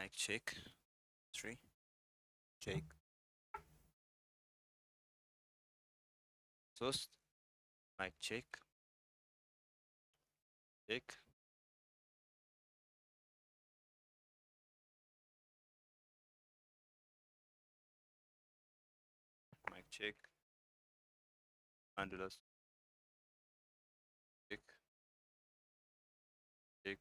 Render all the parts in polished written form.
Mic check. 3. Check. Toast. Mic check. Check. Mic check. Mandela's. Check. Check.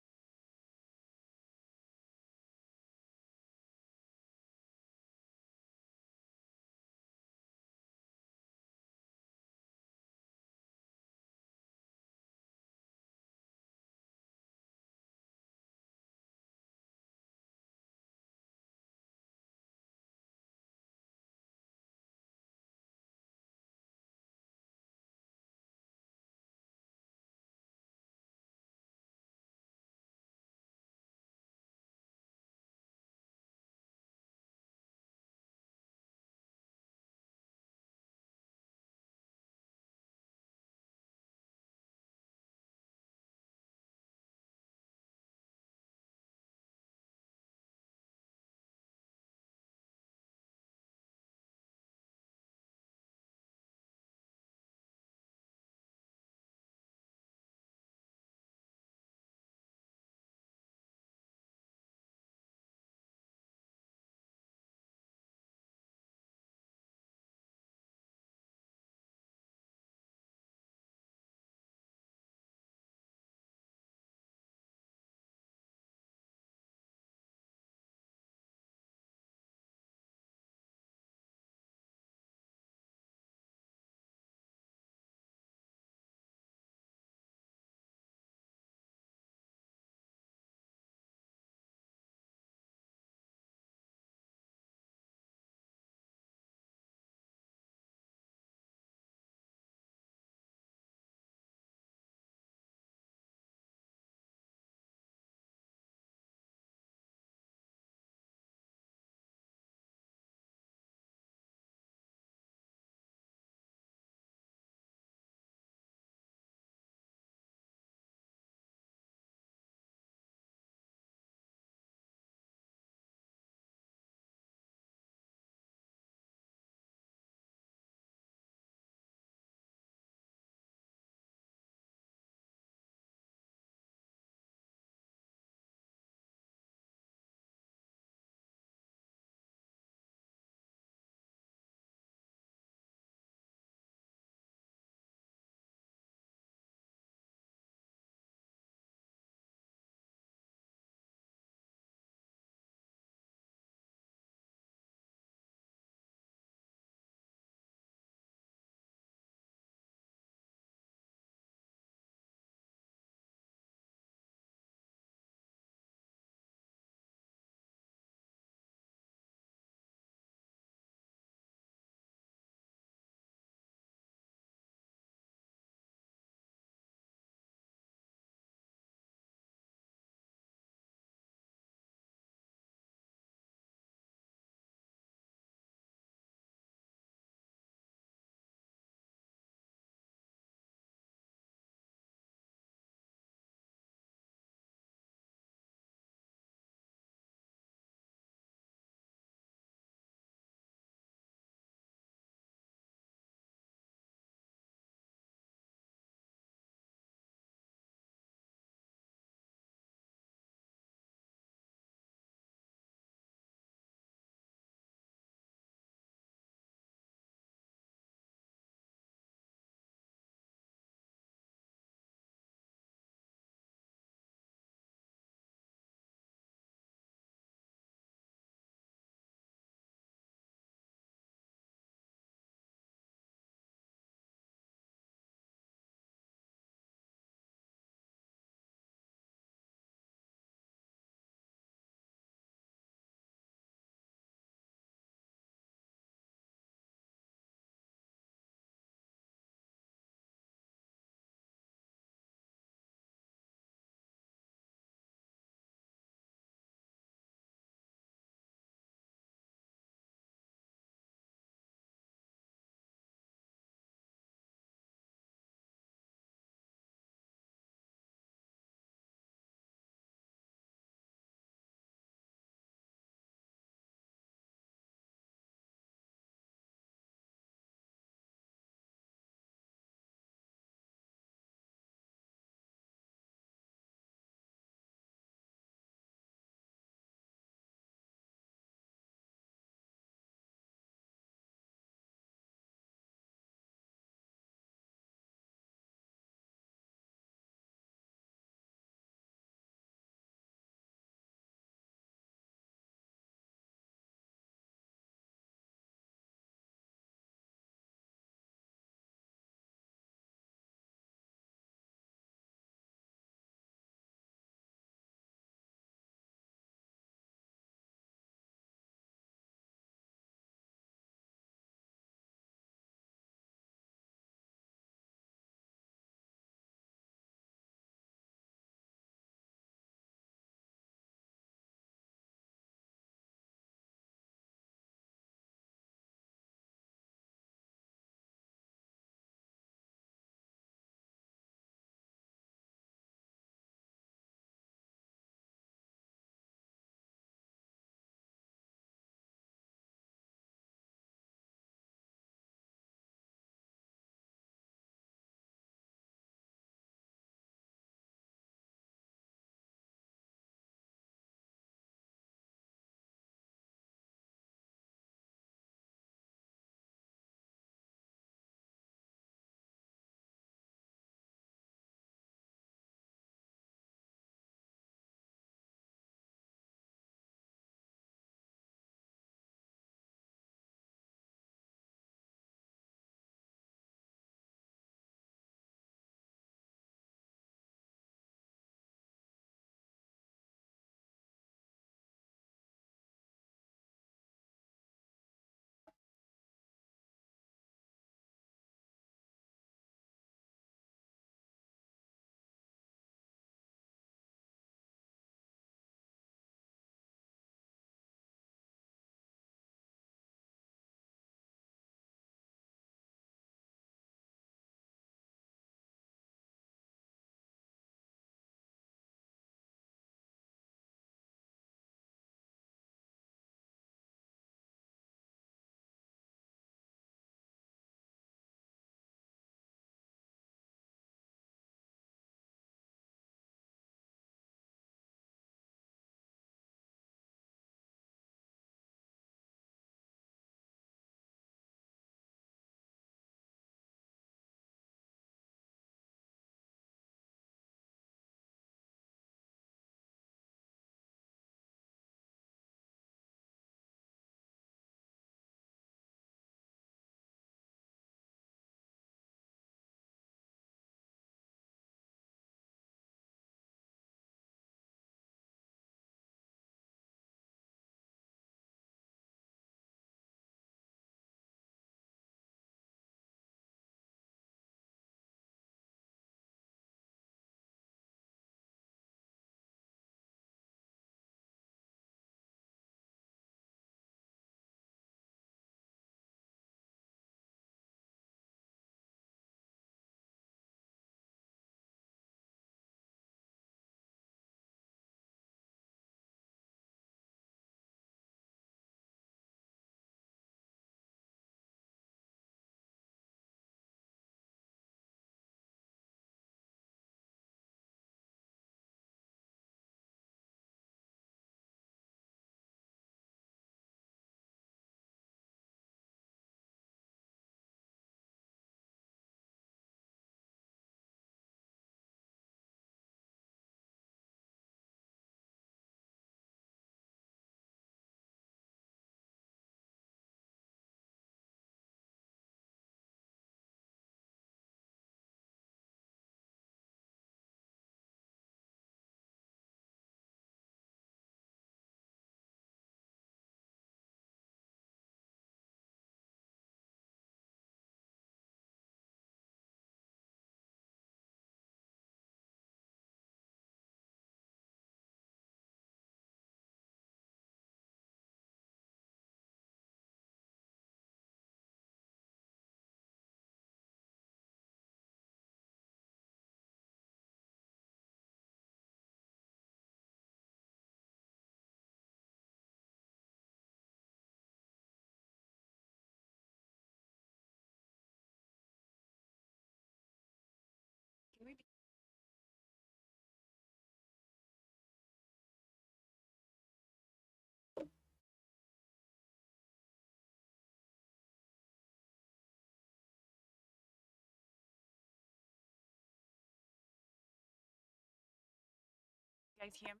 guys hear me?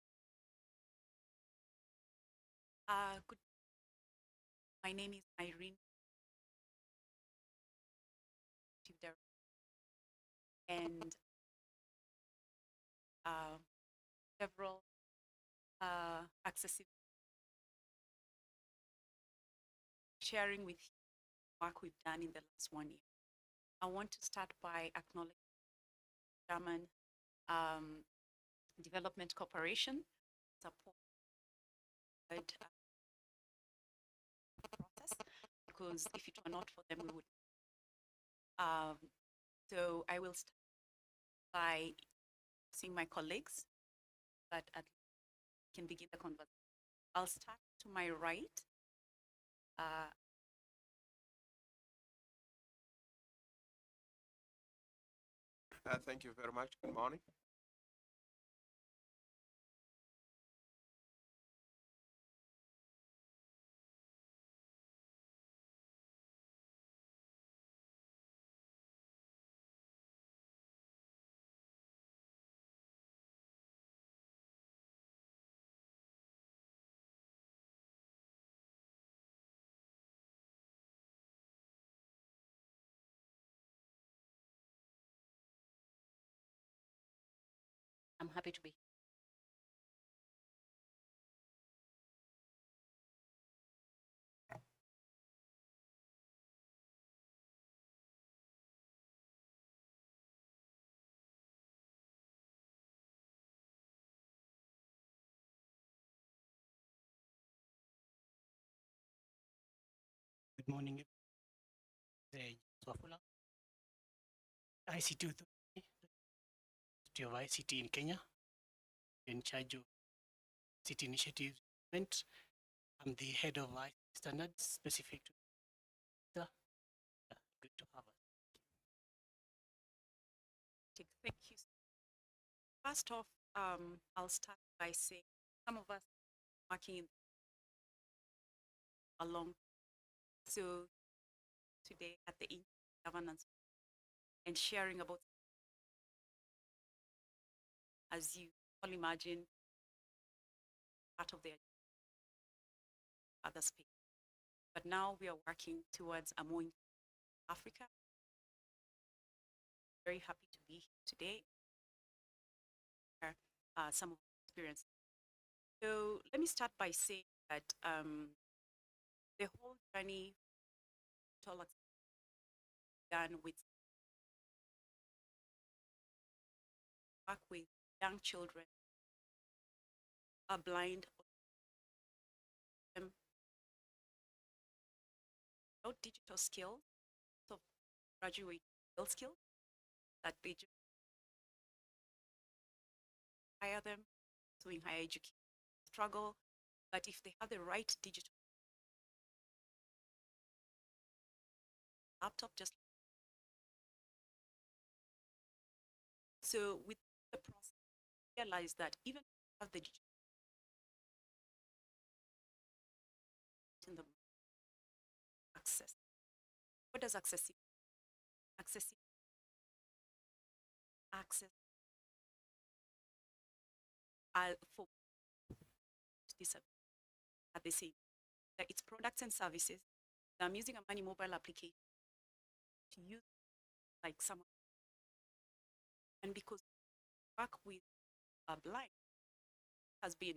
Good. My name is Irene Tudor, and uh, several accessible sharing with you work we've done in the last 1 year. I want to start by acknowledging German um, Development Corporation support process, because if it were not for them, we would. Um, so I will start by seeing my colleagues, but at least we can begin the conversation. I'll start to my right. Uh, Thank you very much. Good morning. I'm happy to be here. Good morning, Swafula, ICT Authority, Institute of ICT in Kenya, in charge of city initiatives. I'm the head of ICT standards specific to good to have us. Thank you. First off, I'll start by saying some of us working along. So today at the governance and sharing about, as you all imagine, part of their other space. But now we are working towards a more Africa. Very happy to be here today. Some of the experience. So let me start by saying that the whole journey began with work with young children are blind without digital skills, so graduate skills that they just hire them doing higher education struggle, but if they have the right digital laptop, just so with the process, realize that even have the digital in the access. What does access? Access for this at the same that it's products and services. I'm using a money mobile application to use like some, and because work with a blind has been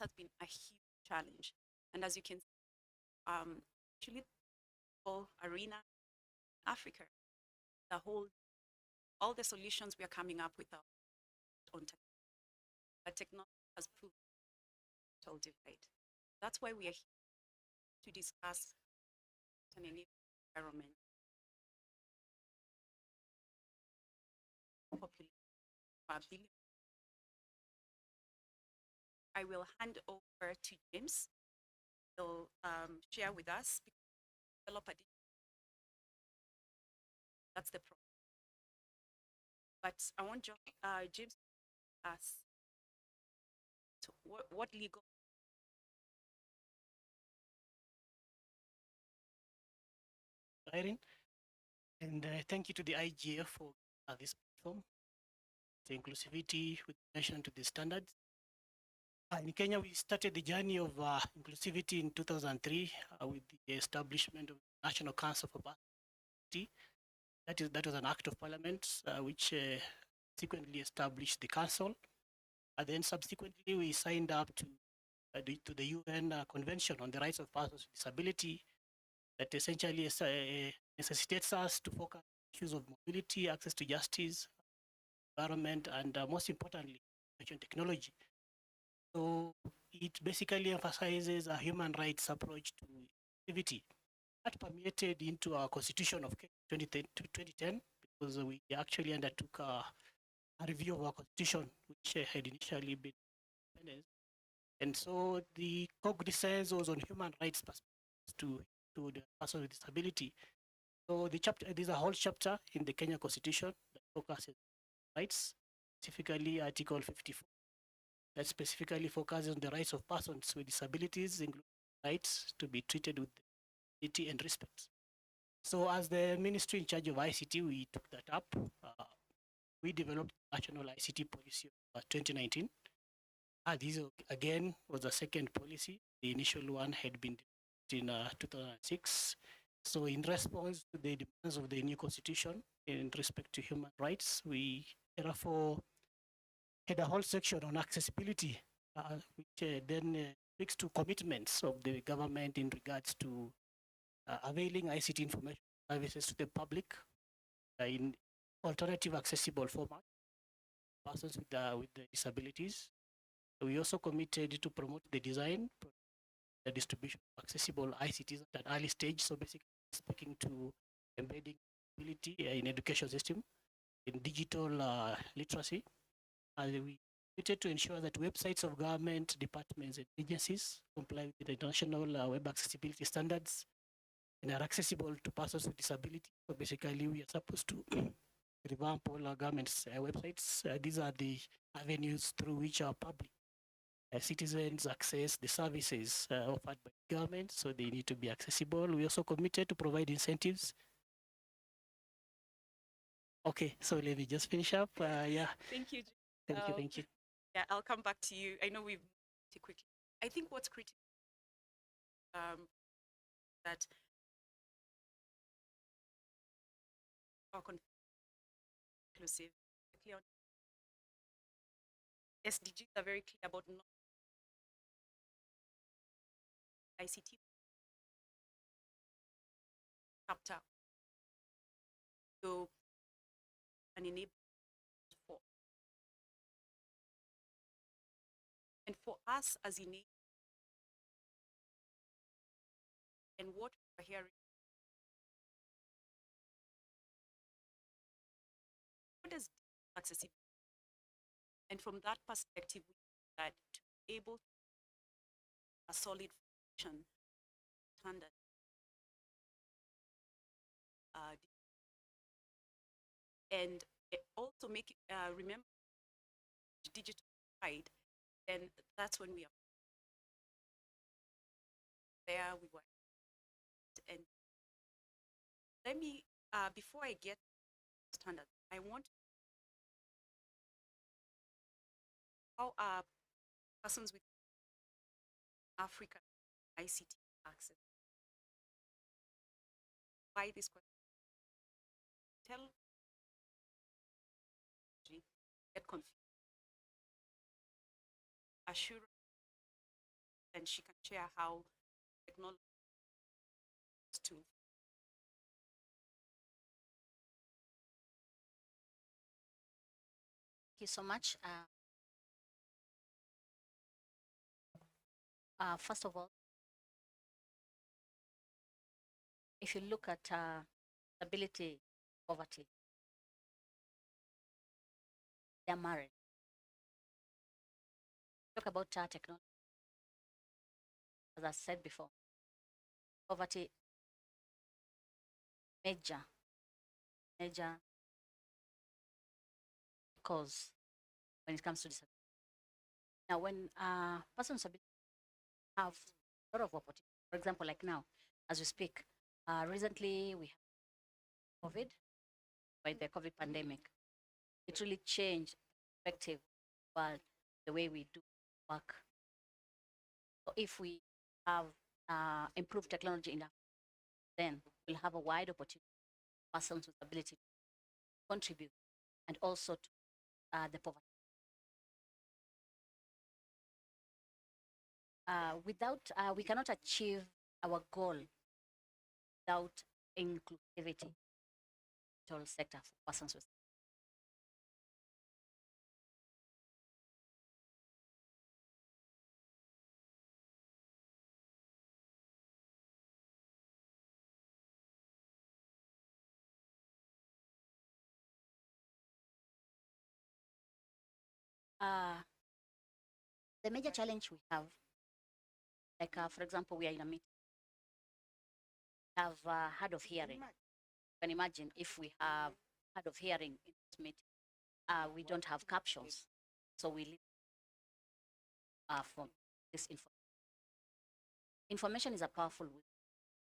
a huge challenge, and as you can see, actually whole arena Africa, the whole all the solutions we are coming up with are on technology, but technology has proved total divide. That's why we are here to discuss an environment population. I will hand over to James. He'll share with us, develop a that's the problem. But I want James to ask what legal. Irene, and thank you to the IGF for this platform. inclusivity with relation to the standards. In Kenya, we started the journey of inclusivity in 2003 with the establishment of the National Council for Diversity. That was an act of parliament which subsequently established the council. And then subsequently, we signed up to the UN Convention on the Rights of Persons with Disability that essentially necessitates us to focus on issues of mobility, access to justice, environment, and most importantly, technology. So it basically emphasizes a human rights approach to activity that permeated into our constitution of 2010 because we actually undertook a review of our constitution, which had initially been independent. And so the cognizance was on human rights to the person with disability. So the chapter, there's a whole chapter in the Kenya Constitution that focuses on rights, specifically Article 54, that specifically focuses on the rights of persons with disabilities, including rights to be treated with dignity and respect. So as the ministry in charge of ICT, we took that up. We developed National ICT Policy of 2019. This again was the second policy. The initial one had been in 2006. So in response to the demands of the new constitution in respect to human rights, we therefore had a whole section on accessibility, which then speaks to commitments of the government in regards to availing ICT information services to the public in alternative accessible format, persons with the disabilities. We also committed to promote the design, the distribution of accessible ICTs at an early stage. So basically speaking to embedding ability in education system, in digital literacy. And we committed to ensure that websites of government, departments and agencies comply with the international web accessibility standards and are accessible to persons with disability. So basically we are supposed to revamp all our government's websites. These are the avenues through which our public citizens access the services offered by the government, so they need to be accessible. We also committed to provide incentives. Okay, so let me just finish up. Yeah. Thank you. Thank you. Yeah, I'll come back to you. I know we've too quickly. I think what's critical that our inclusive, clear SDGs are very clear about not ICT chapter. So an enable for. And for us as in and what we're hearing, what is accessibility? And from that perspective, we that to be able to a solid foundation standard and also make it, remember digital side, then that's when we are there. We were, and let me before I get standard, I want how are persons with African ICT access? Why this question? Tell get confused. Assure, and she can share how technology to Thank you so much. First of all, if you look at stability, poverty, they're married. Talk about technology. As I said before, poverty, major cause when it comes to disability. Now, when persons with disability have a lot of opportunities, for example, like now, as we speak, recently we had COVID, by the COVID pandemic. It really changed perspective, but the way we do work. So if we have improved technology enough, then we'll have a wide opportunity for persons with ability to contribute and also to the poverty. We cannot achieve our goal without inclusivity in the sector for persons with. Uh, the major challenge we have, like for example, we are in a meeting, have hard of hearing. You can imagine if we have hard of hearing in this meeting, we don't have captions, so we leave from this information. Information is a powerful way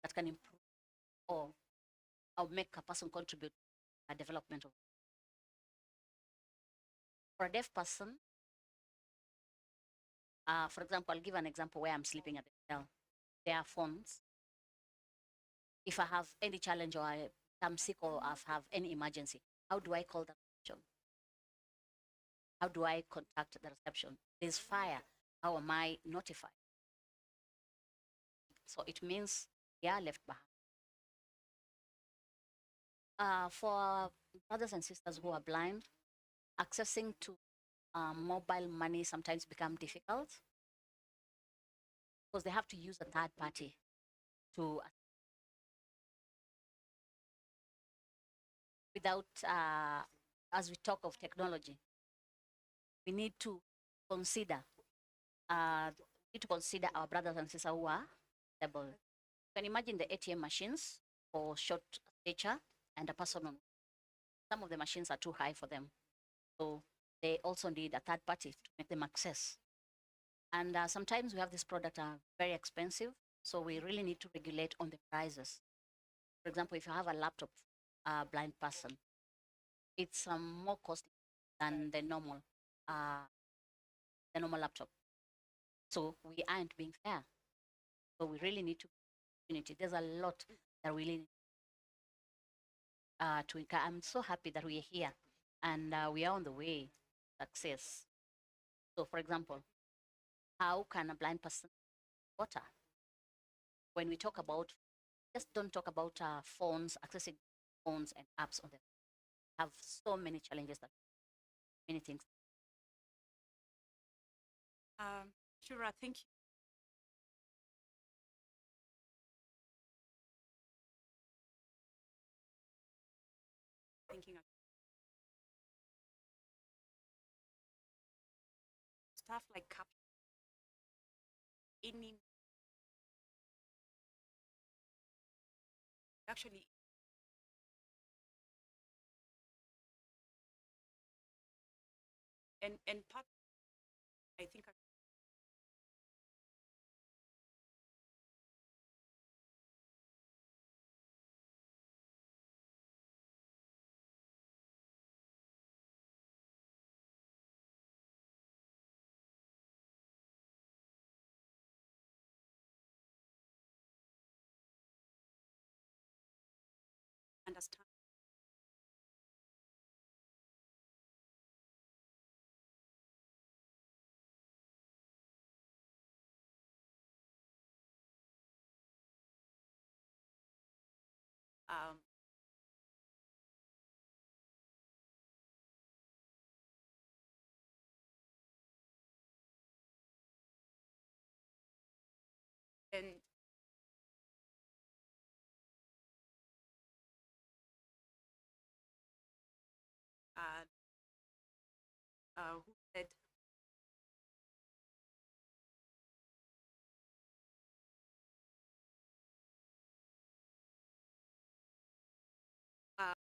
that can improve or make a person contribute to the development of. For a deaf person, for example, I'll give an example where I'm sleeping at the hotel. There are phones. If I have any challenge or I'm sick or I have any emergency, how do I call the reception? How do I contact the reception? There's fire. How am I notified? So it means they are left behind. For brothers and sisters who are blind, accessing to mobile money sometimes become difficult because they have to use a third party to without as we talk of technology, we need to consider our brothers and sisters who are able. You can imagine the ATM machines for short stature and a person on. Some of the machines are too high for them, so they also need a third party to make them access. And sometimes we have this product are very expensive, so we really need to regulate on the prices. For example, if you have a laptop, blind person, it's more costly than the normal laptop. So we aren't being fair. So we really need to unity. There's a lot that we really to encourage. I'm so happy that we are here and we are on the way to success. So, for example, how can a blind person water? When we talk about, just don't talk about phones, accessing phones and apps on them. Have so many challenges that many things. Shura, thank you. Thinking of stuff like any actually and part I think understand um, and uh, who said uh,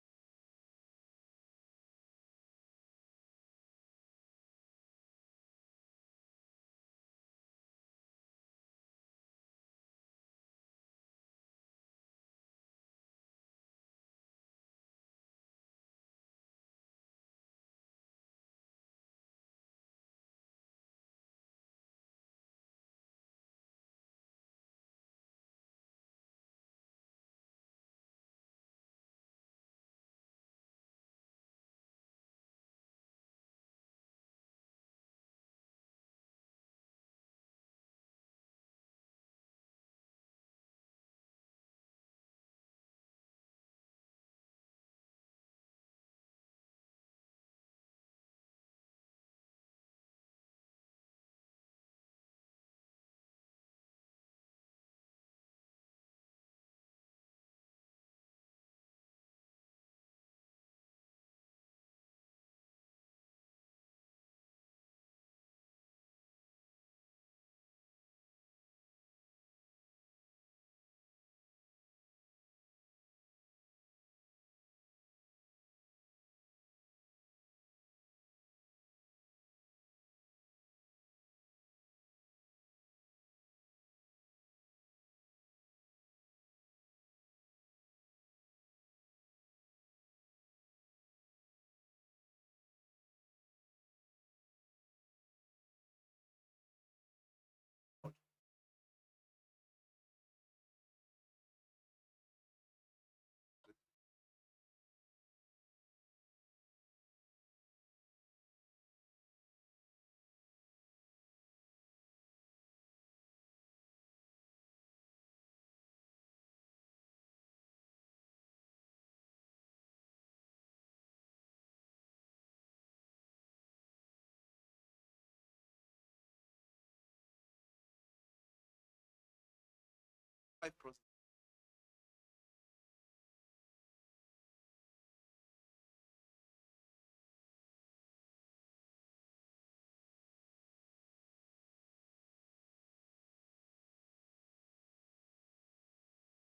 5 processes.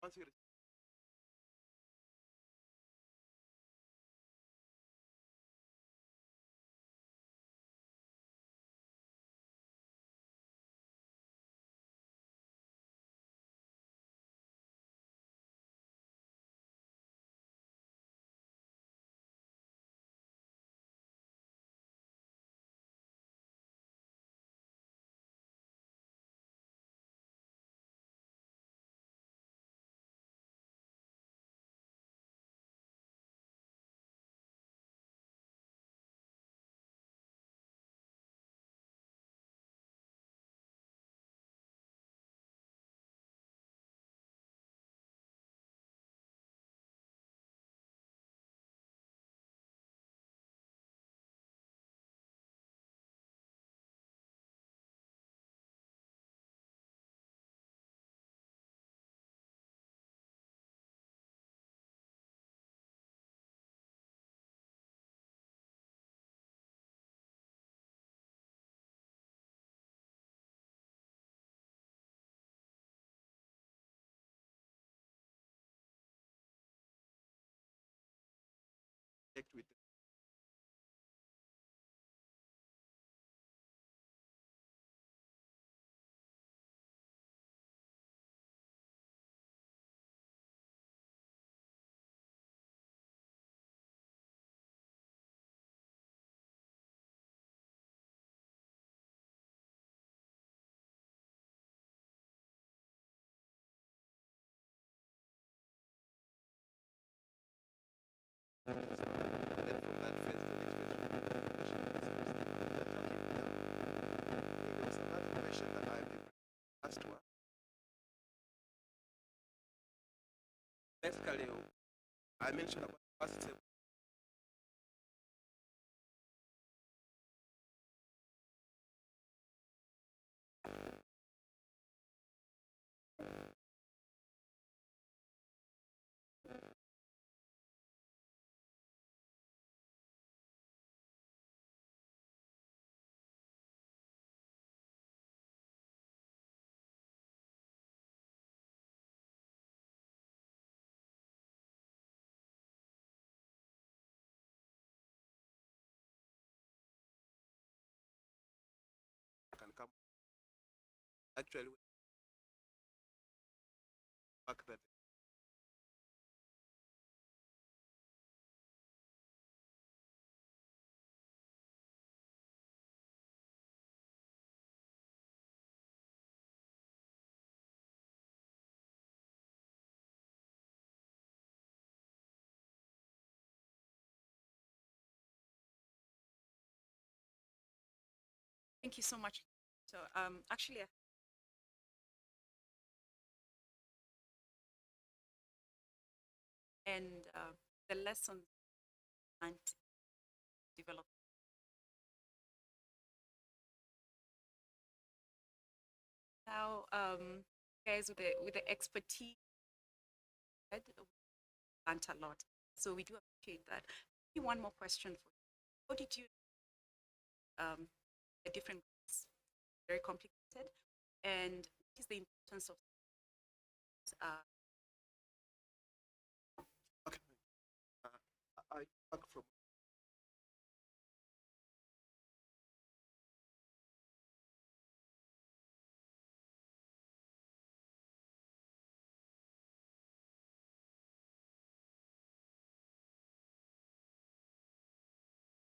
Once you connect with them. And then from that phase, the next phase will be preparation. There was another question that I asked one. Basically, I mentioned about first step. Can come. Actually, back that Thank you so much. So actually, and the lessons and develop. Now, guys, with the expertise, we learned a lot. So we do appreciate that. Maybe one more question for you. How did you the different groups? Very complicated, and what is the importance of uh, okay. I back from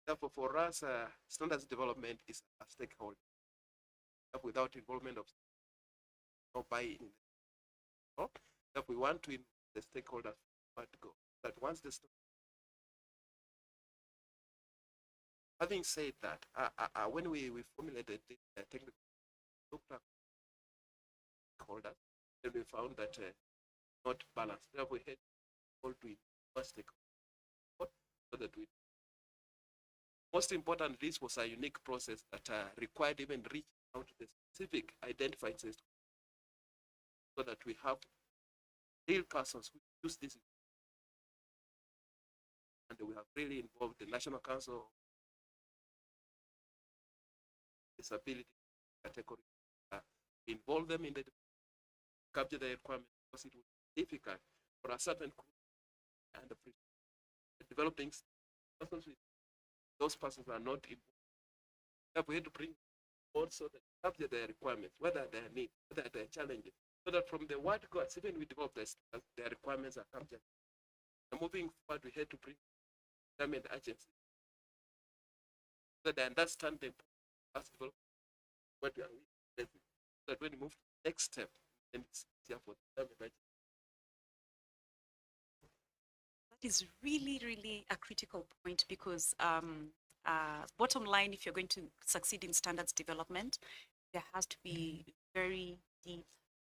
therefore for us standards development is a stakeholder. Without involvement of no buy-in. No? That we want to involve the stakeholders to go. That once the having said that, when we formulated the technical looked at stakeholders, then we found that not balanced. Therefore, we had all to involve stakeholders so that we. Most important, this was a unique process that required even reaching out to the specific identified systems so that we have real persons who use this. And we have really involved the National Council of Disability category. Involve them in the capture the requirement because it would be difficult for a certain group and the developing persons with those persons are not involved. We have to bring also the capture their requirements, whether they are needs, whether they are challenges, so that from the word gods, even we develop this, their requirements are captured. And moving forward, we had to bring government agencies so that they understand the possible what we are with, so that when we move to the next step, then it's easier for the government agencies. That is really, really a critical point because bottom line, if you're going to succeed in standards development, there has to be very deep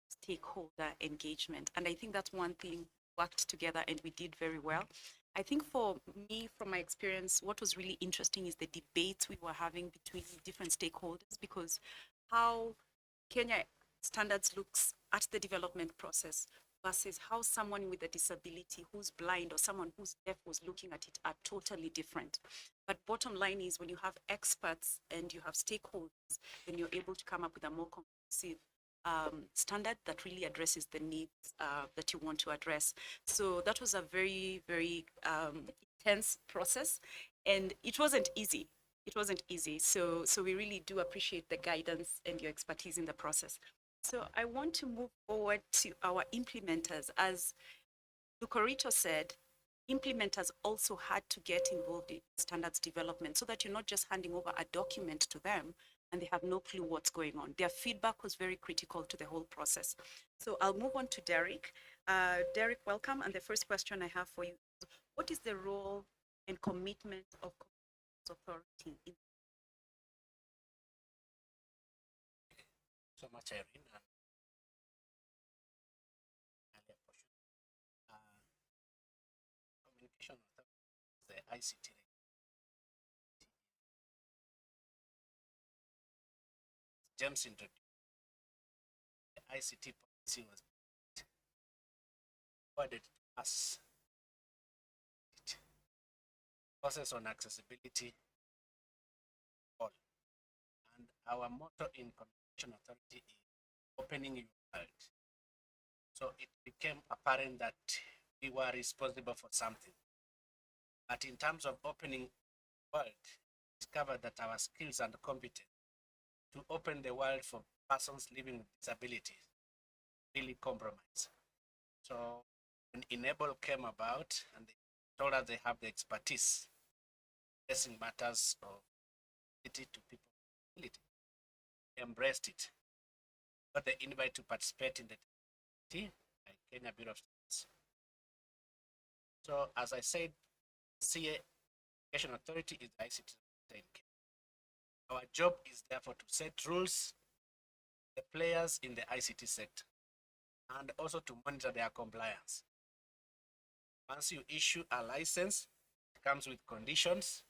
stakeholder engagement. And I think that's one thing worked together and we did very well. I think for me, from my experience, what was really interesting is the debates we were having between different stakeholders, because how Kenya standards looks at the development process versus how someone with a disability who's blind or someone who's deaf was looking at it are totally different. But bottom line is when you have experts and you have stakeholders, then you're able to come up with a more comprehensive standard that really addresses the needs that you want to address. So that was a very, very intense process, and it wasn't easy. It wasn't easy. So we really do appreciate the guidance and your expertise in the process. So I want to move forward to our implementers. As Lucorito said, implementers also had to get involved in standards development so that you're not just handing over a document to them and they have no clue what's going on. Their feedback was very critical to the whole process. So I'll move on to Derek. Derek, welcome. And the first question I have for you, what is the role and commitment of authority in so much, Irene. And earlier portion. Communication authority, the ICT. James introduced the ICT policy was forwarded to us. Process on accessibility all. And our motto in Communication Authority is opening your world. So it became apparent that we were responsible for something. But in terms of opening the world, we discovered that our skills and competence to open the world for persons living with disabilities really compromised. So when Enable came about and they told us they have the expertise addressing matters of ability to people with disability, we embraced it. Got the invite to participate in the TT by Kenya Bureau of Standards. So as I said, CA Education Authority is the ICT in Kenya. Our job is therefore to set rules, the players in the ICT sector, and also to monitor their compliance. Once you issue a license, it comes with conditions,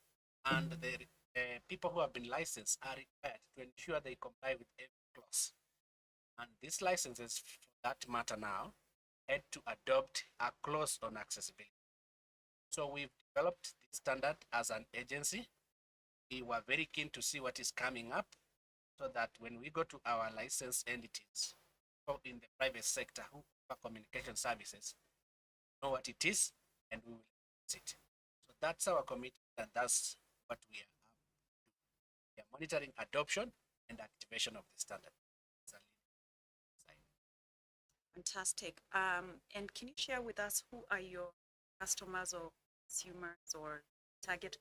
and the people who have been licensed are required to ensure they comply with every clause. And these licenses, for that matter now, had to adopt a clause on accessibility. So we've developed this standard as an agency. We were very keen to see what is coming up so that when we go to our licensed entities or in the private sector who offer communication services, know what it is and we will use it. So that's our commitment and that's what we are doing. We are monitoring adoption and activation of the standard. Fantastic. And can you share with us who are your customers or consumers or target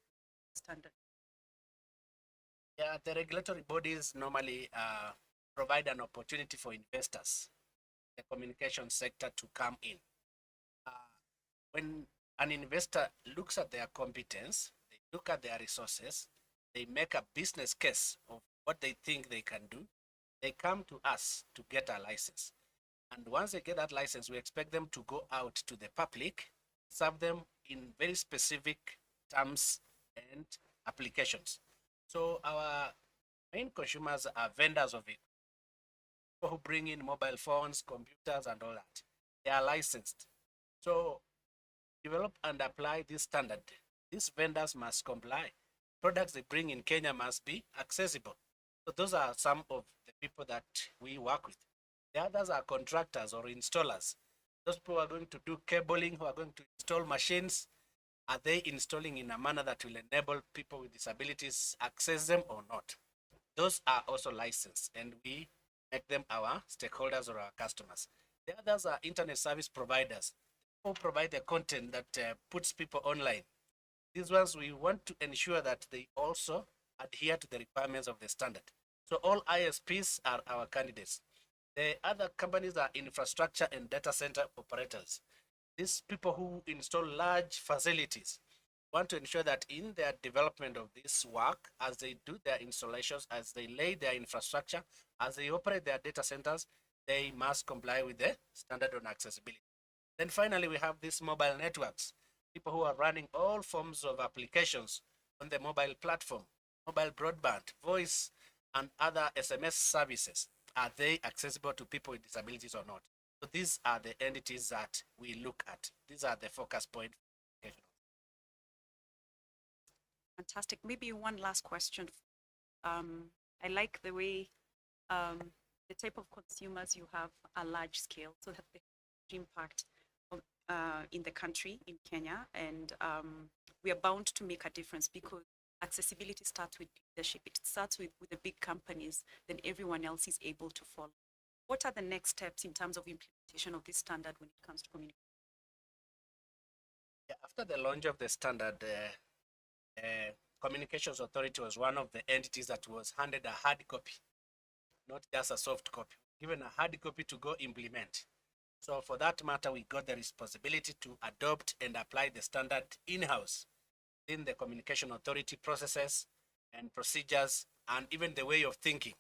standard? Yeah, the regulatory bodies normally provide an opportunity for investors, the communication sector, to come in. When an investor looks at their competence, they look at their resources, they make a business case of what they think they can do, they come to us to get a license. And once they get that license, we expect them to go out to the public, serve them in very specific terms and applications. So our main consumers are vendors of it, people who bring in mobile phones, computers, and all that. they are licensed. So develop and apply this standard. These vendors must comply. Products they bring in Kenya must be accessible. So those are some of the people that we work with. The others are contractors or installers. Those people who are going to do cabling, who are going to install machines. Are they installing in a manner that will enable people with disabilities access them or not? Those are also licensed, and we make them our stakeholders or our customers. The others are internet service providers who provide the content that puts people online. These ones, we want to ensure that they also adhere to the requirements of the standard. So all ISPs are our candidates. The other companies are infrastructure and data center operators. These people who install large facilities want to ensure that in their development of this work, as they do their installations, as they lay their infrastructure, as they operate their data centers, they must comply with the standard on accessibility. Then finally, we have these mobile networks, people who are running all forms of applications on the mobile platform, mobile broadband, voice, and other SMS services. Are they accessible to people with disabilities or not? So these are the entities that we look at. These are the focus points. Fantastic. Maybe one last question. I like the way the type of consumers you have are large scale, so that they have impact in the country, in Kenya, and we are bound to make a difference because accessibility starts with leadership. It starts with the big companies, then everyone else is able to follow. What are the next steps in terms of implementation of this standard when it comes to communication? Yeah, after the launch of the standard, Communications Authority was one of the entities that was handed a hard copy, not just a soft copy, given a hard copy to go implement. So for that matter, we got the responsibility to adopt and apply the standard in-house in the Communication Authority processes and procedures and even the way of thinking.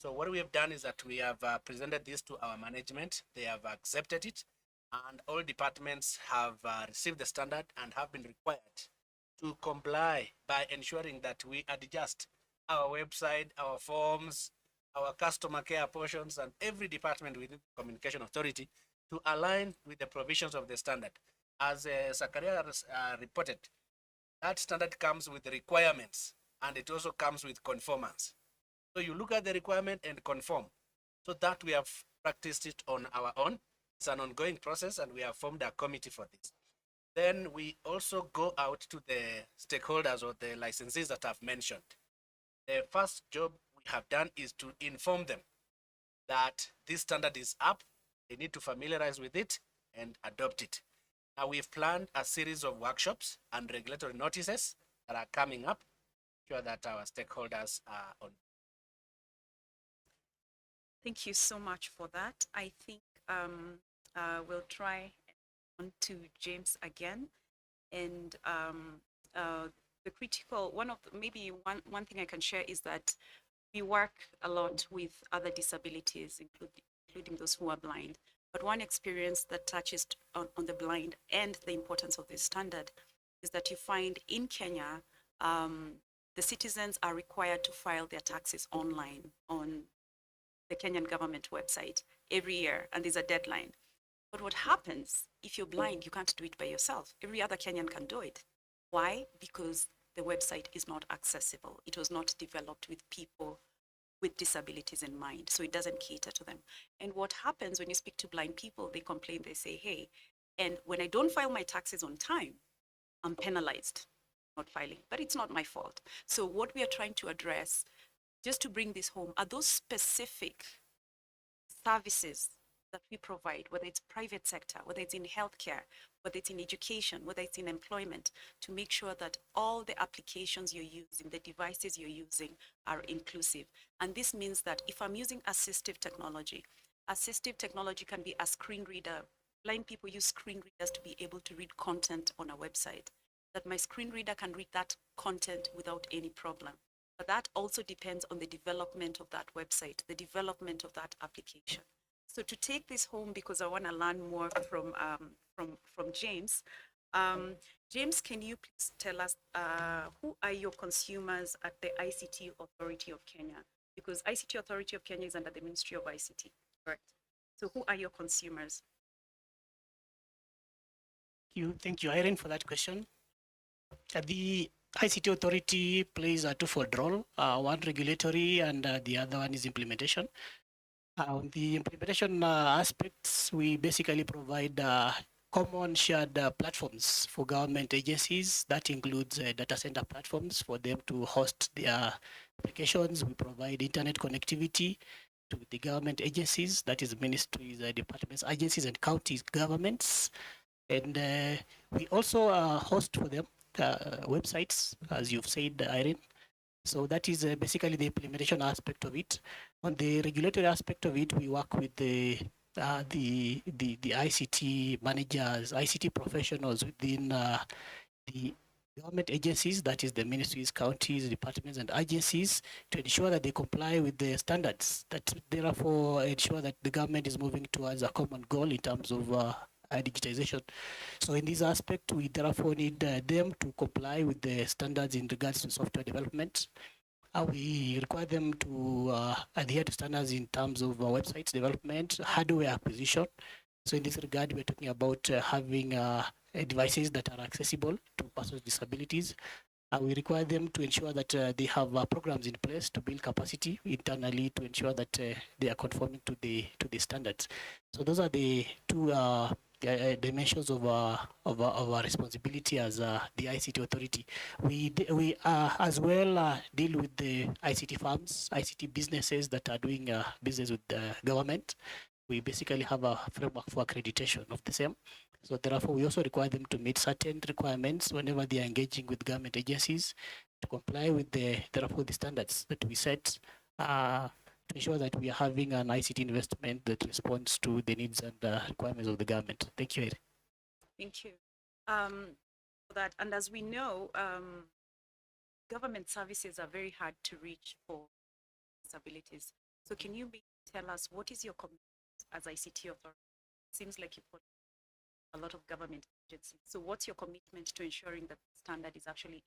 So what we have done is that we have presented this to our management. They have accepted it, and all departments have received the standard and have been required to comply by ensuring that we adjust our website, our forms, our customer care portions, and every department within the Communication Authority to align with the provisions of the standard. As Zakaria reported, that standard comes with requirements, and it also comes with conformance. So you look at the requirement and conform. So that we have practiced it on our own. It's an ongoing process, and we have formed a committee for this. Then we also go out to the stakeholders or the licensees that I've mentioned. The first job we have done is to inform them that this standard is up. They need to familiarize with it and adopt it. Now we've planned a series of workshops and regulatory notices that are coming up, sure that our stakeholders are on. Thank you so much for that. I think we'll try on to James again. And the critical, maybe one thing I can share is that we work a lot with other disabilities, including those who are blind. But one experience that touches on the blind and the importance of this standard is that you find in Kenya, the citizens are required to file their taxes online on the Kenyan government website every year, and there's a deadline. But what happens if you're blind, you can't do it by yourself. Every other Kenyan can do it. Why? Because the website is not accessible. It was not developed with people with disabilities in mind, so it doesn't cater to them. And what happens when you speak to blind people, they complain, they say, hey, and when I don't file my taxes on time, I'm penalized not filing, but it's not my fault. So what we are trying to address, just to bring this home, are those specific services that we provide, whether it's private sector, whether it's in healthcare, whether it's in education, whether it's in employment, to make sure that all the applications you're using, the devices you're using are inclusive. And this means that if I'm using assistive technology can be a screen reader. Blind people use screen readers to be able to read content on a website, that my screen reader can read that content without any problem. But that also depends on the development of that website, the development of that application. So to take this home, because I want to learn more from James, James, can you please tell us who are your consumers at the ICT Authority of Kenya? Because ICT Authority of Kenya is under the Ministry of ICT, correct? So who are your consumers? Thank you, Irene, for that question. The ICT authority plays a twofold role, one regulatory and the other one is implementation. On the implementation aspects, we basically provide common shared platforms for government agencies. That includes data center platforms for them to host their applications. We provide internet connectivity to the government agencies, that is ministries, departments, agencies, and county governments. And we also host for them websites, as you've said, Irene. So that is basically the implementation aspect of it. On the regulatory aspect of it, we work with the ICT managers, ICT professionals within the government agencies, that is the ministries, counties, departments, and agencies, to ensure that they comply with the standards. That therefore ensure that the government is moving towards a common goal in terms of digitization. So in this aspect, we therefore need them to comply with the standards in regards to software development. We require them to adhere to standards in terms of websites development, hardware acquisition. So in this regard, we're talking about having devices that are accessible to persons with disabilities. We require them to ensure that they have programs in place to build capacity internally to ensure that they are conforming to the standards. So those are the two dimensions of our responsibility as the ICT authority. We as well deal with the ICT firms, ICT businesses that are doing business with the government. We basically have a framework for accreditation of the same. So therefore, we also require them to meet certain requirements whenever they are engaging with government agencies to comply with the standards that we set to ensure that we are having an ICT investment that responds to the needs and requirements of the government. Thank you, Eddie. Thank you for that. And as we know, government services are very hard to reach for disabilities. So can you tell us what is your commitment as ICT authority? It seems like you put a lot of government agencies. So what's your commitment to ensuring that the standard is actually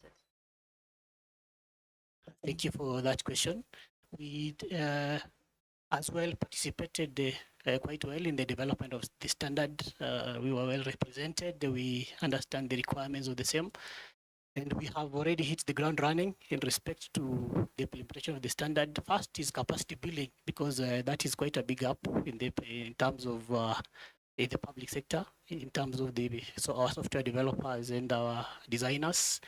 implemented? Thank you for that question. We as well participated quite well in the development of the standard. We were well represented. We understand the requirements of the same. And we have already hit the ground running in respect to the implementation of the standard. First is capacity building, because that is quite a big gap in terms of in the public sector, in terms of our software developers and our designers.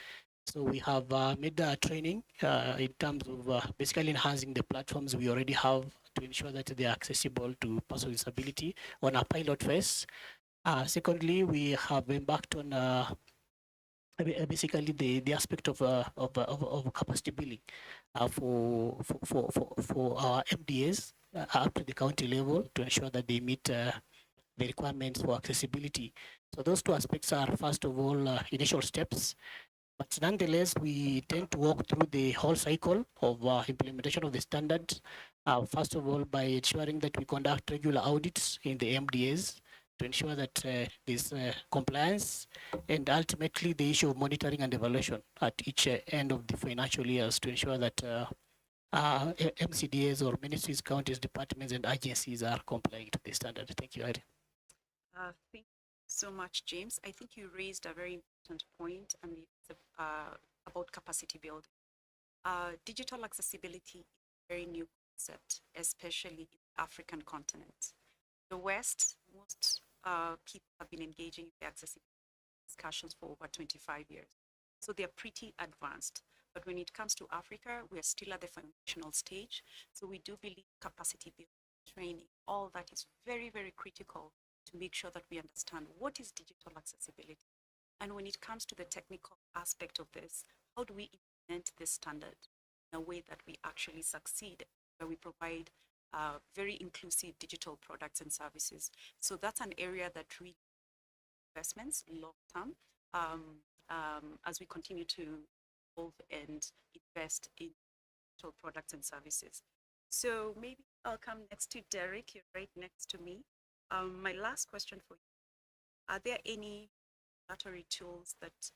So we have made training in terms of basically enhancing the platforms we already have to ensure that they are accessible to persons with disability on a pilot phase. Secondly, we have embarked on basically the aspect of capacity building for our MDAs up to the county level to ensure that they meet the requirements for accessibility. So those two aspects are, first of all, initial steps. But nonetheless, we tend to walk through the whole cycle of implementation of the standards. First of all, by ensuring that we conduct regular audits in the MDAs to ensure that there's compliance, and ultimately the issue of monitoring and evaluation at each end of the financial years to ensure that MCDAs or ministries, counties, departments, and agencies are complying to the standard. Thank you, Irene. Thank you so much, James. I think you raised a very important point, and it's about capacity building. Digital accessibility is a very new concept, especially in the African continent. The West, most people have been engaging in the accessibility discussions for over 25 years. So they're pretty advanced. But when it comes to Africa, we are still at the foundational stage. So we do believe capacity building, training, all that is very, very critical to make sure that we understand what is digital accessibility. And when it comes to the technical aspect of this, how do we implement this standard in a way that we actually succeed, where we provide very inclusive digital products and services? So that's an area that really investments long term as we continue to evolve and invest in digital products and services. So maybe I'll come next to Derek. You're right next to me. My last question for you: are there any regulatory tools that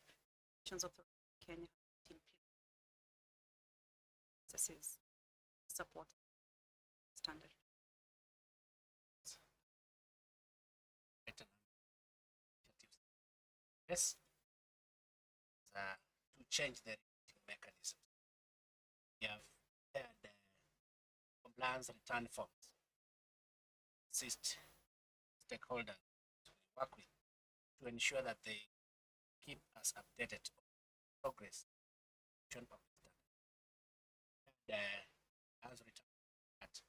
nations of Kenya have processes support standard? Yes, to change the reporting mechanism. We have had compliance return forms. Assist stakeholders to work with to ensure that they keep us updated on progress of the standard. And as return at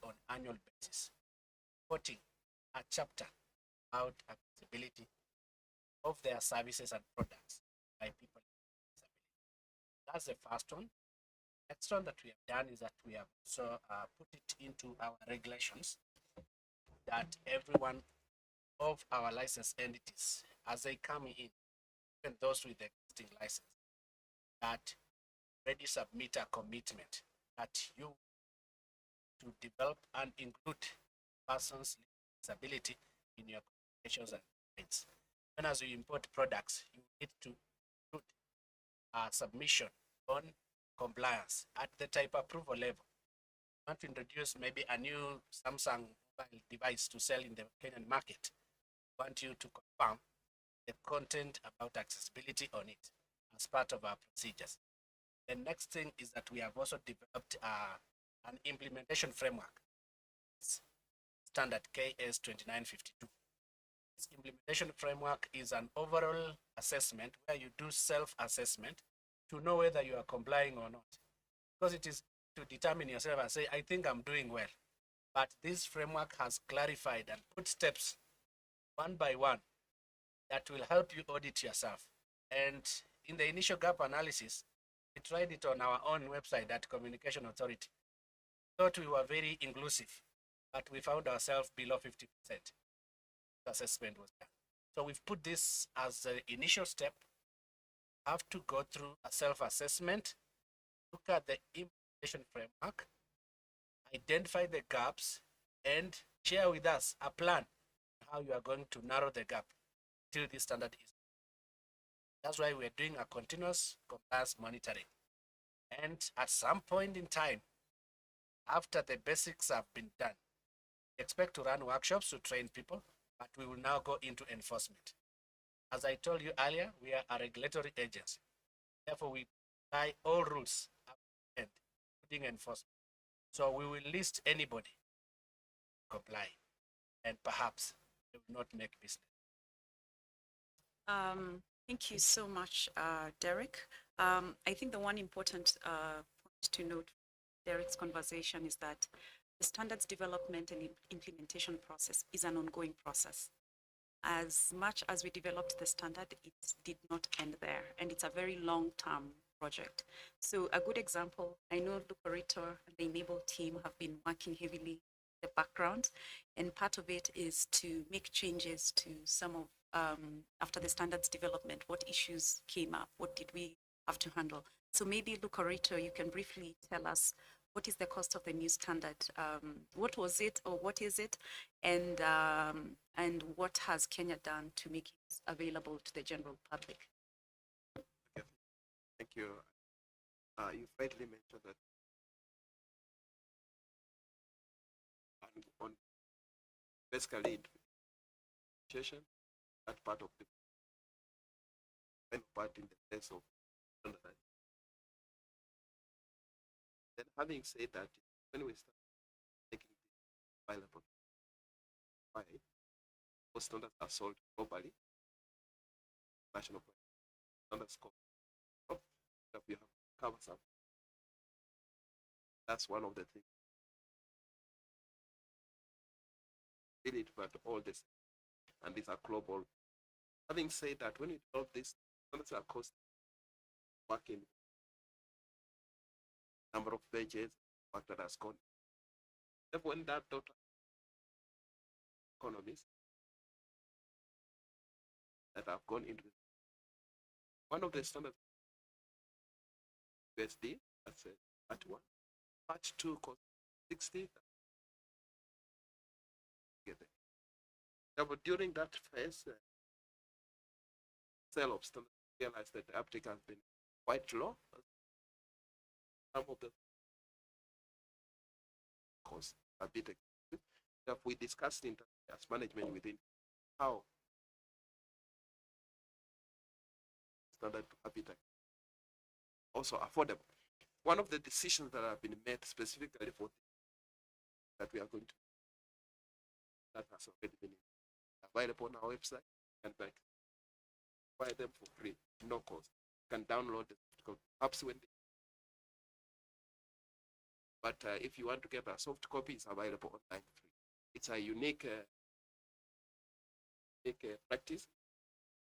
on annual basis, reporting a chapter about accessibility of their services and products by people with disability. That's the first one. Next one that we have done is that we have also put it into our regulations that every one of our license entities, as they come in, even those with existing license, that already submit a commitment that you to develop and include persons with disability in your communications and guides. When as you import products, you need to include a submission on compliance at the type approval level. You want to introduce maybe a new Samsung mobile device to sell in the Kenyan market. We want you to confirm the content about accessibility on it as part of our procedures. The next thing is that we have also developed an implementation framework, standard KS 2952. This implementation framework is an overall assessment where you do self-assessment to know whether you are complying or not. Because it is to determine yourself and say, I think I'm doing well. But this framework has clarified and put steps one by one that will help you audit yourself. And in the initial gap analysis, we tried it on our own website at Communication Authority. Thought we were very inclusive, but we found ourselves below 50%. The assessment was done. So we've put this as the initial step. Have to go through a self-assessment, look at the implementation framework, identify the gaps, and share with us a plan how you are going to narrow the gap till this standard is. That's why we're doing a continuous compliance monitoring. And at some point in time, after the basics have been done, we expect to run workshops to train people, but we will now go into enforcement. As I told you earlier, we are a regulatory agency. Therefore, we apply all rules up to end, including enforcement. So we will list anybody comply, and perhaps they will not make business. Thank you so much, Derek. I think the one important point to note from Derek's conversation is that the standards development and implementation process is an ongoing process. As much as we developed the standard, it did not end there, and it's a very long-term project. So a good example, I know Lucarito and the Enable team have been working heavily in the background, and part of it is to make changes to some of, after the standards development, what issues came up, what did we have to handle. So maybe Lucarito, you can briefly tell us what is the cost of the new standard? What was it, or what is it? And what has Kenya done to make it available to the general public? Okay. Thank you. You rightly mentioned that on basically education, that part of the part in the place of standardization. Then having said that, when we start taking the available, why most standards are sold globally, national standards that we have covered some. That's one of the things. Really, but all this, and these are global. Having said that, when you develop this, standards are cost working number of pages, work that has gone. When that total economies that have gone into one of the standards USD, that's part one. Part two cost 60. But during that phase, sale of standards realized that the uptake has been quite low. Some of the costs a bit expensive. That we discussed in as management within how standard to have it also affordable. One of the decisions that have been made specifically for that we are going to that has already been available on our website and buy them for free, no cost. You can download the soft apps when they, but if you want to get a soft copy, it's available online free. It's a unique practice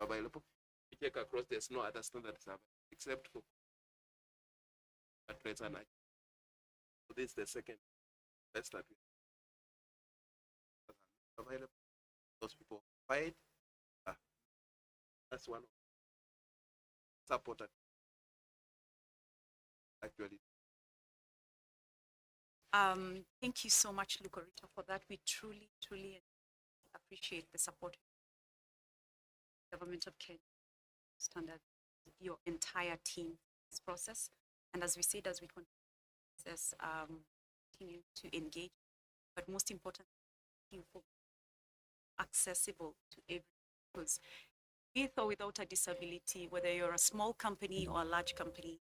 available. You check across, there's no other standards except for trades and so this is the second best that we have available. Those people buy it. That's one of support that actually. Thank you so much, Lucarita, for that. We truly, truly appreciate the support of the Government of Kenya Standard, your entire team, this process. And as we said, as we continue to engage, but most importantly, for accessible to everyone, because with or without a disability, whether you're a small company or a large company,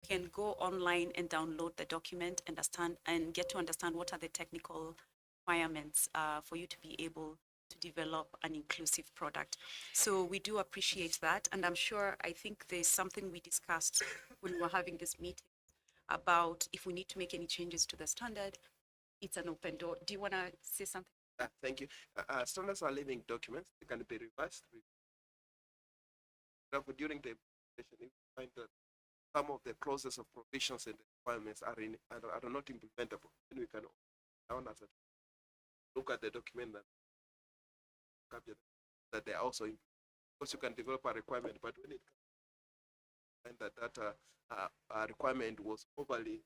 you can go online and download the document, understand, and get to understand what are the technical requirements for you to be able to develop an inclusive product. So we do appreciate that. And I'm sure, I think there's something we discussed when we were having this meeting about if we need to make any changes to the standard, it's an open door. Do you want to say something? Thank you. Standards are living documents. They can be revised. During the implementation, you find that some of the clauses of provisions and the requirements are not implementable. Then we can down at it, look at the document and capture that they are also because you can develop a requirement, but when it comes that requirement was overly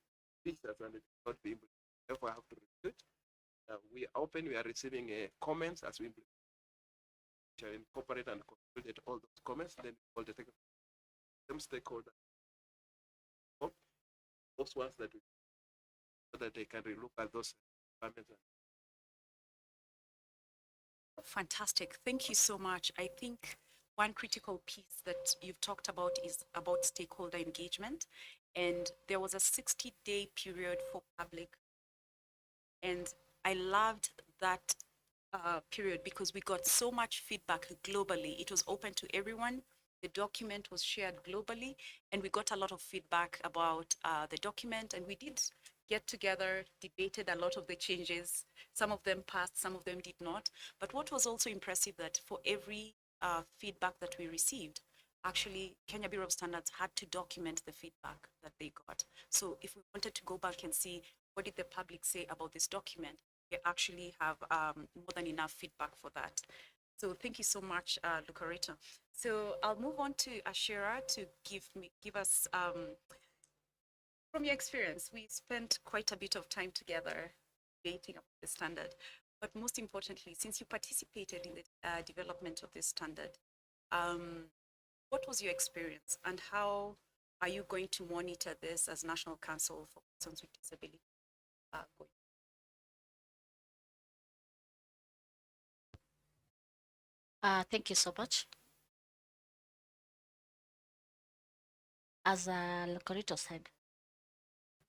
vicious and it not be implemented, therefore I have to review it. We are open. We are receiving comments as we incorporate and consolidate all those comments. Then all the technical stakeholders, those ones that we, so that they can relook at those requirements. Fantastic. Thank you so much. I think one critical piece that you've talked about is about stakeholder engagement. And there was a 60-day period for public. And I loved that period because we got so much feedback globally. It was open to everyone. The document was shared globally, and we got a lot of feedback about the document, and we did get together, debated a lot of the changes. Some of them passed, some of them did not. But what was also impressive that for every feedback that we received, actually Kenya Bureau of Standards had to document the feedback that they got. So if we wanted to go back and see what did the public say about this document, we actually have more than enough feedback for that. So thank you so much, Lucarita. So I'll move on to Ashira to give us, from your experience, we spent quite a bit of time together debating about the standard. But most importantly, since you participated in the development of this standard, what was your experience and how are you going to monitor this as National Council for Persons with Disability? Thank you so much. As Lucarito said,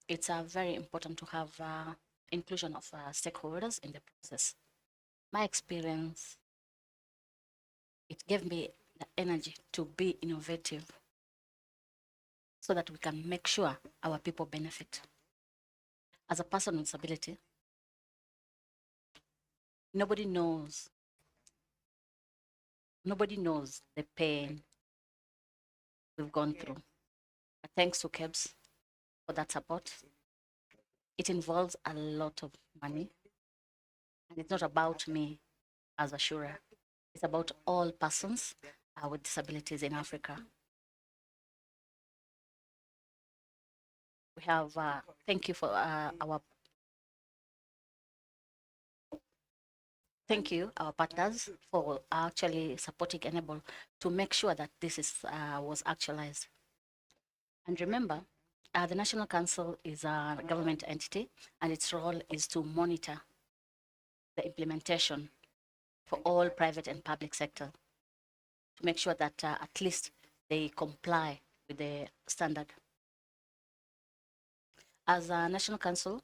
it's very important to have inclusion of stakeholders in the process. My experience, it gave me the energy to be innovative so that we can make sure our people benefit. As a person with disability, nobody knows the pain we've gone through. But thanks to KEBS for that support. It involves a lot of money. And it's not about me as a Shura. It's about all persons with disabilities in Africa. We have, thank you for our partners for actually supporting Enable to make sure that this is was actualized. And remember, the National Council is a government entity, and its role is to monitor the implementation for all private and public sector to make sure that at least they comply with the standard. As a national council,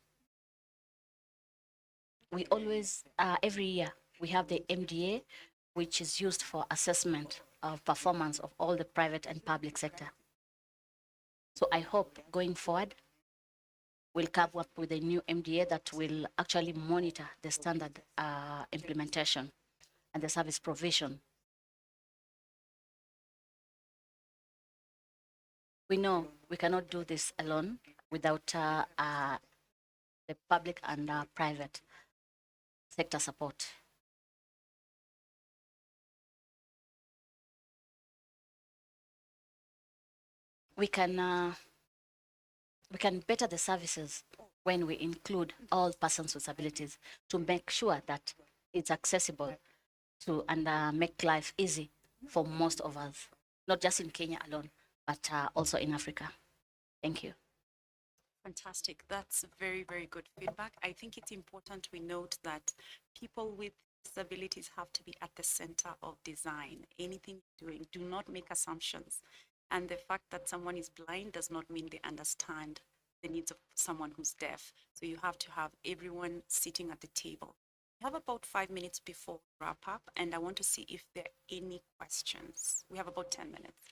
we always, every year, we have the MDA, which is used for assessment of performance of all the private and public sector. So I hope going forward, we'll come up with a new MDA that will actually monitor the standard implementation and the service provision. We know we cannot do this alone without the public and private sector support. We can better the services when we include all persons with disabilities to make sure that it's accessible to and make life easy for most of us, not just in Kenya alone, but also in Africa. Thank you. Fantastic. That's very, very good feedback. I think it's important we note that people with disabilities have to be at the center of design. Anything you're doing, do not make assumptions. And the fact that someone is blind does not mean they understand the needs of someone who's deaf. So you have to have everyone sitting at the table. We have about 5 minutes before we wrap up, and I want to see if there are any questions. We have about 10 minutes.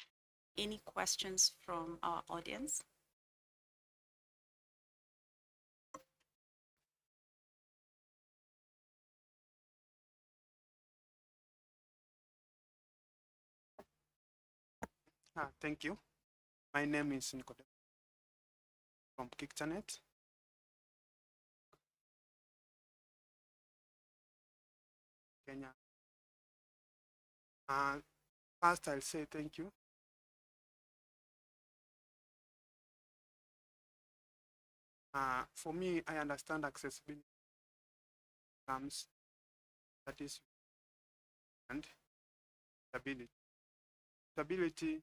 Any questions from our audience? Thank you. My name is Nicodemus from Kiktanet. Kenya. First, I'll say thank you. For me, I understand accessibility comes that is and stability. Stability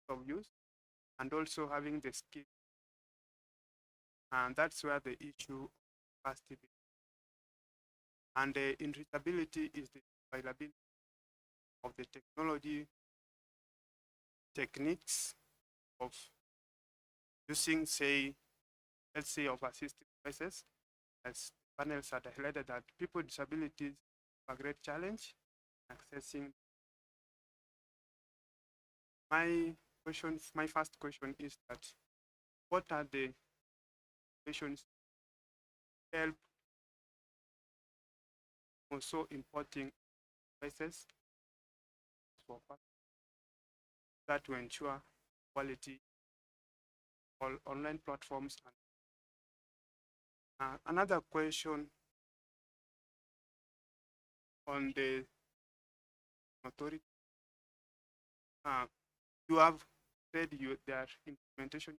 of use and also having the skill. And that's where the issue of capacity begins. And the irritability is the availability of the technology techniques of using, say, let's say, of assistive devices, as panels had highlighted that people with disabilities have a great challenge accessing. My first question is that what are the questions help also importing devices for that to ensure quality all online platforms. And another question on the authority. You have said their implementation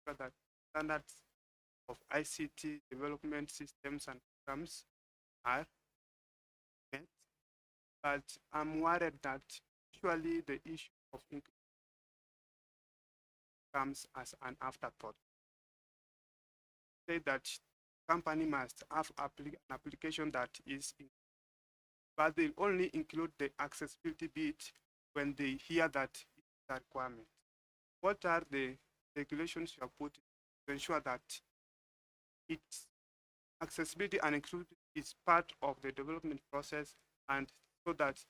that standards of ICT development systems and programs are met, but I'm worried that usually the issue of comes as an afterthought. Say that company must have an application that is, but they only include the accessibility bit when they hear that it's a requirement. What are the regulations you have put to ensure that its accessibility and inclusion is part of the development process, and so that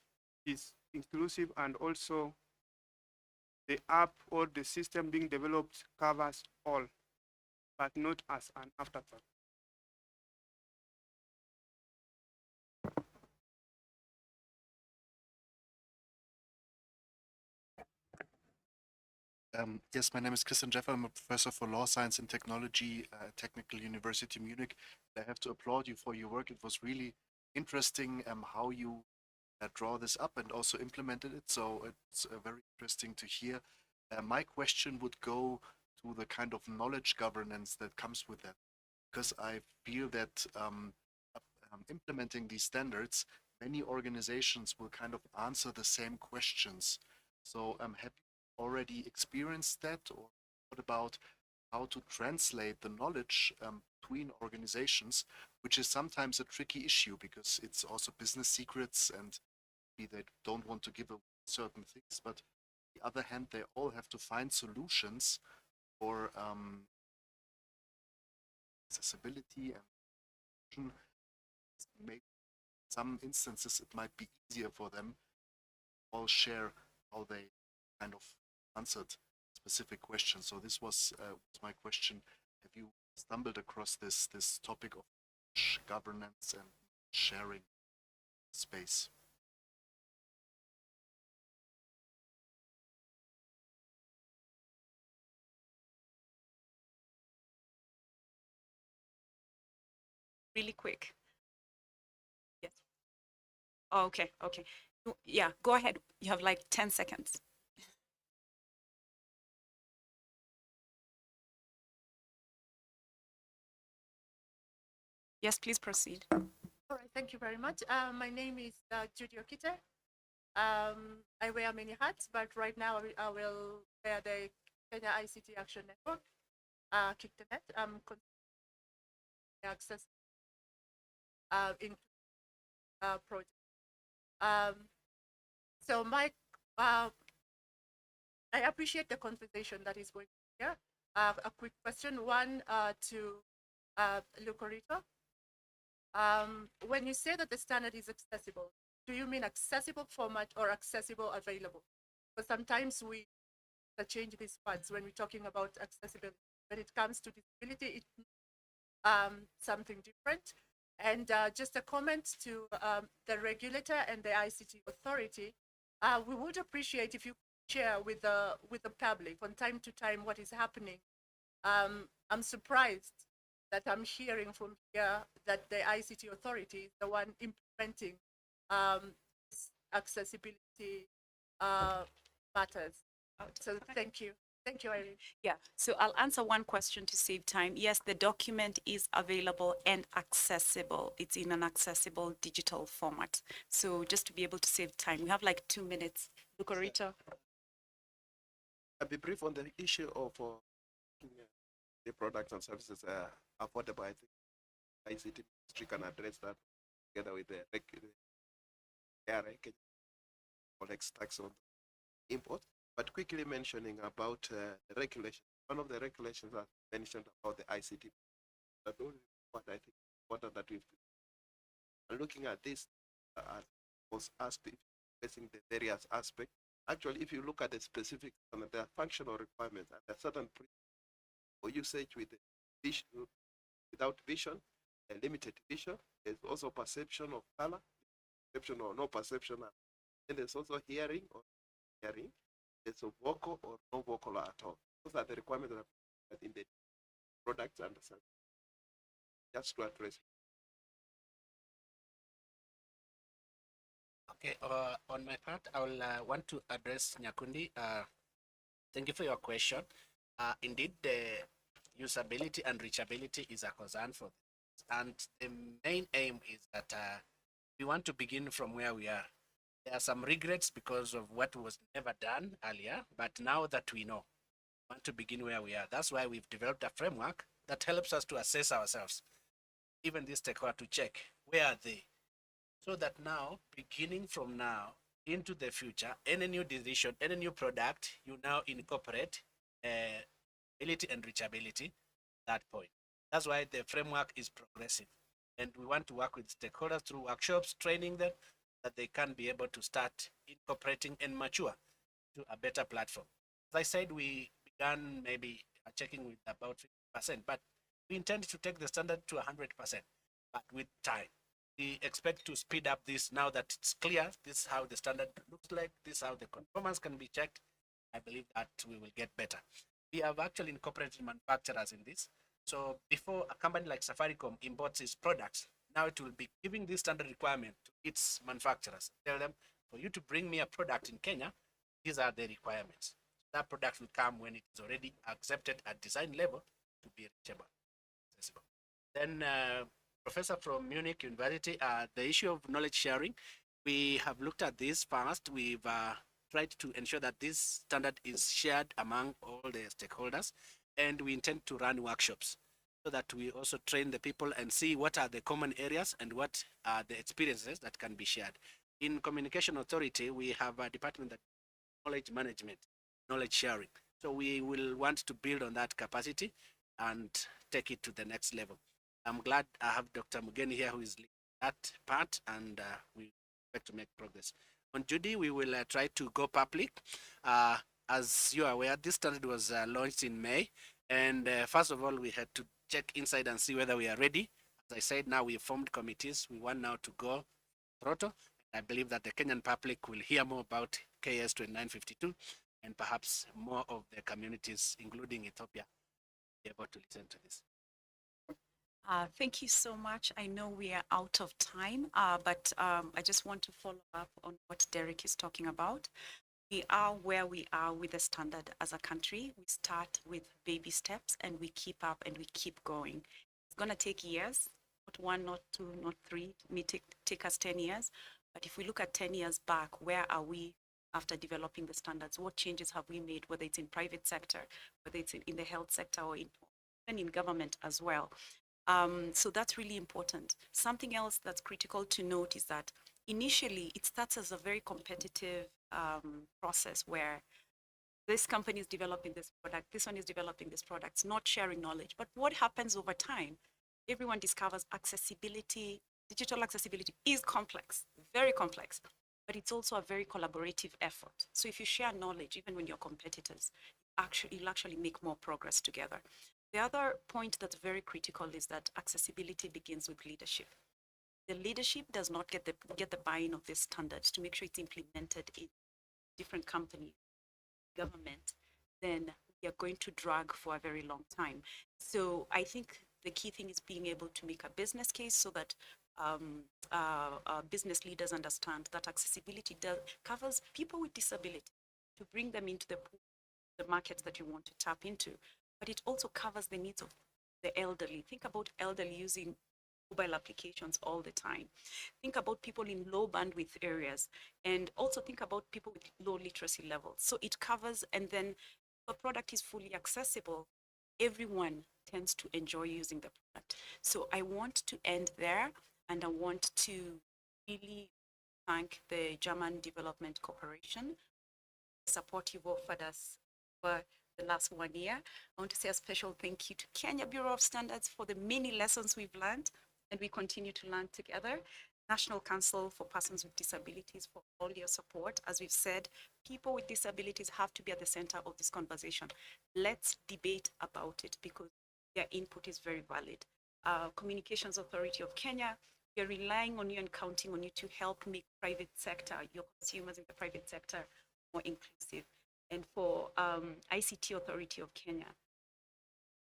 it's inclusive and also the app or the system being developed covers all, but not as an afterthought? Yes, my name is Christian Jeffer. I'm a professor for law science and technology at Technical University Munich. I have to applaud you for your work. It was really interesting how you draw this up and also implemented it. So it's very interesting to hear. My question would go to the kind of knowledge governance that comes with that, because I feel that implementing these standards, many organizations will kind of answer the same questions. So have you already experienced that, or what about how to translate the knowledge between organizations, which is sometimes a tricky issue because it's also business secrets and they don't want to give away certain things, but the other hand, they all have to find solutions for accessibility and maybe some instances it might be easier for them all share how they kind of answered specific questions. So this was my question. Have you stumbled across this topic of governance and sharing space? Really quick. Yes. Oh, okay, okay. Yeah, go ahead. You have like 10 seconds. Yes, please proceed. All right, thank you very much. My name is Judy Okite. I wear many hats, but right now I will wear the Kenya ICT Action Network, KICTANET. I'm access in project. So my, I appreciate the conversation that is going on here. A quick question, one to Lucorito. When you say that the standard is accessible, do you mean accessible format or accessible available? Because sometimes we change these parts when we're talking about accessibility. When it comes to disability, it's something different. And just a comment to the regulator and the ICT authority, we would appreciate if you share with the public from time to time what is happening. I'm surprised that I'm hearing from here that the ICT authority is the one implementing accessibility matters. So thank you. Thank you, Irene. Yeah, so I'll answer one question to save time. Yes, the document is available and accessible. It's in an accessible digital format. So just to be able to save time, we have like 2 minutes. Lucorito. I'll be brief on the issue of the products and services affordable. I think ICT ministry can address that together with the ARA, collects tax on import. But quickly mentioning about the regulation, one of the regulations that mentioned about the ICT, that only what I think important that we've looking at this was asked if facing the various aspects. Actually, if you look at the specific, there are functional requirements and there are certain for usage with vision, without vision, a limited vision. There's also perception of color, perception or no perception, and there's also hearing or hearing. There's a vocal or no vocal at all. Those are the requirements that are in the products and the service. Just to address. Okay, on my part, I will want to address Nyakundi. Thank you for your question. Indeed, the usability and reachability is a concern for this. And the main aim is that we want to begin from where we are. There are some regrets because of what was never done earlier, but now that we know, we want to begin where we are. That's why we've developed a framework that helps us to assess ourselves, even this stakeholder, to check where are they, so that now, beginning from now into the future, any new decision, any new product, you now incorporate ability and reachability at that point. That's why the framework is progressive. And we want to work with stakeholders through workshops, training them, that they can be able to start incorporating and mature to a better platform. As I said, we began maybe checking with about 50%, but we intend to take the standard to 100%, but with time. We expect to speed up this now that it's clear. This is how the standard looks like. This is how the conformance can be checked. I believe that we will get better. We have actually incorporated manufacturers in this. So before a company like Safaricom imports its products, now it will be giving this standard requirement to its manufacturers. Tell them, for you to bring me a product in Kenya, these are the requirements. That product will come when it is already accepted at design level to be reachable, accessible. Then Professor from Munich University, the issue of knowledge sharing, we have looked at this first. We've tried to ensure that this standard is shared among all the stakeholders, and we intend to run workshops so that we also train the people and see what are the common areas and what are the experiences that can be shared. In Communication Authority, we have a department that knowledge management, knowledge sharing. So we will want to build on that capacity and take it to the next level. I'm glad I have Dr. Mugeni here who is leading that part, and we expect to make progress. On Judy, we will try to go public. As you are aware, this standard was launched in May. And first of all, we had to check inside and see whether we are ready. As I said, now we have formed committees. We want now to go throttle. I believe that the Kenyan public will hear more about KS 2952 and perhaps more of the communities, including Ethiopia, be able to listen to this. Thank you so much. I know we are out of time, but I just want to follow up on what Derek is talking about. We are where we are with the standard as a country. We start with baby steps and we keep up and we keep going. It's going to take years, not one, not two, not three. It may take us 10 years. But if we look at 10 years back, where are we after developing the standards? What changes have we made, whether it's in private sector, whether it's in the health sector, or even in government as well? So that's really important. Something else that's critical to note is that initially it starts as a very competitive process where this company is developing this product, this one is developing this product, it's not sharing knowledge. But what happens over time? Everyone discovers accessibility, digital accessibility is complex, very complex, but it's also a very collaborative effort. So if you share knowledge, even when you're competitors, you'll actually make more progress together. The other point that's very critical is that accessibility begins with leadership. The leadership does not get the buy-in of these standards to make sure it's implemented in different companies, government, then we are going to drag for a very long time. So I think the key thing is being able to make a business case so that business leaders understand that accessibility covers people with disability to bring them into the markets that you want to tap into. But it also covers the needs of the elderly. Think about elderly using mobile applications all the time. Think about people in low bandwidth areas, and also think about people with low literacy levels. So it covers, and then if a product is fully accessible, everyone tends to enjoy using the product. So I want to end there, and I want to really thank the German Development Corporation, the support you've offered us for the last 1 year. I want to say a special thank you to Kenya Bureau of Standards for the many lessons we've learned, and we continue to learn together. National Council for Persons with Disabilities for all your support. As we've said, people with disabilities have to be at the center of this conversation. Let's debate about it because their input is very valid. Communications Authority of Kenya, we are relying on you and counting on you to help make private sector, your consumers in the private sector, more inclusive. And for ICT Authority of Kenya,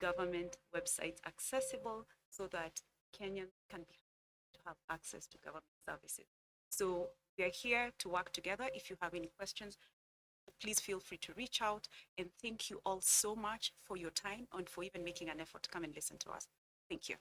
government websites accessible so that Kenyans can have access to government services. So we are here to work together. If you have any questions, please feel free to reach out. And thank you all so much for your time and for even making an effort to come and listen to us. Thank you.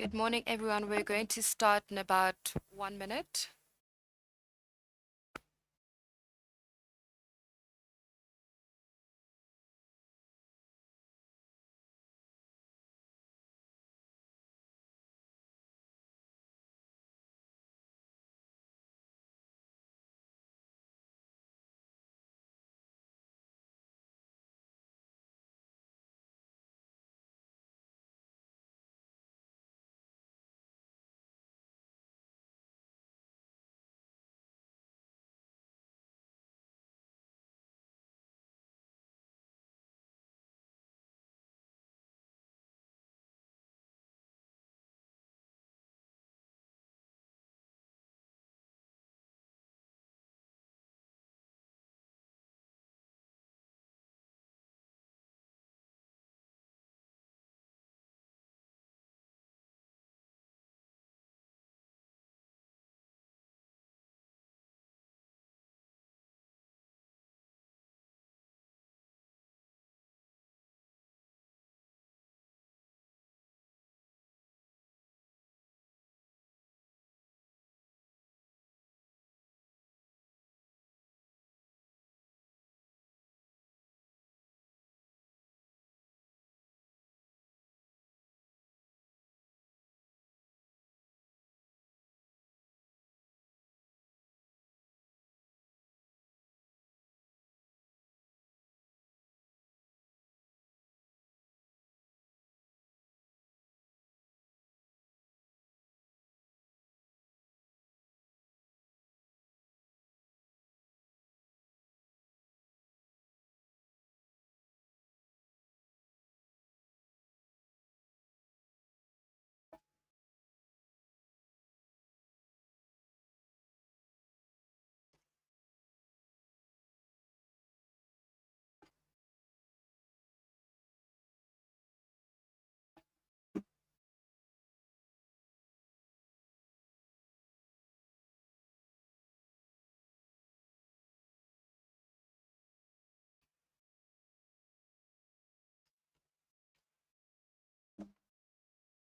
Good morning, everyone. We're going to start in about 1 minute.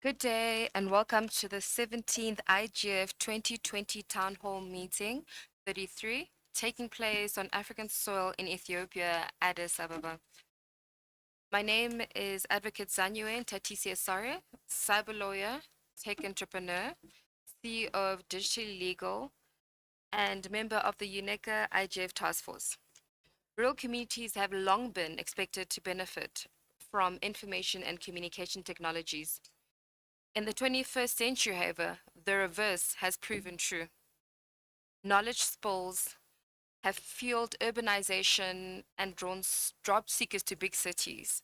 Good day and welcome to the 17th IGF 2020 Town Hall Meeting 33, taking place on African soil in Ethiopia, Addis Ababa. My name is Advocate Zanyue Tatisi Asare, cyber lawyer, tech entrepreneur, CEO of Digital Legal, and member of the UNECA IGF Task Force. Rural communities have long been expected to benefit from information and communication technologies. In the 21st century, however, the reverse has proven true. Knowledge spills have fueled urbanization and drawn job seekers to big cities,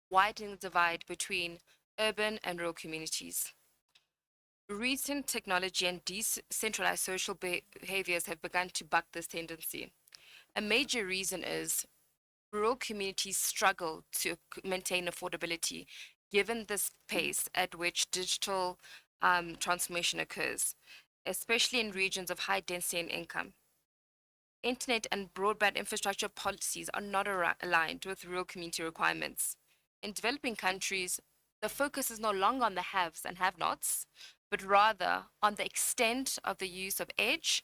widening the divide between urban and rural communities. Recent technology and decentralized social behaviors have begun to buck this tendency. A major reason is rural communities struggle to maintain affordability given this pace at which digital transformation occurs, especially in regions of high density and income. Internet and broadband infrastructure policies are not aligned with rural community requirements. In developing countries, the focus is no longer on the haves and have nots, but rather on the extent of the use of edge,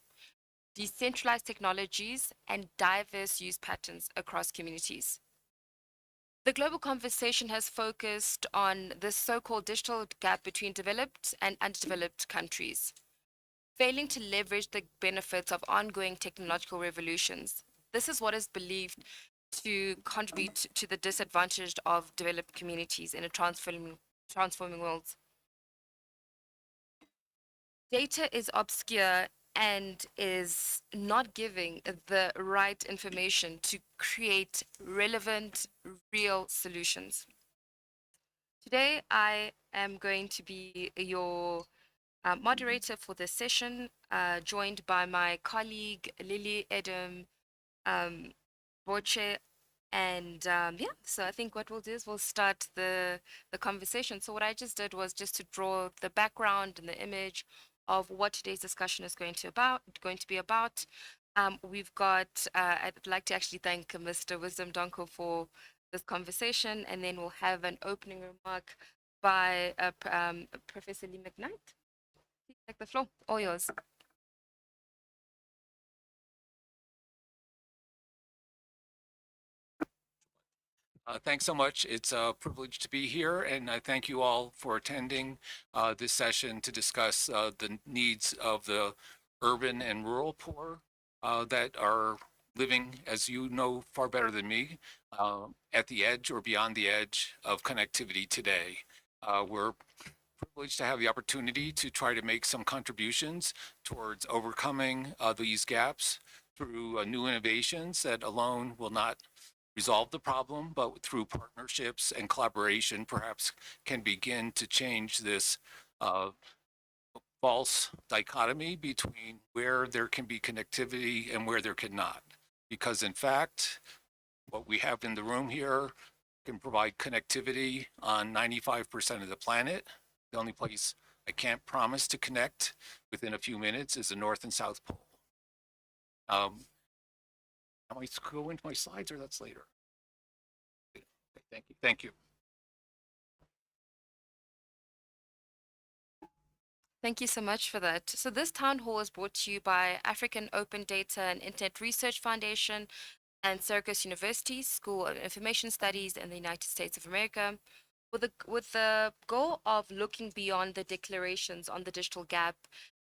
decentralized technologies, and diverse use patterns across communities. The global conversation has focused on the so called digital gap between developed and underdeveloped countries, failing to leverage the benefits of ongoing technological revolutions. This is what is believed to contribute to the disadvantage of developed communities in a transforming world. Data is obscure and is not giving the right information to create relevant, real solutions. Today, I am going to be your moderator for this session, joined by my colleague Lily Edem Boche. And yeah, so I think what we'll do is we'll start the conversation. So what I just did was just to draw the background and the image of what today's discussion is going to be about. We've got, I'd like to actually thank Mr. Wisdom Donko for this conversation, and then we'll have an opening remark by Professor Lee McKnight. Please take the floor. All yours. Thanks so much. It's a privilege to be here, and I thank you all for attending this session to discuss the needs of the urban and rural poor that are living, as you know far better than me, at the edge or beyond the edge of connectivity today. We're privileged to have the opportunity to try to make some contributions towards overcoming these gaps through new innovations that alone will not resolve the problem, but through partnerships and collaboration, perhaps can begin to change this false dichotomy between where there can be connectivity and where there cannot. Because in fact, what we have in the room here can provide connectivity on 95% of the planet. The only place I can't promise to connect within a few minutes is the North and South Pole. Am I go into my slides or that's later? Okay, thank you. Thank you. Thank you so much for that. So this town hall is brought to you by African Open Data and Internet Research Foundation and Syracuse University School of Information Studies in the United States of America, with the goal of looking beyond the declarations on the digital gap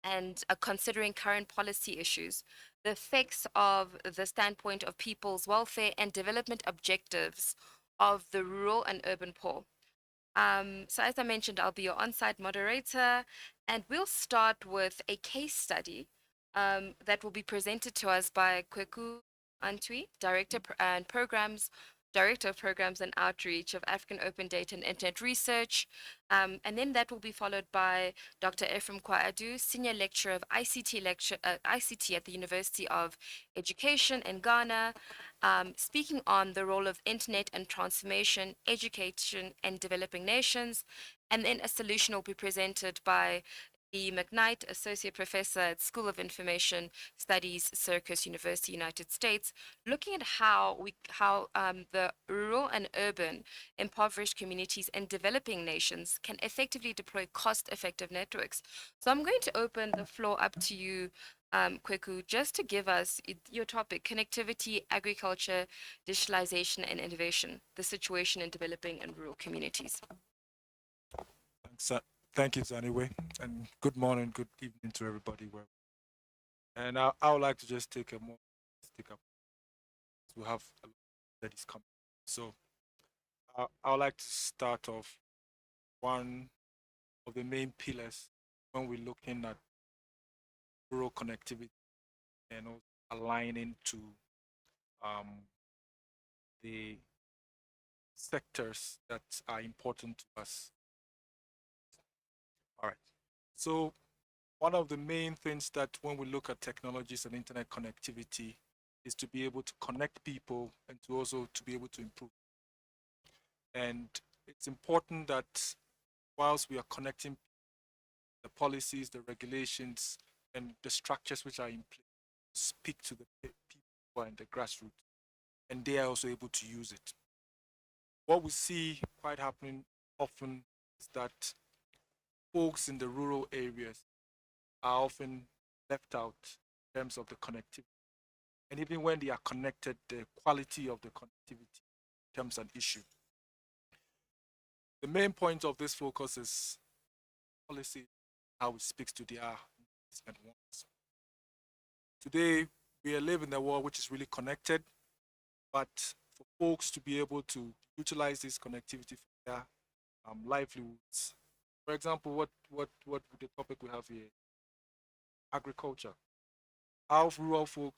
and considering current policy issues, the effects of the standpoint of people's welfare and development objectives of the rural and urban poor. So as I mentioned, I'll be your on-site moderator, and we'll start with a case study that will be presented to us by Kweku Antwi, Director of Programs and Outreach of African Open Data and Internet Research. And then that will be followed by Dr. Ephraim Kwaadu, Senior Lecturer of ICT at the University of Education in Ghana, speaking on the role of internet and transformation, education and developing nations. And then a solution will be presented by Lee McKnight, Associate Professor at School of Information Studies, Syracuse University, United States, looking at how the rural and urban impoverished communities and developing nations can effectively deploy cost-effective networks. So I'm going to open the floor up to you, Kweku, just to give us your topic: connectivity, agriculture, digitalization, and innovation, the situation in developing and rural communities. Thanks, thank you, Zaniwe, and good morning, good evening to everybody. And I would like to just take a more stick up. We have a lot that is coming. So I would like to start off one of the main pillars when we're looking at rural connectivity and also aligning to the sectors that are important to us. All right. So one of the main things that when we look at technologies and internet connectivity is to be able to connect people and to also to be able to improve. And it's important that whilst we are connecting the policies, the regulations, and the structures which are in place, speak to the people who are in the grassroots, and they are also able to use it. What we see quite happening often is that folks in the rural areas are often left out in terms of the connectivity. And even when they are connected, the quality of the connectivity becomes an issue. The main point of this focus is policy, how it speaks to their needs and wants. Today, we live in a world which is really connected, but for folks to be able to utilize this connectivity for their livelihoods. For example, what the topic we have here, agriculture. How rural folk,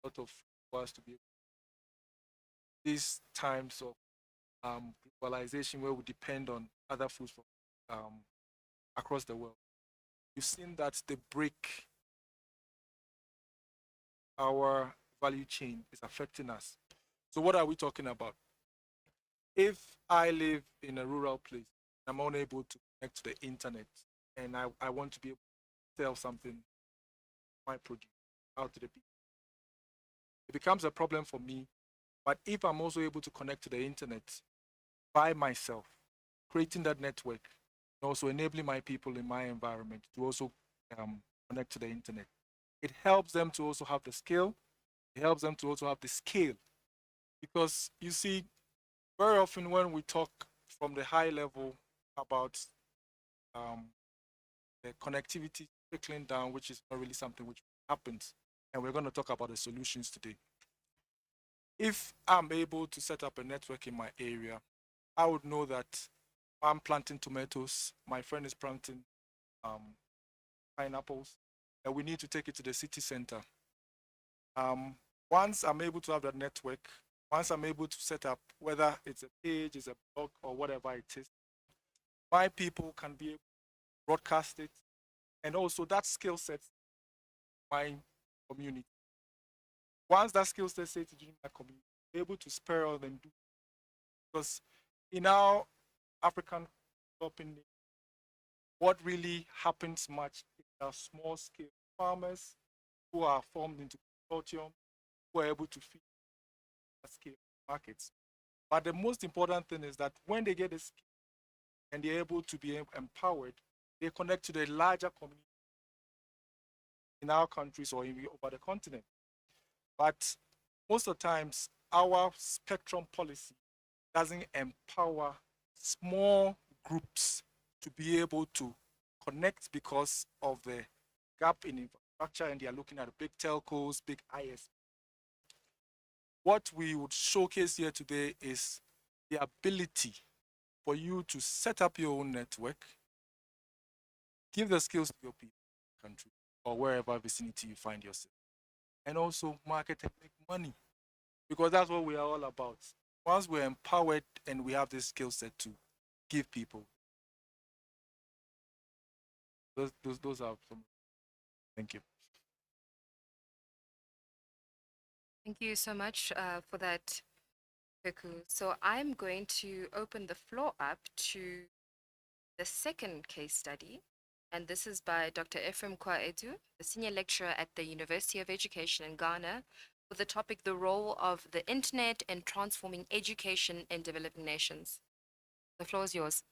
a lot of us to be able these times of globalization where we depend on other foods from across the world. You've seen that they break our value chain is affecting us. So what are we talking about? If I live in a rural place, I'm unable to connect to the internet, and I want to be able to sell something, my produce, out to the people. It becomes a problem for me. But if I'm also able to connect to the internet by myself, creating that network, and also enabling my people in my environment to also connect to the internet. It helps them to also have the skill. It helps them to also have the scale. Because you see, very often when we talk from the high level about the connectivity trickling down, which is not really something which happens, and we're going to talk about the solutions today. If I'm able to set up a network in my area, I would know that I'm planting tomatoes, my friend is planting pineapples, and we need to take it to the city center. Once I'm able to have that network, once I'm able to set up, whether it's a page, it's a blog, or whatever it is, my people can be able to broadcast it, and also that skill set my community. Once that skill set is in my community, be able to spur on and do, because in our African developing, what really happens much is our small scale farmers who are formed into consortium, who are able to feed scale markets. But the most important thing is that when they get a skill and they're able to be empowered, they connect to the larger community in our countries or over the continent. But most of the times, our spectrum policy doesn't empower small groups to be able to connect because of the gap in infrastructure, and they are looking at big telcos, big ISPs. What we would showcase here today is the ability for you to set up your own network, give the skills to your people, country, or wherever vicinity you find yourself, and also market and make money, because that's what we are all about. Once we're empowered and we have this skill set to give people, those are some. Thank you. Thank you so much for that, Peku. So I'm going to open the floor up to the second case study, and this is by Dr. Ephraim Kwaedu, the senior lecturer at the University of Education in Ghana, with the topic, the role of the internet in transforming education in developing nations. The floor is yours.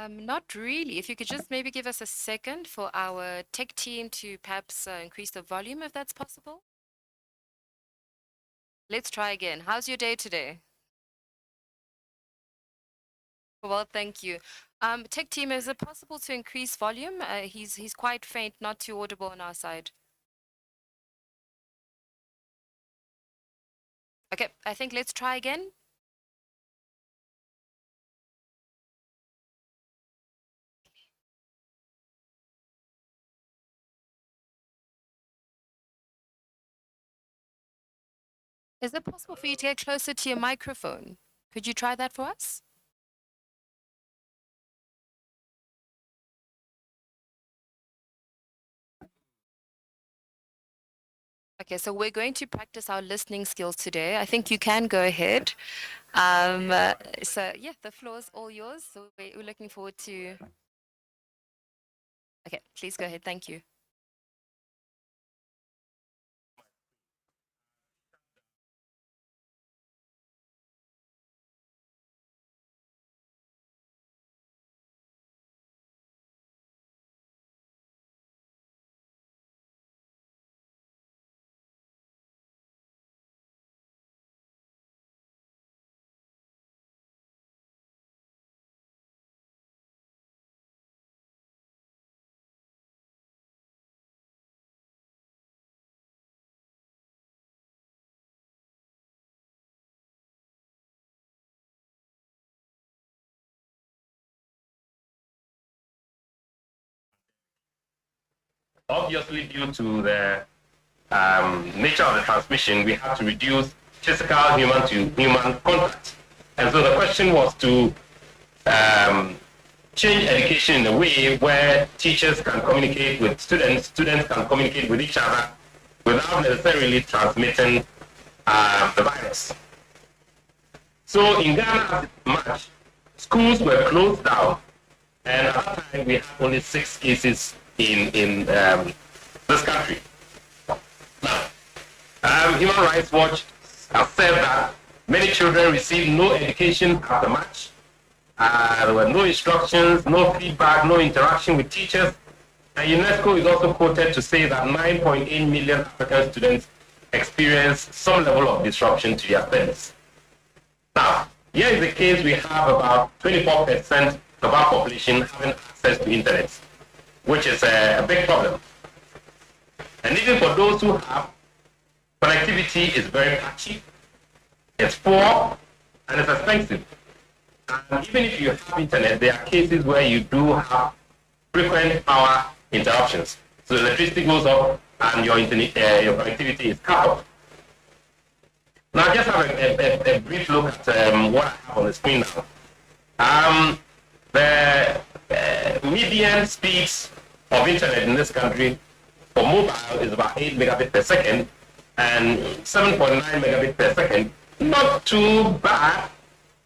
Not really. If you could just maybe give us a second for our tech team to perhaps increase the volume, if that's possible. Let's try again. How's your day today? Well, thank you. Tech team, is it possible to increase volume? He's quite faint, not too audible on our side. Okay, I think let's try again. Is it possible for you to get closer to your microphone? Could you try that for us? Okay, so we're going to practice our listening skills today. I think you can go ahead. So yeah, the floor is all yours. So we're looking forward to. Okay, please go ahead. Thank you. Obviously, due to the nature of the transmission, we have to reduce physical human to human contact. And so the question was to change education in a way where teachers can communicate with students, students can communicate with each other without necessarily transmitting the virus. So in Ghana, March, schools were closed down, and at that time we had only 6 cases in this country. Now, Human Rights Watch has said that many children receive no education after match. There were no instructions, no feedback, no interaction with teachers. And UNESCO is also quoted to say that 9.8 million African students experience some level of disruption to their studies. Now, here is the case: we have about 24% of our population having access to internet, which is a big problem. And even for those who have, connectivity is very patchy, it's poor, and it's expensive. And even if you have internet, there are cases where you do have frequent power interruptions. So the electricity goes up and your internet, your connectivity is cut off. Now, just have a brief look at what I have on the screen now. The median speeds of internet in this country for mobile is about 8 megabits per second and 7.9 megabits per second. Not too bad,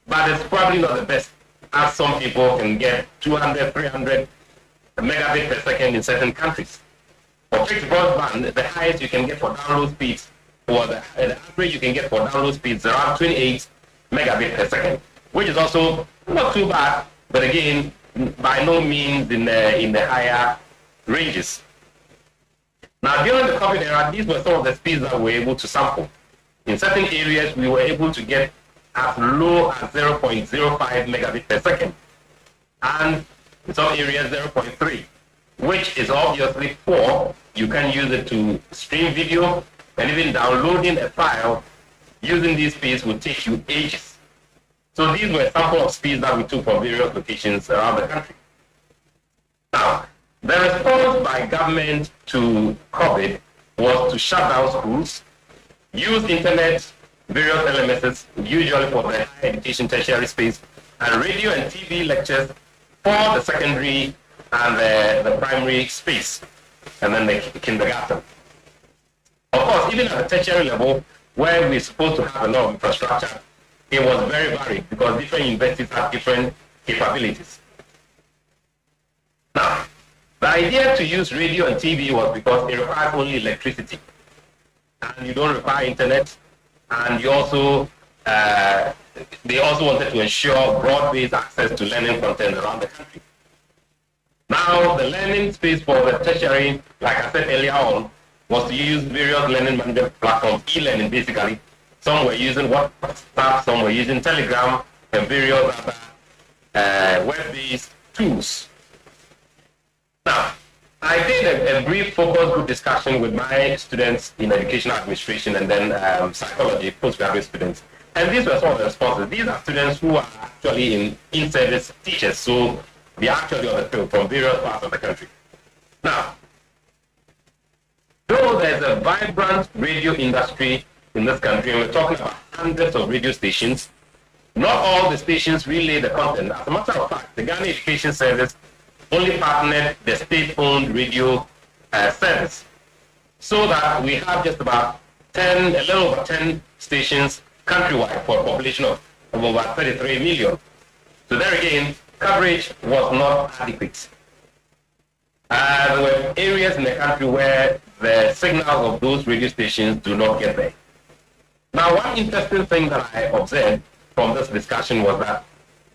but it's probably not the best, as some people can get 200, 300 megabits per second in certain countries. For fixed broadband, the highest you can get for download speeds, or the average you can get for download speeds, around 28 megabits per second, which is also not too bad, but again, by no means in the higher ranges. Now, during the COVID era, these were some of the speeds that we were able to sample. In certain areas, we were able to get as low as 0.05 megabits per second, and in some areas 0.3, which is obviously poor. You can use it to stream video, and even downloading a file using these speeds will take you ages. So these were sample of speeds that we took from various locations around the country. Now, the response by government to COVID was to shut down schools, use internet, various LMSs, usually for the higher education tertiary space, and radio and TV lectures for the secondary and the primary space, and then the kindergarten. Of course, even at the tertiary level, where we're supposed to have a lot of infrastructure, it was very varied because different universities have different capabilities. Now, the idea to use radio and TV was because it requires only electricity, and you don't require internet, and you also, they also wanted to ensure broad-based access to learning content around the country. Now, the learning space for the tertiary, like I said earlier on, was to use various learning management platforms, e-learning basically. Some were using WhatsApp, some were using Telegram, and various other web-based tools. Now, I did a brief focus group discussion with my students in education administration and then psychology, postgraduate students. And these were some of the responses. These are students who are actually in-service teachers, so they are actually on the field from various parts of the country. Now, though there's a vibrant radio industry in this country, and we're talking about hundreds of radio stations, not all the stations relay the content. As a matter of fact, the Ghana Education Service only partnered the state-owned radio service, so that we have just about a little over 10 stations countrywide for a population of about 33 million. So there again, coverage was not adequate. There were areas in the country where the signals of those radio stations do not get there. Now, one interesting thing that I observed from this discussion was that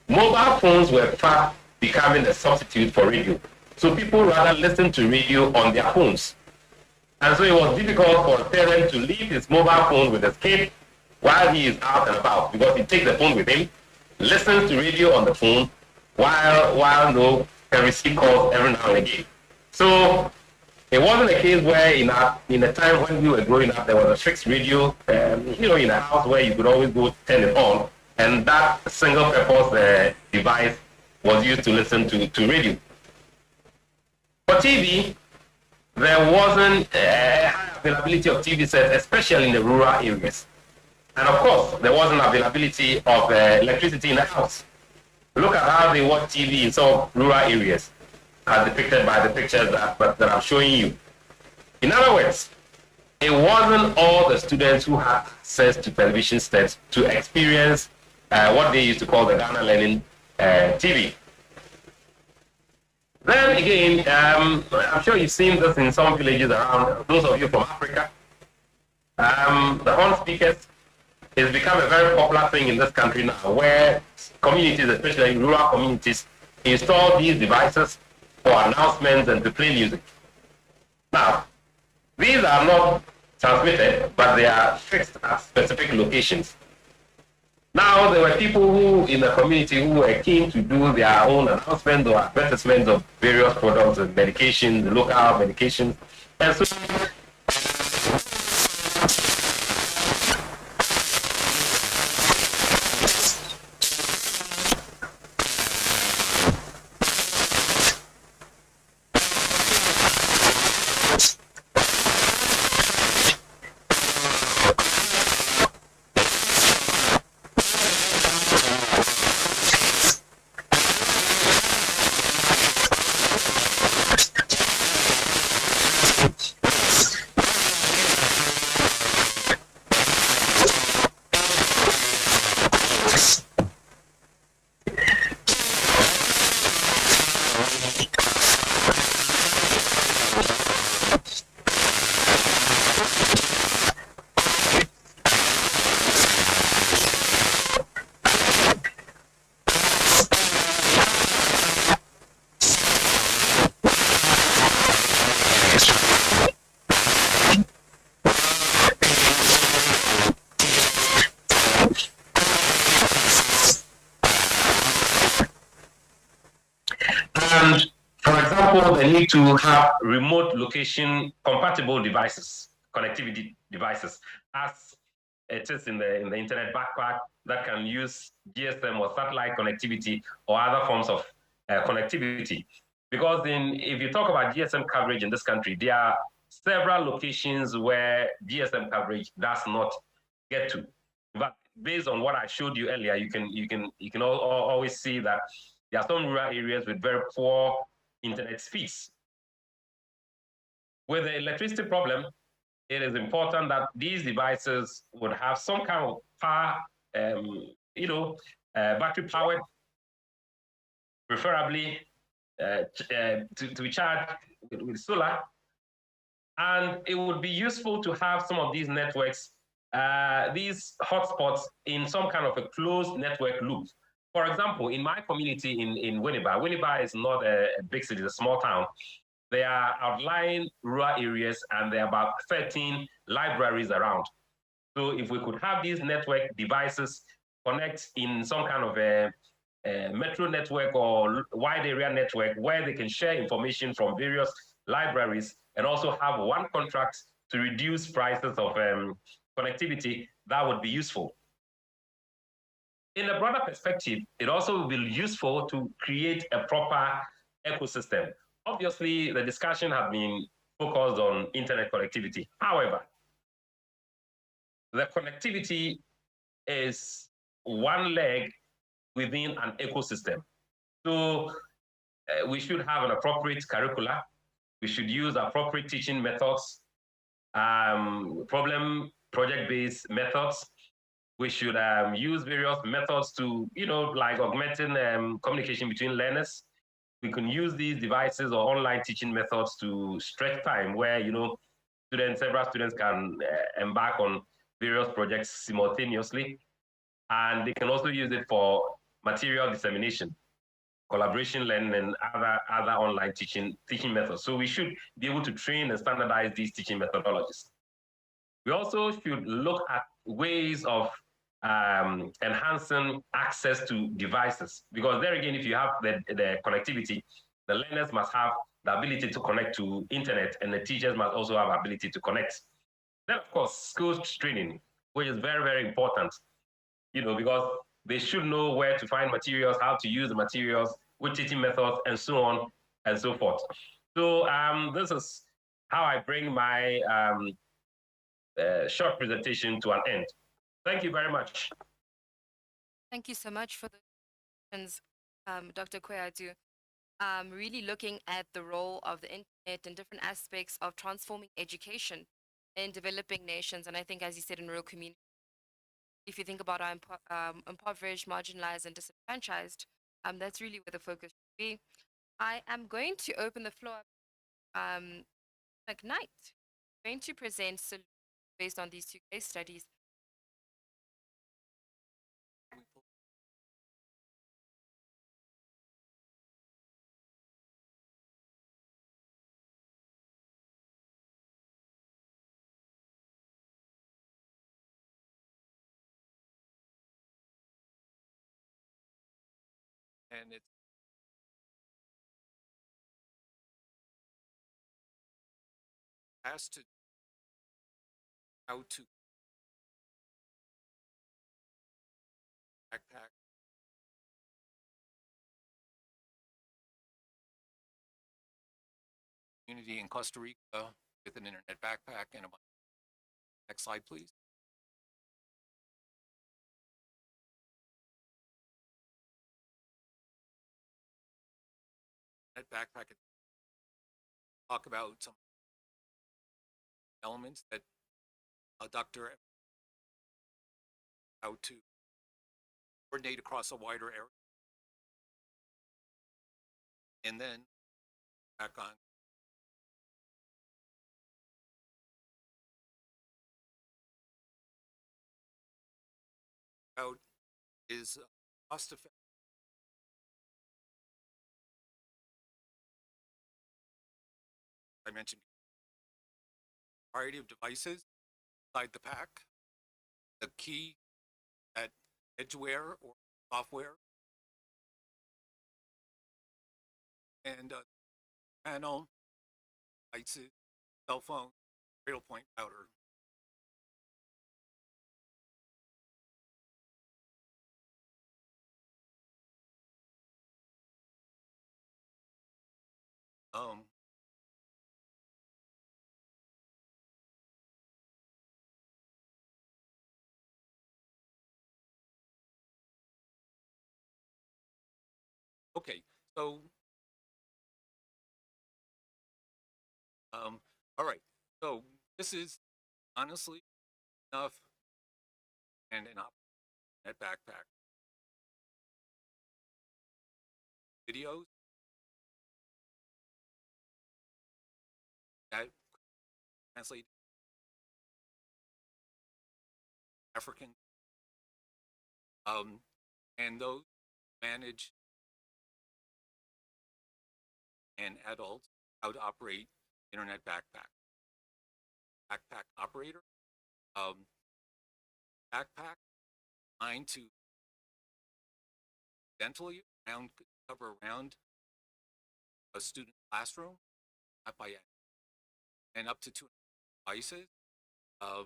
mobile phones were fast becoming a substitute for radio. So people rather listen to radio on their phones. And so it was difficult for a parent to leave his mobile phone with his kid while he is out and about, because he takes the phone with him, listens to radio on the phone, while no, can receive calls every now and again. So it wasn't a case where in a time when we were growing up, there was a fixed radio, in a house where you could always go turn it on, and that single purpose device was used to listen to radio. For TV, there wasn't a high availability of TV sets, especially in the rural areas. And of course, there wasn't availability of electricity in the house. Look at how they watch TV in some rural areas, as depicted by the pictures that I'm showing you. In other words, it wasn't all the students who had access to television sets to experience what they used to call the Ghana Learning TV. Then again, I'm sure you've seen this in some villages around, those of you from Africa. The horn speakers has become a very popular thing in this country now, where communities, especially rural communities, install these devices for announcements and to play music. Now, these are not transmitted, but they are fixed at specific locations. Now, there were people who in the community who were keen to do their own announcements or advertisements of various products and medications, local medications, and so And for example, they need to have remote location compatible devices, connectivity devices, as it is in the internet backpack that can use GSM or satellite connectivity or other forms of connectivity. Because if you talk about GSM coverage in this country, there are several locations where GSM coverage does not get to. But based on what I showed you earlier, you can always see that there are some rural areas with very poor internet speeds. With the electricity problem, it is important that these devices would have some kind of power, battery powered, preferably to be charged with solar. And it would be useful to have some of these networks, these hotspots in some kind of a closed network loop. For example, in my community in Winneba is not a big city, it's a small town. There are outlying rural areas and there are about 13 libraries around. So if we could have these network devices connect in some kind of a metro network or wide area network where they can share information from various libraries and also have one contract to reduce prices of connectivity, that would be useful. In a broader perspective, it also will be useful to create a proper ecosystem. Obviously, the discussion has been focused on internet connectivity. However, the connectivity is one leg within an ecosystem. So we should have an appropriate curricula. We should use appropriate teaching methods, project-based methods. We should use various methods to, like augmenting communication between learners. We can use these devices or online teaching methods to stretch time where, several students can embark on various projects simultaneously. And they can also use it for material dissemination, collaboration learning, and other online teaching methods. So we should be able to train and standardize these teaching methodologies. We also should look at ways of enhancing access to devices, because there again, if you have the connectivity, the learners must have the ability to connect to internet, and the teachers must also have ability to connect. Then, of course, skills training, which is very, very important, because they should know where to find materials, how to use the materials, which teaching methods, and so on and so forth. So this is how I bring my short presentation to an end. Thank you very much. Thank you so much for the questions, Dr. Kweadu. Really looking at the role of the internet and different aspects of transforming education in developing nations. And I think, as you said, in rural communities, if you think about our impoverished, marginalized, and disenfranchised, that's really where the focus should be. I am going to open the floor up. Ignite, going to present solutions based on these two case studies. And it has to how to backpack community in Costa Rica with an internet backpack and a next slide, please. That backpack talk about some elements that Dr. how to coordinate across a wider area, and then back on out is cost effective. I mentioned variety of devices inside the pack. The key at edgeware or software, and panel, devices, cell phone, cradle point router. Um, okay, so all right, so this is honestly enough and an op net backpack. Videos that translate African, and those manage and adults how to operate internet backpack. Backpack operator, backpack designed to dentally cover around a student classroom, not by end, and up to 2 devices. Our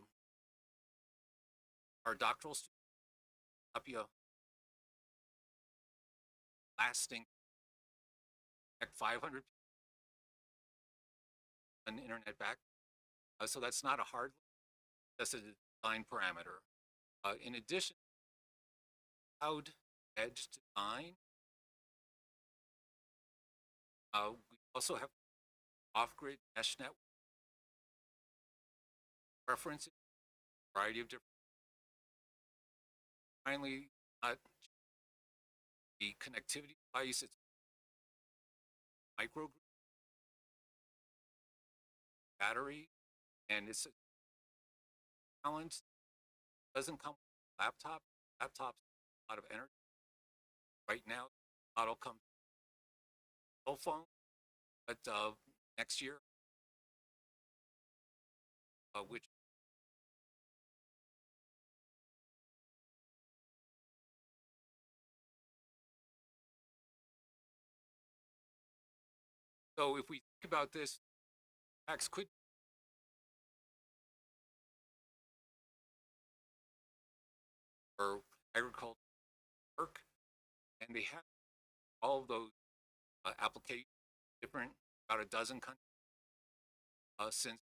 doctoral students copy a lasting 500 an internet back. So that's not a hard, that's a design parameter. In addition, cloud edge design. We also have off-grid mesh network references, variety of different. Finally, the connectivity device, it's micro battery, and it's a balance. Doesn't come with a laptop. Laptops a lot of energy. Right now, the model comes with cell phone, but next year, which so if we think about this, tax could for agriculture work, and they have all of those applications, different, about a dozen countries since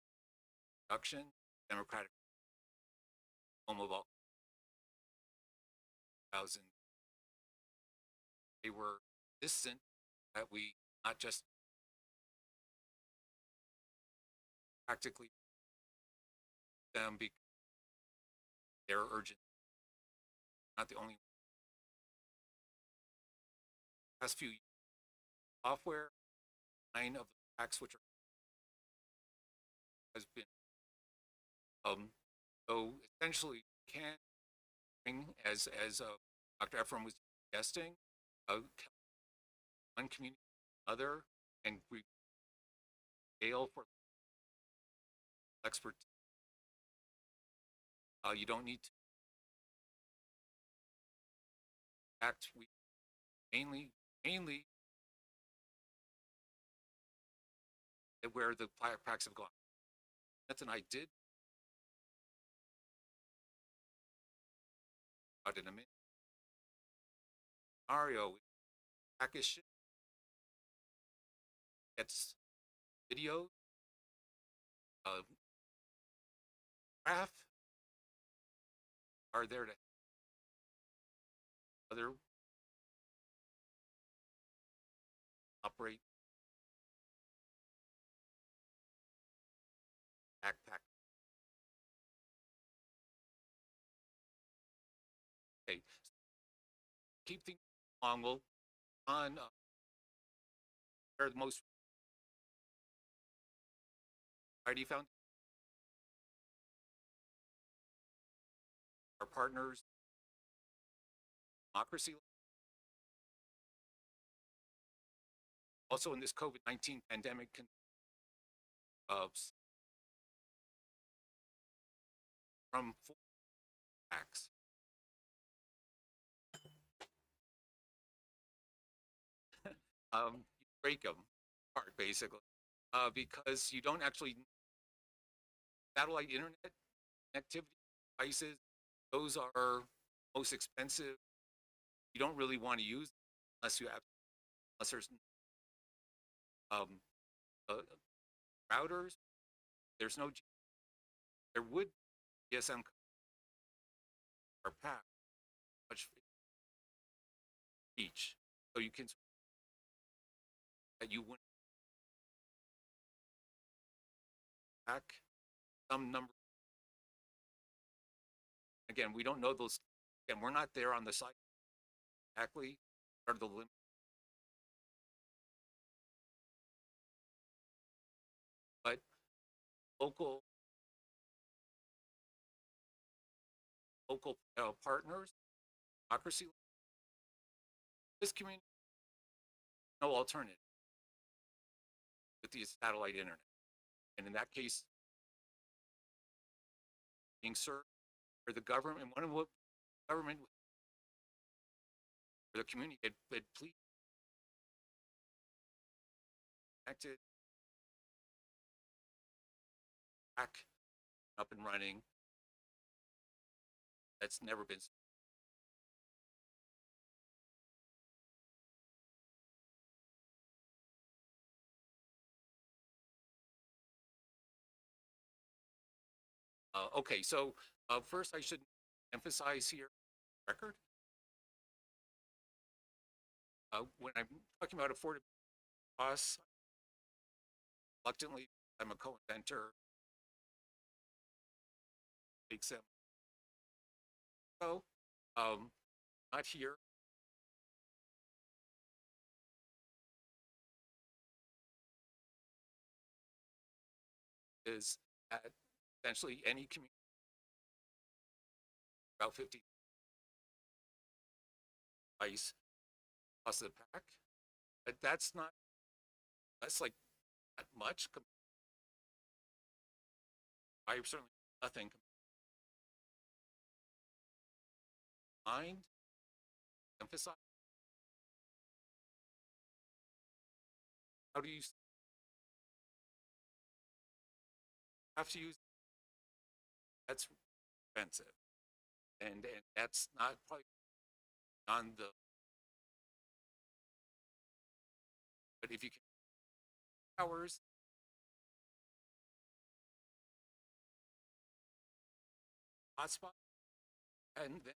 production, democratic home of all 2000. They were distant that we not just practically them because they're urgent, not the only past few years. Software, 9 of the packs which are has been So essentially, you can bring, as Dr. Ephraim was suggesting, one community to another, and we scale for expert. You don't need to act. We mainly where the packs have gone. That's an I did out in a minute. Scenario, package gets video, graph are there to other operate backpack. Okay, keep things along. We'll on where the most ID found our partners, democracy. Also in this COVID-19 pandemic, from acts. You break them apart basically, because you don't actually satellite internet connectivity devices. Those are most expensive. You don't really want to use unless you have, unless there's um, uh, routers. There's no. There would be GSM or pack much each, so you can that you wouldn't pack some number. Again, we don't know those. Again, we're not there on the site exactly. What are the limits? But local partners, democracy, this community, no alternative with the satellite internet. And in that case, being served for the government, one of what government or the community had please connected back up and running. That's never been. Okay, so first I should emphasize here record. When I'm talking about affordability costs, reluctantly, I'm a co-inventor. Makes them so not here. Is at essentially any community about 50 ice plus the pack, but that's like not much. I certainly nothing mind emphasize. How do you have to use? That's expensive, and that's not probably on the. But if you can hours, hotspot, and then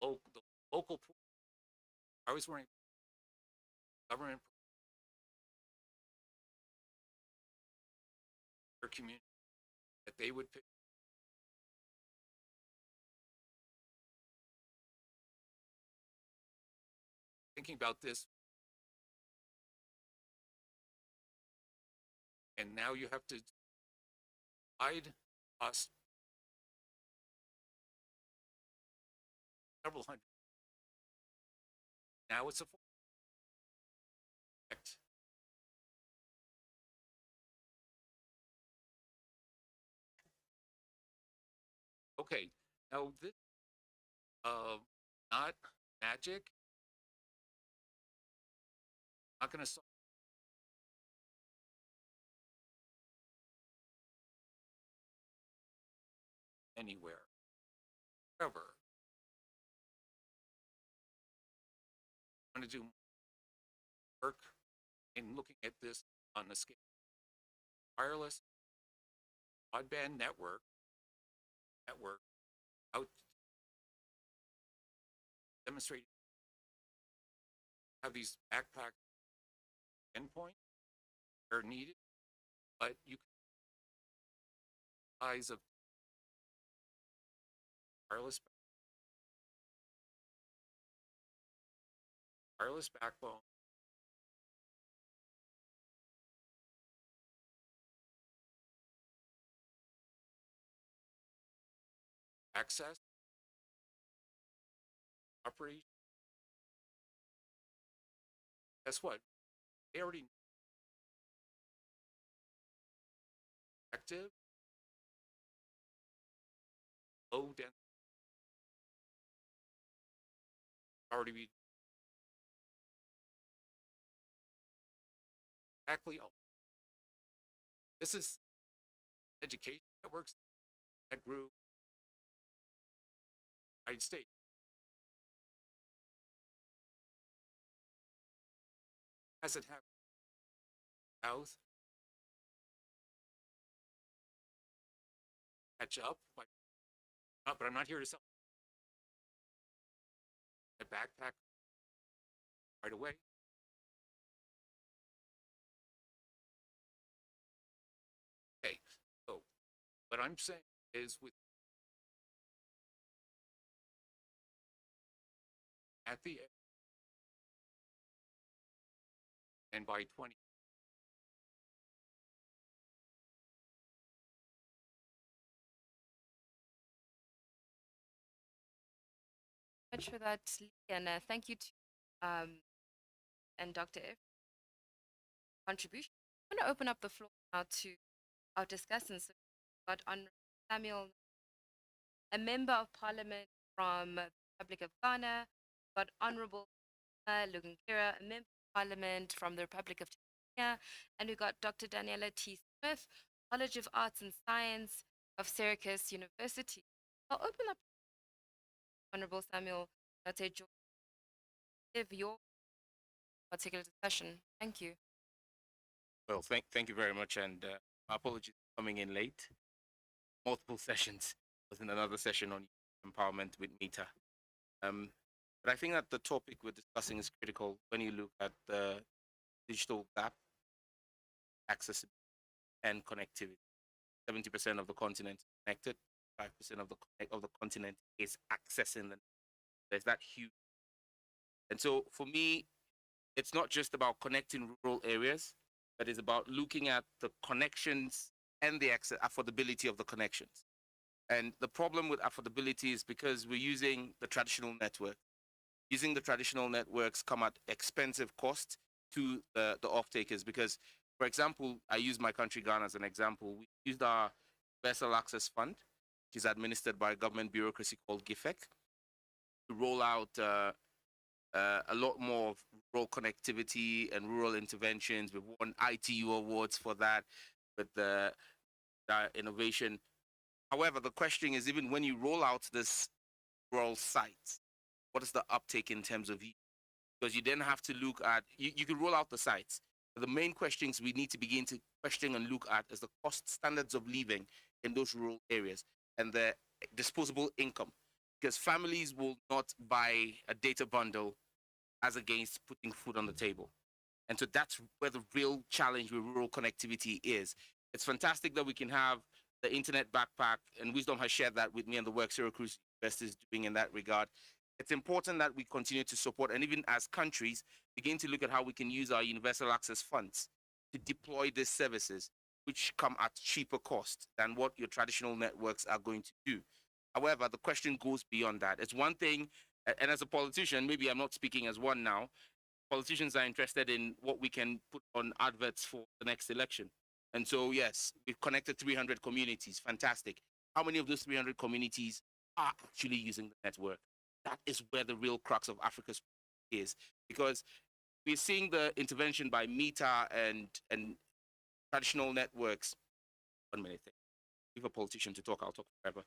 the local pool. I was wearing government or community that they would pick. Thinking about this And now you have to divide us several hundred. Now it's a full effect. Okay, now this not magic. Not going to solve anywhere. However, I want to do work in looking at this on the scale. Wireless broadband network out demonstrating have these backpack endpoints where needed, but you can size of wireless backbone access operation. Guess what? They already active low density already be exactly. This is education networks that grew in the United States. Has it happened south? Catch up, but I'm not here to sell a backpack right away. Okay, so what I'm saying is with at the end and by 20. Much for that, Lee, and thank you to and Dr. F contribution. I'm going to open up the floor now to our discussants. So we've got Honorable Samuel, a member of Parliament from the Republic of Ghana. We've got Honorable Lugunkira, a member of Parliament from the Republic of Tanzania, and we've got Dr. Daniela T. Smith, College of Arts and Science of Syracuse University. I'll open up Honorable Samuel Nate George, give your particular discussion. Thank you. Well, thank you very much, and my apologies for coming in late. Multiple sessions. Was in another session on empowerment with Mita. But I think that the topic we're discussing is critical when you look at the digital gap, accessibility, and connectivity. 70% of the continent is connected. 5% of the continent is accessing the. There's that huge. And so for me, it's not just about connecting rural areas, but it's about looking at the connections and the affordability of the connections. And the problem with affordability is because we're using the traditional network. Using the traditional networks come at expensive cost to the off-takers because, for example, I use my country, Ghana, as an example. We used our Universal Access Fund, which is administered by a government bureaucracy called GIFEC, to roll out a lot more of rural connectivity and rural interventions. We've won ITU awards for that with the innovation. However, the question is, even when you roll out this rural sites, what is the uptake in terms of use? Because you then have to look at, you can roll out the sites, but the main questions we need to begin to question and look at is the cost standards of living in those rural areas and the disposable income. Because families will not buy a data bundle as against putting food on the table. And so that's where the real challenge with rural connectivity is. It's fantastic that we can have the internet backpack, and Wisdom has shared that with me and the work Syracuse University is doing in that regard. It's important that we continue to support, and even as countries, begin to look at how we can use our universal access funds to deploy these services which come at cheaper cost than what your traditional networks are going to do. However, the question goes beyond that. It's one thing, and as a politician, maybe I'm not speaking as one now, politicians are interested in what we can put on adverts for the next election. And so, yes, we've connected 300 communities. Fantastic. How many of those 300 communities are actually using the network? That is where the real crux of Africa's is, because we're seeing the intervention by Meta and traditional networks. 1 minute. Leave a politician to talk. I'll talk forever.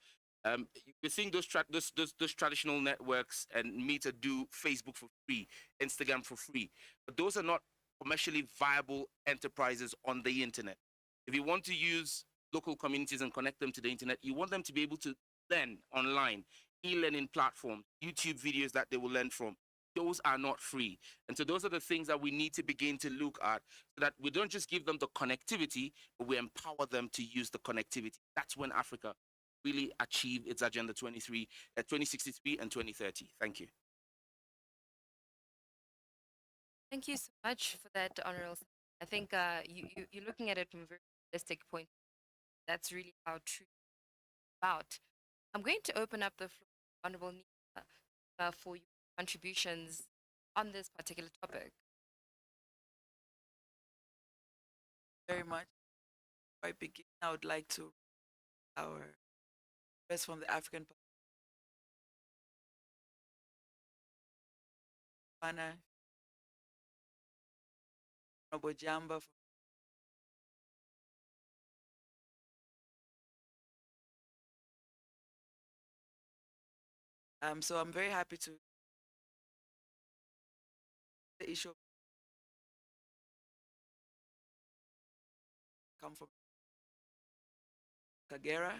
We're seeing those traditional networks and Meta do Facebook for free, Instagram for free, but those are not commercially viable enterprises on the internet. If you want to use local communities and connect them to the internet, you want them to be able to learn online, e-learning platforms, YouTube videos that they will learn from. Those are not free. And so those are the things that we need to begin to look at so that we don't just give them the connectivity, but we empower them to use the connectivity. That's when Africa really achieve its Agenda 2063 and 2030. Thank you. Thank you so much for that, Honorable. I think you're looking at it from a very holistic point. That's really how true about. I'm going to open up the floor, Honorable Nina, for your contributions on this particular topic. Very much. Before I begin, I would like to our best from the African Parliament, Honorable Jamba. So I'm very happy to the issue of come from Kagera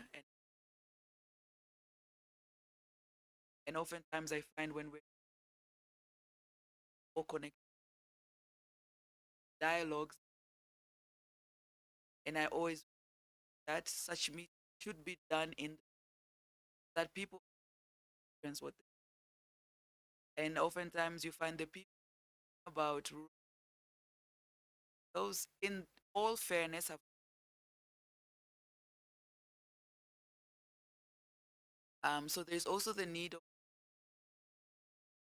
and oftentimes I find when we're all connected dialogues and I always that such meet should be done in that people experience what and oftentimes you find the people about those in all fairness have so there's also the need of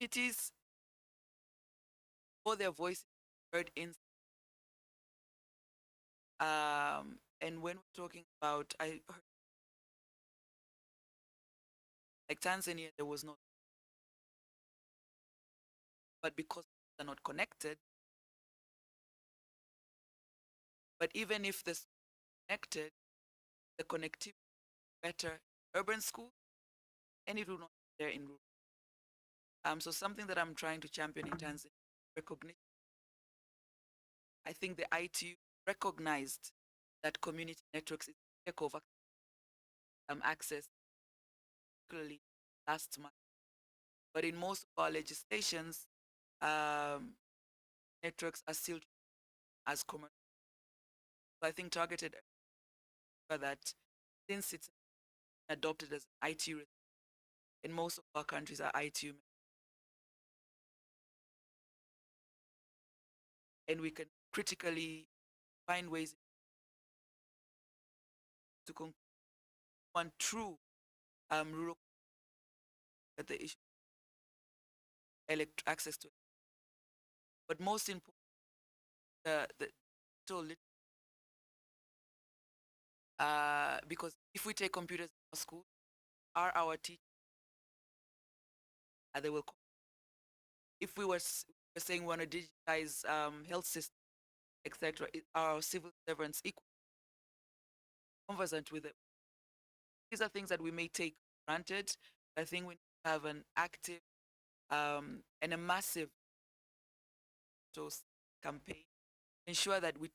cities for their voice heard in and when we're talking about I heard like Tanzania there was no but because they're not connected but even if they're connected the connectivity better urban school and it will not be there in rural so something that I'm trying to champion in Tanzania recognition I think the ITU recognized that community networks is take over access particularly last month but in most of our legislations networks are still as commercial so I think targeted that since it's adopted as ITU in most of our countries are ITU and we can critically find ways to one true rural at the issue access to it. But most important the total because if we take computers in our school are our teachers they will if we were saying we want to digitize health system etc our civil servants equal conversant with it these are things that we may take for granted I think we have an active and a massive campaign ensure that we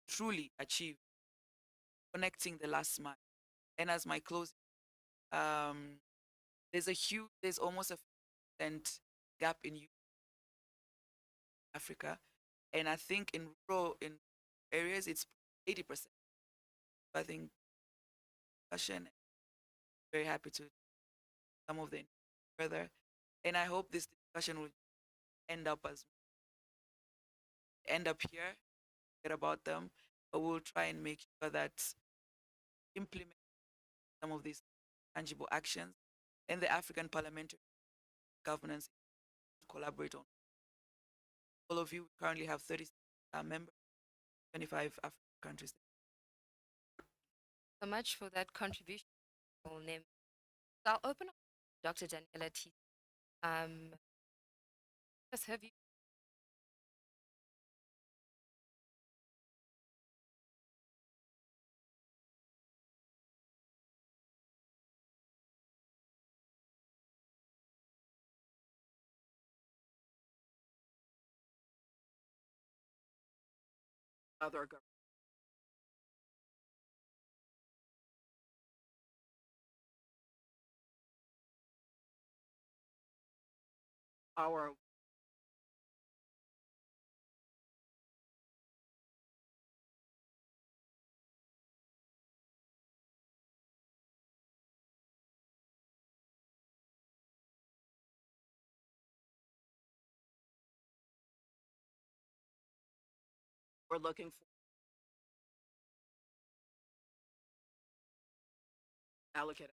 truly achieve connecting the last mile and as my close there's almost a percent gap in Africa and I think in rural in areas it's 80%. I think very happy to some of the further and I hope this discussion will end up here get about them but we'll try and make sure that implement some of these tangible actions and the African parliamentary governance collaborate on. All of you, we currently have 30 members, 25 African countries. So much for that contribution. Name. So I'll open up Dr. Daniela T. Just have you Other governments. Our we're looking for allocate.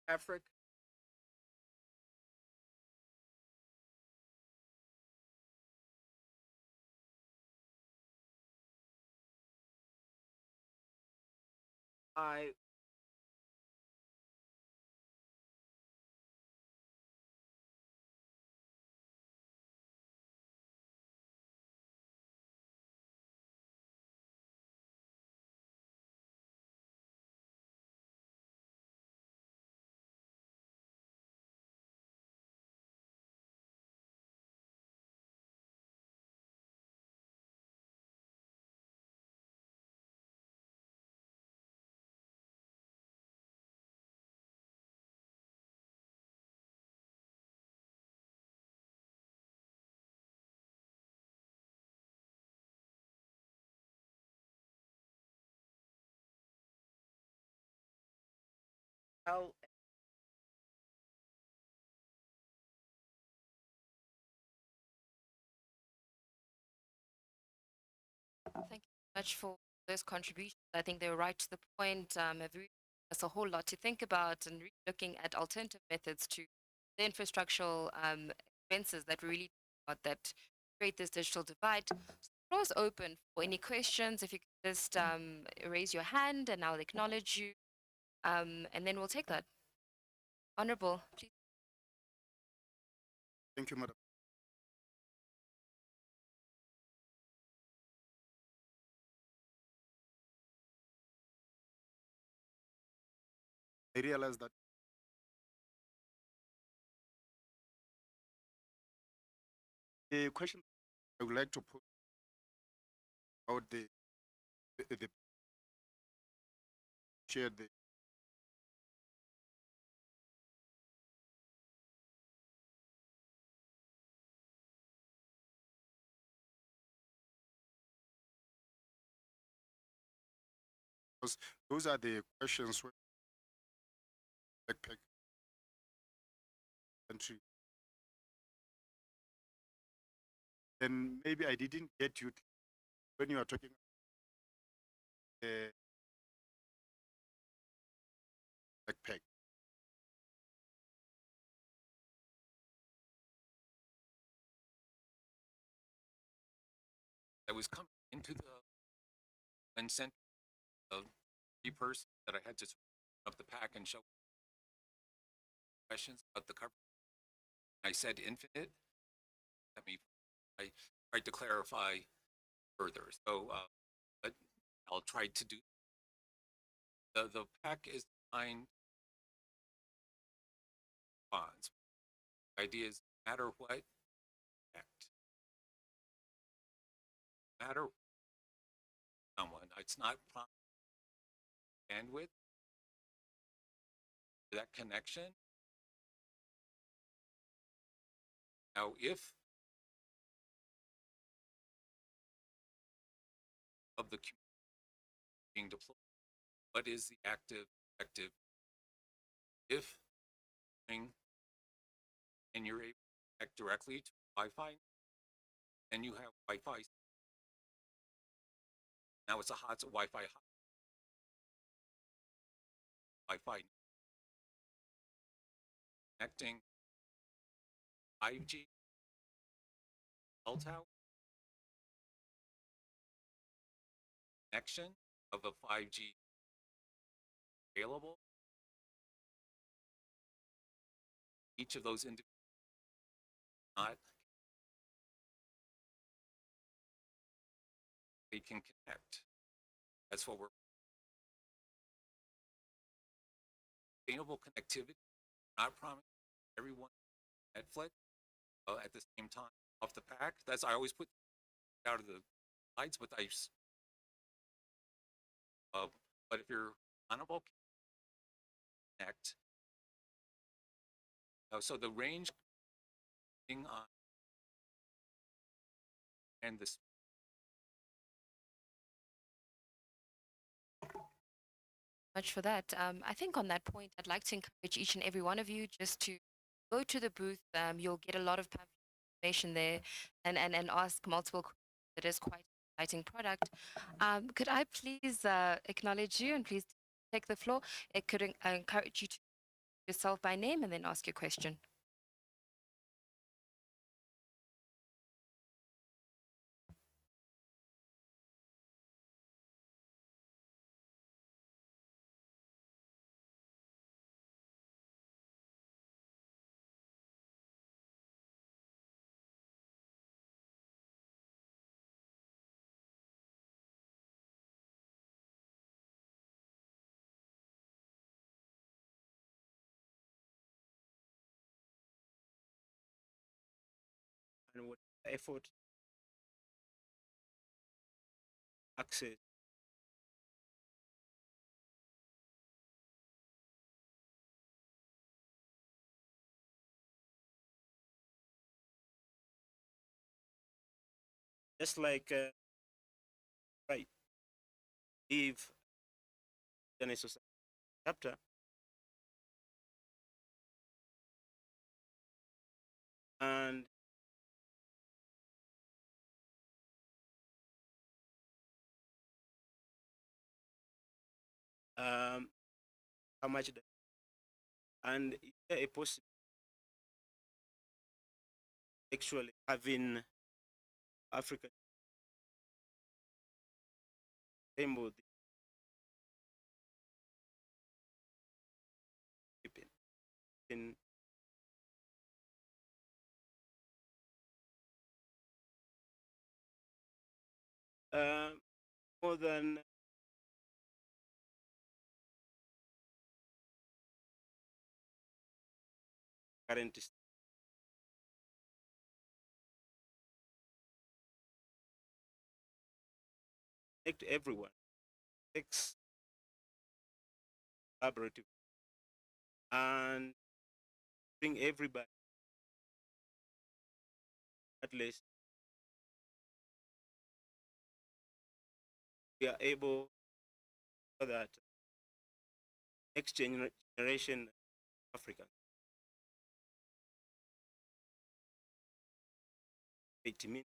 Africa. I I'll thank you so much for those contributions. I think they were right to the point. Have really us a whole lot to think about and really looking at alternative methods to the infrastructural expenses that we really that create this digital divide. So the floor is open for any questions. If you could just raise your hand and I'll acknowledge you, and then we'll take that. Honorable, please. Thank you, Madam. I realize that the question I would like to put about the share the because those are the questions when backpack country. Then maybe I didn't get you when you are talking the backpack. I was coming into the and sent a person that I had to up the pack and show questions about the cover. I said infinite. I tried to clarify further. So but I'll try to do. The pack is designed responds. The idea is no matter what, connect. No matter someone, it's not bandwidth, that connection. Now, if of the being deployed, what is the active effective? If and you're able to connect directly to Wi-Fi, then you have Wi-Fi. Now it's a Wi-Fi hot. Wi-Fi connecting 5G cell tower connection of a 5G available. Each of those individuals not they can connect. That's what we're sustainable connectivity. Not promising everyone Netflix at the same time off the pack. That's I always put out of the slides, but but if you're unable connect, so the range thing on and this Much for that. I think on that point, I'd like to encourage each and every one of you just to go to the booth. You'll get a lot of information there and ask multiple questions. It is quite an exciting product. Could I please acknowledge you and please take the floor? It could encourage you to yourself by name and then ask your question. and what effort access just like right if the society chapter and how much and is there a possible actually having Africa resemble in more than current connect everyone takes collaborative and bring everybody at least we are able so that next generation African 80 minutes.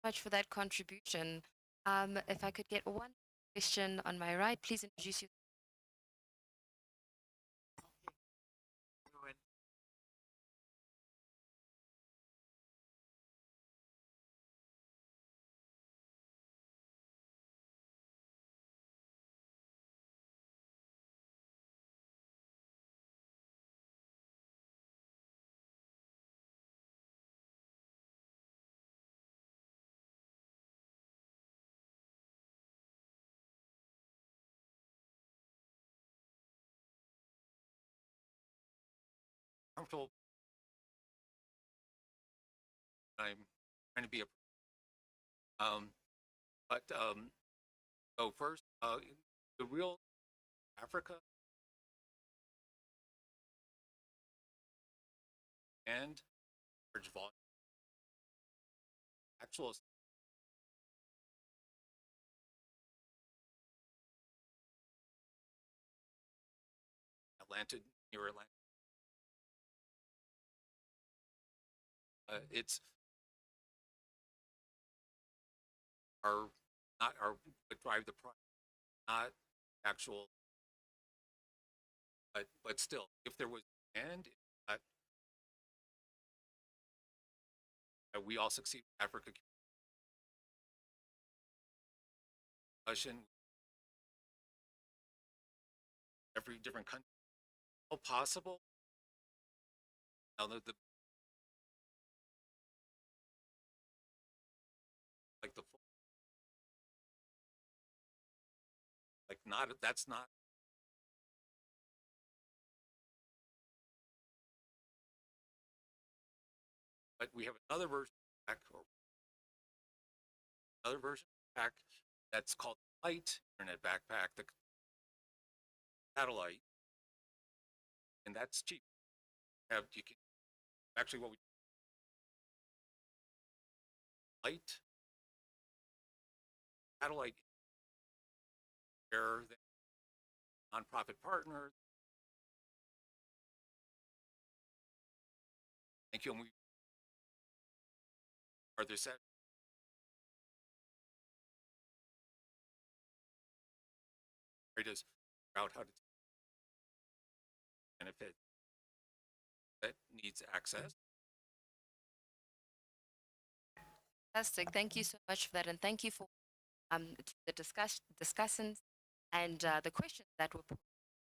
Much for that contribution. If I could get one question on my right, please introduce yourself. comfortable. I'm trying to be a, but so first, the real Africa and large volume actual Atlanta, near Atlanta. It's our not our what drive the price, not actual, but still, if there was demand, uh, we all succeed with Africa discussion, every different country, all possible. Now the like the like not that's not but we have another version of pack or another version of pack that's called light internet backpack, the satellite, and that's cheap. You can actually what we light satellite where the nonprofit partners. Thank you. And we are there set to out how to benefit that needs access. Fantastic. Thank you so much for that. And thank you for the discussants and the questions that were put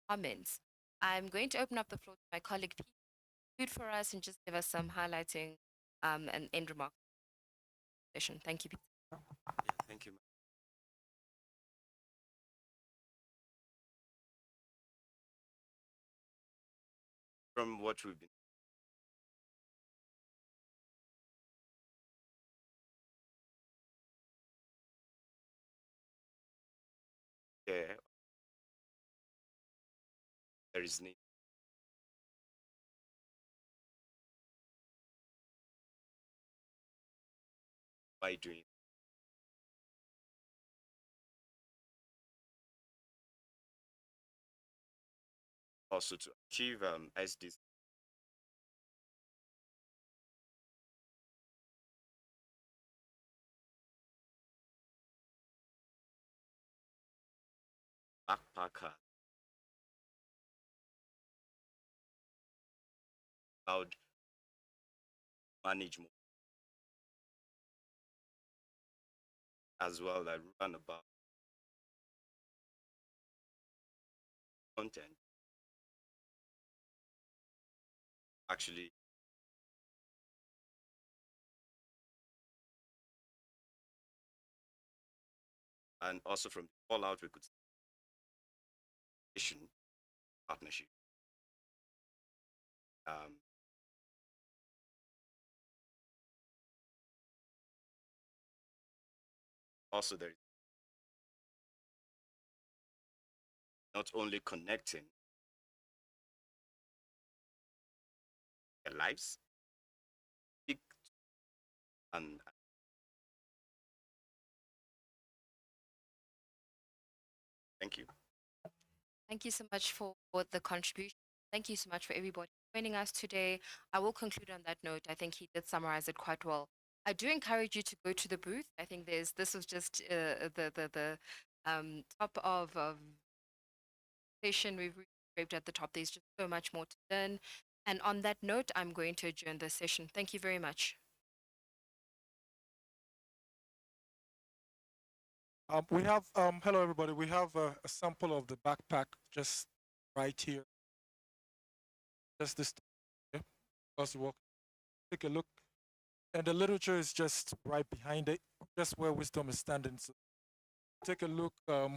comments. I'm going to open up the floor to my colleague Pete for us and just give us some highlighting and end remarks. Thank you, Pete. Yeah, thank you. From what we've been there, there is need by doing also to achieve SDs. Backpacker allowed management as well as run about content actually and also from the fallout we could see partnership. Also there is not only connecting their lives and thank you. Thank you so much for the contribution. Thank you so much for everybody joining us today. I will conclude on that note. I think he did summarize it quite well. I do encourage you to go to the booth. I think this was just the top of session we've scraped at the top. There's just so much more to learn. And on that note, I'm going to adjourn this session. Thank you very much. We have, hello everybody, we have a sample of the backpack just right here. Just this, okay? Across the walk. Take a look. And the literature is just right behind it, just where wisdom is standing. So take a look. So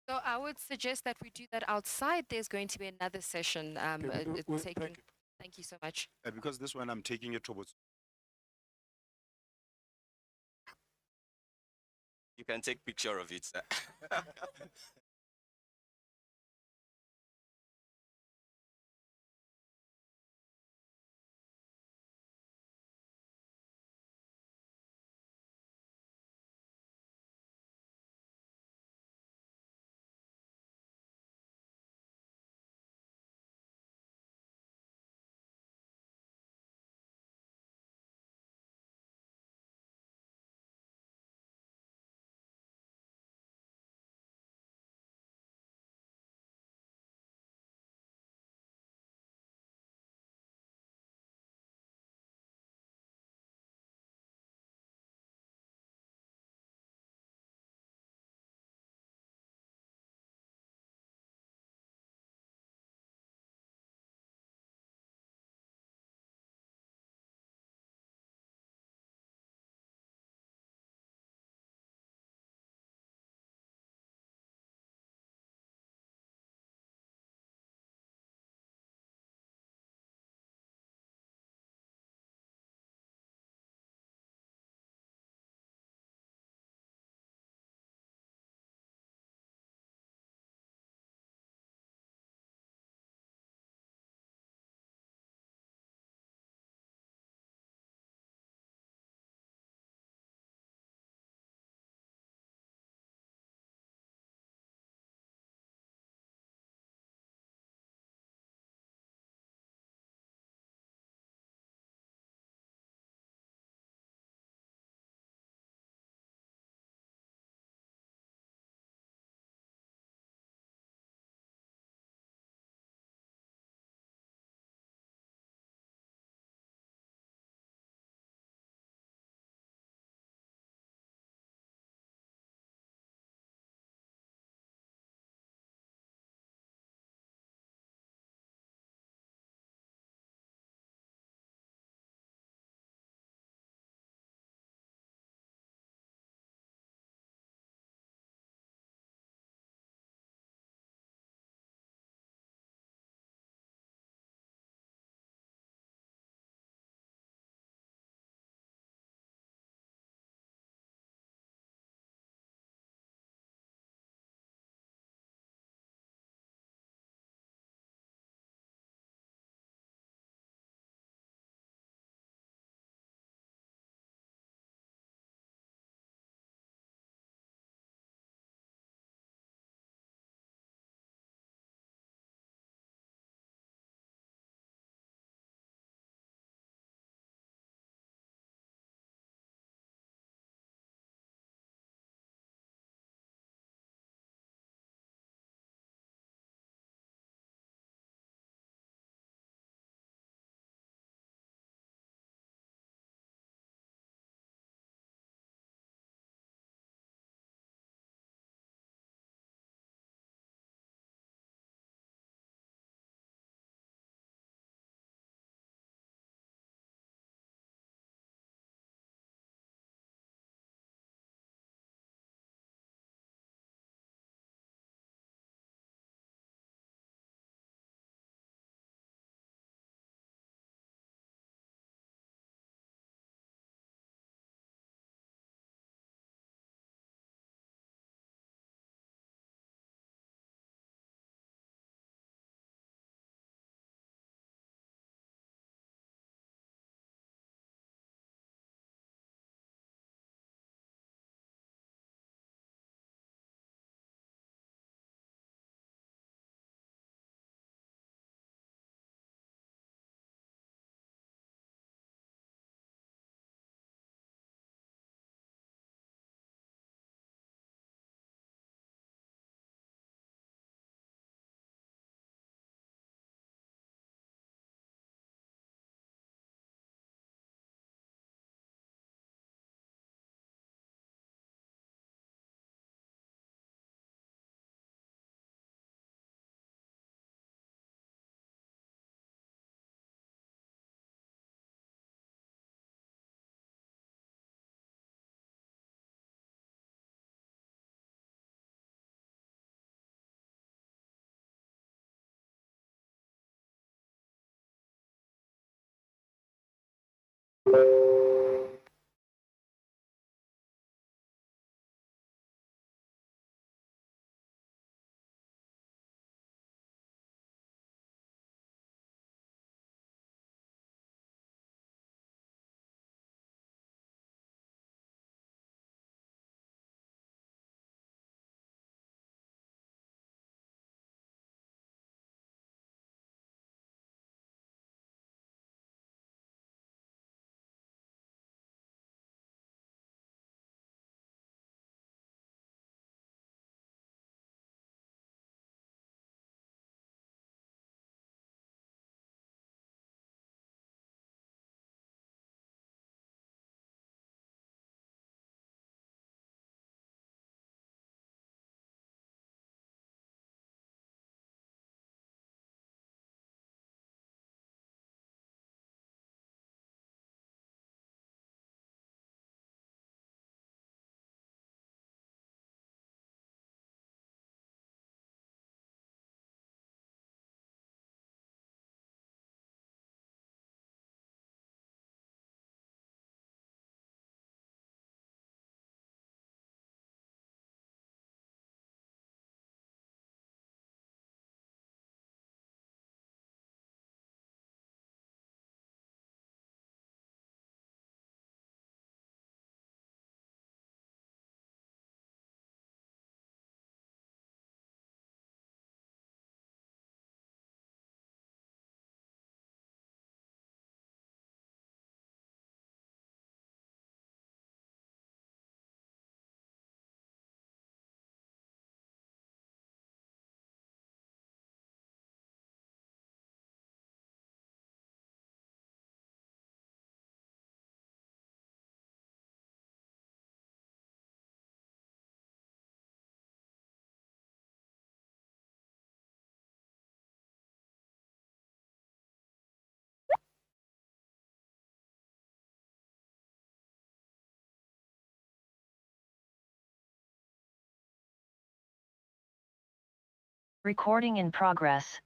I would suggest that we do that outside. There's going to be another session Okay, taking. Thank you. Thank you so much. Because this one I'm taking it towards. You can take picture of it, sir. Recording in progress.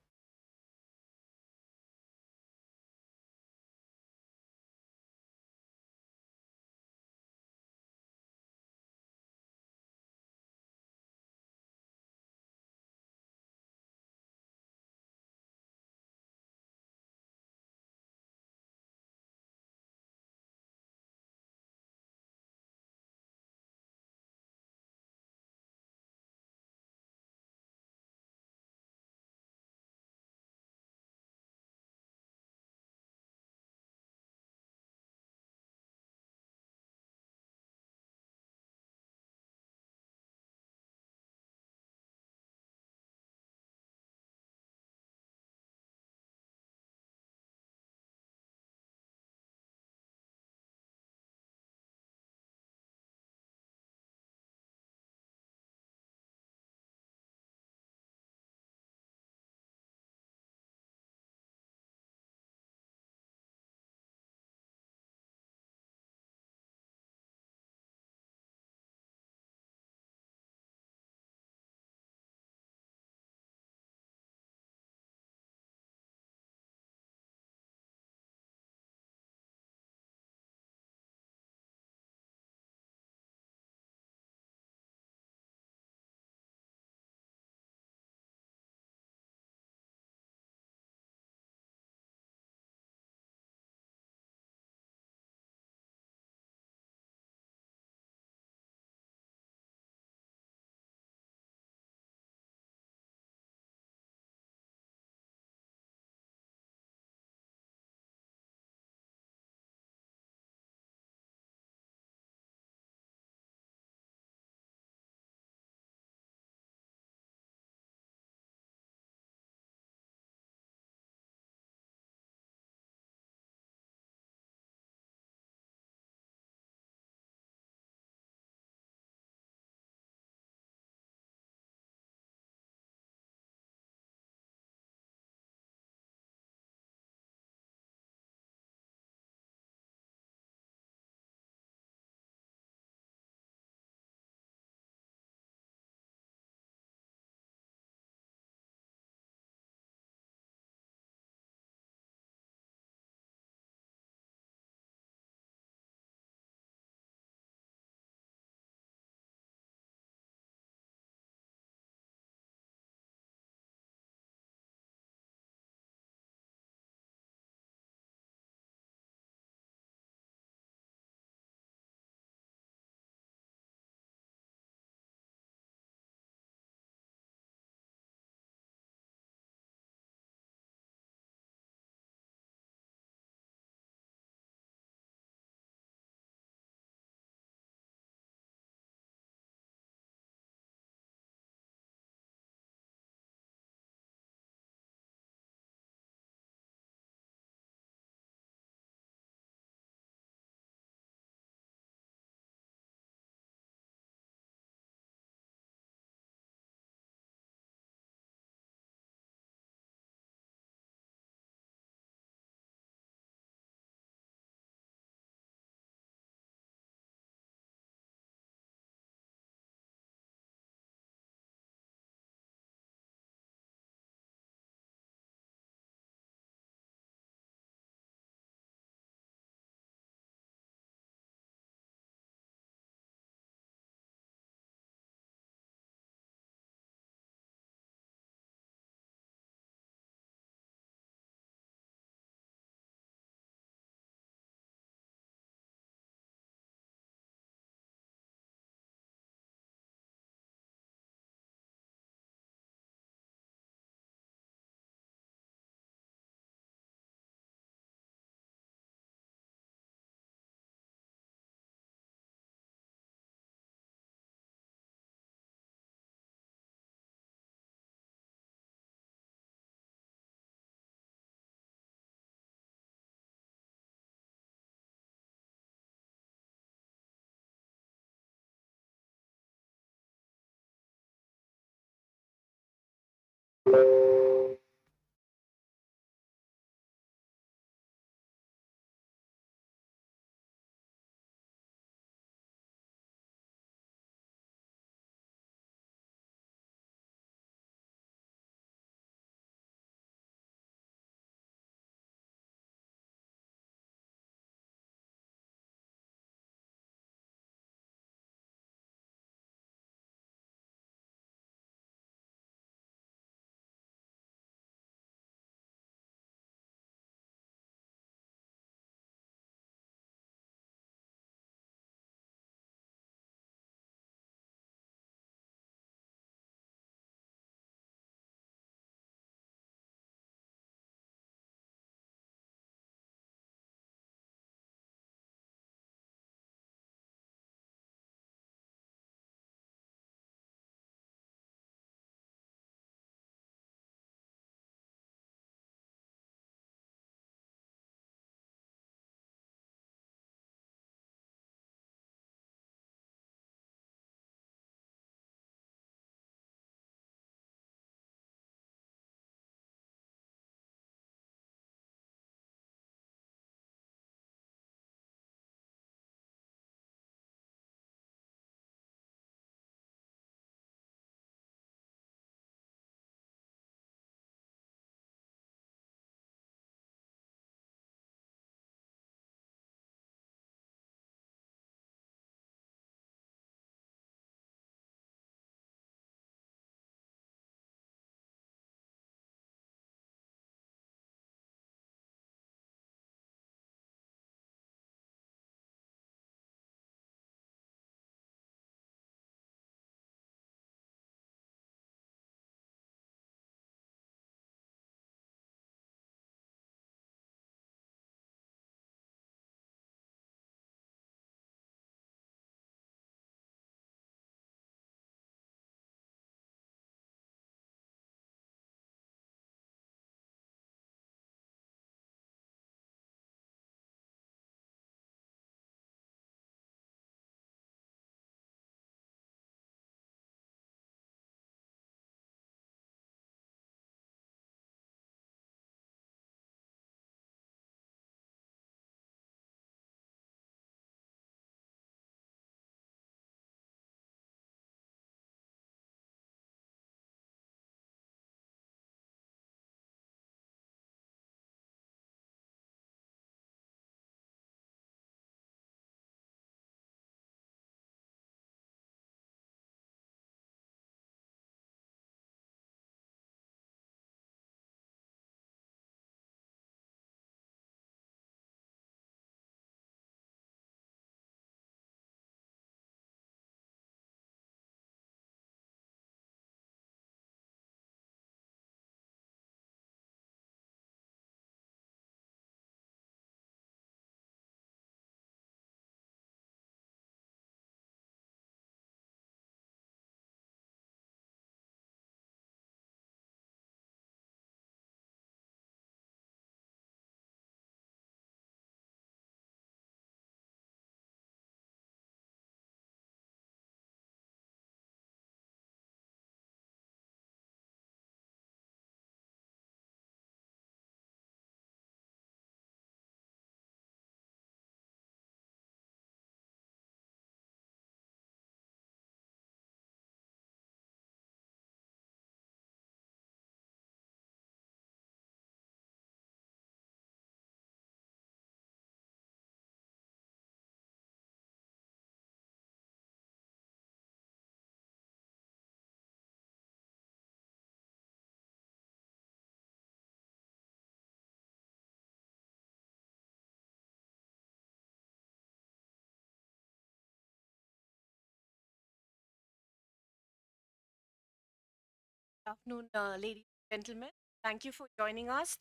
Afternoon, ladies and gentlemen. Thank you for joining us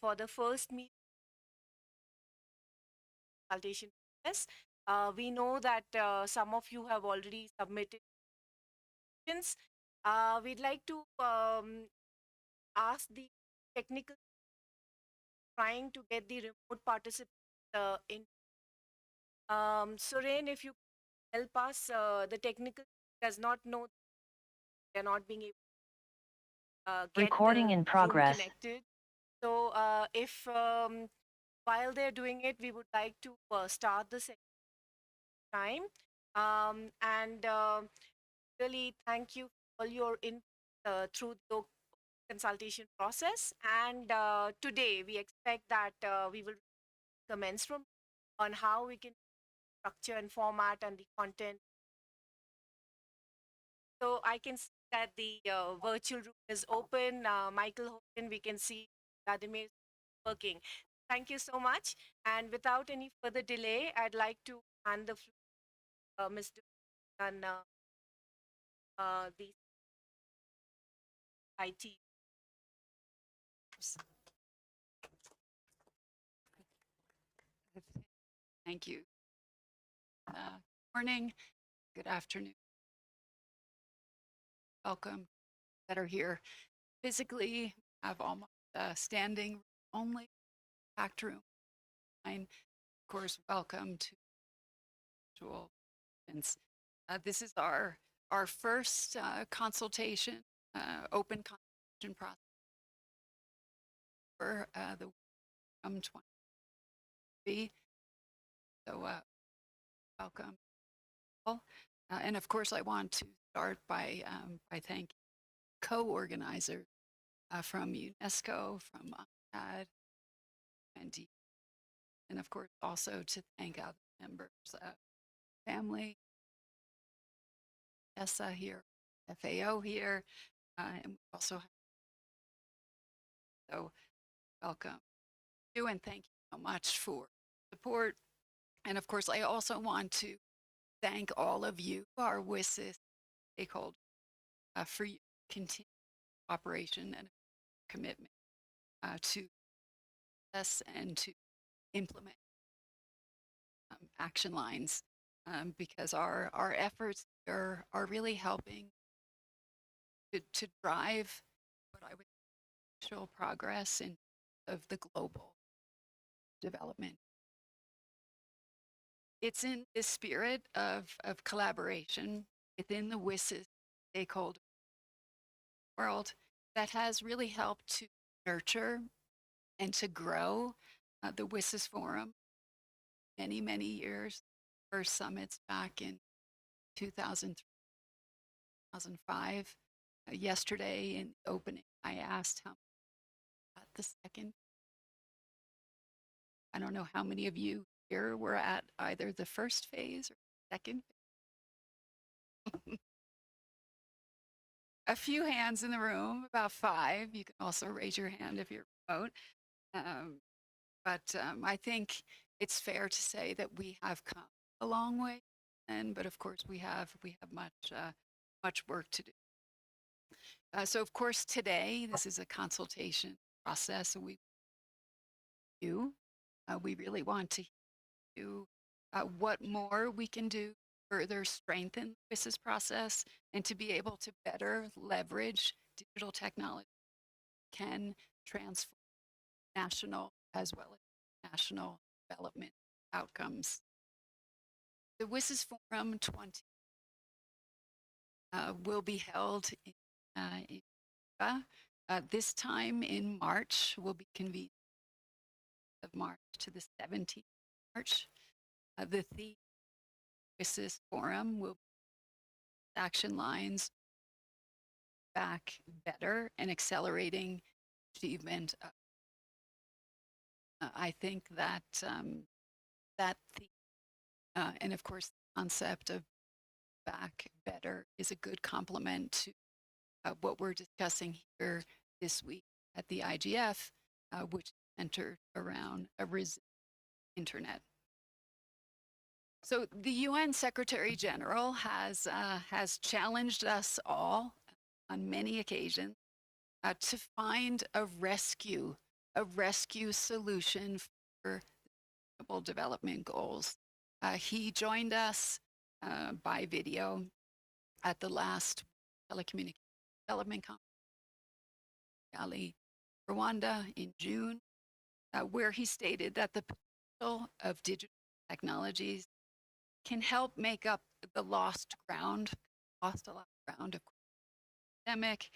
for the first meeting consultation process. We know that some of you have already submitted questions. We'd like to ask the technical trying to get the remote participants in. Suren, if you help us, the technical does not know they're not being able get Recording the in Zoom progress. connected. So if while they're doing it, we would like to start the session time. And really thank you for all your input through the consultation process. And today we expect that we will commence from on how we can structure and format and the content. So I can see that the virtual room is open. Michael Hogan, we can see Vladimir is working. Thank you so much. And without any further delay, I'd like to hand the floor to Mr. and the IT. Thank you. Morning, good afternoon. Welcome that are here. Physically, have almost standing only packed room. And of course, welcome to virtual events. This is our first consultation, open consultation process for the 2023. So welcome. And of course, I want to start by thanking co-organizers from UNESCO, from UNCTAD, and of course also to thank other members, family, ESSA here, FAO here, and we also have, so welcome you and thank you so much for support. And of course, I also want to thank all of you, our WSIS stakeholders, for your continued cooperation and commitment to us and to implement action lines, because our efforts are really helping to drive what I would show progress in of the global development. It's in this spirit of collaboration within the WSIS stakeholder world that has really helped to nurture and to grow the WSIS Forum many, many years. First summits back in 2003, 2005. Yesterday in the opening, I asked how the second. I don't know how many of you here were at either the first phase or second. A few hands in the room, about 5. You can also raise your hand if you're remote. But I think it's fair to say that we have come a long way, but of course we have much work to do. So of course today this is a consultation process, and we really want to hear what more we can do further strengthen this process and to be able to better leverage digital technology can transform national as well as national development outcomes. The WSIS Forum 20 will be held in this time in March. Will be convened of March to the 17th of March. The theme WSIS Forum will be action lines back better and accelerating achievement. I think that that theme, and of course the concept of back better is a good complement to what we're discussing here this week at the IGF, which is centered around a resilient internet. So the UN Secretary General has challenged us all on many occasions to find a rescue solution for Sustainable Development Goals. He joined us by video at the last Telecommunication Development Conference in Kigali, Rwanda in June, where he stated that the potential of digital technologies can help make up the lost a lot of ground of the pandemic,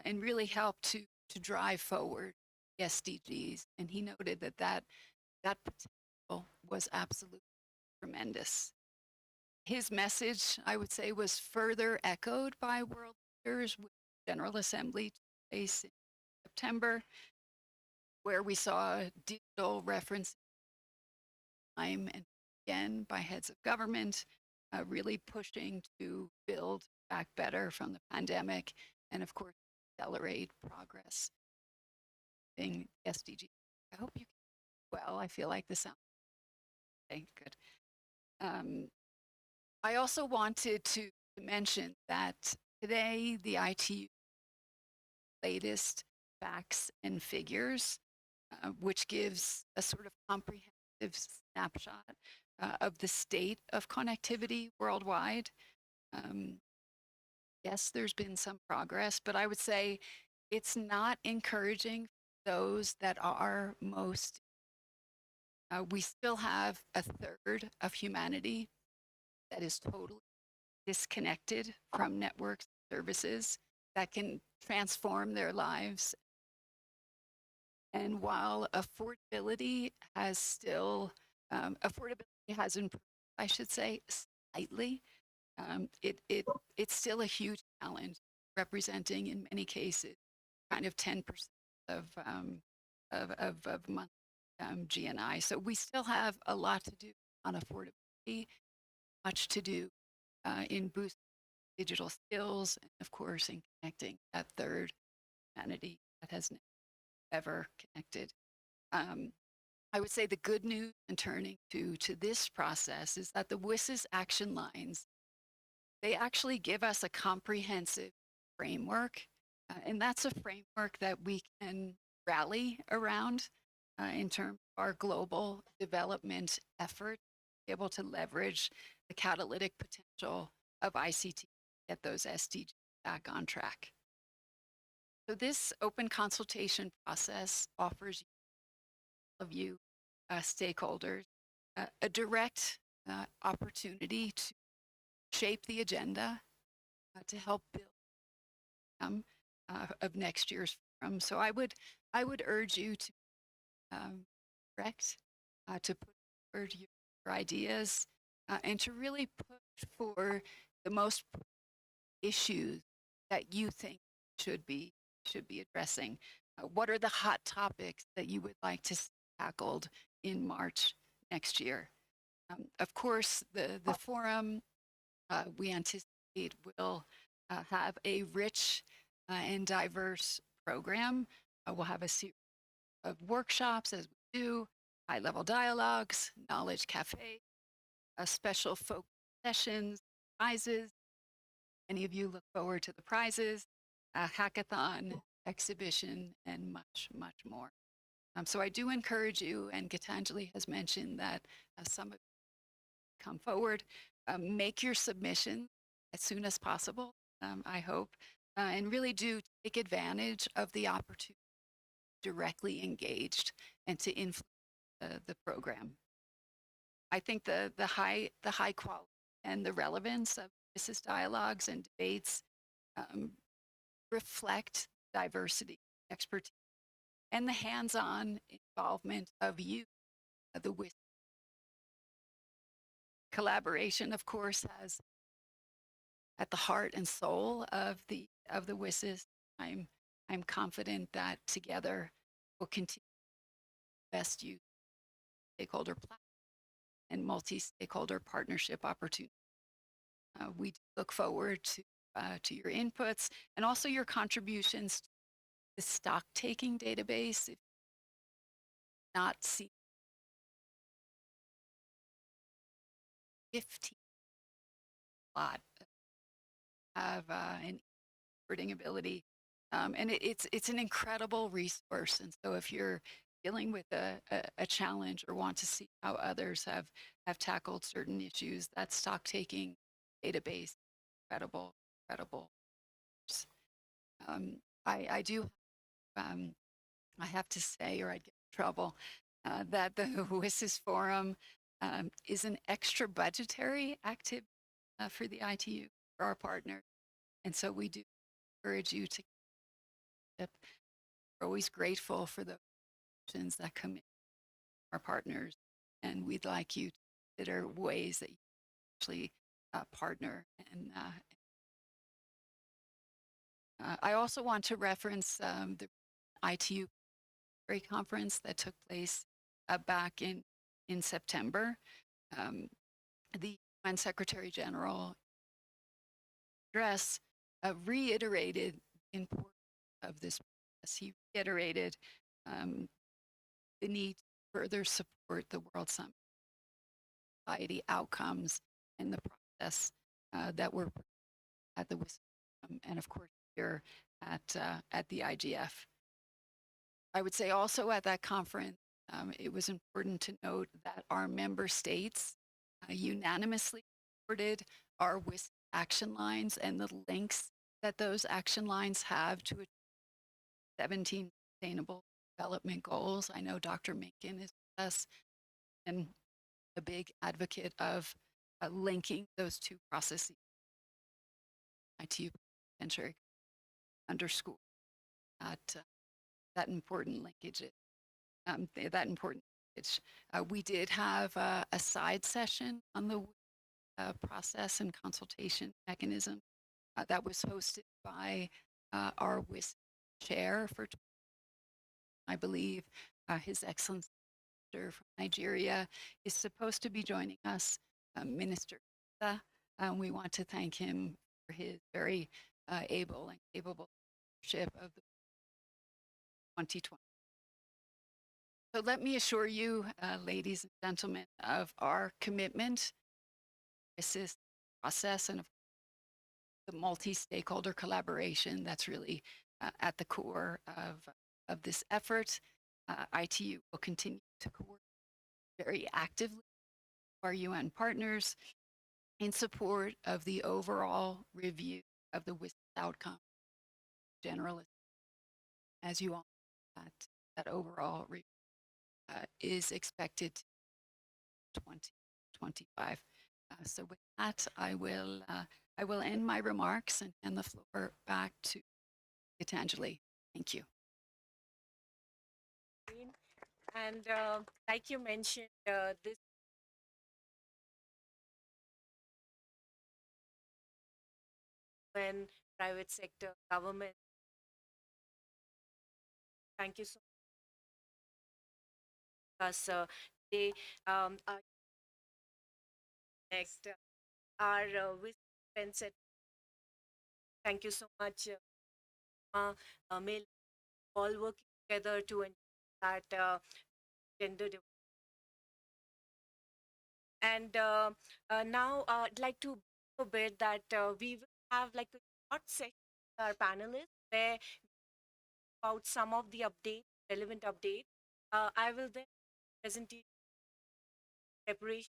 and really help to drive forward the SDGs. And he noted that potential was absolutely tremendous. His message, I would say, was further echoed by world leaders with General Assembly took place in September, where we saw digital reference time and again by heads of government, really pushing to build back better from the pandemic and, of course, accelerate progress in SDG. I hope you can well. I feel like this sounds okay, good. I also wanted to mention that today the ITU latest facts and figures, which gives a sort of comprehensive snapshot of the state of connectivity worldwide. Yes, there's been some progress, but I would say it's not encouraging those that are most. We still have a third of humanity that is totally disconnected from network services that can transform their lives. And while affordability has improved, I should say, slightly, it's still a huge challenge, representing in many cases kind of 10% of monthly GNI. So we still have a lot to do on affordability, much to do in boosting digital skills, and of course in connecting that third humanity that has never ever connected. I would say the good news in turning to this process is that the WSIS action lines, they actually give us a comprehensive framework, and that's a framework that we can rally around in terms of our global development effort, be able to leverage the catalytic potential of ICT to get those SDGs back on track. So this open consultation process offers all of you stakeholders a direct opportunity to shape the agenda to help build of next year's forum. So I would urge you to direct, to put forward your ideas, and to really push for the most issues that you think should be addressing. What are the hot topics that you would like to see tackled in March next year? Of course, the forum we anticipate will have a rich and diverse program. We'll have a series of workshops as we do, high-level dialogues, knowledge cafe, special focus sessions, prizes. Many of you look forward to the prizes, a hackathon, exhibition, and much, much more. So I do encourage you, and Gitanjali has mentioned that some of you come forward, make your submission as soon as possible, I hope, and really do take advantage of the opportunity directly engaged and to influence the program. I think the high quality and the relevance of business dialogues and debates reflect diversity, expertise, and the hands-on involvement of you, the WIS. Collaboration, of course, has at the heart and soul of the WSIS. I'm confident that together we'll continue to best use stakeholder platform and multi-stakeholder partnership opportunities. We look forward to your inputs and also your contributions to the stock-taking database. If not see 15 lot have an reporting ability. And it's an incredible resource. And so if you're dealing with a challenge or want to see how others have tackled certain issues, that stock taking database, incredible. I do, I have to say, or I'd get in trouble, that the WSIS Forum is an extra budgetary activity for the ITU, for our partners. And so we do encourage you to, we're always grateful for the questions that come in, our partners, and we'd like you to consider ways that you actually partner. And I also want to reference the ITU conference that took place back in September. The UN Secretary General address reiterated the importance of this process. He reiterated the need to further support the World Summit society outcomes and the process that we're at the WISP and of course here at the IGF. I would say also at that conference, it was important to note that our member states unanimously supported our WISP action lines and the links that those action lines have to 17 Sustainable Development Goals. I know Dr. Mencken is with us and a big advocate of linking those two processes. ITU Penitentiary underscore that important linkage. That important linkage. We did have a side session on the process and consultation mechanism that was hosted by our WISP chair for, I believe, His Excellency from Nigeria is supposed to be joining us, Minister. We want to thank him for his very able and capable leadership of the 2020. So let me assure you, ladies and gentlemen, of our commitment, assist process, and of the multi-stakeholder collaboration that's really at the core of this effort. ITU will continue to coordinate very actively with our UN partners in support of the overall review of the WISP outcome. Generally, as you all know, that overall review is expected to 2025. So with that, I will end my remarks and hand the floor back to Gitanjali. Thank you. And like you mentioned, this when private sector, government. Thank you so much. Because they are next our with friends at. Thank you so much. Male all working together to ensure that gender. And now I'd like to a bit that we will have like a short session with our panelists where about some of the relevant updates. I will then present preparation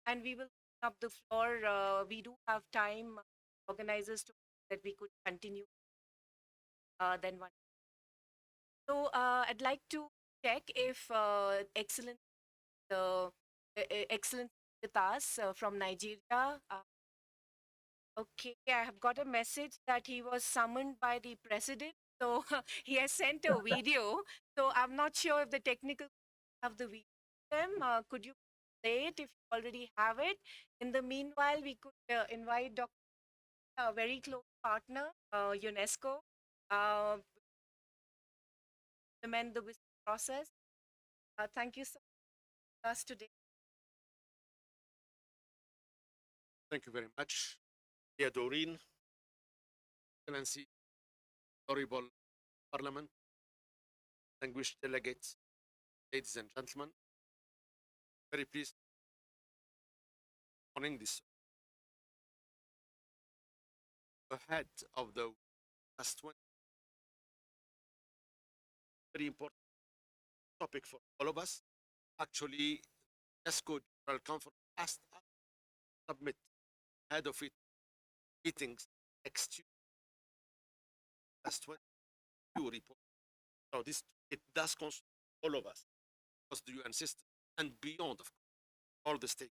and we will open up the floor. We do have time, organizers, to that we could continue then one. So I'd like to check if Excellent with us from Nigeria. Okay, I have got a message that he was summoned by the president. So he has sent a video. So I'm not sure if the technical have the video. Could you play it if you already have it? In the meanwhile, we could invite Dr. A very close partner, UNESCO, implement the business process. Thank you so much for us today. Thank you very much, dear Doreen, Excellency, Honorable Parliament, distinguished delegates, ladies and gentlemen. Very pleased on this ahead of the last 20. Very important topic for all of us. Actually, UNESCO General Conference asked us to submit ahead of it meetings next year. Last 22 report. So this it does concern all of us, across the UN system and beyond, of course, all the stakeholders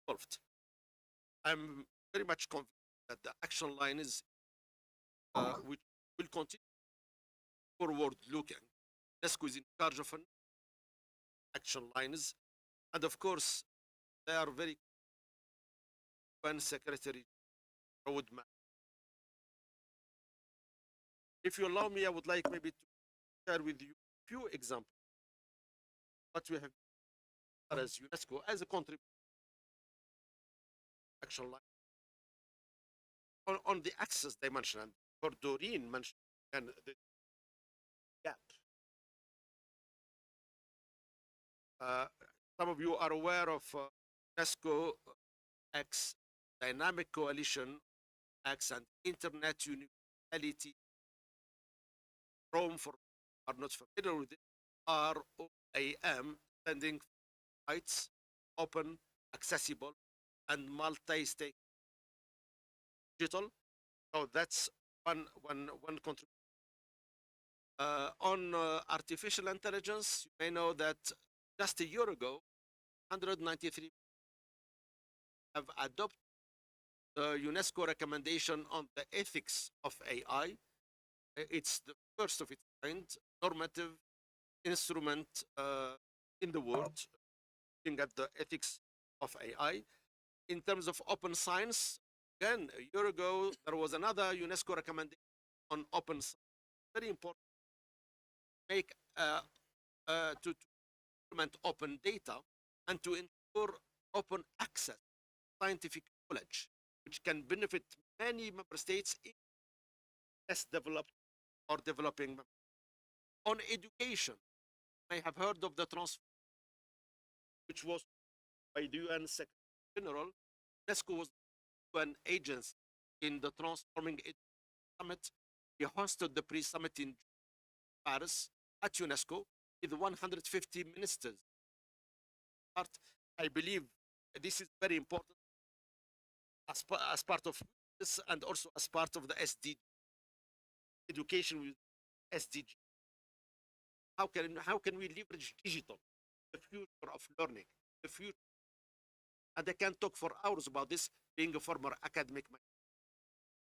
involved. I'm very much convinced that the action line is which will continue forward looking. UNESCO is in charge of an action lines, and of course, they are very UN Secretary roadmap. If you allow me, I would like maybe to share with you a few examples what we have as UNESCO as a contribution action line on the access dimension, and for Doreen mentioned and the gap. Some of you are aware of UNESCO X Dynamic Coalition X and Internet Universality. Rome, for are not familiar with it, ROAM, standing for rights, open, accessible, and multi-stake digital. So that's one contribution. On artificial intelligence, you may know that just a year ago, 193 have adopted the UNESCO recommendation on the ethics of AI. It's the first of its kind normative instrument in the world looking at the ethics of AI. In terms of open science, again, a year ago, there was another UNESCO recommendation on open science. Very important make to implement open data and to ensure open access to scientific knowledge, which can benefit many member states in less developed or developing members. On education, I have heard of the transfer, which was by the UN Secretary General. UNESCO was the UN agency in the Transforming Education Summit. He hosted the pre-summit in Paris at UNESCO with 150 ministers. I believe this is very important as part of this and also as part of the SDG. Education with SDG. How can we leverage digital, the future of learning, the future? And I can talk for hours about this, being a former academic man.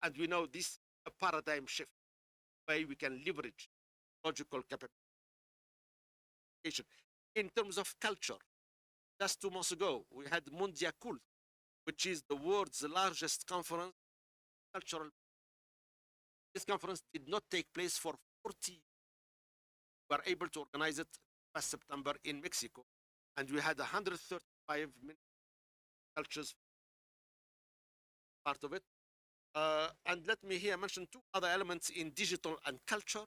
And we know this a paradigm shift, way we can leverage logical capability. In terms of culture, just 2 months ago, we had Mondia Cult, which is the world's largest conference, cultural. This conference did not take place for 40 years. We were able to organize it last September in Mexico, and we had 135 cultures part of it. And let me here mention 2 other elements in digital and culture.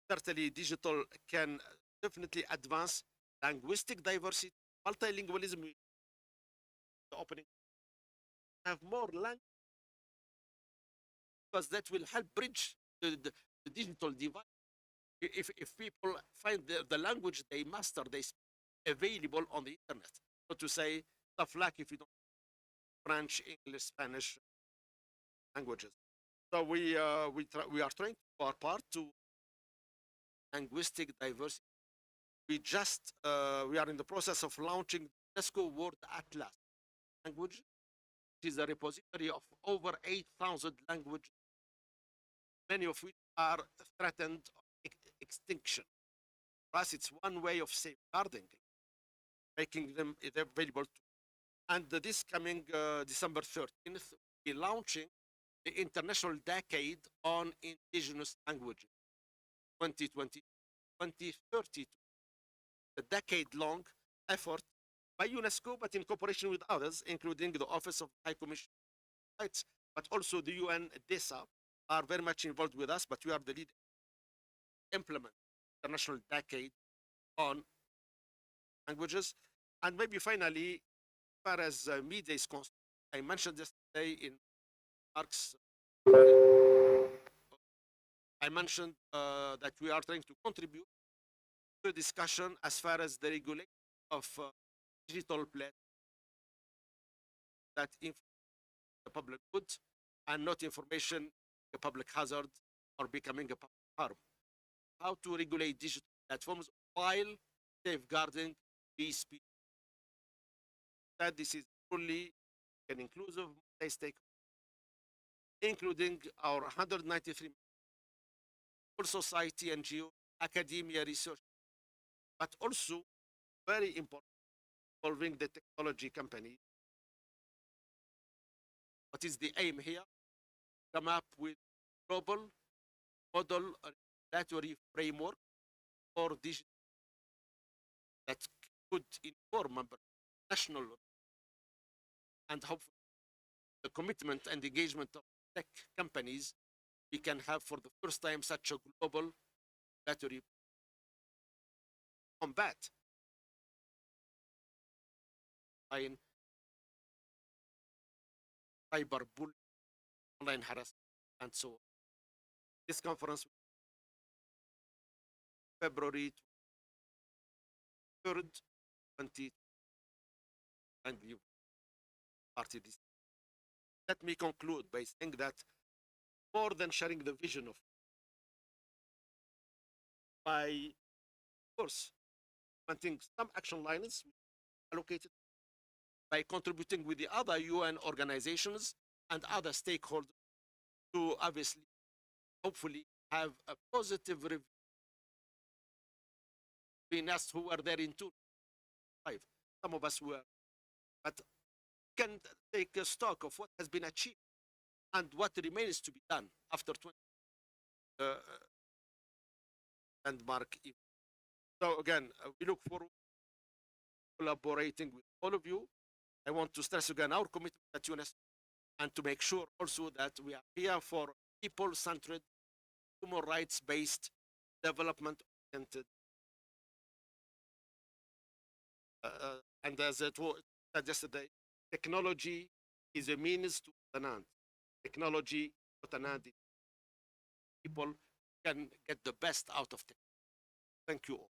Certainly, digital can definitely advance linguistic diversity, multilingualism. The opening have more language because that will help bridge the digital divide. If people find the language they master, they speak available on the internet. So to say stuff like if you don't French, English, Spanish languages. So we are trying to do our part to linguistic diversity. We are in the process of launching UNESCO World Atlas language. It is a repository of over 8,000 languages, many of which are threatened extinction. For us, it's one way of safeguarding, making them available. And this coming December 13th, we're launching the International Decade on Indigenous Languages, 2020-2030. A decade-long effort by UNESCO, but in cooperation with others, including the Office of High Commission Rights, but also the UN DESA are very much involved with us, but we are the lead implement International Decade on Languages. And maybe finally, as far as media is concerned, I mentioned yesterday in Mark's, I mentioned that we are trying to contribute to a discussion as far as the regulation of digital platforms that influence the public good and not information a public hazard or becoming a public harm. How to regulate digital platforms while safeguarding free speech. That this is truly an inclusive multi-stakeholder, including our 193 civil society, NGO, academia, research, but also very important, involving the technology companies. What is the aim here? Come up with global model regulatory framework for digital that could inform member national and hopefully the commitment and engagement of tech companies, we can have for the first time such a global regulatory combat in cyberbullying, online harassment, and so on. This conference, February 3rd, 2020, and you party this. Let me conclude by saying that more than sharing the vision of, by of course, implementing some action lines allocated by contributing with the other UN organizations and other stakeholders to obviously, hopefully, have a positive review. Being asked who were there in 2005, some of us were, but can take a stock of what has been achieved and what remains to be done after 20 landmark event. So again, we look forward to collaborating with all of you. I want to stress again our commitment at UNESCO and to make sure also that we are here for people-centered, human rights-based, development-oriented. And as it was said yesterday, technology is a means to an end. Technology, not an end. People can get the best out of it. Thank you all.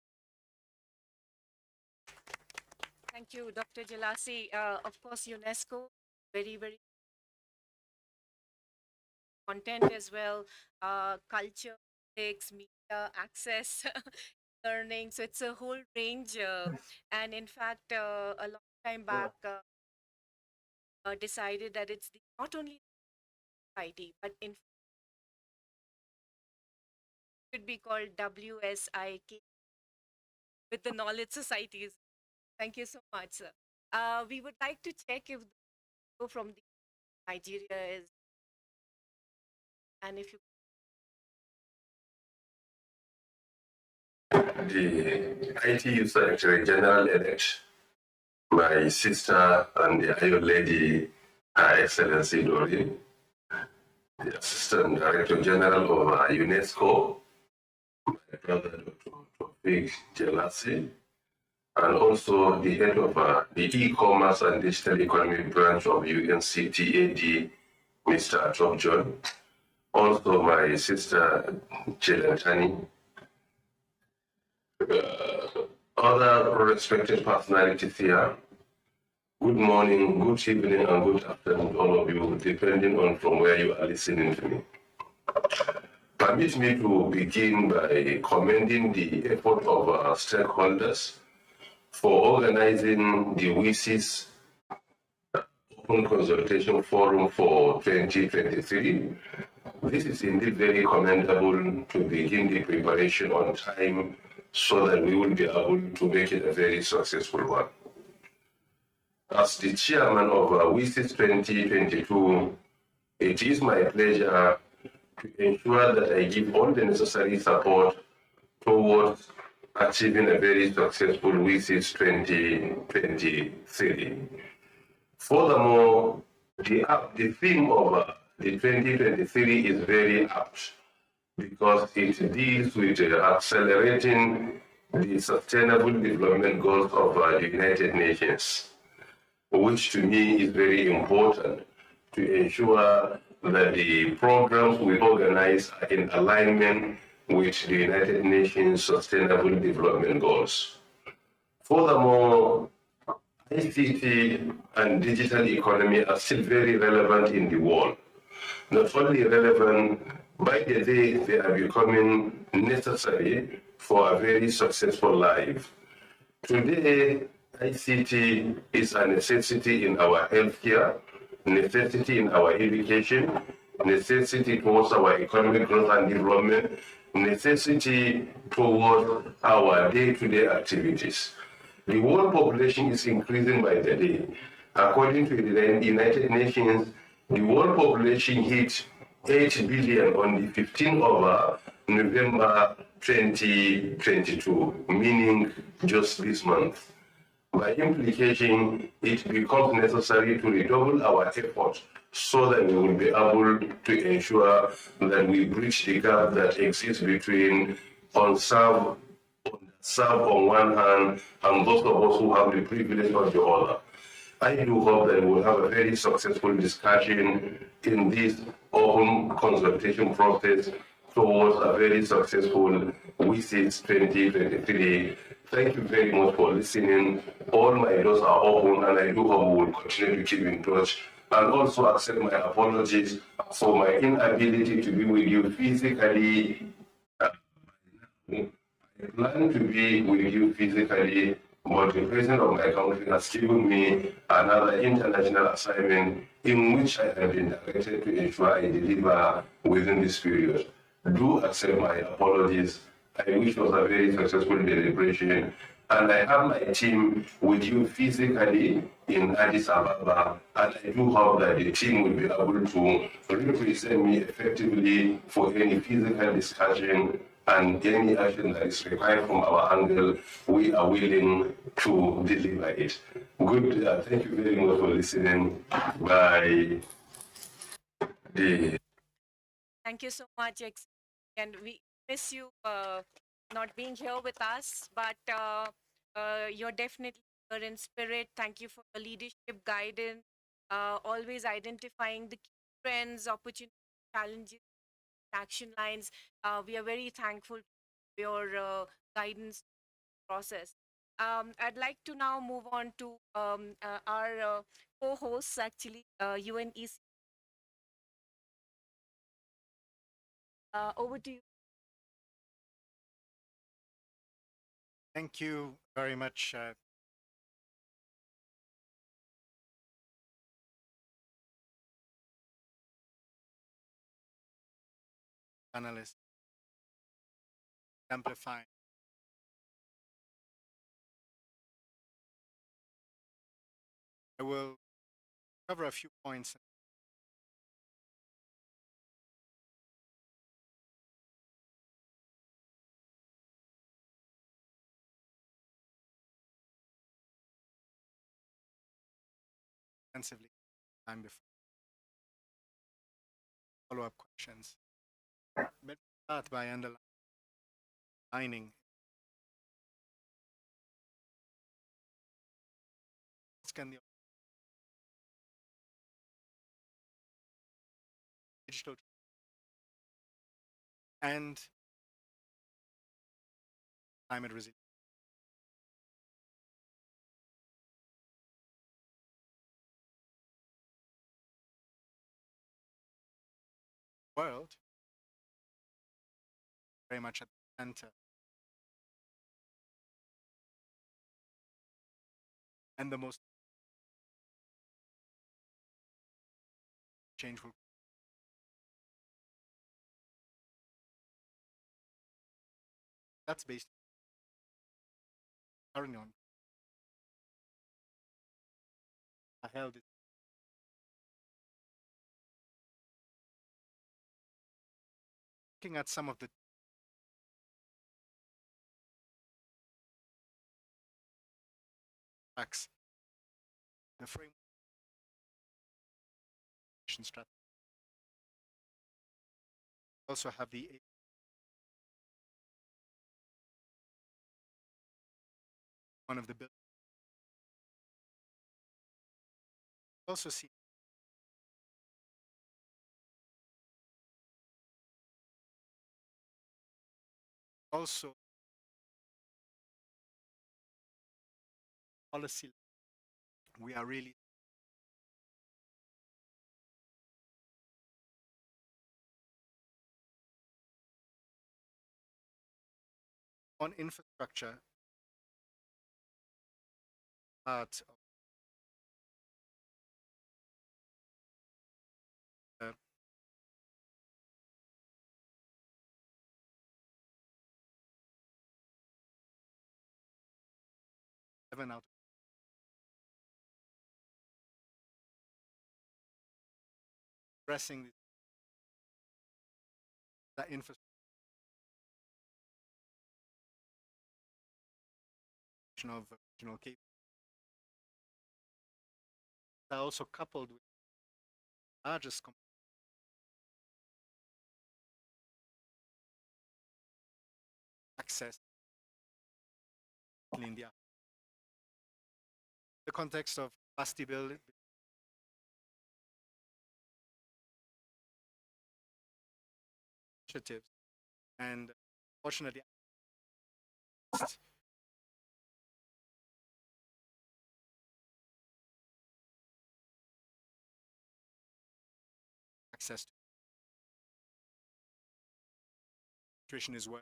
Thank you, Dr. Jalasi. Of course, UNESCO, very, very content as well, culture, ethics, media, access, learning. So it's a whole range. And in fact, a long time back, decided that it's not only society, but in should be called WSIK with the knowledge societies. Thank you so much, sir. We would like to check if the from the Nigeria is, and if you the IT Secretary General elect, my sister and the Iron Lady, Her Excellency Dori, the Assistant Director General of UNESCO, my brother Dr. Tofik Jalasi, and also the head of the e-commerce and digital economy branch of UNCTAD, Mr. Atop John. Also my sister Chilentani, other respected personalities here. Good morning, good evening, and good afternoon to all of you, depending on from where you are listening to me. Permit me to begin by commending the effort of our stakeholders for organizing the WISIS Open Consultation Forum for 2023. This is indeed very commendable to begin the preparation on time so that we will be able to make it a very successful one. As the chairman of WISIS 2022, it is my pleasure to ensure that I give all the necessary support towards achieving a very successful WISIS 2023. Furthermore, the theme of the 2023 is very apt because it deals with accelerating the Sustainable Development Goals of the United Nations, which to me is very important to ensure that the programs we organize are in alignment with the United Nations Sustainable Development Goals. Furthermore, ICT and digital economy are still very relevant in the world. Not only relevant, by the day they are becoming necessary for a very successful life. Today, ICT is a necessity in our healthcare, necessity in our education, necessity towards our economic growth and development, necessity towards our day-to-day activities. The world population is increasing by the day. According to the United Nations, the world population hit 8 billion on the 15th of November 2022, meaning just this month. By implication, it becomes necessary to redouble our efforts so that we will be able to ensure that we bridge the gap that exists between unserved on one hand and those of us who have the privilege on the other. I do hope that we will have a very successful discussion in this open consultation process towards a very successful WISIS 2023. Thank you very much for listening. All my doors are open and I do hope we will continue to keep in touch and also accept my apologies for my inability to be with you physically. I plan to be with you physically, but the president of my country has given me another international assignment in which I have been directed to ensure I deliver within this period. Do accept my apologies. I wish it was a very successful deliberation. And I have my team with you physically in Addis Ababa, and I do hope that the team will be able to represent me effectively for any physical discussion and any action that is required from our angle. We are willing to deliver it. Good. Thank you very much for listening. Bye. Thank you so much, and we miss you not being here with us, but you're definitely here in spirit. Thank you for the leadership guidance, always identifying the key trends, opportunities, challenges, action lines. We are very thankful for your guidance process. I'd like to now move on to our co-hosts, actually, UNEC. Over to you. Thank you very much. Panelists, amplifying. I will cover a few points. Extensively time before follow-up questions. Let's start by underlining can the digital and climate resilience. World very much at the center. And the most change will that's based currently on I held it looking at some of the tracks, the framework strategy. Also have the one of the bill. Also see Also, policy, we are really on infrastructure part of the seven out addressing the infrastructure of regional capabilities are also coupled with largest access in India. The context of capacity building initiatives, and fortunately, access to nutrition is well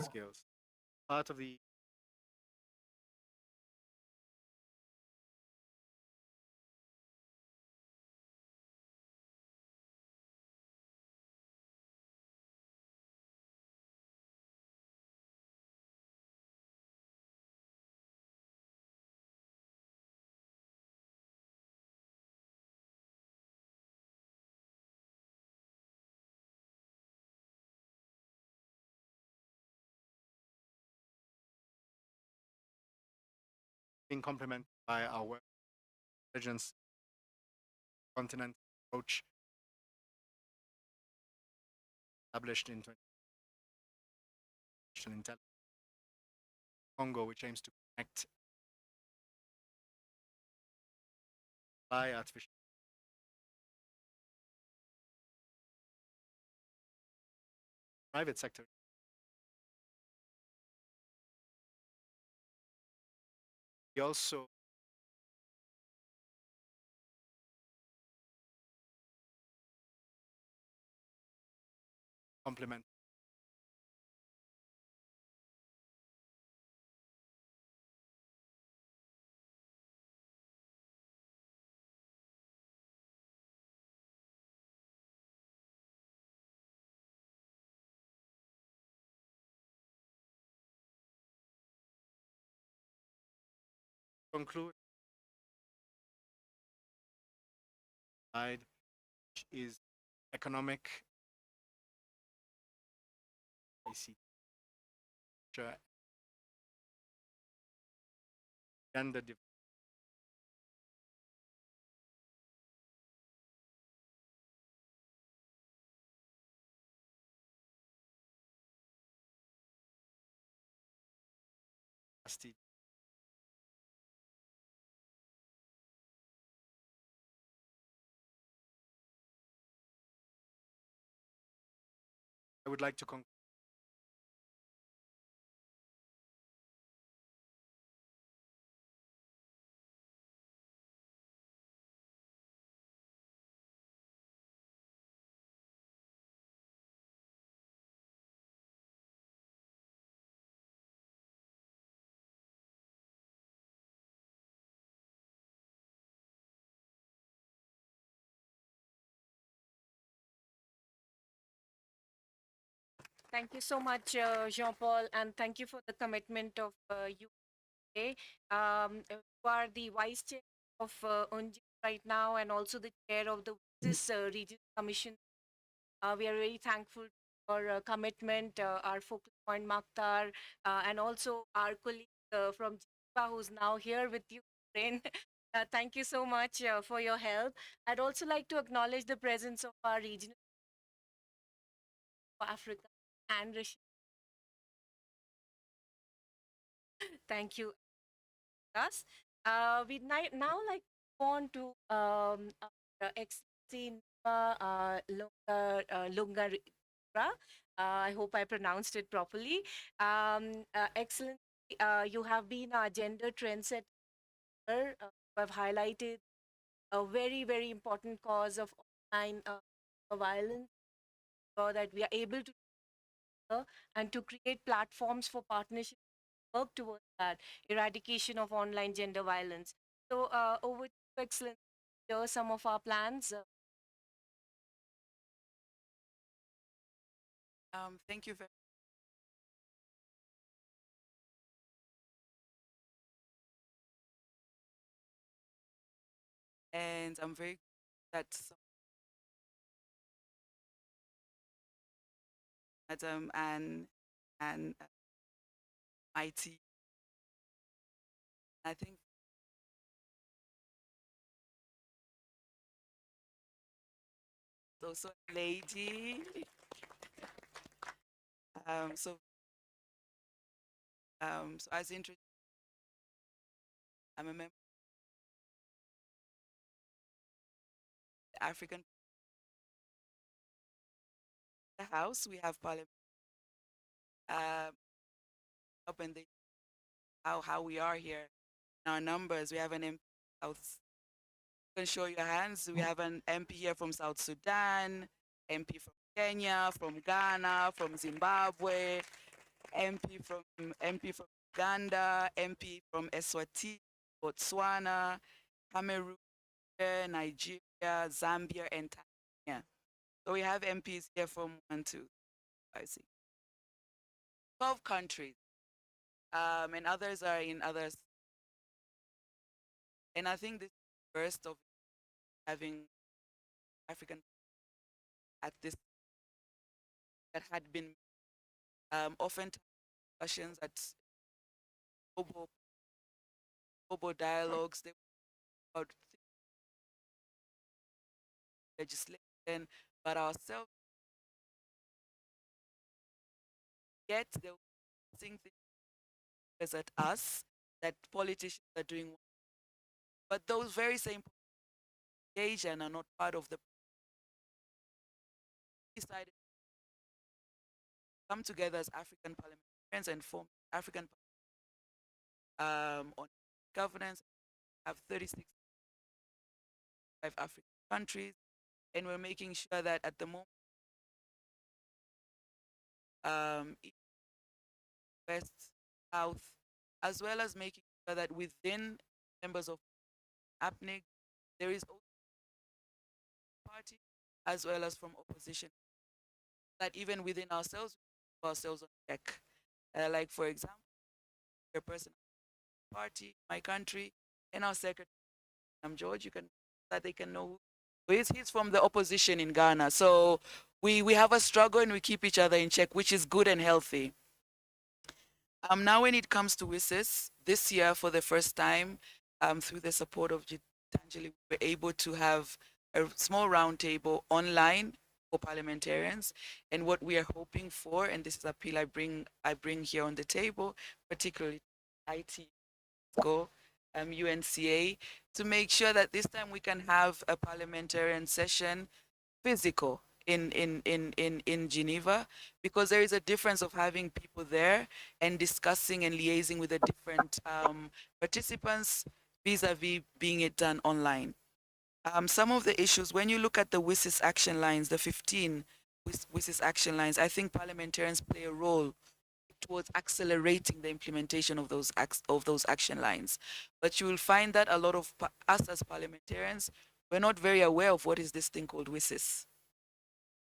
skills. Part of the being complemented by our work intelligence continent approach established in 20 intelligence Congo, which aims to connect by artificial private sector. We also complement conclude side is economic ICT and the capacity I would like to conclude Thank you so much, Jean-Paul, and thank you for the commitment of you today. You are the vice chair of UNGI right now and also the chair of the WISIS Region Commission. We are very thankful for your commitment, our focal point Maktar, and also our colleague from Geneva who's now here with you. Ren. Thank you so much for your help. I'd also like to acknowledge the presence of our regional Africa and Russia. Thank you. Us. We now like to go on to Excellency Lunga I hope I pronounced it properly. Excellent. You have been a gender trendsetter. You have highlighted a very, very important cause of online violence, so that we are able to and to create platforms for partnership work towards that eradication of online gender violence. So over to you, excellent. Here are some of our plans. Thank you very and I'm very that Madam and IT. I think also a lady. So so as introduced, I'm a member of the African House. We have Parliament up and they how we are here. In our numbers, we have an MP South. You can show your hands. We have an MP here from South Sudan, MP from Kenya, from Ghana, from Zimbabwe, MP from Uganda, MP from Eswatini, Botswana, Cameroon, Nigeria, Zambia, and Tanzania. So we have MPs here from 1, 2, 5, 6, 12 countries, and others are in others. And I think this is the first of having African at this that had been often discussions at global dialogues. They were about legislation, but ourselves yet they were seeing things at us that politicians are doing, but those very same Asian are not part of the decided to come together as African parliamentarians and form African on governance. Have 36 African countries, and we're making sure that at the moment west, south, as well as making sure that within members of APNIC there is also party as well as from opposition, that even within ourselves we keep ourselves on check. Like for example, your person party, my country, and our secretary, George, you can that they can know who is. He's from the opposition in Ghana. So we have a struggle and we keep each other in check, which is good and healthy. Now when it comes to WISIS, this year for the first time, through the support of Gitanjali, we were able to have a small roundtable online for parliamentarians. And what we are hoping for, and this is a appeal I bring here on the table, particularly IT, UNCA, to make sure that this time we can have a parliamentarian session physical in Geneva, because there is a difference of having people there and discussing and liaising with the different participants vis-a-vis being it done online. Some of the issues, when you look at the WISIS action lines, the 15 WISIS action lines, I think parliamentarians play a role towards accelerating the implementation of those action lines. But you will find that a lot of us as parliamentarians, we're not very aware of what is this thing called WISIS,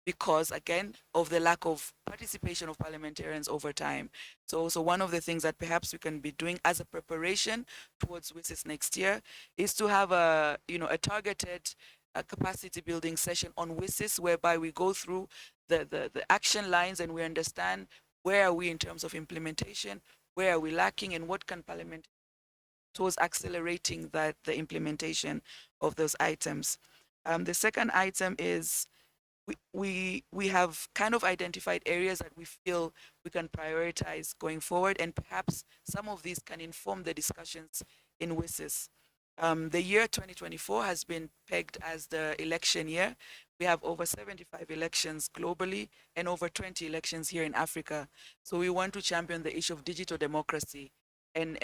because again of the lack of participation of parliamentarians over time. So one of the things that perhaps we can be doing as a preparation towards WISIS next year is to have a targeted capacity building session on WISIS, whereby we go through the action lines and we understand where are we in terms of implementation, where are we lacking, and what can Parliament towards accelerating the implementation of those items. The second item is we have kind of identified areas that we feel we can prioritize going forward, and perhaps some of these can inform the discussions in WISIS. The year 2024 has been pegged as the election year, We have over 75 elections globally and over 20 elections here in Africa. So we want to champion the issue of digital democracy. And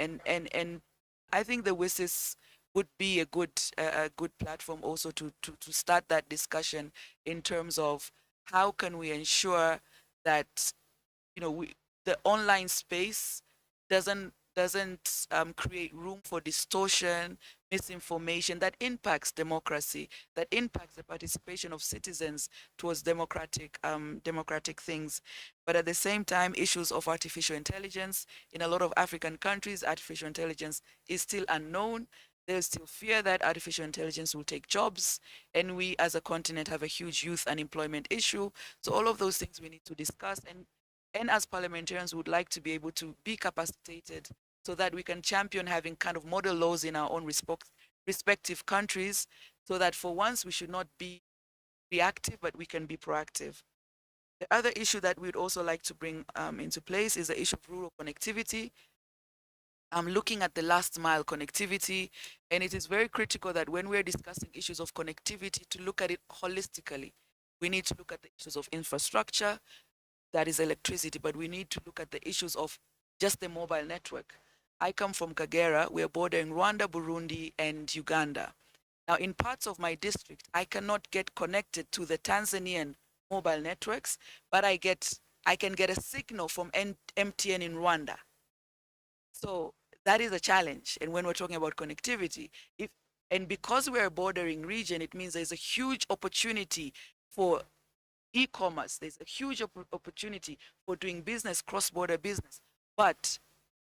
I think the WSIS would be a good platform also to start that discussion in terms of how can we ensure that the online space doesn't create room for distortion, misinformation that impacts democracy, that impacts the participation of citizens towards democratic things. But at the same time, issues of artificial intelligence in a lot of African countries, artificial intelligence is still unknown. There's still fear that artificial intelligence will take jobs, and we as a continent have a huge youth unemployment issue. So all of those things we need to discuss, and as parliamentarians would like to be able to be capacitated so that we can champion having kind of model laws in our own respective countries, so that for once we should not be reactive, but we can be proactive. The other issue that we'd also like to bring into place is the issue of rural connectivity. I'm looking at the last mile connectivity, and it is very critical that when we're discussing issues of connectivity, to look at it holistically. We need to look at the issues of infrastructure, that is electricity, but we need to look at the issues of just the mobile network. I come from Kagera, we're bordering Rwanda, Burundi, and Uganda. Now, in parts of my district, I cannot get connected to the Tanzanian mobile networks, but I can get a signal from MTN in Rwanda. So that is a challenge. And when we're talking about connectivity, and because we're a bordering region, it means there's a huge opportunity for e-commerce. There's a huge opportunity for doing business, cross-border business. But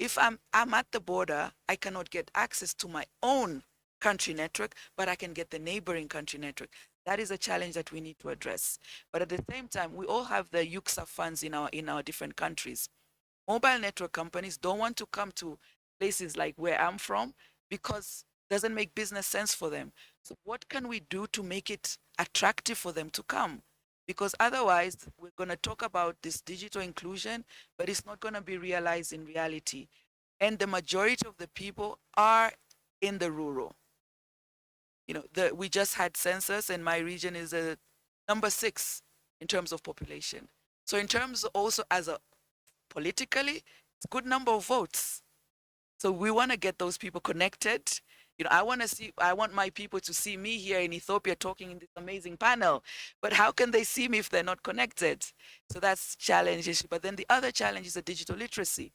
if I'm at the border, I cannot get access to my own country network, but I can get the neighboring country network. That is a challenge that we need to address. But at the same time, we all have the UXA funds in our different countries. Mobile network companies don't want to come to places like where I'm from because it doesn't make business sense for them. So what can we do to make it attractive for them to come? Because otherwise, we're going to talk about this digital inclusion, but it's not going to be realized in reality. And the majority of the people are in the rural. We just had census, and my region is number 6 in terms of population. So in terms also politically, it's a good number of votes. So we want to get those people connected. I want my people to see me here in Ethiopia talking in this amazing panel, but how can they see me if they're not connected? So that's challenge issue. But then the other challenge is the digital literacy.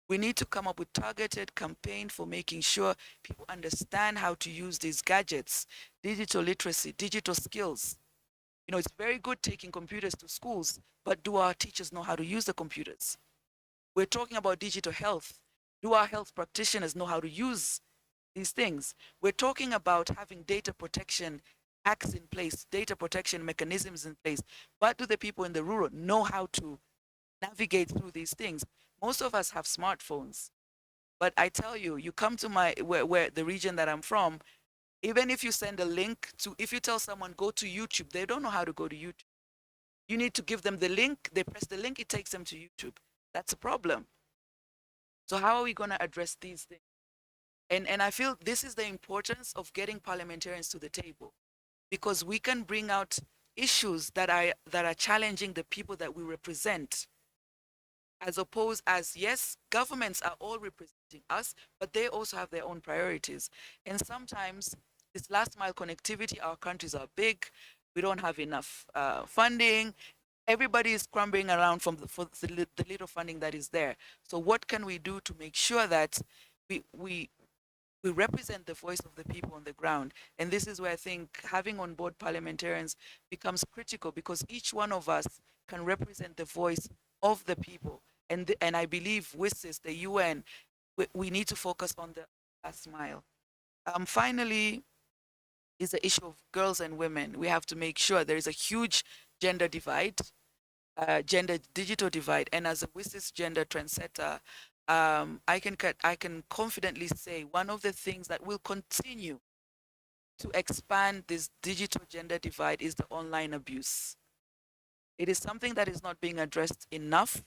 We need to come up with targeted campaign for making sure people understand how to use these gadgets, digital literacy, digital skills. It's very good taking computers to schools, but do our teachers know how to use the computers? We're talking about digital health. Do our health practitioners know how to use these things? We're talking about having data protection acts in place, data protection mechanisms in place. But do the people in the rural know how to navigate through these things? Most of us have smartphones. But I tell you, you come to where the region that I'm from, even if you send a link if you tell someone go to YouTube, they don't know how to go to YouTube. You need to give them the link, they press the link, it takes them to YouTube. That's a problem. So how are we going to address these things? And I feel this is the importance of getting parliamentarians to the table, because we can bring out issues that are challenging the people that we represent, as opposed as, yes, governments are all representing us, but they also have their own priorities. And sometimes this last mile connectivity, our countries are big, we don't have enough funding. Everybody is scrambling around for the little funding that is there. So what can we do to make sure that we represent the voice of the people on the ground? And this is where I think having on board parliamentarians becomes critical, because each one of us can represent the voice of the people. And I believe WSIS, the UN, we need to focus on the last mile. Finally, is the issue of girls and women. We have to make sure there is a huge gender divide, gender digital divide. And as a WSIS gender trendsetter, I can confidently say one of the things that will continue to expand this digital gender divide is the online abuse. It is something that is not being addressed enough,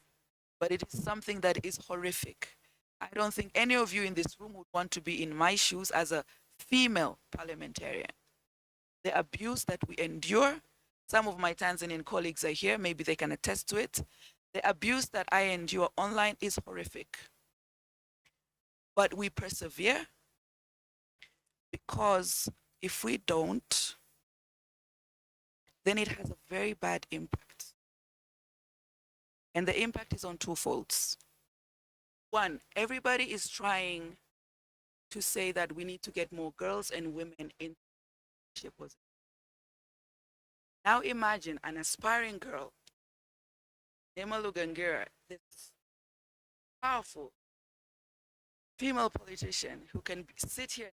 but it is something that is horrific. I don't think any of you in this room would want to be in my shoes as a female parliamentarian. The abuse that we endure, Some of my Tanzanian colleagues are here, maybe they can attest to it. The abuse that I endure online is horrific. But we persevere because if we don't, then it has a very bad impact. And the impact is on two folds. One, everybody is trying to say that we need to get more girls and women in leadership positions. Now imagine an aspiring girl, Nema Lugangira, this powerful female politician who can sit here.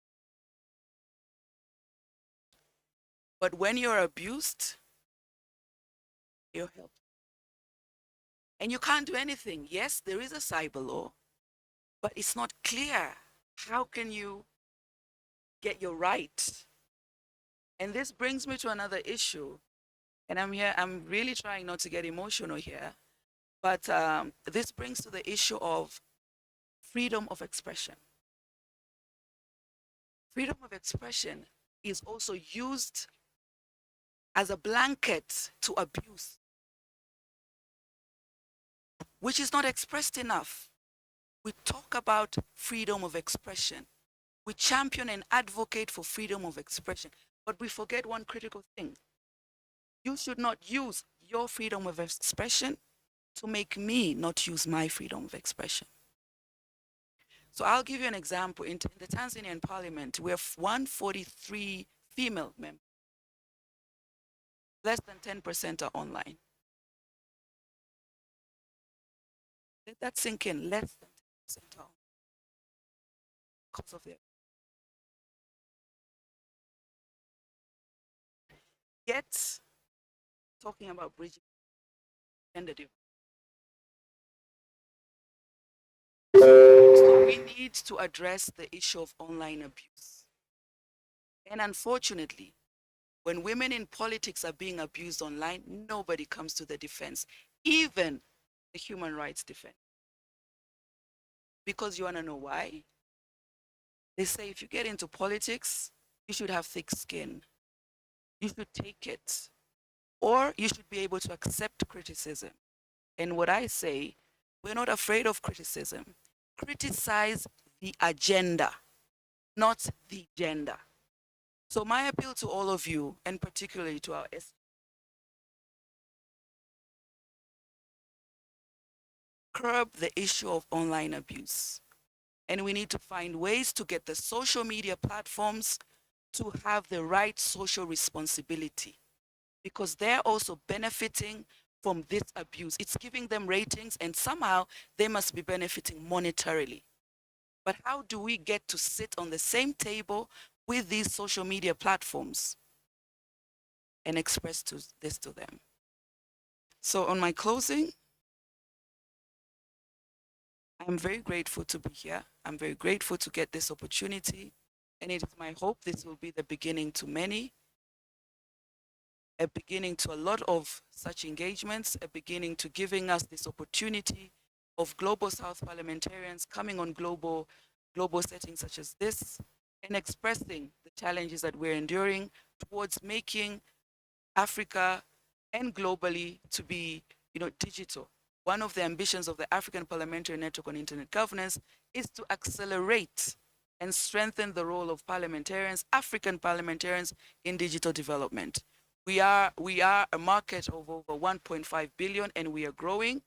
But when you're abused, you're helped. And you can't do anything. Yes, there is a cyber law, but it's not clear. How can you get your right? And this brings me to another issue. And I'm really trying not to get emotional here, but this brings to the issue of freedom of expression. Freedom of expression is also used as a blanket to abuse, which is not expressed enough. We talk about freedom of expression. We champion and advocate for freedom of expression, but we forget one critical thing. You should not use your freedom of expression to make me not use my freedom of expression. So I'll give you an example. In the Tanzanian parliament, we have 143 female members. Less than 10% are online. Let that sink in. Less than 10% are online because of their. Yet, talking about bridging gender divide. So we need to address the issue of online abuse. And unfortunately, when women in politics are being abused online, nobody comes to the defense, even the human rights defense. Because you want to know why? They say if you get into politics, you should have thick skin. You should take it. Or you should be able to accept criticism. And what I say, we're not afraid of criticism. Criticize the agenda, not the gender. So my appeal to all of you, and particularly to our curb the issue of online abuse. And we need to find ways to get the social media platforms to have the right social responsibility, because they're also benefiting from this abuse. It's giving them ratings, and somehow they must be benefiting monetarily. But how do we get to sit on the same table with these social media platforms and express this to them? So on my closing, I'm very grateful to be here. I'm very grateful to get this opportunity. And it is my hope this will be the beginning to many, a beginning to a lot of such engagements, a beginning to giving us this opportunity of Global South parliamentarians coming on global settings such as this and expressing the challenges that we're enduring towards making Africa and globally to be, digital. One of the ambitions of the African Parliamentary Network on Internet Governance is to accelerate and strengthen the role of parliamentarians, African parliamentarians, in digital development. We are a market of over 1.5 billion and we are growing,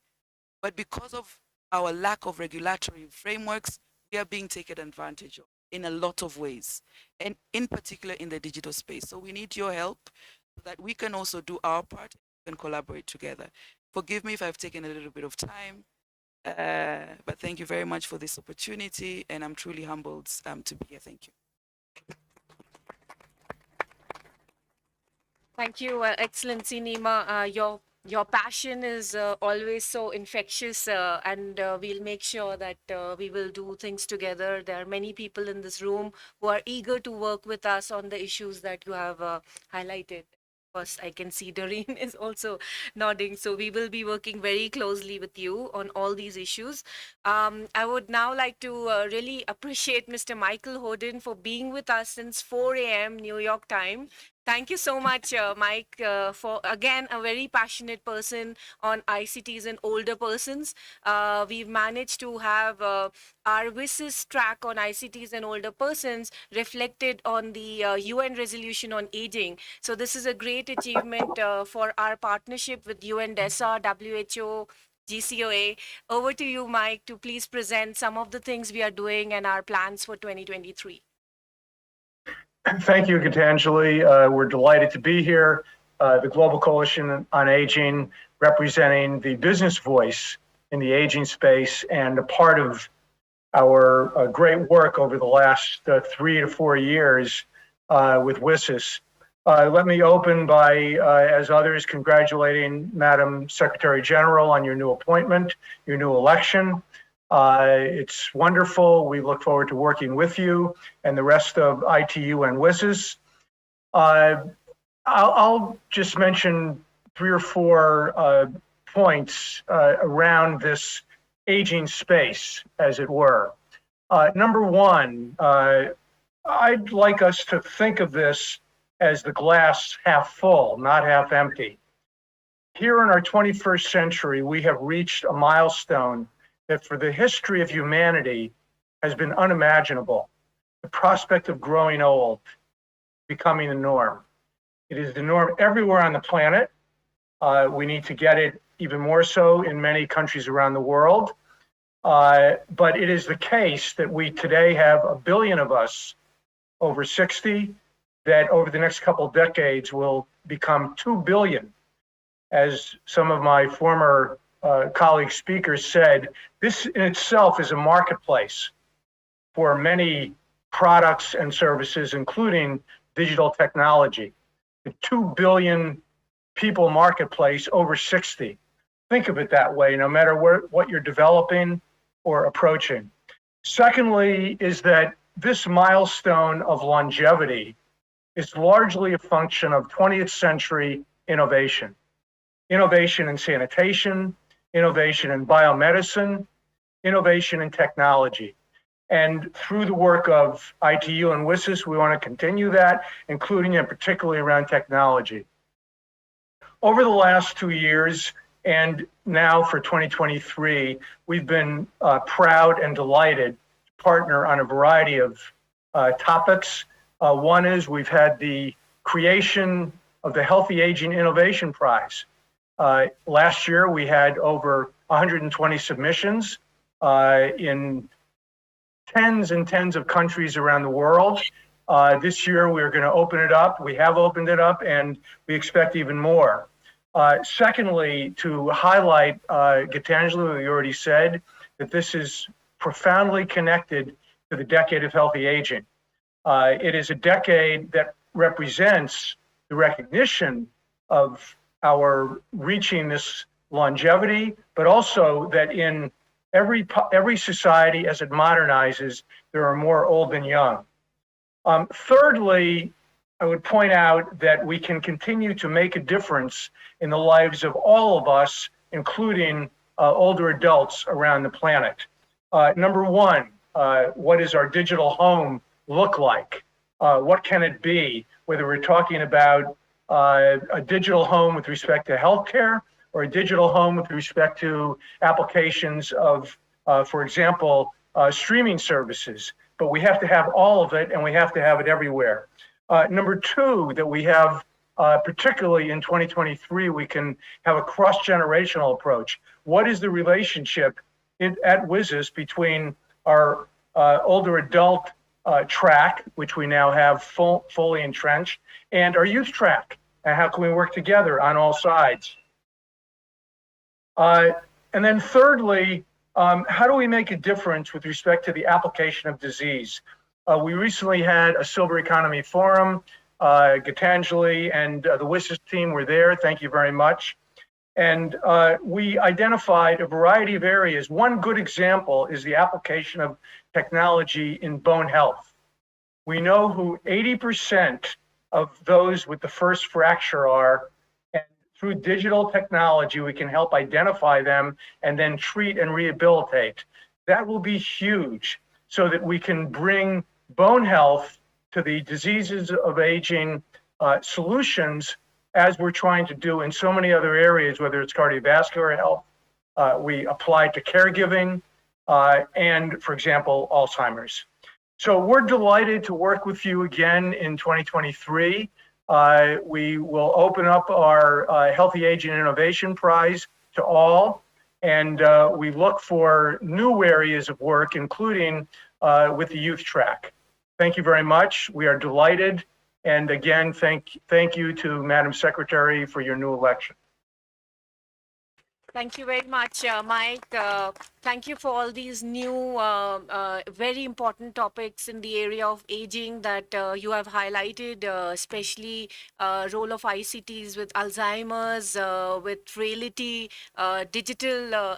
but because of our lack of regulatory frameworks, we are being taken advantage of in a lot of ways, and in particular in the digital space. So we need your help so that we can also do our part and collaborate together. Forgive me if I've taken a little bit of time, but thank you very much for this opportunity, and I'm truly humbled to be here. Thank you. Thank you, Excellency Nima. Your passion is always so infectious, and we'll make sure that we will do things together. There are many people in this room who are eager to work with us on the issues that you have highlighted. Of course, I can see Doreen is also nodding. So we will be working very closely with you on all these issues. I would now like to really appreciate Mr. Michael Hoden for being with us since 4 a.m. New York time. Thank you so much, Mike, for again a very passionate person on ICTs and older persons. We've managed to have our WISIS track on ICTs and older persons reflected on the UN resolution on aging. So this is a great achievement for our partnership with UNDESA, WHO, GCOA. Over to you, Mike, to please present some of the things we are doing and our plans for 2023. Thank you, Gitanjali. We're delighted to be here. The Global Coalition on Aging, representing the business voice in the aging space, and a part of our great work over the last 3 to 4 years with WISIS. Let me open by, as others, congratulating Madam Secretary General on your new appointment, your new election. It's wonderful. We look forward to working with you and the rest of ITU and WISIS. I'll just mention 3 or 4 points around this aging space, as it were. Number one, I'd like us to think of this as the glass half full, not half empty. Here in our 21st century, we have reached a milestone that for the history of humanity has been unimaginable. The prospect of growing old, becoming the norm. It is the norm everywhere on the planet. We need to get it even more so in many countries around the world. But it is the case that we today have 1 billion of us over 60, that over the next couple of decades will become 2 billion. As some of my former colleague speakers said, this in itself is a marketplace for many products and services, including digital technology. The 2 billion people marketplace over 60. Think of it that way, no matter what you're developing or approaching. Secondly, is that this milestone of longevity is largely a function of 20th century innovation. Innovation in sanitation, innovation in biomedicine, innovation in technology. And through the work of ITU and WISIS, we want to continue that, including and particularly around technology. Over the last 2 years, and now for 2023, we've been proud and delighted to partner on a variety of topics. One is we've had the creation of the Healthy Aging Innovation Prize. Last year, we had over 120 submissions in tens and tens of countries around the world. This year, we're going to open it up. We have opened it up, and we expect even more. Secondly, to highlight, Gitanjali, we already said that this is profoundly connected to the decade of healthy aging. It is a decade that represents the recognition of our reaching this longevity, but also that in every society as it modernizes, there are more old than young. Thirdly, I would point out that we can continue to make a difference in the lives of all of us, including older adults around the planet. Number one, what does our digital home look like? What can it be? Whether we're talking about a digital home with respect to healthcare, or a digital home with respect to applications of, for example, streaming services. But we have to have all of it, and we have to have it everywhere. Number two, that we have, particularly in 2023, we can have a cross-generational approach. What is the relationship at WISIS between our older adult track, which we now have fully entrenched, and our youth track? And how can we work together on all sides? And then thirdly, how do we make a difference with respect to the application of disease? We recently had a Silver Economy Forum. Gitanjali and the WISIS team were there. Thank you very much. And we identified a variety of areas. One good example is the application of technology in bone health. We know who 80% of those with the first fracture are, and through digital technology, we can help identify them and then treat and rehabilitate. That will be huge, so that we can bring bone health to the diseases of aging solutions as we're trying to do in so many other areas, whether it's cardiovascular health, we apply to caregiving, and for example, Alzheimer's. So we're delighted to work with you again in 2023. We will open up our Healthy Aging Innovation Prize to all, and we look for new areas of work, including with the youth track. Thank you very much. We are delighted. And again, thank you to Madam Secretary for your new election. Thank you very much, Mike. Thank you for all these new, very important topics in the area of aging that you have highlighted, especially role of ICTs with Alzheimer's, with reality, digital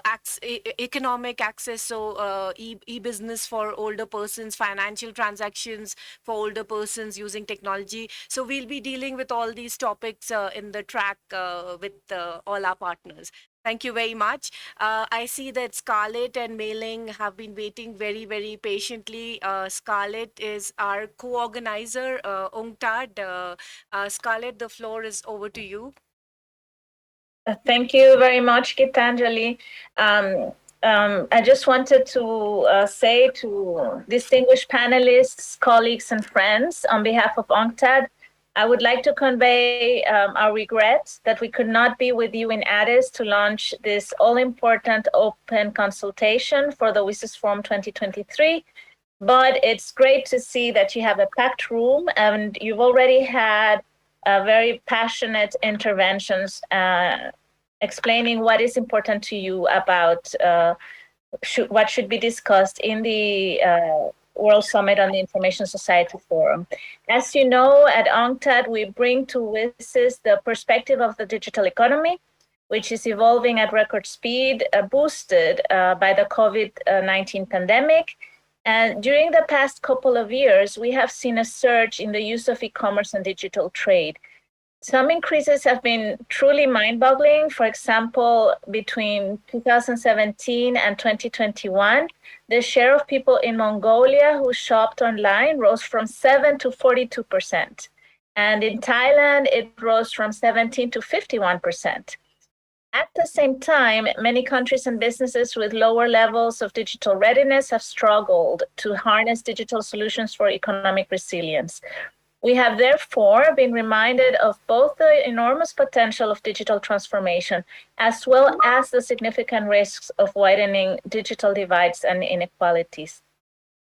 economic access, so e-business for older persons, financial transactions for older persons using technology. So we'll be dealing with all these topics in the track with all our partners. Thank you very much. I see that Scarlett and Mei-Ling have been waiting very, very patiently. Scarlett is our co-organizer, UNCTAD. Scarlett, the floor is over to you. Thank you very much, Gitanjali. I just wanted to say to distinguished panelists, colleagues, and friends, on behalf of UNCTAD, I would like to convey our regret that we could not be with you in Addis to launch this all-important open consultation for the WSIS Forum 2023. But it's great to see that you have a packed room and you've already had very passionate interventions explaining what is important to you about what should be discussed in the World Summit on the Information Society Forum. As you know, at UNCTAD, we bring to WSIS the perspective of the digital economy, which is evolving at record speed, boosted by the COVID-19 pandemic. And during the past couple of years, we have seen a surge in the use of e-commerce and digital trade. Some increases have been truly mind-boggling. For example, between 2017 and 2021, the share of people in Mongolia who shopped online rose from 7 to 42%. And in Thailand, it rose from 17 to 51%. At the same time, many countries and businesses with lower levels of digital readiness have struggled to harness digital solutions for economic resilience. We have therefore been reminded of both the enormous potential of digital transformation, as well as the significant risks of widening digital divides and inequalities.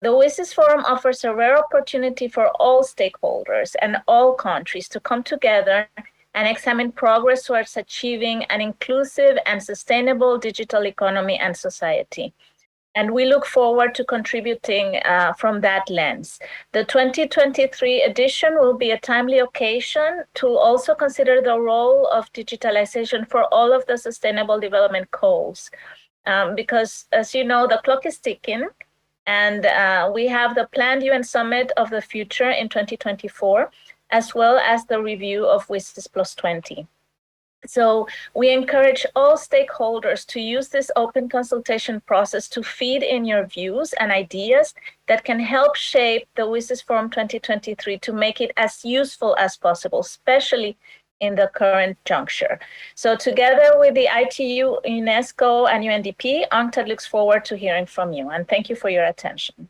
The WSIS Forum offers a rare opportunity for all stakeholders and all countries to come together and examine progress towards achieving an inclusive and sustainable digital economy and society. And we look forward to contributing from that lens. The 2023 edition will be a timely occasion to also consider the role of digitalization for all of the Sustainable Development Goals. Because, as you know, the clock is ticking, and we have the planned UN Summit of the Future in 2024, as well as the review of WSIS Plus 20. So we encourage all stakeholders to use this open consultation process to feed in your views and ideas that can help shape the WSIS Forum 2023 to make it as useful as possible, especially in the current juncture. So together with the ITU, UNESCO, and UNDP, UNCTAD looks forward to hearing from you. And thank you for your attention.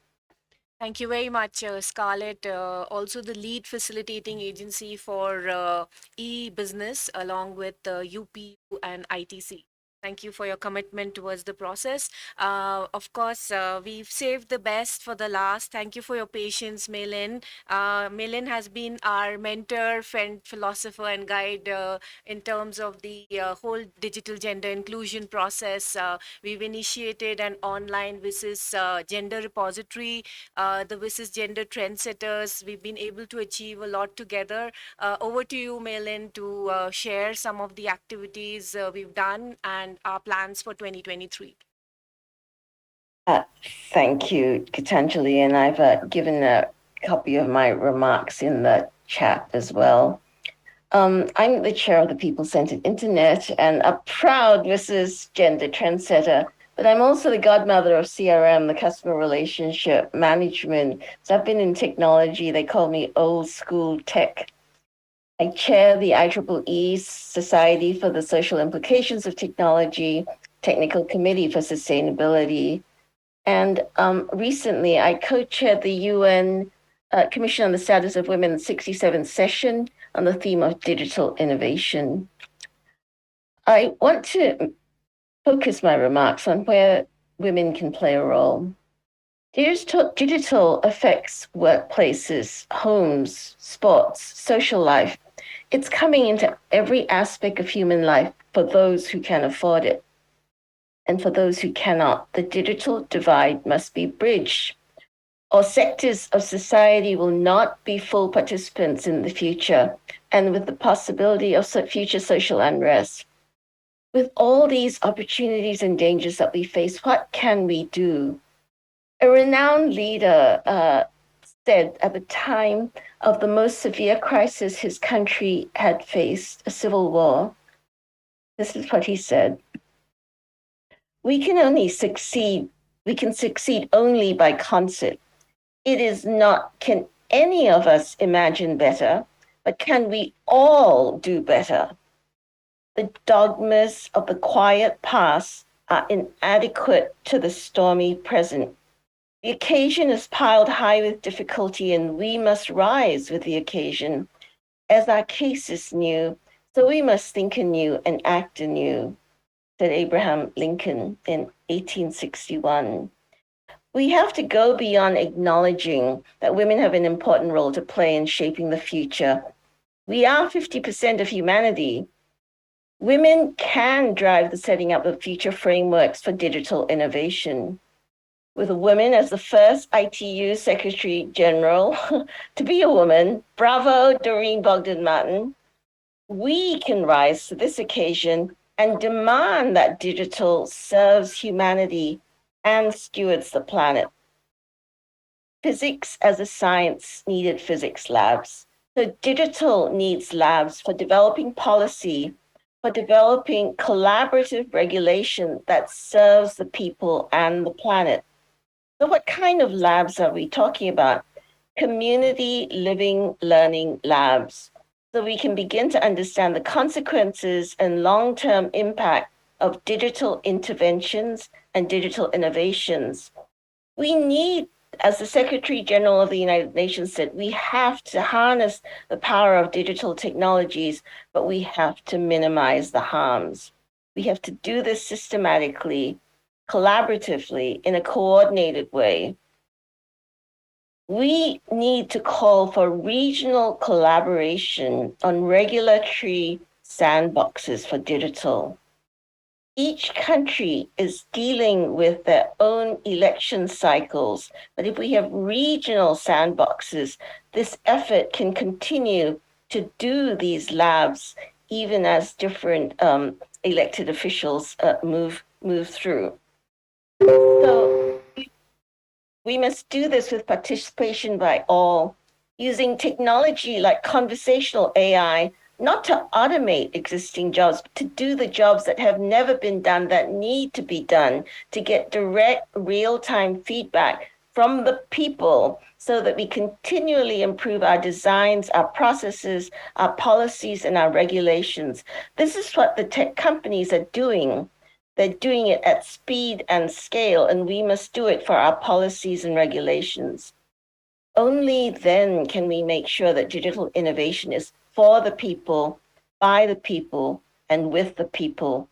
Thank you very much, Scarlett. Also the lead facilitating agency for e-business along with UP and ITC. Thank you for your commitment towards the process. Of course, we've saved the best for the last. Thank you for your patience, Mei-Ling. Mei-Ling has been our mentor, friend, philosopher, and guide in terms of the whole digital gender inclusion process. We've initiated an online WSIS gender repository, the WSIS gender trendsetters. We've been able to achieve a lot together. Over to you, Mei-Ling, to share some of the activities we've done and our plans for 2023. Thank you, Gitanjali, and I've given a copy of my remarks in the chat as well. I'm the chair of the People-Centered Internet and a proud WSIS gender trendsetter, but I'm also the godmother of CRM, the customer relationship management. So I've been in technology, they call me old school tech. I chair the IEEE Society for the Social Implications of Technology, Technical Committee for Sustainability. And recently, I co-chaired the UN Commission on the Status of Women's 67th session on the theme of digital innovation. I want to focus my remarks on where women can play a role. Digital affects workplaces, homes, sports, social life. It's coming into every aspect of human life for those who can afford it. And for those who cannot, the digital divide must be bridged, or sectors of society will not be full participants in the future, and with the possibility of future social unrest. With all these opportunities and dangers that we face, what can we do? A renowned leader said at the time of the most severe crisis his country had faced, a civil war, this is what he said: we can succeed only by concert. It is not, can any of us imagine better, but can we all do better? The dogmas of the quiet past are inadequate to the stormy present. The occasion is piled high with difficulty, and we must rise with the occasion. As our case is new, so we must think anew and act anew, said Abraham Lincoln in 1861. We have to go beyond acknowledging that women have an important role to play in shaping the future. We are 50% of humanity. Women can drive the setting up of future frameworks for digital innovation. With a woman as the first ITU Secretary General to be a woman, bravo, Doreen Bogdan-Martin, we can rise to this occasion and demand that digital serves humanity and stewards the planet. Physics as a science needed physics labs. So digital needs labs for developing policy, for developing collaborative regulation that serves the people and the planet. So what kind of labs are we talking about? Community living learning labs, so we can begin to understand the consequences and long-term impact of digital interventions and digital innovations. We need, as the Secretary General of the United Nations said, we have to harness the power of digital technologies, but we have to minimize the harms. We have to do this systematically, collaboratively, in a coordinated way. We need to call for regional collaboration on regulatory sandboxes for digital. Each country is dealing with their own election cycles, but if we have regional sandboxes, this effort can continue to do these labs even as different elected officials move through. So we must do this with participation by all, using technology like conversational AI, not to automate existing jobs, but to do the jobs that have never been done, that need to be done, to get direct, real-time feedback from the people so that we continually improve our designs, our processes, our policies, and our regulations. This is what the tech companies are doing. They're doing it at speed and scale, and we must do it for our policies and regulations. Only then can we make sure that digital innovation is for the people, by the people, and with the people.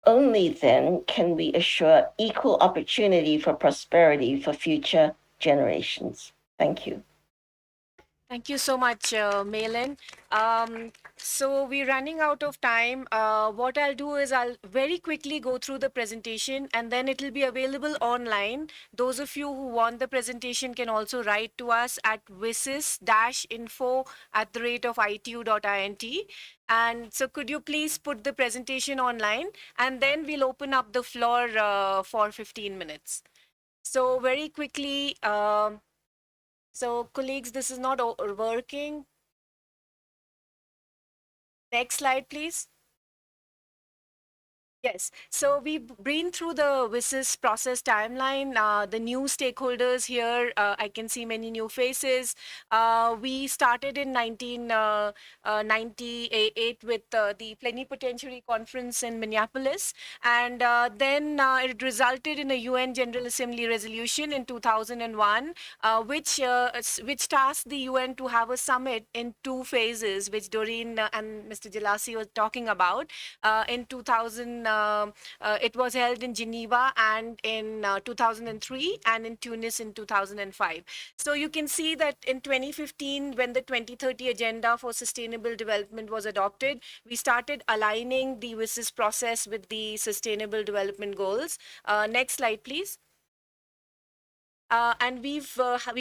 Only then can we assure equal opportunity for prosperity for future generations. Thank you. Thank you so much, Malin. So we're running out of time. What I'll do is I'll very quickly go through the presentation, and then it'll be available online. Those of you who want the presentation can also write to us at visis-info@itu.int. And so could you please put the presentation online, and then we'll open up the floor for 15 minutes. So very quickly, so colleagues, this is not working. Next slide, please. Yes. So we've been through the WSIS process timeline. The new stakeholders here, I can see many new faces. We started in 1998 with the Plenipotentiary Conference in Minneapolis. And then it resulted in a UN General Assembly resolution in 2001, which tasked the UN to have a summit in 2 phases, which Doreen and Mr. Jalasi was talking about. In 2000, it was held in Geneva and in 2003 and in Tunis in 2005. So you can see that in 2015, when the 2030 Agenda for Sustainable Development was adopted, we started aligning the WSIS process with the Sustainable Development Goals. Next slide, please. And we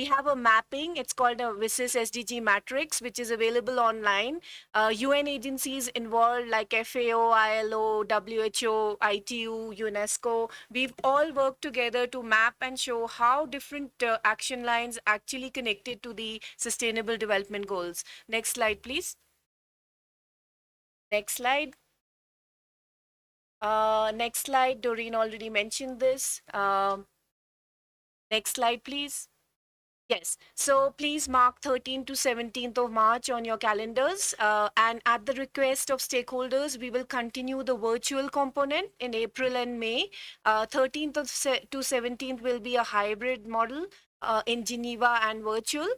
have a mapping. It's called a WSIS SDG matrix, which is available online. UN agencies involved like FAO, ILO, WHO, ITU, UNESCO. We've all worked together to map and show how different action lines actually connected to the Sustainable Development Goals. Next slide, please. Next slide. Next slide. Doreen already mentioned this. Next slide, please. Yes, so please mark 13th to 17th of March on your calendars. And at the request of stakeholders, we will continue the virtual component in April and May. 13th to 17th will be a hybrid model in Geneva and virtual.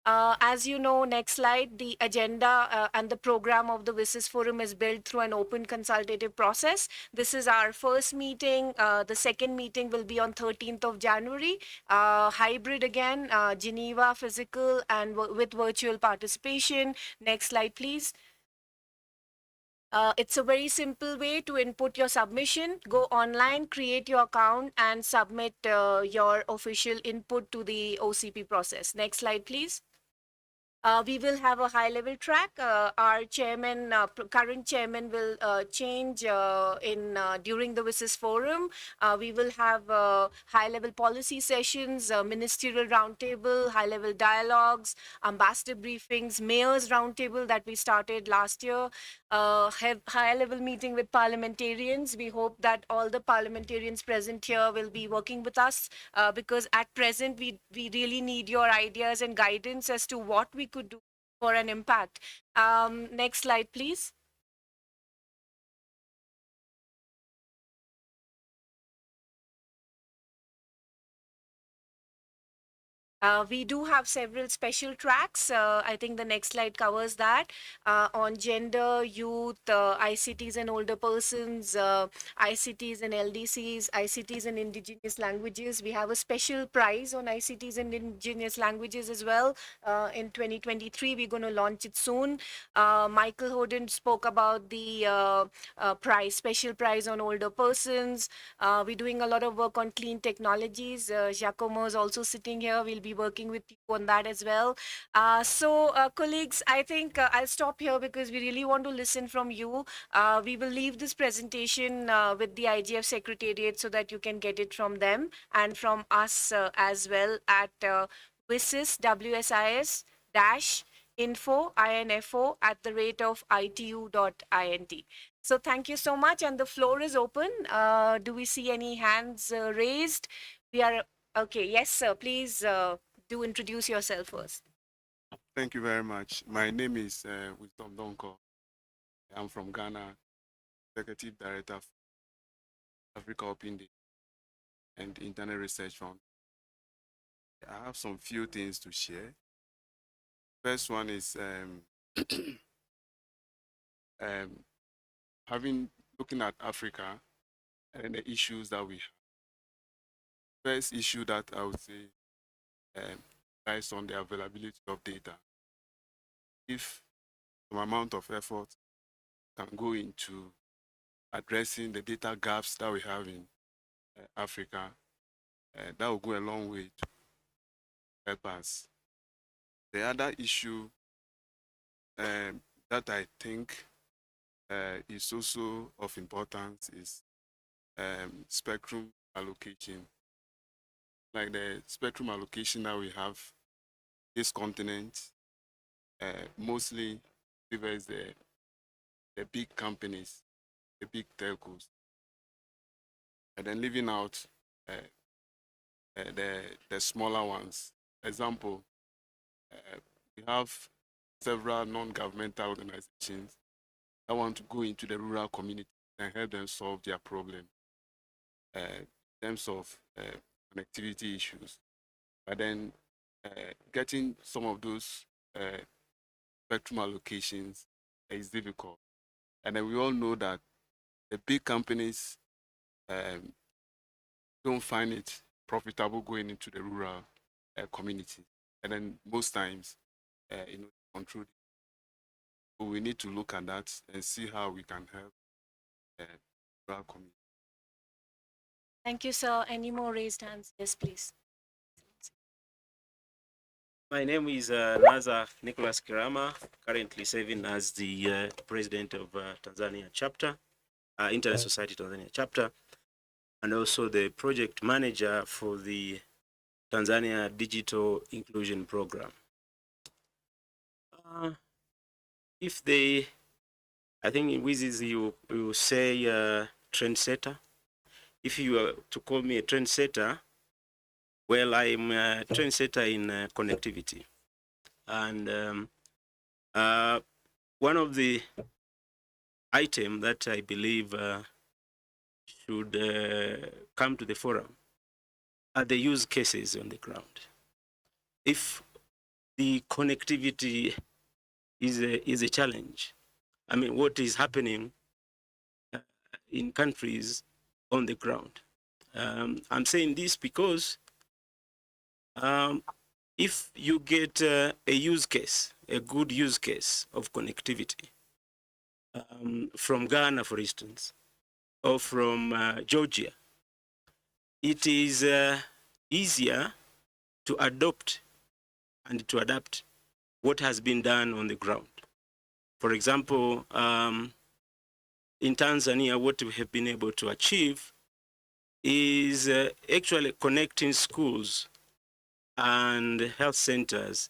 As you know, next slide, the agenda and the program of the WSIS Forum is built through an open consultative process. This is our first meeting. The second meeting will be on 13th of January. Hybrid again, Geneva physical and with virtual participation. Next slide, please. It's a very simple way to input your submission. Go online, create your account, and submit your official input to the OCP process. Next slide, please. We will have a high-level track. Our chairman, current chairman, will change during the WSIS forum. We will have high-level policy sessions, ministerial roundtable, high-level dialogues, ambassador briefings, mayors roundtable that we started last year. Have high-level meeting with parliamentarians. We hope that all the parliamentarians present here will be working with us because at present we really need your ideas and guidance as to what we could do for an impact. Next slide, please. We do have several special tracks. I think the next slide covers that on gender, youth, ICTs and older persons, ICTs and LDCs, ICTs and indigenous languages. We have a special prize on ICTs and indigenous languages as well. In 2023, we're going to launch it soon. Michael Hoden spoke about the special prize on older persons. We're doing a lot of work on clean technologies. Giacomo is also sitting here. We'll be working with you on that as well. Colleagues, I think I'll stop here because we really want to listen from you. We will leave this presentation with the IGF Secretariat so that you can get it from them and from us as well at WSIS, WSIS info @itu.int. So thank you so much, and the floor is open. Do we see any hands raised? We are okay. Yes, sir. Please do introduce yourself first. Thank you very much. My name is Wisdom Donko. I'm from Ghana, Executive Director of Africa Open Day and Internet Research Fund. I have some few things to share. First one is looking at Africa and the issues that we have. First issue that I would say lies on the availability of data. If some amount of effort can go into addressing the data gaps that we have in Africa, that will go a long way to help us. The other issue that I think is also of importance is spectrum allocation. Like the spectrum allocation that we have this continent, mostly favors the big companies, the big telcos. and then leaving out the smaller ones. Example, we have several non-governmental organizations that want to go into the rural community and help them solve their problem in terms of connectivity issues. But then getting some of those spectrum allocations is difficult. And then we all know that the big companies don't find it profitable going into the rural community. And then most times, control. So we need to look at that and see how we can help rural community. Thank you, sir. Any more raised hands? Yes, please. My name is Naza Nicholas Kirama, currently serving as the president of Tanzania chapter, Internet Society Tanzania chapter, and also the project manager for the Tanzania Digital Inclusion Program. I think in Wizis you say trendsetter. If you were to call me a trendsetter, well, I'm a trendsetter in connectivity. And one of the items that I believe should come to the forum are the use cases on the ground. If the connectivity is a challenge, I mean, what is happening in countries on the ground? I'm saying this because if you get a use case, a good use case of connectivity from Ghana, for instance, or from Georgia, it is easier to adopt and to adapt what has been done on the ground. For example, in Tanzania, what we have been able to achieve is actually connecting schools and health centers.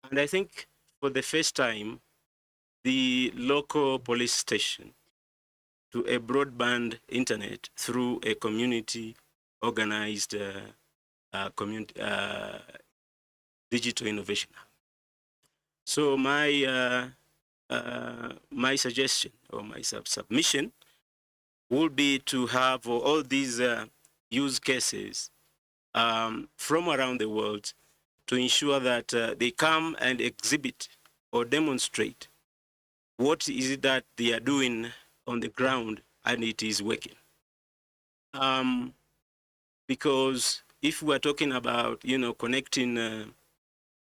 And I think for the first time, the local police station to a broadband internet through a community organized digital innovation. So my suggestion or my submission would be to have all these use cases from around the world to ensure that they come and exhibit or demonstrate what is it that they are doing on the ground and it is working. Because if we are talking about, connecting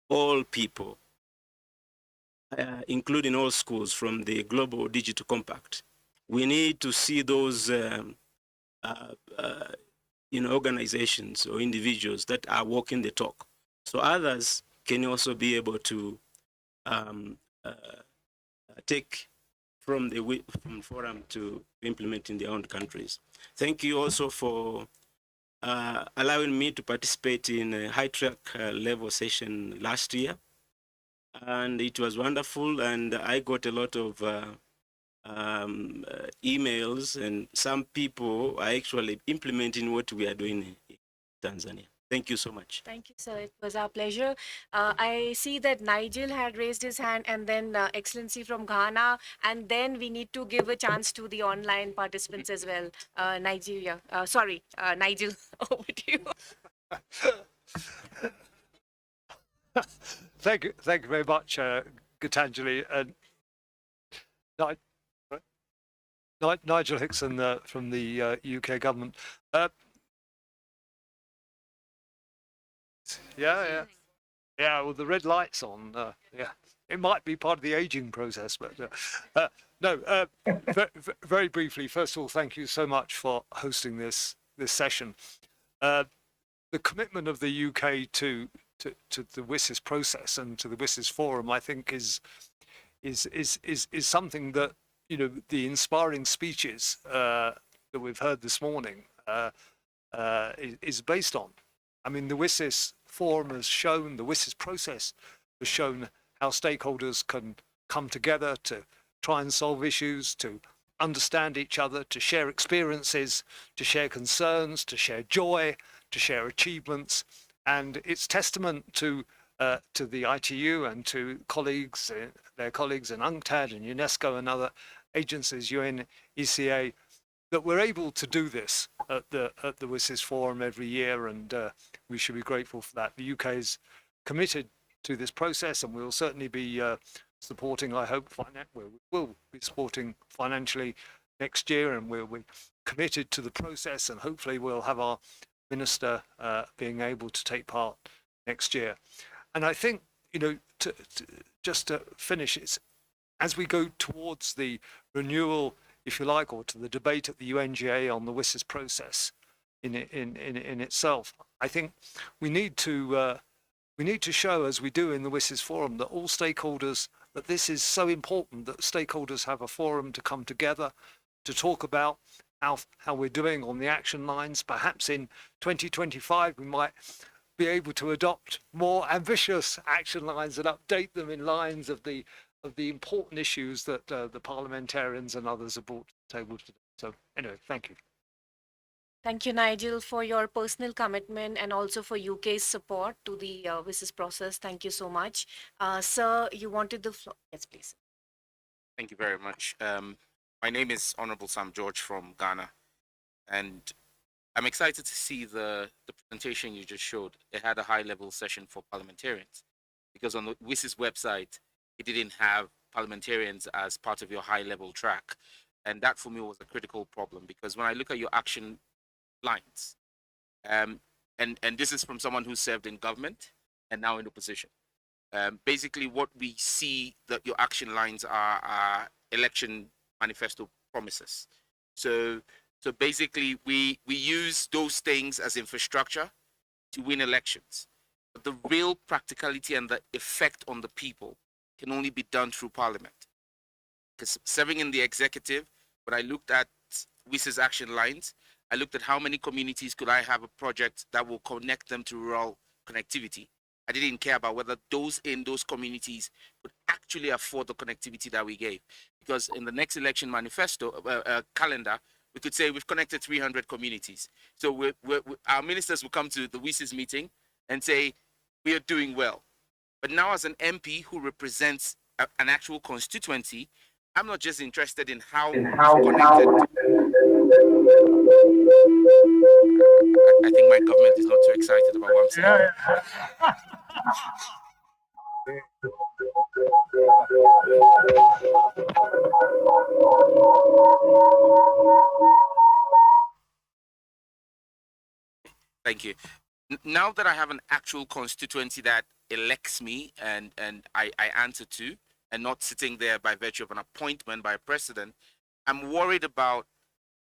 all people, including all schools from the Global Digital Compact, we need to see those organizations or individuals that are walking the talk. So others can also be able to take from the forum to implement in their own countries. Thank you also for allowing me to participate in a high track level session last year. And it was wonderful, and I got a lot of emails, and some people are actually implementing what we are doing in Tanzania. Thank you so much. Thank you, sir. It was our pleasure. I see that Nigel had raised his hand, and then Excellency from Ghana, and then we need to give a chance to the online participants as well. Nigel, over to you. Thank you very much, Gitanjali. Nigel Hickson from the UK government. Yeah. Well, the red light's on. Yeah, it might be part of the aging process, but no. Very briefly, first of all, thank you so much for hosting this session. The commitment of the UK to the WSIS process and to the WSIS forum, I think, is something that the inspiring speeches that we've heard this morning is based on. I mean, the WSIS forum has shown, the WSIS process has shown how stakeholders can come together to try and solve issues, to understand each other, to share experiences, to share concerns, to share joy, to share achievements. And it's testament to the ITU and to colleagues, their colleagues in UNCTAD and UNESCO and other agencies, UN, ECA, that we're able to do this at the WSIS Forum every year, and we should be grateful for that. The UK is committed to this process, and we will certainly be supporting, I hope, we will be supporting financially next year, and we're committed to the process, and hopefully we'll have our minister being able to take part next year. And I think, you know, just to finish, it's as we go towards the renewal, if you like, or to the debate at the UNGA on the WSIS process in itself, I think we need to show, as we do in the WSIS Forum, that all stakeholders, that this is so important, that stakeholders have a forum to come together to talk about how we're doing on the action lines. Perhaps in 2025 we might be able to adopt more ambitious action lines and update them in lines of the important issues that the parliamentarians and others have brought to the table today. So anyway, thank you. Thank you, Nigel, for your personal commitment and also for UK's support to the WSIS process. Thank you so much. Sir, you wanted the floor. Yes, please. Thank you very much. My name is Honorable Sam George from Ghana, and I'm excited to see the presentation you just showed. It had a high-level session for parliamentarians, because on the WSIS website, it didn't have parliamentarians as part of your high-level track. And that for me was a critical problem, because when I look at your action lines, and this is from someone who served in government and now in opposition. Basically, what we see that your action lines are election manifesto promises. So basically, we use those things as infrastructure to win elections. But the real practicality and the effect on the people can only be done through parliament. Because serving in the executive, when I looked at WSIS action lines, I looked at how many communities could I have a project that will connect them to rural connectivity. I didn't care about whether those in those communities could actually afford the connectivity that we gave. Because in the next election manifesto calendar, we could say we've connected 300 communities. So our ministers will come to the WSIS meeting and say, we are doing well. But now as an MP who represents an actual constituency, I'm not just interested in how we've connected. I think my government is not too excited about what I'm saying. Thank you. Now that I have an actual constituency that elects me and I answer to, and not sitting there by virtue of an appointment by a president, I'm worried about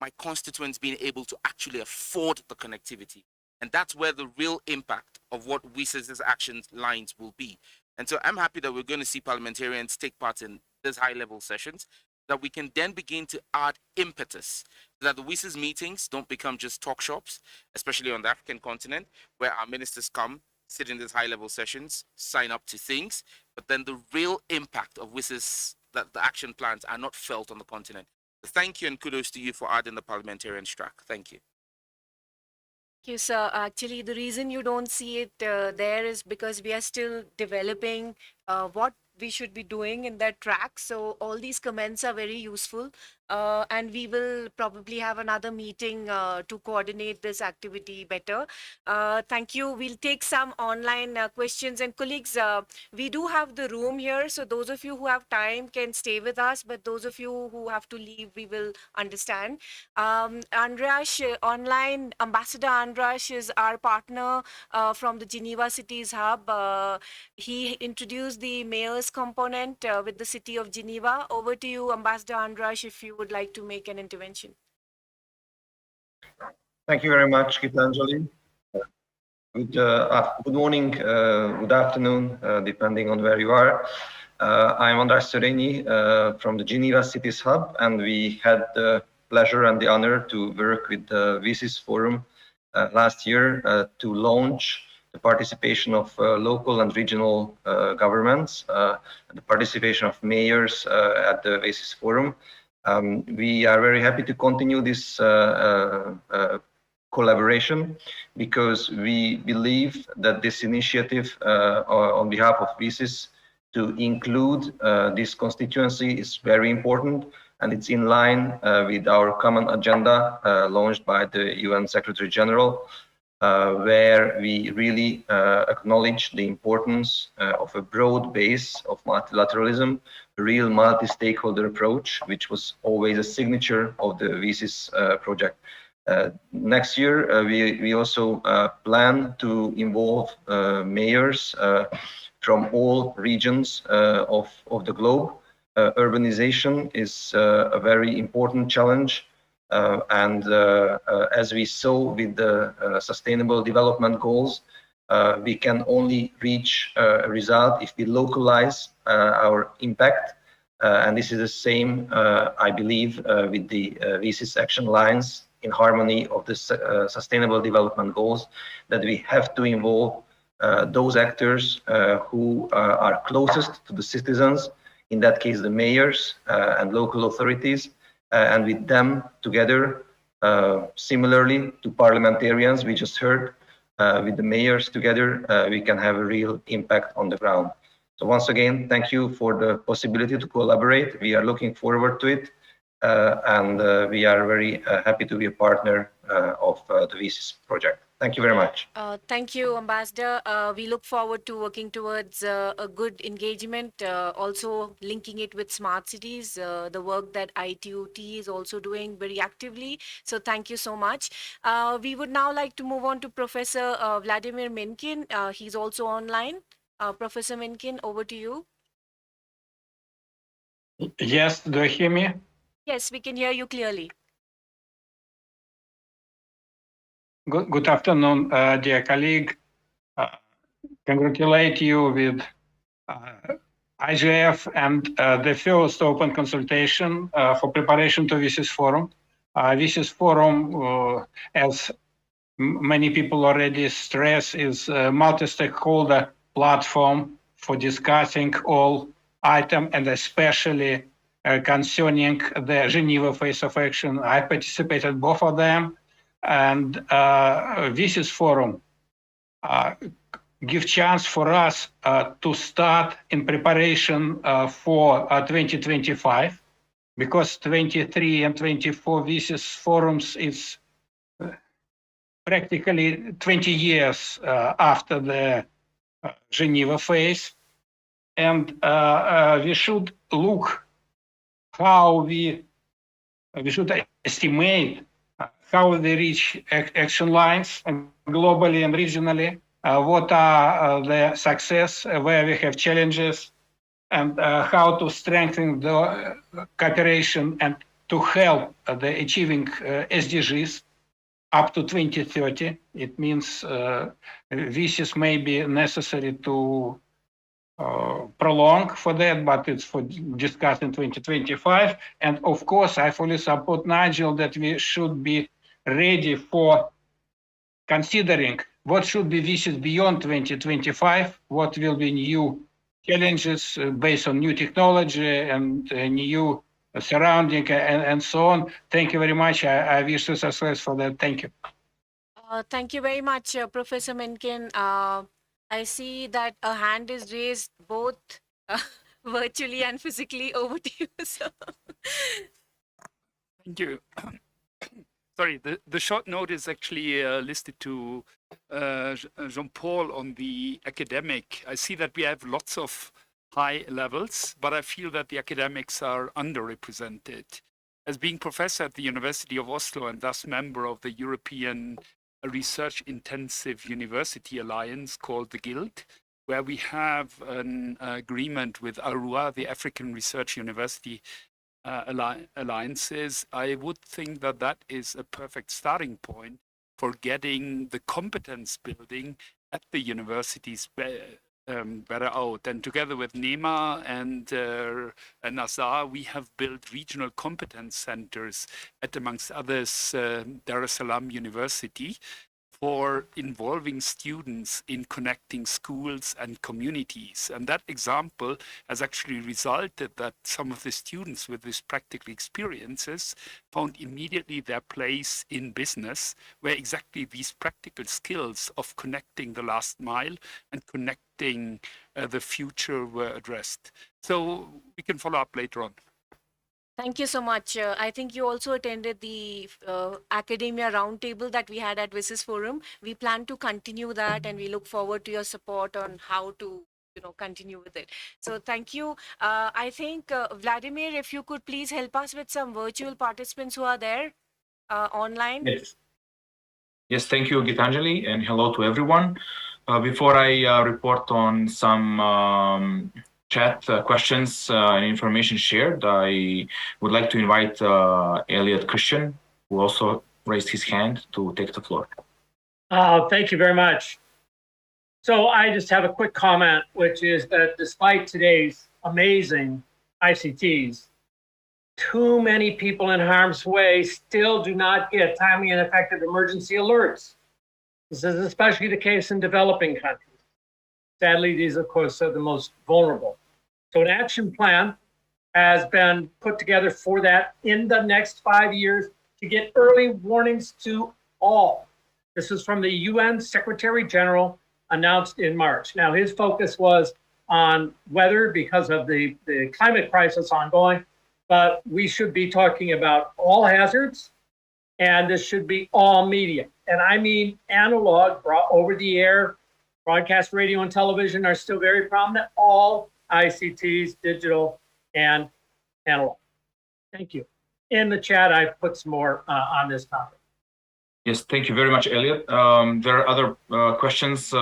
my constituents being able to actually afford the connectivity. And that's where the real impact of what WSIS's action lines will be. And so I'm happy that we're going to see parliamentarians take part in these high-level sessions, that we can then begin to add impetus, so that the WSIS meetings don't become just talk shops, especially on the African continent, where our ministers come, sit in these high-level sessions, sign up to things, but then the real impact of WSIS, that the action plans are not felt on the continent. So thank you and kudos to you for adding the parliamentarian track. Thank you. Thank you, sir. Actually, the reason you don't see it there is because we are still developing what we should be doing in that track. So all these comments are very useful. And we will probably have another meeting to coordinate this activity better. Thank you. We'll take some online questions. And colleagues, we do have the room here. So those of you who have time can stay with us. But those of you who have to leave, we will understand. Andrash, online, Ambassador Andrash is our partner from the Geneva Cities Hub. He introduced the mayor's component with the city of Geneva. Over to you, Ambassador Andrash, if you would like to make an intervention. Thank you very much, Gitanjali. Good morning, good afternoon, depending on where you are. I'm András Szörényi from the Geneva Cities Hub, and we had the pleasure and the honor to work with the WSIS Forum last year to launch the participation of local and regional governments, the participation of mayors at the WSIS Forum. We are very happy to continue this collaboration because we believe that this initiative on behalf of VISIS to include this constituency is very important, and it's in line with our common agenda launched by the UN Secretary General, where we really acknowledge the importance of a broad base of multilateralism, a real multi-stakeholder approach, which was always a signature of the VISIS project. Next year, we also plan to involve mayors from all regions of the globe. Urbanization is a very important challenge. As we saw with the Sustainable Development Goals, we can only reach a result if we localize our impact. And this is the same, I believe, with the VISIS action lines in harmony of the Sustainable Development Goals, that we have to involve those actors who are closest to the citizens, in that case the mayors and local authorities, and with them together, similarly to parliamentarians we just heard, with the mayors together, we can have a real impact on the ground. So once again, thank you for the possibility to collaborate. We are looking forward to it, and we are very happy to be a partner of the VISIS project. Thank you very much. Thank you, Ambassador. We look forward to working towards a good engagement, also linking it with smart cities, the work that ITOT is also doing very actively. So thank you so much. We would now like to move on to Professor Vladimir Minkin. He's also online. Professor Minkin, over to you. Yes, do you hear me? Yes, we can hear you clearly. Good afternoon, dear colleague. Congratulate you with IGF and the first open consultation for preparation to VISIS Forum. VISIS Forum, as many people already stress, is a multi-stakeholder platform for discussing all items, and especially concerning the Geneva phase of action. I participated both of them, and VISIS Forum give chance for us to start in preparation for 2025, because 23 and 24 VISIS Forums is practically 20 years after the Geneva phase. And we should look how we should estimate how they reach action lines globally and regionally, what are the success, where we have challenges, and how to strengthen the cooperation and to help the achieving SDGs up to 2030. It means this may be necessary to prolong for that, but it's for discuss in 2025. And of course, I fully support Nigel that we should be ready for considering what should be VISIS beyond 2025, what will be new challenges based on new technology and new surrounding and so on. Thank you very much. I wish you success for that. Thank you. Thank you very much, Professor Minkin. I see that a hand is raised both virtually and physically. Over to you, sir. Thank you. Sorry, the short note is actually listed to Jean-Paul on the academic. I see that we have lots of high levels, but I feel that the academics are underrepresented. As being professor at the University of Oslo and thus member of the European Research Intensive University Alliance called the Guild, where we have an agreement with ARUA, the African Research University Alliances, I would think that that is a perfect starting point for getting the competence building at the universities better out. And together with NEMA and NASA, we have built regional competence centers at, amongst others, Dar es Salaam University for involving students in connecting schools and communities. And that example has actually resulted that some of the students with these practical experiences found immediately their place in business, where exactly these practical skills of connecting the last mile and connecting the future were addressed. So we can follow up later on. Thank you so much. I think you also attended the academia roundtable that we had at WSIS Forum. We plan to continue that, and we look forward to your support on how to, continue with it. So thank you. I think Vladimir, if you could please help us with some virtual participants who are there online. Yes. Yes, thank you, Gitanjali, and hello to everyone. Before I report on some chat questions and information shared, I would like to invite Elliot Christian, who also raised his hand, to take the floor. Thank you very much. So I just have a quick comment, which is that despite today's amazing ICTs, too many people in harm's way still do not get timely and effective emergency alerts. This is especially the case in developing countries. Sadly, these, of course, are the most vulnerable. So an action plan has been put together for that in the next 5 years to get early warnings to all. This is from the UN Secretary General, announced in March. Now, his focus was on weather because of the climate crisis ongoing, but we should be talking about all hazards, and this should be all media. And I mean analog, over the air, broadcast radio and television are still very prominent, all ICTs, digital and analog. Thank you. In the chat, I've put some more on this topic. Yes, thank you very much, Elliot. There are other questions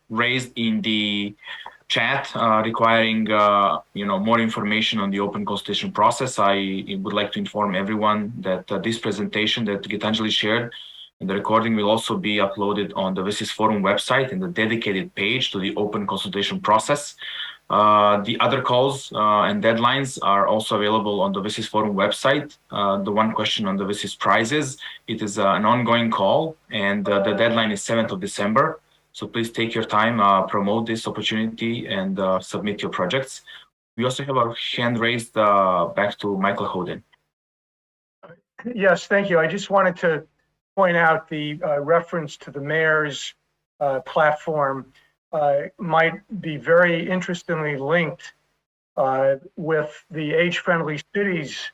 raised in the chat requiring more information on the open consultation process. I would like to inform everyone that this presentation that Gitanjali shared, and the recording will also be uploaded on the WSIS Forum website in the dedicated page to the open consultation process. The other calls and deadlines are also available on the WSIS Forum website. The one question on the WSIS prizes, it is an ongoing call, and the deadline is 7th of December. So please take your time, promote this opportunity, and submit your projects. We also have our hand raised back to Michael Hoden. Yes, thank you. I just wanted to point out the reference to the mayor's platform might be very interestingly linked with the age-friendly cities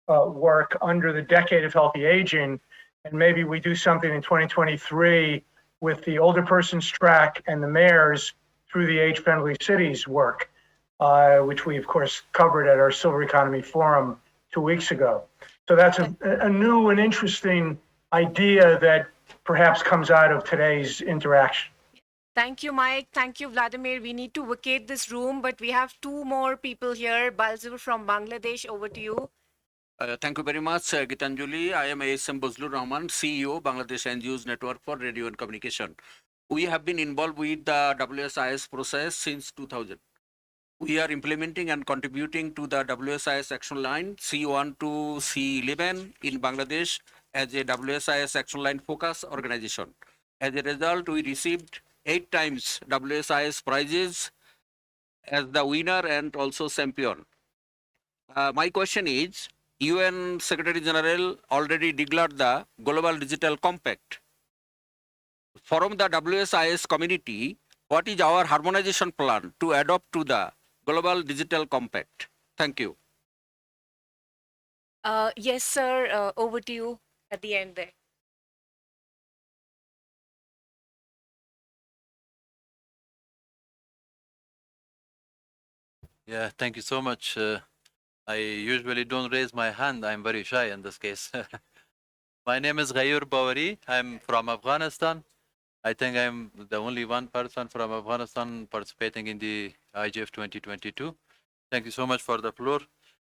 work under the Decade of Healthy Aging. And maybe we do something in 2023 with the older persons track and the mayors through the age-friendly cities work, which we of course covered at our Silver Economy Forum 2 weeks ago. So that's a new and interesting idea that perhaps comes out of today's interaction. Thank you, Mike. Thank you, Vladimir. We need to vacate this room, but we have 2 more people here. Balzur from Bangladesh, over to you. Thank you very much, Gitanjali. I am ASM Bozlur Rahman, CEO, Bangladesh NGOs Network for Radio and Communication. We have been involved with the WSIS process since 2000. We are implementing and contributing to the WSIS action line C1 to C11 in Bangladesh as a WSIS action line focus organization. As a result, we received 8 times WSIS prizes as the winner and also champion. My question is, UN Secretary General already declared the Global Digital Compact. From the WSIS community, what is our harmonization plan to adopt to the Global Digital Compact? Thank you. Yes, sir. Over to you at the end there. Yeah, thank you so much. I usually don't raise my hand. I'm very shy in this case. My name is Ghayur Bawari. I'm from Afghanistan. I think I'm the only one person from Afghanistan participating in the IGF 2022. Thank you so much for the floor.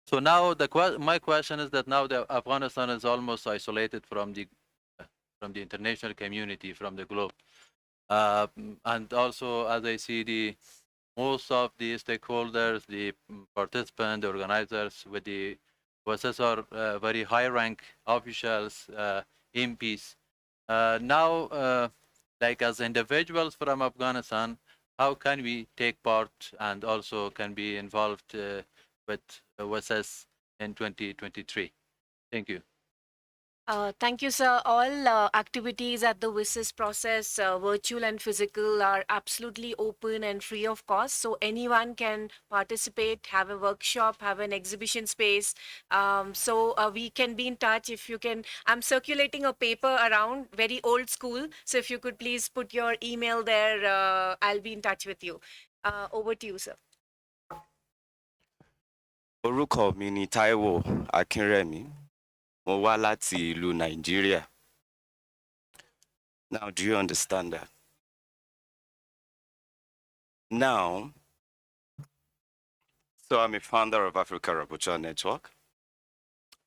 So now my question is that now the Afghanistan is almost isolated from the international community, from the globe. And also, as I see most of the stakeholders, the participants, the organizers with the WSIS are very high rank officials, MPs. Now, like as individuals from Afghanistan, how can we take part and also can be involved with WSS in 2023? Thank you. Thank you, sir. All activities at the WSIS process, virtual and physical, are absolutely open and free of cost. So anyone can participate, have a workshop, have an exhibition space. So we can be in touch if you can. I'm circulating a paper around, very old school. So if you could please put your email there, I'll be in touch with you. Over to you, sir. Orúkọ mi ni Táíwò Akínrẹ̀mí. Mo wá láti ìlú Nàìjíríà. Now, do you understand that? Now, so I'm a founder of Africa Rapporteur Network.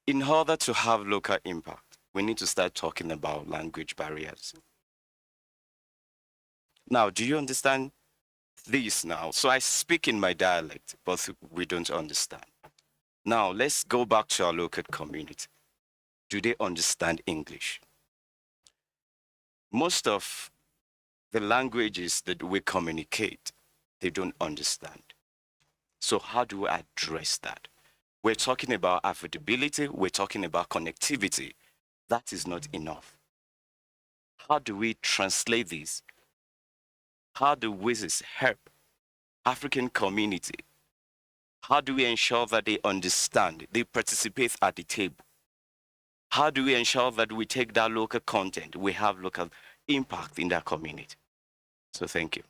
In order to have local impact, we need to start talking about language barriers. Now, do you understand this now? So I speak in my dialect, but we don't understand. Now, let's go back to our local community. Do they understand English? Most of the languages that we communicate, they don't understand. So how do we address that? We're talking about affordability, we're talking about connectivity. That is not enough. How do we translate this? How do WSIS help African community? How do we ensure that they understand, they participate at the table? How do we ensure that we take that local content, we have local impact in that community? So thank you.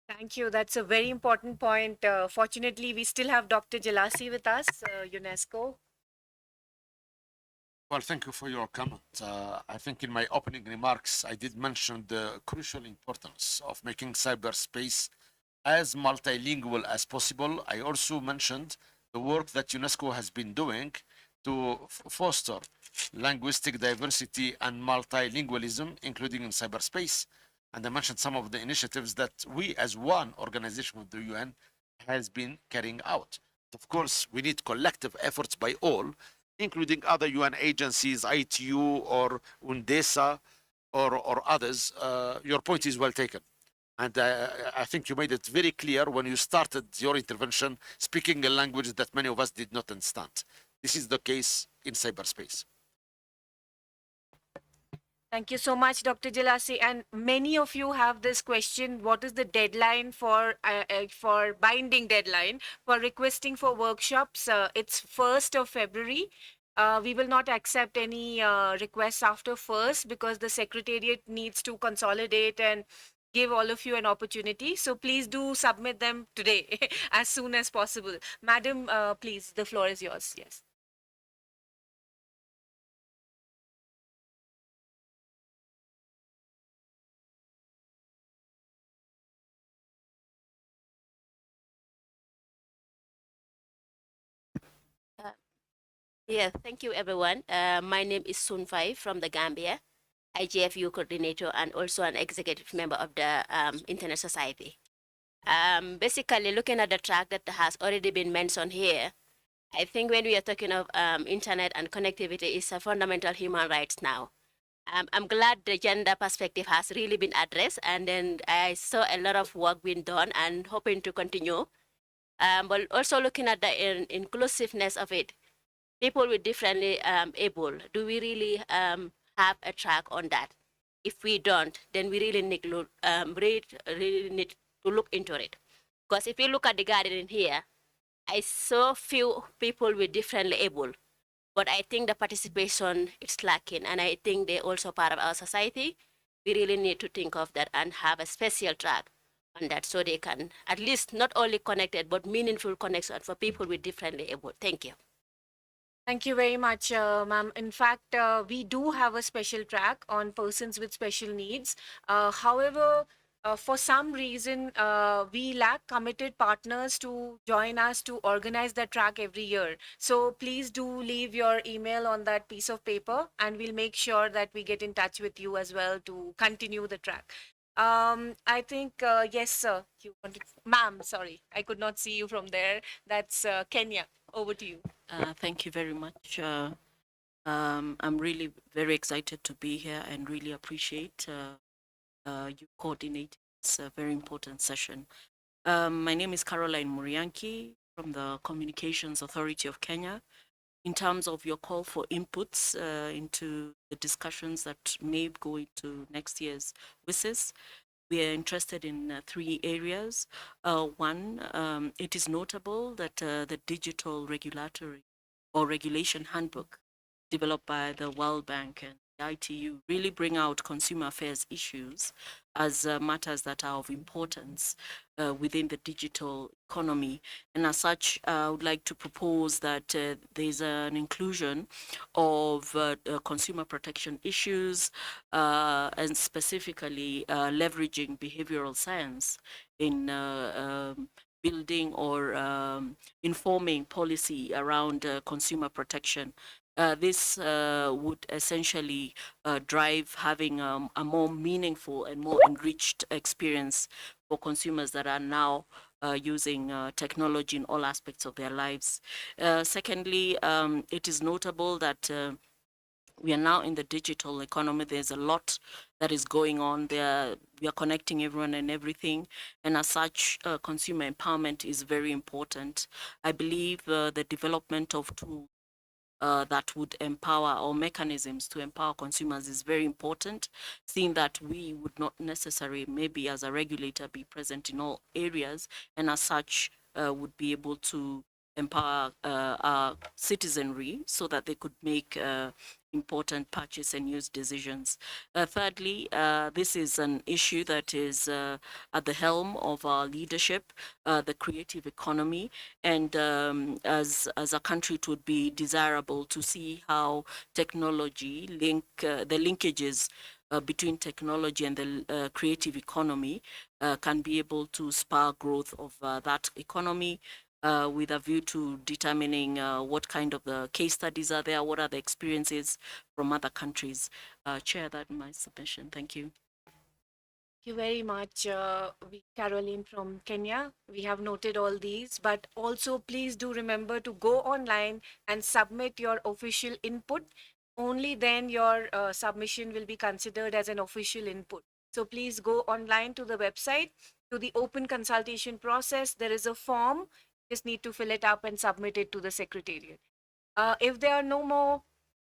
Thank you. That's a very important point. Fortunately, we still have Dr. Jalasi with us, UNESCO. Well, thank you for your comment. I think in my opening remarks, I did mention the crucial importance of making cyberspace as multilingual as possible. I also mentioned the work that UNESCO has been doing to foster linguistic diversity and multilingualism, including in cyberspace. And I mentioned some of the initiatives that we, as one organization of the UN, has been carrying out. Of course, we need collective efforts by all, including other UN agencies, ITU or UNDESA or others. Your point is well taken. And I think you made it very clear when you started your intervention, speaking a language that many of us did not understand. This is the case in cyberspace. Thank you so much, Dr. Jalasi. And many of you have this question: what is the deadline for binding deadline for requesting for workshops? It's 1st of February. We will not accept any requests after 1st because the Secretariat needs to consolidate and give all of you an opportunity. So please do submit them today as soon as possible. Madam, please, the floor is yours. Yes. Yeah, thank you, everyone. My name is Sun Fai from the Gambia, IGFU coordinator and also an executive member of the Internet Society. Basically, looking at the track that has already been mentioned here, I think when we are talking of internet and connectivity, it's a fundamental human rights now. I'm glad the gender perspective has really been addressed, and then I saw a lot of work being done and hoping to continue. But also looking at the inclusiveness of it, people with differently able, do we really have a track on that? If we don't, then we really need to look into it. Because if you look at the garden here, I saw few people with differently able, but I think the participation is lacking, and I think they're also part of our society. We really need to think of that and have a special track on that so they can at least not only connected, but meaningful connection for people with differently able. Thank you. Thank you very much, ma'am. In fact, we do have a special track on persons with special needs. However, for some reason, we lack committed partners to join us to organize the track every year. So please do leave your email on that piece of paper and we'll make sure that we get in touch with you as well to continue the track. I think, yes, sir. You wanted, ma'am, sorry, I could not see you from there. That's Kenya. Over to you. Thank you very much. I'm really very excited to be here and really appreciate you coordinating this very important session. My name is Caroline Murianki from the Communications Authority of Kenya. In terms of your call for inputs into the discussions that may go into next year's WSIS, we are interested in 3 areas. One, it is notable that the digital regulatory or regulation handbook developed by the World Bank and the ITU really bring out consumer affairs issues as matters that are of importance within the digital economy. And as such, I would like to propose that there's an inclusion of consumer protection issues and specifically leveraging behavioral science in building or informing policy around consumer protection. This would essentially drive having a more meaningful and more enriched experience for consumers that are now using technology in all aspects of their lives. Secondly, it is notable that we are now in the digital economy. There's a lot that is going on there. We are connecting everyone and everything. And as such, consumer empowerment is very important. I believe the development of tools that would empower or mechanisms to empower consumers is very important, seeing that we would not necessarily, maybe as a regulator, be present in all areas, and as such would be able to empower our citizenry so that they could make important purchase and use decisions. Thirdly, this is an issue that is at the helm of our leadership, the creative economy, and as a country, it would be desirable to see how technology the linkages between technology and the creative economy can be able to spur growth of that economy with a view to determining what kind of the case studies are there, what are the experiences from other countries. Chair, that my submission. Thank you. Thank you very much, Caroline from Kenya. We have noted all these, but also please do remember to go online and submit your official input. Only then your submission will be considered as an official input. So please go online to the website, to the open consultation process. There is a form. Just need to fill it up and submit it to the secretariat. If there are no more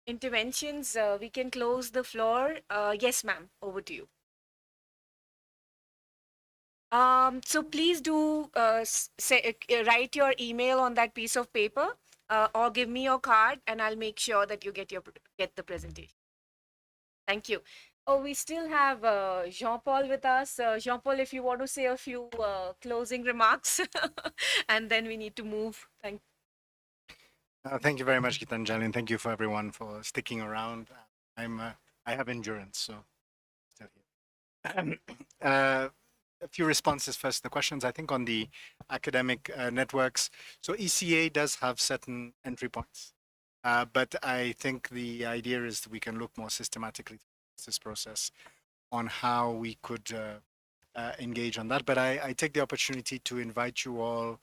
interventions, we can close the floor. Yes, ma'am, over to you. So please do write your email on that piece of paper or give me your card and I'll make sure that you get the presentation. Thank you. Oh, we still have Jean-Paul with us. Jean-Paul, if you want to say a few closing remarks and then we need to move. Thank you very much, Gitanjali, and thank you for everyone for sticking around. I have endurance, so still here. A few responses first to the questions. I think on the academic networks, so ECA does have certain entry points, but I think the idea is that we can look more systematically at this process on how we could engage on that. But I take the opportunity to invite you all,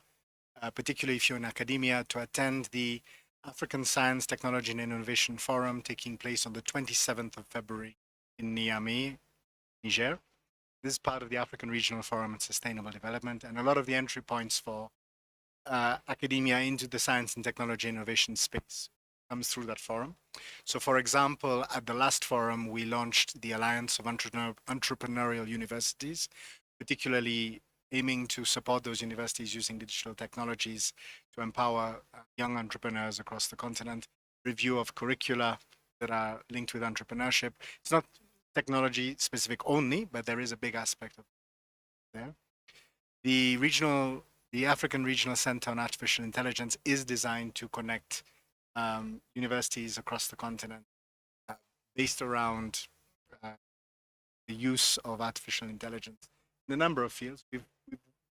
particularly if you're in academia, to attend the African Science, Technology and Innovation Forum taking place on the 27th of February in Niamey, Niger. This is part of the African Regional Forum on Sustainable Development, and a lot of the entry points for academia into the science and technology innovation space comes through that forum. So for example, at the last forum, we launched the Alliance of Entrepreneurial Universities, particularly aiming to support those universities using digital technologies to empower young entrepreneurs across the continent, review of curricula that are linked with entrepreneurship. It's not technology specific only, but there is a big aspect of there. The African Regional Center on Artificial Intelligence is designed to connect universities across the continent based around the use of artificial intelligence in a number of fields.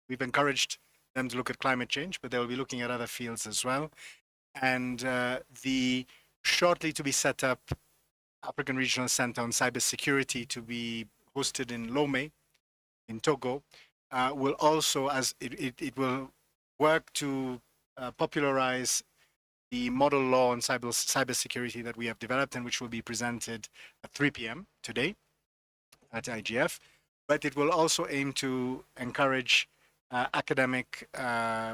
We've encouraged them to look at climate change, but they will be looking at other fields as well. And the shortly to be set up African Regional Center on Cybersecurity to be hosted in Lomé in Togo, will also, as it will work to popularize the model law on cybersecurity that we have developed and which will be presented at 3 p.m. today at IGF. But it will also aim to encourage academic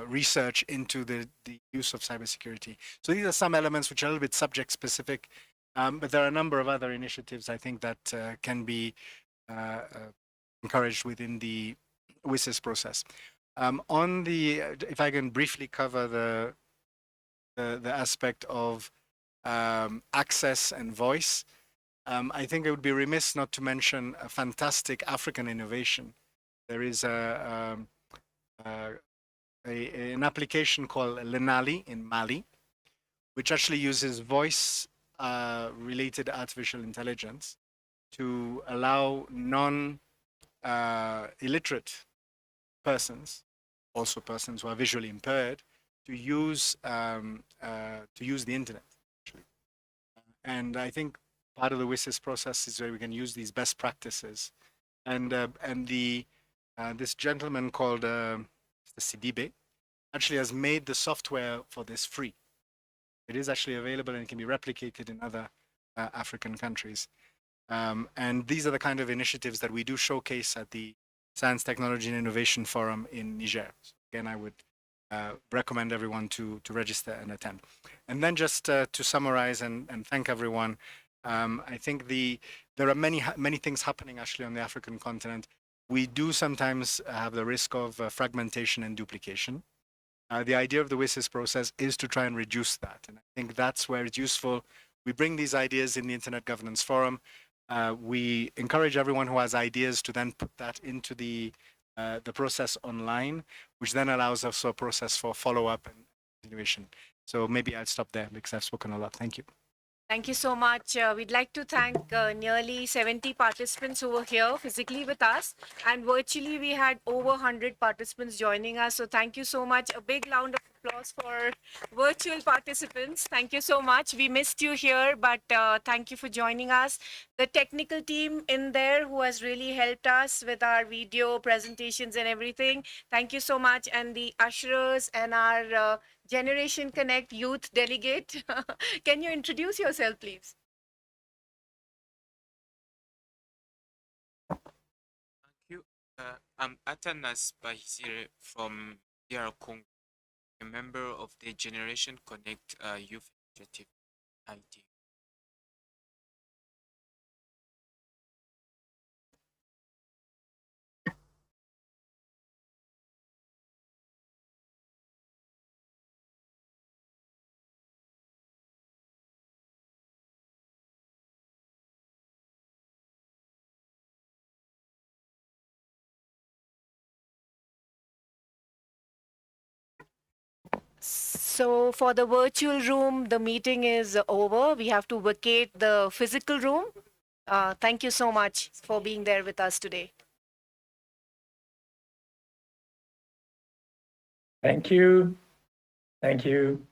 research into the use of cybersecurity. So these are some elements which are a little bit subject specific, but there are a number of other initiatives I think that can be encouraged within the WSIS process. On the, if I can briefly cover the aspect of access and voice, I think it would be remiss not to mention a fantastic African innovation. There is an application called Lenali in Mali, which actually uses voice related artificial intelligence to allow non-illiterate persons, also persons who are visually impaired, to use the internet. Actually. And I think part of the WSIS process is where we can use these best practices. And this gentleman called Mr. Sidibe actually has made the software for this free. It is actually available and it can be replicated in other African countries. And these are the kind of initiatives that we do showcase at the Science, Technology and Innovation Forum in Niger. So again, I would recommend everyone to register and attend. And then just to summarize and thank everyone, I think there are many things happening actually on the African continent. We do sometimes have the risk of fragmentation and duplication. The idea of the WSIS process is to try and reduce that. And I think that's where it's useful. We bring these ideas in the Internet Governance Forum. We encourage everyone who has ideas to then put that into the process online, which then allows us a process for follow-up and continuation. So maybe I'll stop there because I've spoken a lot. Thank you. Thank you so much. We'd like to thank nearly 70 participants who were here physically with us, and virtually we had over 100 participants joining us. So thank you so much. A big round of applause for virtual participants. Thank you so much. We missed you here, but thank you for joining us. The technical team in there who has really helped us with our video presentations and everything. Thank you so much. And the usherers and our Generation Connect Youth Delegate. Can you introduce yourself, please? Thank you. I'm Atanas Bahizire from DR Congo, a member of the Generation Connect Youth Initiative ID. So for the virtual room, the meeting is over. We have to vacate the physical room. Thank you so much for being there with us today. Thank you. Thank you.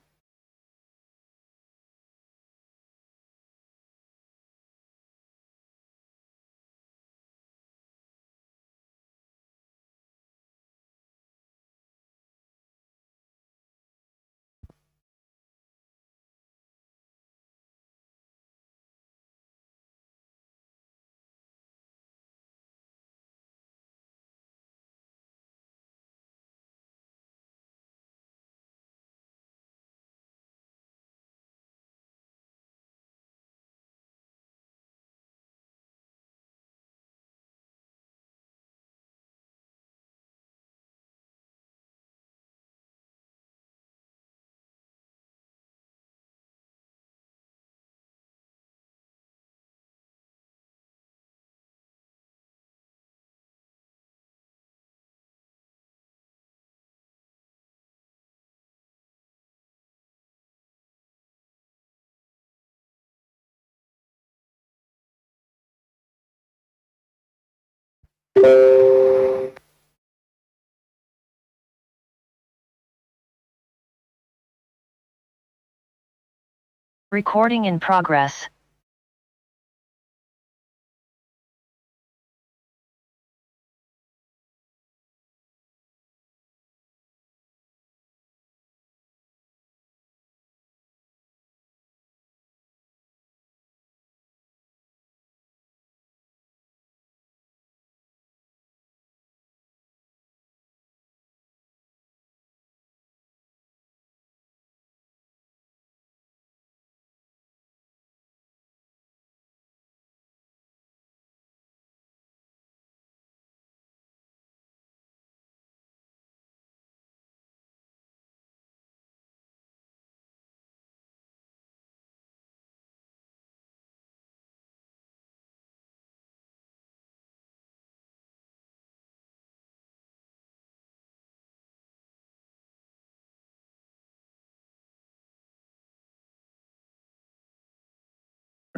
Recording in progress.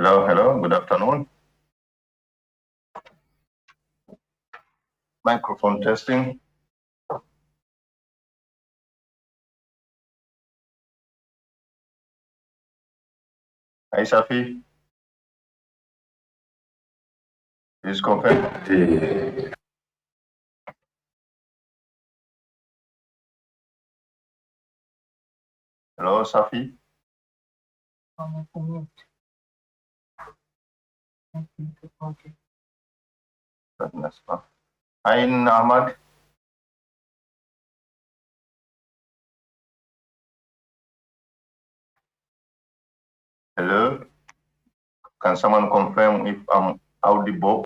Hello, hello, good afternoon. Microphone testing. Hi, Safi. Please confirm. Hello, Safi. Hi, Ahmad. Hello. Can someone confirm if I'm audible?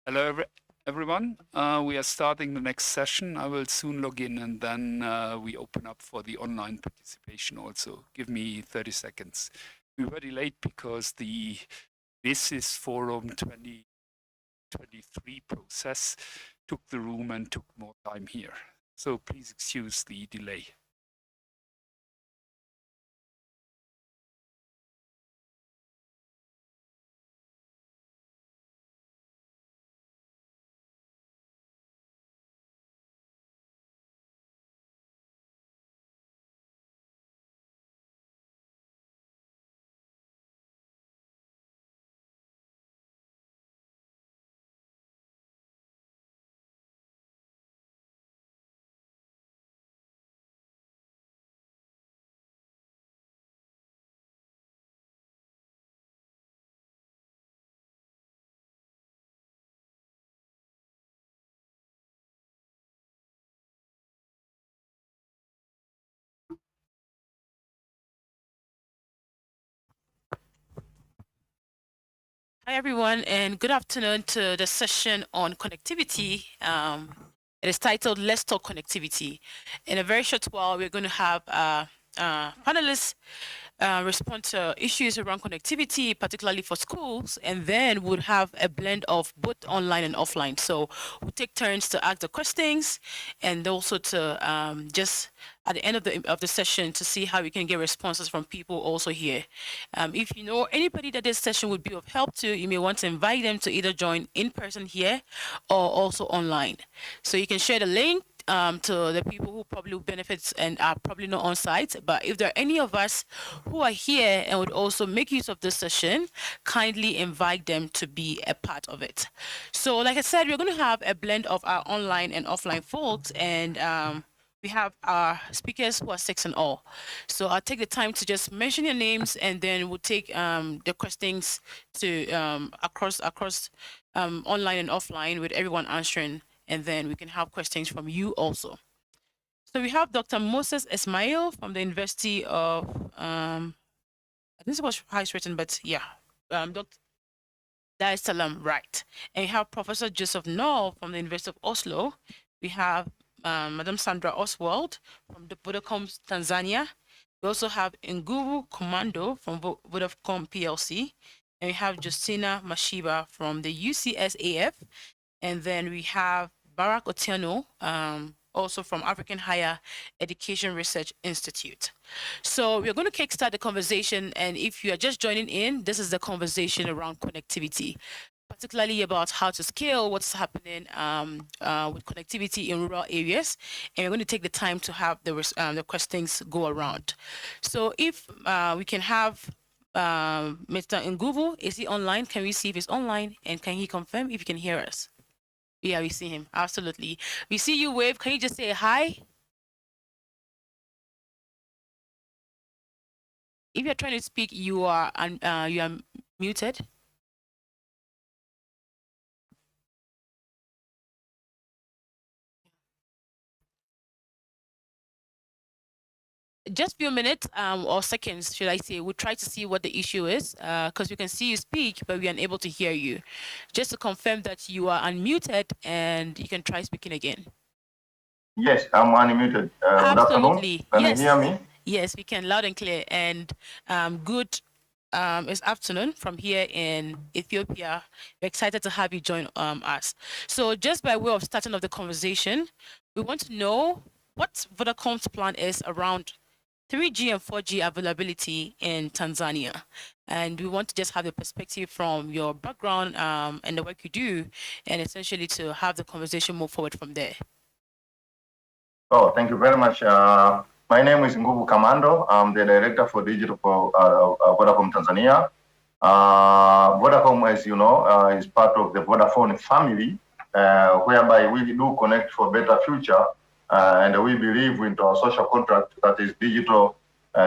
Hello, everyone. We are starting the next session. I will soon log in and then we open up for the online participation also. Give me 30 seconds. We're very late because the Business Forum 2023 process took the room and took more time here. So please excuse the delay. Hi, everyone, and good afternoon to the session on connectivity. It is titled Let's Talk Connectivity. In a very short while, we're going to have panelists respond to issues around connectivity, particularly for schools, and then we'll have a blend of both online and offline. So we'll take turns to ask the questions, and also to just at the end of the session to see how we can get responses from people also here. If you know anybody that this session would be of help to, you may want to invite them to either join in person here or also online. So you can share the link to the people who probably benefits and are probably not on site. But if there are any of us who are here and would also make use of this session, kindly invite them to be a part of it. So like I said, we're going to have a blend of our online and offline folks, and we have our speakers who are 6 in all. So I'll take the time to just mention your names, and then we'll take the questions to across online and offline with everyone answering, and then we can have questions from you also. So we have Dr. Moses Ismail from the University of, I think it was how it's written, but yeah, Dr. Dar es Salaam, right. And we have Professor Joseph Noll from the University of Oslo. We have Madam Sandra Oswald from the Vodacom Tanzania. We also have Nguvu Commando from Vodacom PLC. And we have Justina Mashiba from the UCSAF. And then we have Barack Otieno, also from African Higher Education Research Institute. So we're going to kickstart the conversation. And if you are just joining in, this is the conversation around connectivity, particularly about how to scale what's happening with connectivity in rural areas. And we're going to take the time to have the questions go around. So if we can have Mr. Nguvu, is he online? Can we see if he's online? And can he confirm if he can hear us? Yeah, we see him. Absolutely. We see you wave. Can you just say hi? If you're trying to speak, you are muted. Just a few minutes or seconds, should I say, we'll try to see what the issue is, because we can see you speak, but we are unable to hear you. Just to confirm that you are unmuted and you can try speaking again. Yes, I'm unmuted. Absolutely. Can Yes. you hear me? Yes, we can, loud and clear. And good it's afternoon from here in Ethiopia. We're excited to have you join us. So just by way of starting of the conversation, we want to know what Vodacom's plan is around 3G and 4G availability in Tanzania. And we want to just have the perspective from your background and the work you do, and essentially to have the conversation move forward from there. Oh, thank you very much. My name is Nguvu Commando. I'm the director for digital for Vodacom Tanzania. Vodacom, as you know, is part of the Vodafone family, whereby we do connect for better future. And we believe into our social contract that is digital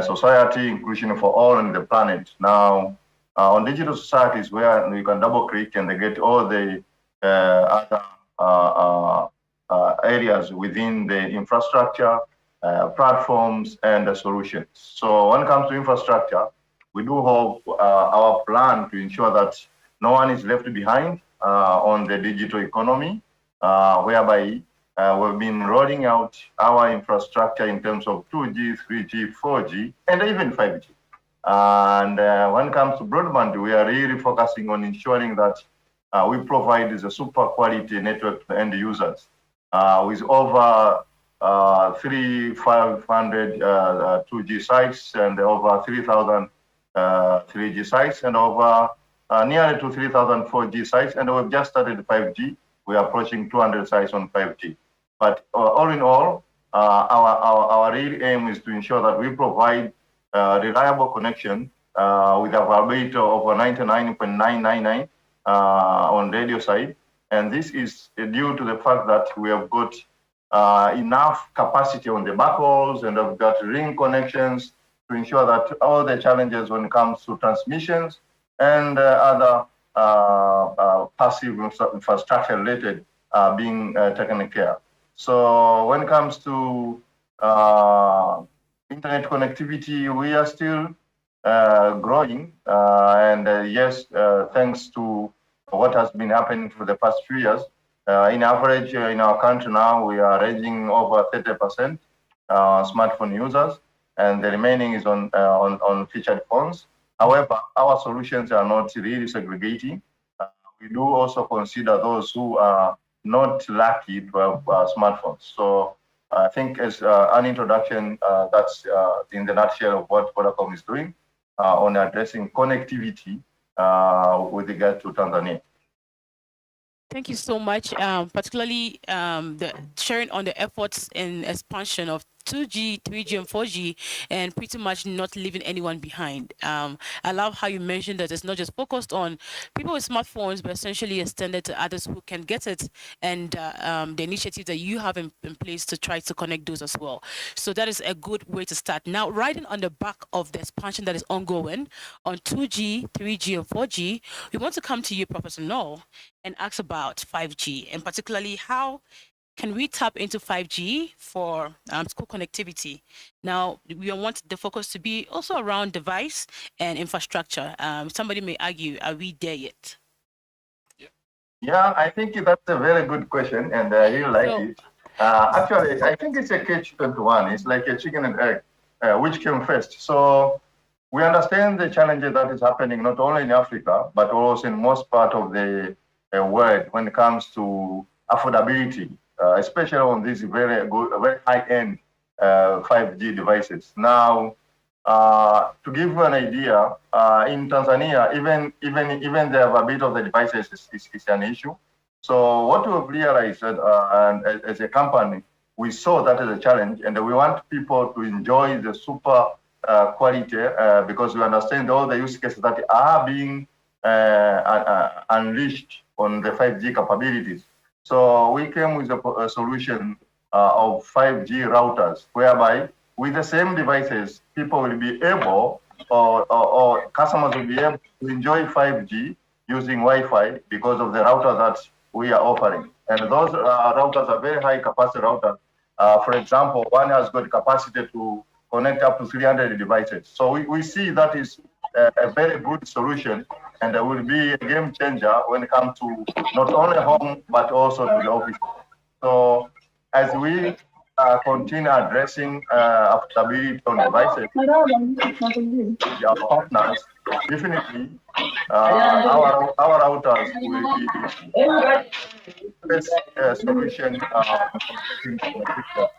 society, inclusion for all on the planet. Now, on digital societies where you can double click and they get all the other areas within the infrastructure, platforms, and the solutions. So when it comes to infrastructure, we do have our plan to ensure that no one is left behind on the digital economy, whereby we've been rolling out our infrastructure in terms of 2G, 3G, 4G, and even 5G. And when it comes to broadband, we are really focusing on ensuring that we provide the super quality network to end users with over 3,500 2G sites and over 3,000 3G sites and over nearly to 3,000 4G sites. And we've just started 5G. We are approaching 200 sites on 5G. But all in all, our real aim is to ensure that we provide reliable connection with availability of over 99.999 on radio side. And this is due to the fact that we have got enough capacity on the backhauls and have got ring connections to ensure that all the challenges when it comes to transmissions and other passive infrastructure related are being taken care of. So when it comes to internet connectivity, we are still growing. Yes, thanks to what has been happening for the past few years, in average in our country now, we are ranging over 30% smartphone users. and the remaining is on featured phones. However, our solutions are not really segregating. We do also consider those who are not lucky to have smartphones. So I think as an introduction, that's in the nutshell of what Vodacom is doing on addressing connectivity with regard to Tanzania. Thank you so much, particularly the sharing on the efforts in expansion of 2G, 3G, and 4G, and pretty much not leaving anyone behind. I love how you mentioned that it's not just focused on people with smartphones, but essentially extended to others who can get it, and the initiative that you have in place to try to connect those as well. So that is a good way to start. Now, riding on the back of the expansion that is ongoing on 2G, 3G, and 4G, we want to come to you, Professor Noel, and ask about 5G, and particularly how can we tap into 5G for school connectivity? Now, we want the focus to be also around device and infrastructure. Somebody may argue, are we there yet? Yeah, I think that's a very good question, and I really like it. Actually, I think it's a catch-21. It's like a chicken and egg, which came first. So we understand the challenges that is happening not only in Africa, but also in most part of the world when it comes to affordability, especially on these very high-end 5G devices. Now, to give you an idea, in Tanzania, even the availability of the devices is an issue. So what we've realized, and as a company, we saw that as a challenge, and we want people to enjoy the super quality because we understand all the use cases that are being unleashed on the 5G capabilities. So we came with a solution of 5G routers, whereby with the same devices, people will be able, or customers will be able to enjoy 5G using Wi-Fi because of the router that we are offering. And those routers are very high capacity routers. For example, one has got capacity to connect up to 300 devices. So we see that is a very good solution, and it will be a game changer when it comes to not only home, but also to the office. So as we continue addressing affordability on devices, our partners, definitely our routers will be the best solution in the future.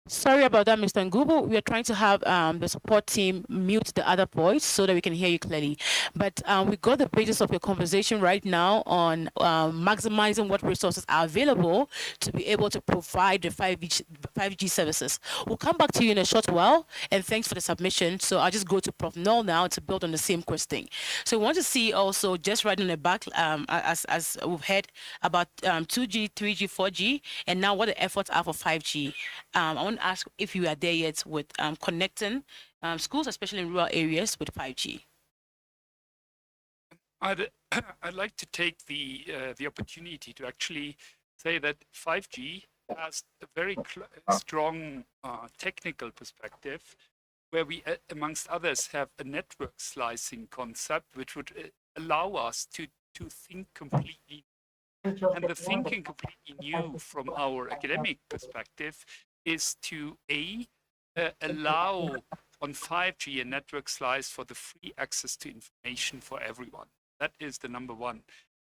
Sorry about that, Mr. Ngubu. We are trying to have the support team mute the other voice so that we can hear you clearly. But we got the basis of your conversation right now on maximizing what resources are available to be able to provide the 5G services. We'll come back to you in a short while, and thanks for the submission. So I'll just go to Prof. Noel now to build on the same question. So we want to see also, just right on the back, as we've heard about 2G, 3G, 4G, and now what the efforts are for 5G. I want to ask if you are there yet with connecting schools, especially in rural areas, with 5G. I'd like to take the opportunity to actually say that 5G has a very strong technical perspective, where we, amongst others, have a network slicing concept, which would allow us to think completely. And the thinking completely new from our academic perspective is to allow on 5G a network slice for the free access to information for everyone. That is the number one.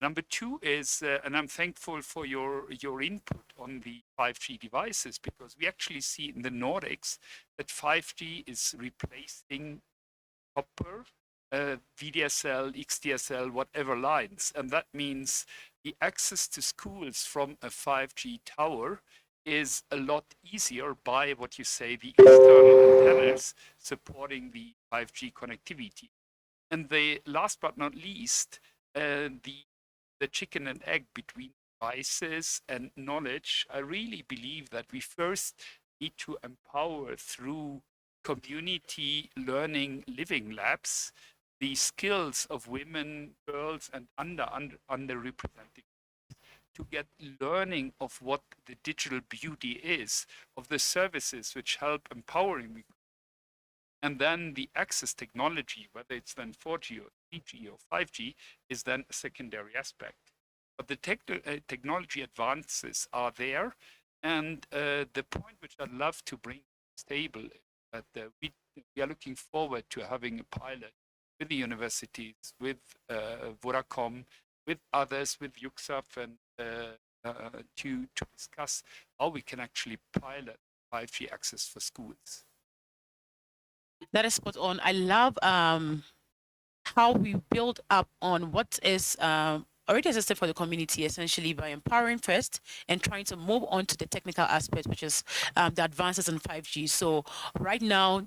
Number two is, and I'm thankful for your input on the 5G devices, because we actually see in the Nordics that 5G is replacing copper, VDSL, XDSL, whatever lines. And that means the access to schools from a 5G tower is a lot easier by what you say, the external antennas supporting the 5G connectivity. And the last but not least, the chicken and egg between devices and knowledge. I really believe that we first need to empower through community learning living labs the skills of women, girls, and underrepresented to get learning of what the digital beauty is, of the services which help empowering. And then the access technology, whether it's then 4G or 3G or 5G, is then a secondary aspect. But the technology advances are there. And the point which I'd love to bring to this table is that we are looking forward to having a pilot with the universities, with Vodacom, with others, with UXAF, and to discuss how we can actually pilot 5G access for schools. That is spot on. I love how we build up on what is already existed for the community, essentially by empowering first and trying to move on to the technical aspect, which is the advances in 5G. So right now,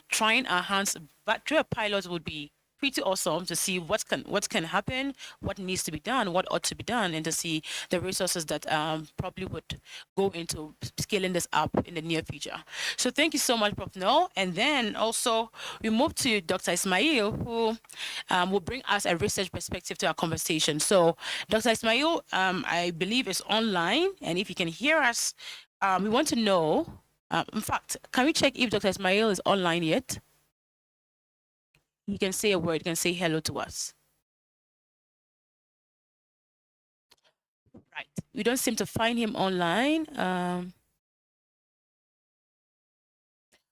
trying our hands but through a pilot would be pretty awesome to see what can happen, what needs to be done, what ought to be done, and to see the resources that probably would go into scaling this up in the near future. So thank you so much, Prof. Noel. And then also we move to Dr. Ismail, who will bring us a research perspective to our conversation. So Dr. Ismail, I believe is online, and if you can hear us, we want to know, in fact, can we check if Dr. Ismail is online yet? He can say a word, he can say hello to us. Right, we don't seem to find him online.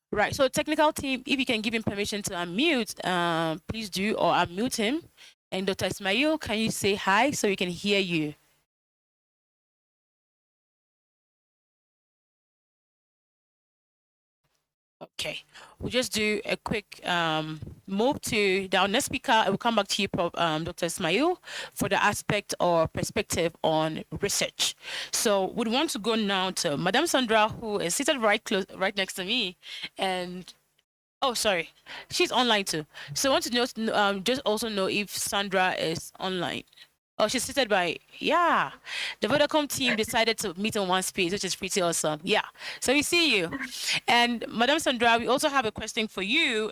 Right, so technical team, if you can give him permission to unmute, please do, or unmute him. And Dr. Ismail, can you say hi so we can hear you? Okay, we'll just do a quick move to the next speaker. I will come back to you, Dr. Ismail, for the aspect or perspective on research. So we'd want to go now to Madame Sandra, who is seated right next to me, and oh, sorry, she's online too. So I want to know, just also know if Sandra is online. Oh, she's seated by, yeah. The Vodacom team decided to meet in one space, which is pretty awesome. Yeah, so we see you. And Madame Sandra, we also have a question for you.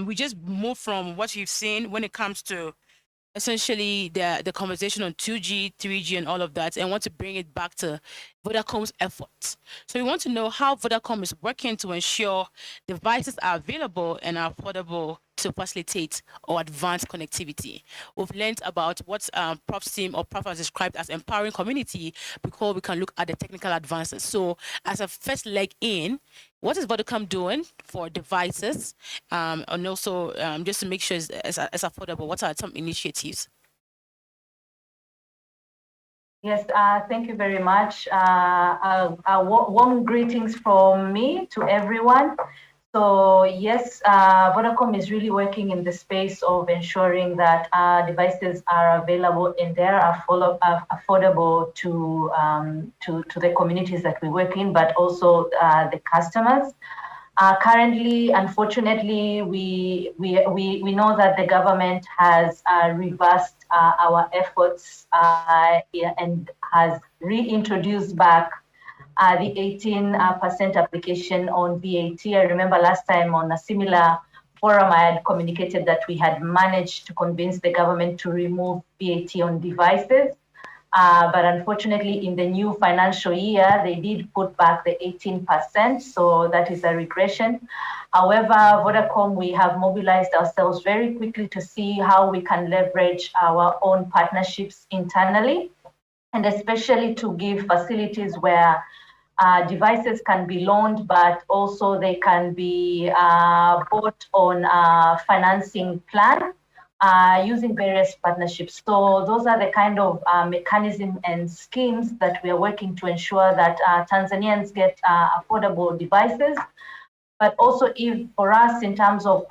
We just moved from what you've seen when it comes to essentially the conversation on 2G, 3G, and all of that, and want to bring it back to Vodacom's efforts. So we want to know how Vodacom is working to ensure devices are available and are affordable to facilitate or advance connectivity. We've learned about what Prof's team or Prof has described as empowering community before we can look at the technical advances. So as a first leg in, what is Vodacom doing for devices? And also just to make sure it's affordable, what are some initiatives? Yes, thank you very much. Warm greetings from me to everyone. So yes, Vodacom is really working in the space of ensuring that devices are available and they are affordable to the communities that we work in, but also the customers. Currently, unfortunately, we know that the government has reversed our efforts and has reintroduced back the 18% application on VAT. I remember last time on a similar forum, I had communicated that we had managed to convince the government to remove VAT on devices. But unfortunately, in the new financial year, they did put back the 18%, so that is a regression. However, Vodacom, we have mobilized ourselves very quickly to see how we can leverage our own partnerships internally, and especially to give facilities where devices can be loaned, but also they can be bought on a financing plan using various partnerships. So those are the kind of mechanisms and schemes that we are working to ensure that Tanzanians get affordable devices. But also, if for us, in terms of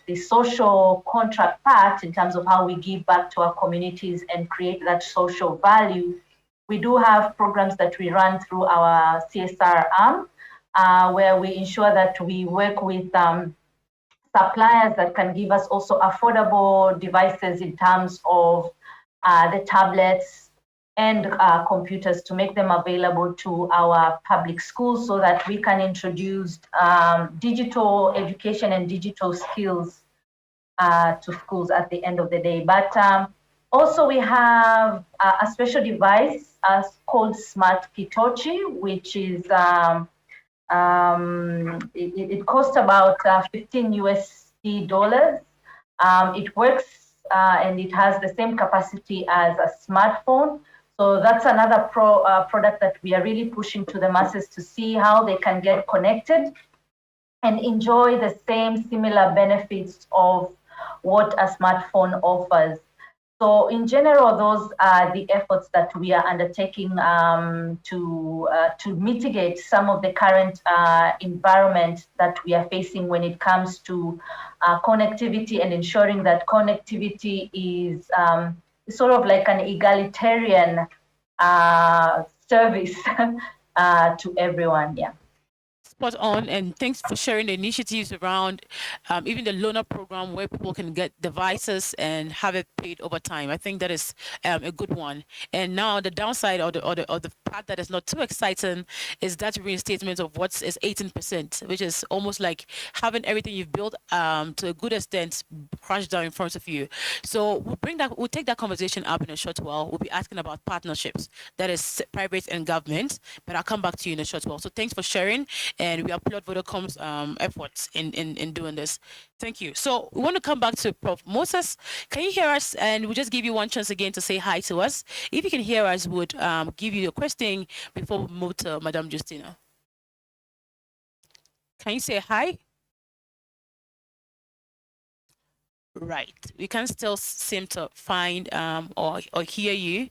the social contract part, in terms of how we give back to our communities and create that social value, we do have programs that we run through our CSR arm, where we ensure that we work with suppliers that can give us also affordable devices in terms of the tablets and computers to make them available to our public schools so that we can introduce digital education and digital skills to schools at the end of the day. But also we have a special device called Smart Kitochi, which is, it costs about 15 USD dollars. It works and it has the same capacity as a smartphone. So that's another product that we are really pushing to the masses to see how they can get connected and enjoy the same similar benefits of what a smartphone offers. So in general, those are the efforts that we are undertaking to mitigate some of the current environment that we are facing when it comes to connectivity and ensuring that connectivity is sort of like an egalitarian service to everyone. Yeah. Spot on, and thanks for sharing the initiatives around even the loaner program where people can get devices and have it paid over time. I think that is a good one. And now the downside or the part that is not too exciting is that reinstatement of what is 18%, which is almost like having everything you've built to a good extent crashed down in front of you. So we'll take that conversation up in a short while. We'll be asking about partnerships, that is private and government, but I'll come back to you in a short while. So thanks for sharing. And we applaud Vodacom's efforts in doing this. Thank you. So we want to come back to Prof. Moses. Can you hear us? And we'll just give you one chance again to say hi to us. If you can hear us, we'll give you a question before we move to Madam Justina. Can you say hi? Right. We can still seem to find or hear you,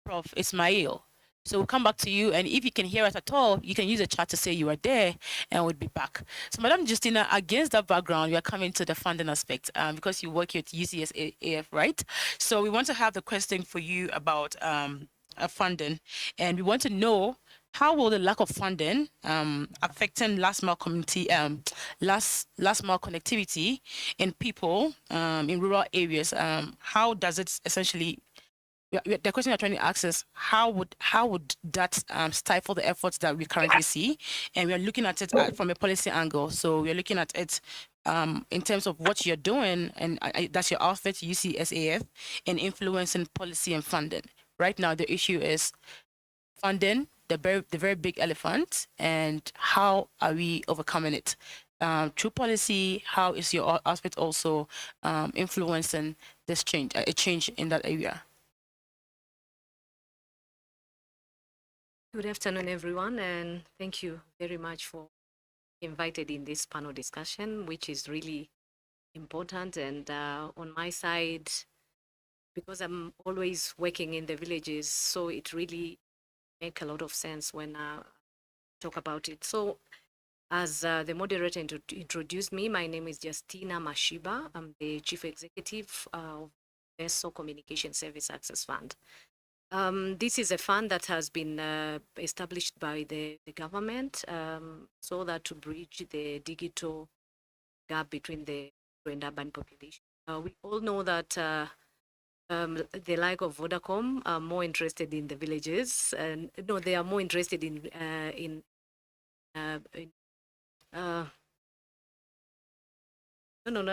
Prof. Ismail. So we'll come back to you, and if you can hear us at all, you can use the chat to say you are there, and we'll be back. So, Madam Justina, against that background, we are coming to the funding aspect because you work here at UCSAF, right? So we want to have the question for you about funding, and we want to know how will the lack of funding affecting last mile community, last mile connectivity in people in rural areas? How does it essentially? The question we're trying to ask is how would that stifle the efforts that we currently see, and we are looking at it from a policy angle. So we are looking at it in terms of what you're doing, and that's your outfit, UCSAF, in influencing policy and funding. Right now, the issue is funding, the very big elephant, and how are we overcoming it? Through policy, how is your outfit also influencing this change, a change in that area? Good afternoon, everyone, and thank you very much for being invited in this panel discussion, which is really important. And on my side, because I'm always working in the villages, so it really makes a lot of sense when I talk about it. So as the moderator introduced me, my name is Justina Mashiba. I'm the Chief Executive of VESO Communication Service Access Fund. This is a fund that has been established by the government so that to bridge the digital gap between the rural and urban population. We all know that the like of Vodacom are more interested in the villages, and no, they are more interested in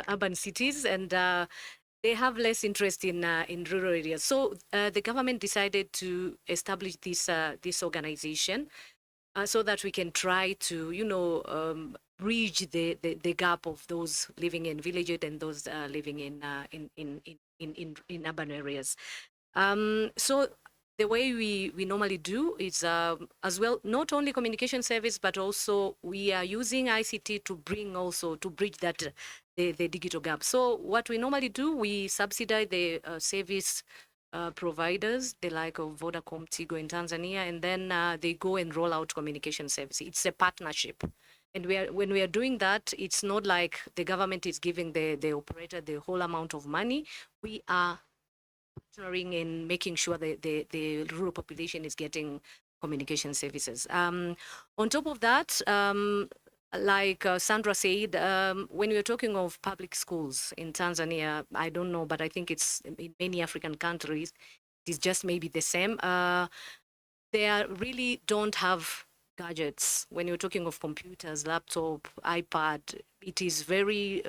urban cities, and they have less interest in rural areas. So the government decided to establish this organization so that we can try to, bridge the gap of those living in villages and those living in urban areas. So the way we normally do is as well, not only communication service, but also we are using ICT to bridge that the digital gap. So what we normally do, we subsidize the service providers, the like of Vodacom, Tigo in Tanzania, and then they go and roll out communication service. It's a partnership. And when we are doing that, it's not like the government is giving the operator the whole amount of money. We are partnering in making sure that the rural population is getting communication services. On top of that, like Sandra said, when we're talking of public schools in Tanzania, I don't know, but I think it's in many African countries, it's just maybe the same. They really don't have gadgets. When you're talking of computers, laptop, iPad, it is very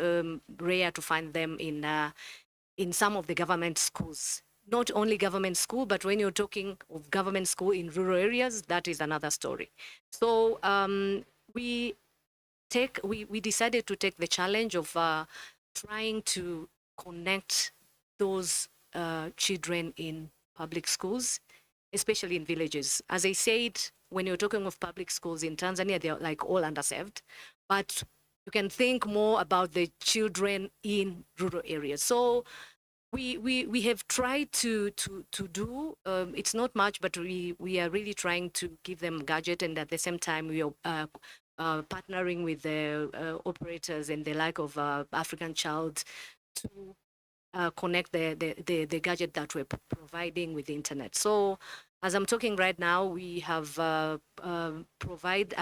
rare to find them in some of the government schools. Not only government school, but when you're talking of government school in rural areas, that is another story. So we decided to take the challenge of trying to connect those children in public schools, especially in villages. As I said, when you're talking of public schools in Tanzania, they're like all underserved, but you can think more about the children in rural areas. So we have tried to do it's not much, but we are really trying to give them gadget, and at the same time we are partnering with the operators and the like of African Child to connect the gadget that we're providing with the internet. So as I'm talking right now, we have provide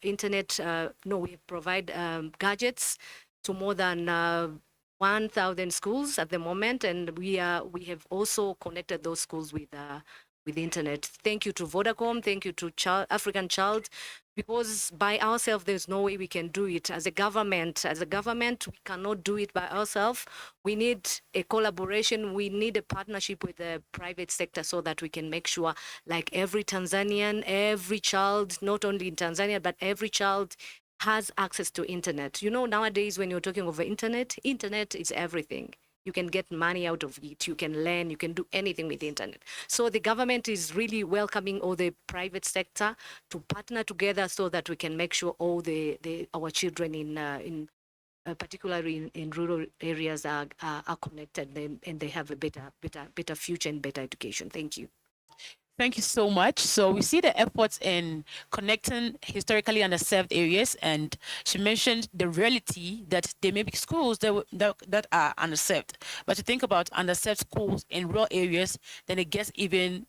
internet. No, we provide gadgets to more than 1,000 schools at the moment, and we have also connected those schools with the internet. Thank you to Vodacom. Thank you to African Child, because by ourselves there's no way we can do it. As a government, we cannot do it by ourselves. We need a collaboration. We need a partnership with the private sector so that we can make sure, like every Tanzanian, every child, not only in Tanzania, but every child has access to internet. You know, nowadays when you're talking over internet is everything. You can get money out of it, you can learn, you can do anything with the internet. So the government is really welcoming all the private sector to partner together so that we can make sure all our children in particularly in rural areas are connected, and they have a better future and better education. Thank you. Thank you so much. So we see the efforts in connecting historically underserved areas, and she mentioned the reality that there may be schools that are underserved. But to think about underserved schools in rural areas, then it gets even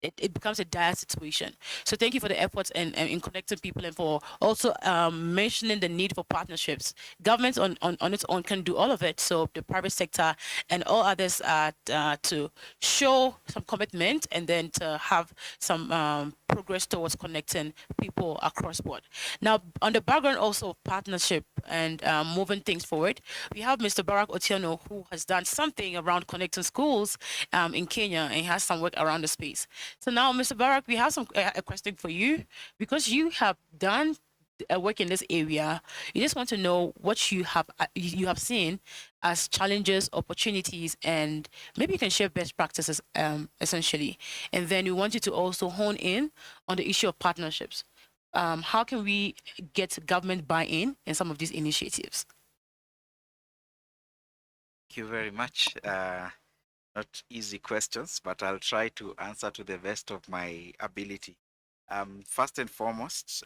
it becomes a dire situation. So thank you for the efforts in connecting people, and for also mentioning the need for partnerships. Government on its own can do all of it. So the private sector and all others to show some commitment, and then to have some progress towards connecting people across board. Now, on the background also of partnership and moving things forward, we have Mr. Barack Otieno, who has done something around connecting schools in Kenya, and has some work around the space. So now, Mr. Barack, we have a question for you, because you have done work in this area. You just want to know what you have seen as challenges, opportunities, and maybe you can share best practices essentially. And then we want you to also hone in on the issue of partnerships. How can we get government buy-in in some of these initiatives? Thank you very much. Not easy questions, but I'll try to answer to the best of my ability. First and foremost,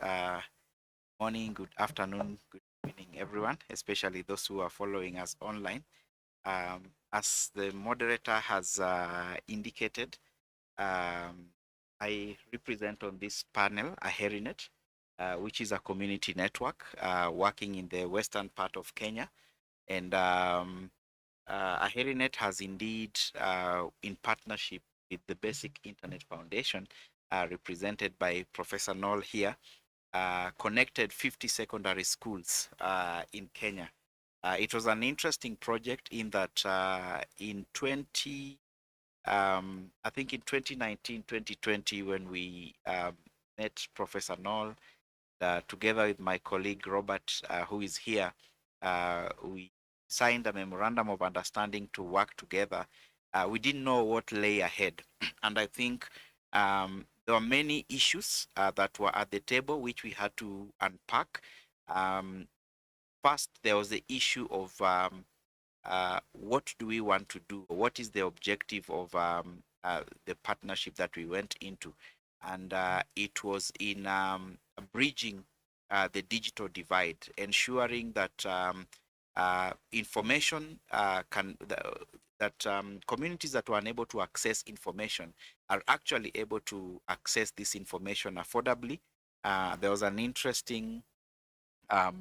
morning, good afternoon, good evening, everyone, especially those who are following us online. As the moderator has indicated, I represent on this panel Aherinet, which is a community network working in the western part of Kenya. And Aherinet has indeed, in partnership with the Basic Internet Foundation, represented by Professor Noel here, connected 50 secondary schools in Kenya. It was an interesting project in that in 2019, 2020, when we met Professor Noel, together with my colleague Robert, who is here, we signed a memorandum of understanding to work together. We didn't know what lay ahead. And I think there were many issues that were at the table which we had to unpack. First, there was the issue of what do we want to do? What is the objective of the partnership that we went into? And it was in bridging the digital divide, ensuring that information communities that were unable to access information are actually able to access this information affordably. There was an interesting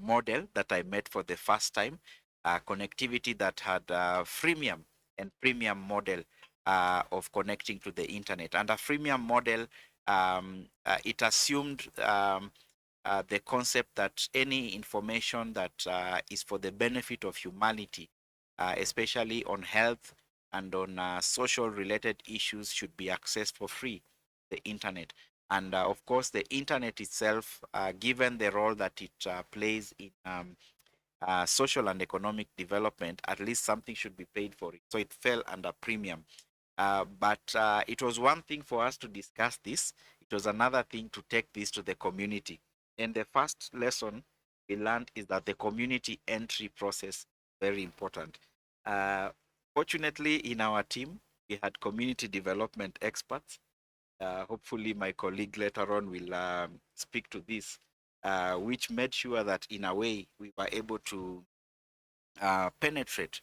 model that I met for the first time, connectivity that had freemium and premium model of connecting to the internet. And a freemium model, it assumed the concept that any information that is for the benefit of humanity, especially on health and on social related issues, should be accessed for free, the internet. And of course, the internet itself, given the role that it plays in social and economic development, at least something should be paid for it. So it fell under premium. But it was one thing for us to discuss this. It was another thing to take this to the community. And the first lesson we learned is that the community entry process is very important. Fortunately, in our team, we had community development experts. Hopefully, my colleague later on will speak to this, which made sure that in a way we were able to penetrate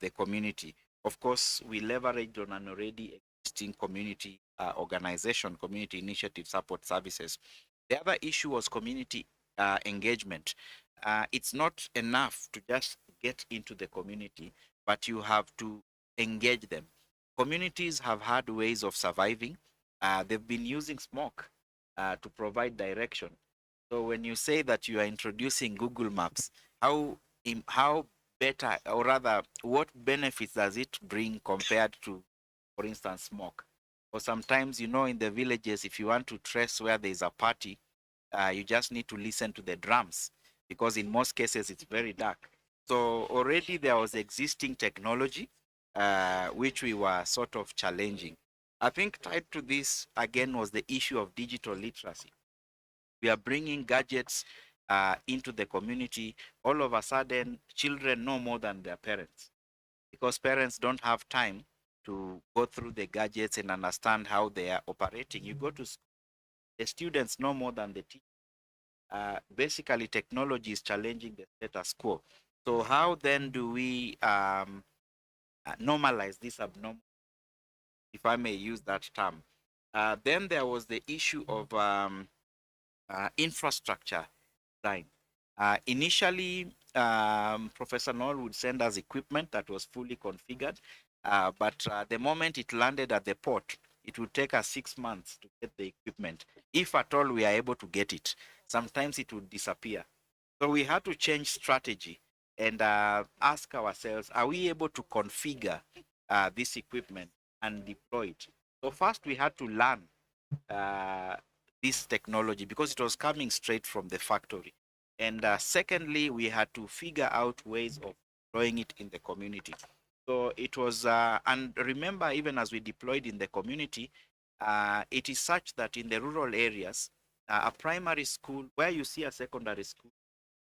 the community. Of course, we leveraged on an already existing community organization, community initiative support services. The other issue was community engagement. It's not enough to just get into the community, but you have to engage them. Communities have had ways of surviving. They've been using smoke to provide direction. So when you say that you are introducing Google Maps, how better, or rather, what benefits does it bring compared to, for instance, smoke? Or sometimes, in the villages, if you want to trace where there is a party, you just need to listen to the drums, because in most cases it's very dark. So already there was existing technology, which we were sort of challenging. I think tied to this again was the issue of digital literacy. We are bringing gadgets into the community. All of a sudden, children know more than their parents, because parents don't have time to go through the gadgets and understand how they are operating. You go to school, the students know more than the teachers. Basically, technology is challenging the status quo. So how then do we normalize this abnormal, if I may use that term? Then there was the issue of infrastructure design. Initially, Professor Noel would send us equipment that was fully configured, but the moment it landed at the port, it would take us 6 months to get the equipment. If at all we are able to get it, sometimes it would disappear. So we had to change strategy and ask ourselves, are we able to configure this equipment and deploy it? So first we had to learn this technology, because it was coming straight from the factory. And secondly, we had to figure out ways of deploying it in the community. So it was, and remember, even as we deployed in the community, it is such that in the rural areas, a primary school, where you see a secondary school,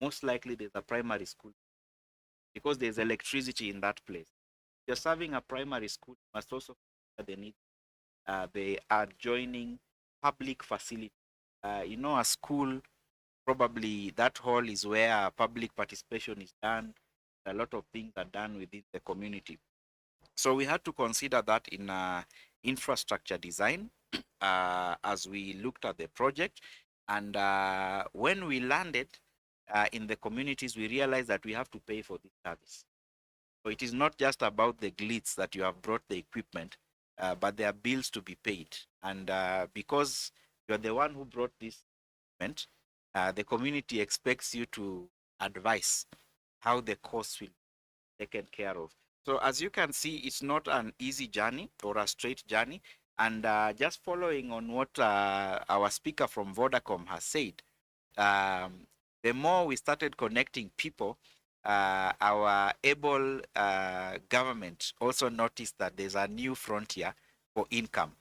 most likely there's a primary school, because there's electricity in that place. If you're serving a primary school, you must also consider the need. They are joining public facility. A school, probably that hall is where public participation is done. A lot of things are done within the community. So we had to consider that in infrastructure design as we looked at the project. And when we landed in the communities, we realized that we have to pay for this service. So it is not just about the glitz that you have brought the equipment, but there are bills to be paid. And because you're the one who brought this equipment, the community expects you to advise how the costs will be taken care of. So as you can see, it's not an easy journey or a straight journey. And just following on what our speaker from Vodacom has said, the more we started connecting people, our able government also noticed that there's a new frontier for income.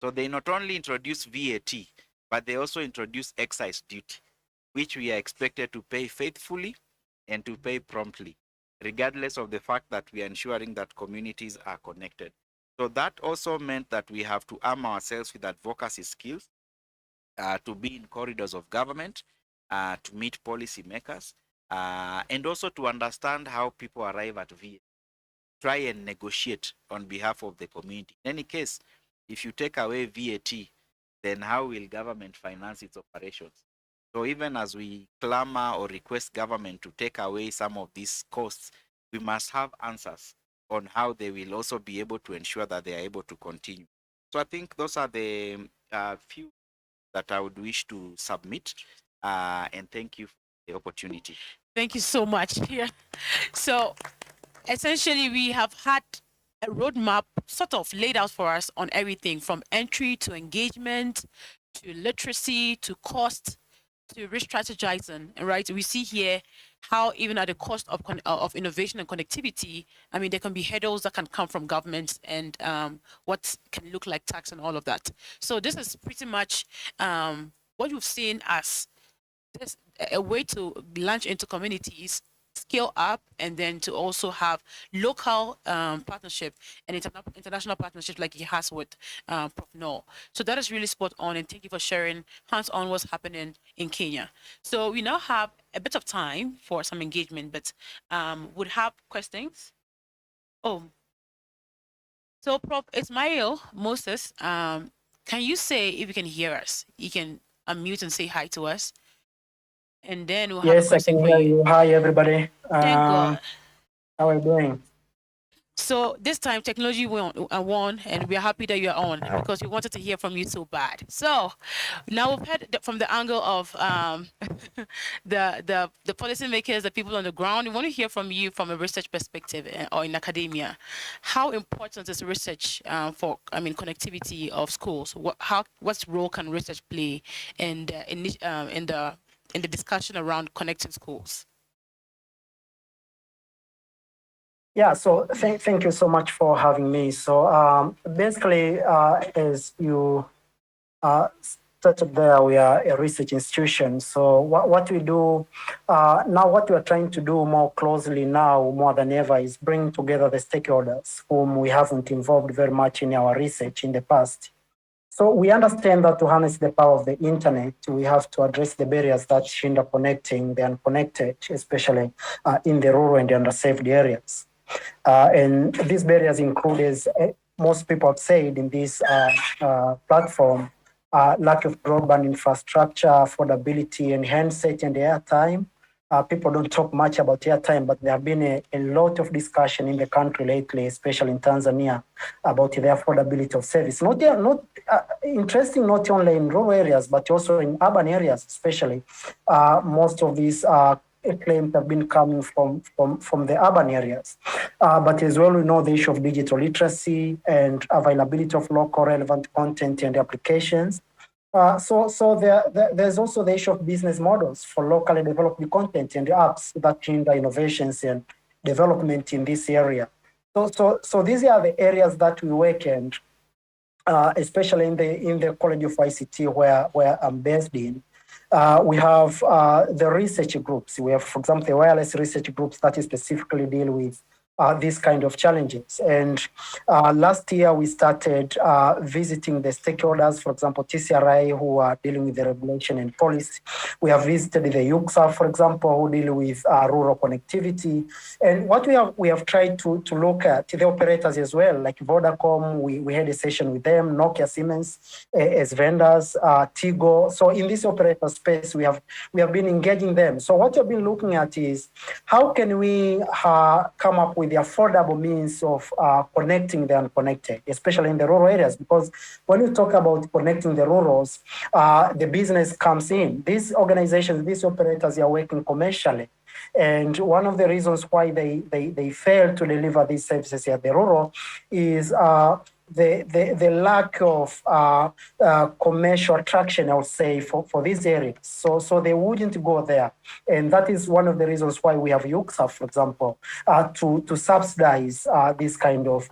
So they not only introduced VAT, but they also introduced excise duty, which we are expected to pay faithfully and to pay promptly, regardless of the fact that we are ensuring that communities are connected. So that also meant that we have to arm ourselves with advocacy skills to be in corridors of government, to meet policymakers, and also to understand how people arrive at VAT. Try and negotiate on behalf of the community. In any case, if you take away VAT, then how will government finance its operations? So even as we clamor or request government to take away some of these costs, we must have answers on how they will also be able to ensure that they are able to continue. So I think those are the few that I would wish to submit, and thank you for the opportunity. Thank you so much. Yeah. So essentially, we have had a roadmap sort of laid out for us on everything from entry to engagement to literacy to cost to re-strategizing, right? We see here how even at the cost of innovation and connectivity, I mean, there can be hurdles that can come from governments and what can look like tax and all of that. So this is pretty much what we've seen as this a way to launch into communities, scale up, and then to also have local partnership and international partnership like he has with Prof. Noel. So that is really spot on, and thank you for sharing hands-on what's happening in Kenya. So we now have a bit of time for some engagement, but would have questions. Oh, so Prof. Ismail Moses, can you say if you can hear us? You can unmute and say hi to us. And then we'll have a Yes, I question can for hear you. you. Hi, everybody. Thank God. How are you doing? So this time technology won, and we are happy that you are on because we wanted to hear from you so bad. So now we've heard from the angle of the policymakers, the people on the ground. We want to hear from you from a research perspective or in academia. How important is research for connectivity of schools? What role can research play in the discussion around connecting schools? Yeah, so thank you so much for having me. So basically, as you stated there, we are a research institution. So what we do now, what we are trying to do more closely now, more than ever, is bring together the stakeholders whom we haven't involved very much in our research in the past. So we understand that to harness the power of the internet, we have to address the barriers that hinder connecting the unconnected, especially in the rural and the underserved areas. And these barriers include, as most people have said in this platform, lack of broadband infrastructure, affordability, and handset and airtime. People don't talk much about airtime, but there have been a lot of discussion in the country lately, especially in Tanzania, about the affordability of service. Not interesting, not only in rural areas, but also in urban areas, especially. Most of these claims have been coming from the urban areas. But as well, we know the issue of digital literacy and availability of local relevant content and applications. So there's also the issue of business models for locally developed content and apps that hinder innovations and development in this area. So these are the areas that we work in, especially in the College of ICT where I'm based in. We have the research groups. We have, for example, the wireless research groups that specifically deal with these kind of challenges. And last year, we started visiting the stakeholders, for example, TCRI, who are dealing with the regulation and policy. We have visited the UCSA, for example, who deal with rural connectivity. And what we have tried to look at the operators as well, like Vodacom, we had a session with them, Nokia, Siemens as vendors, Tigo. So in this operator space, we have been engaging them. So what we've been looking at is how can we come up with the affordable means of connecting the unconnected, especially in the rural areas, because when you talk about connecting the rurals, the business comes in. These organizations, these operators are working commercially. And one of the reasons why they fail to deliver these services at the rural is the lack of commercial attraction, I would say, for these areas. So they wouldn't go there. And that is one of the reasons why we have UCSA, for example, to subsidize this kind of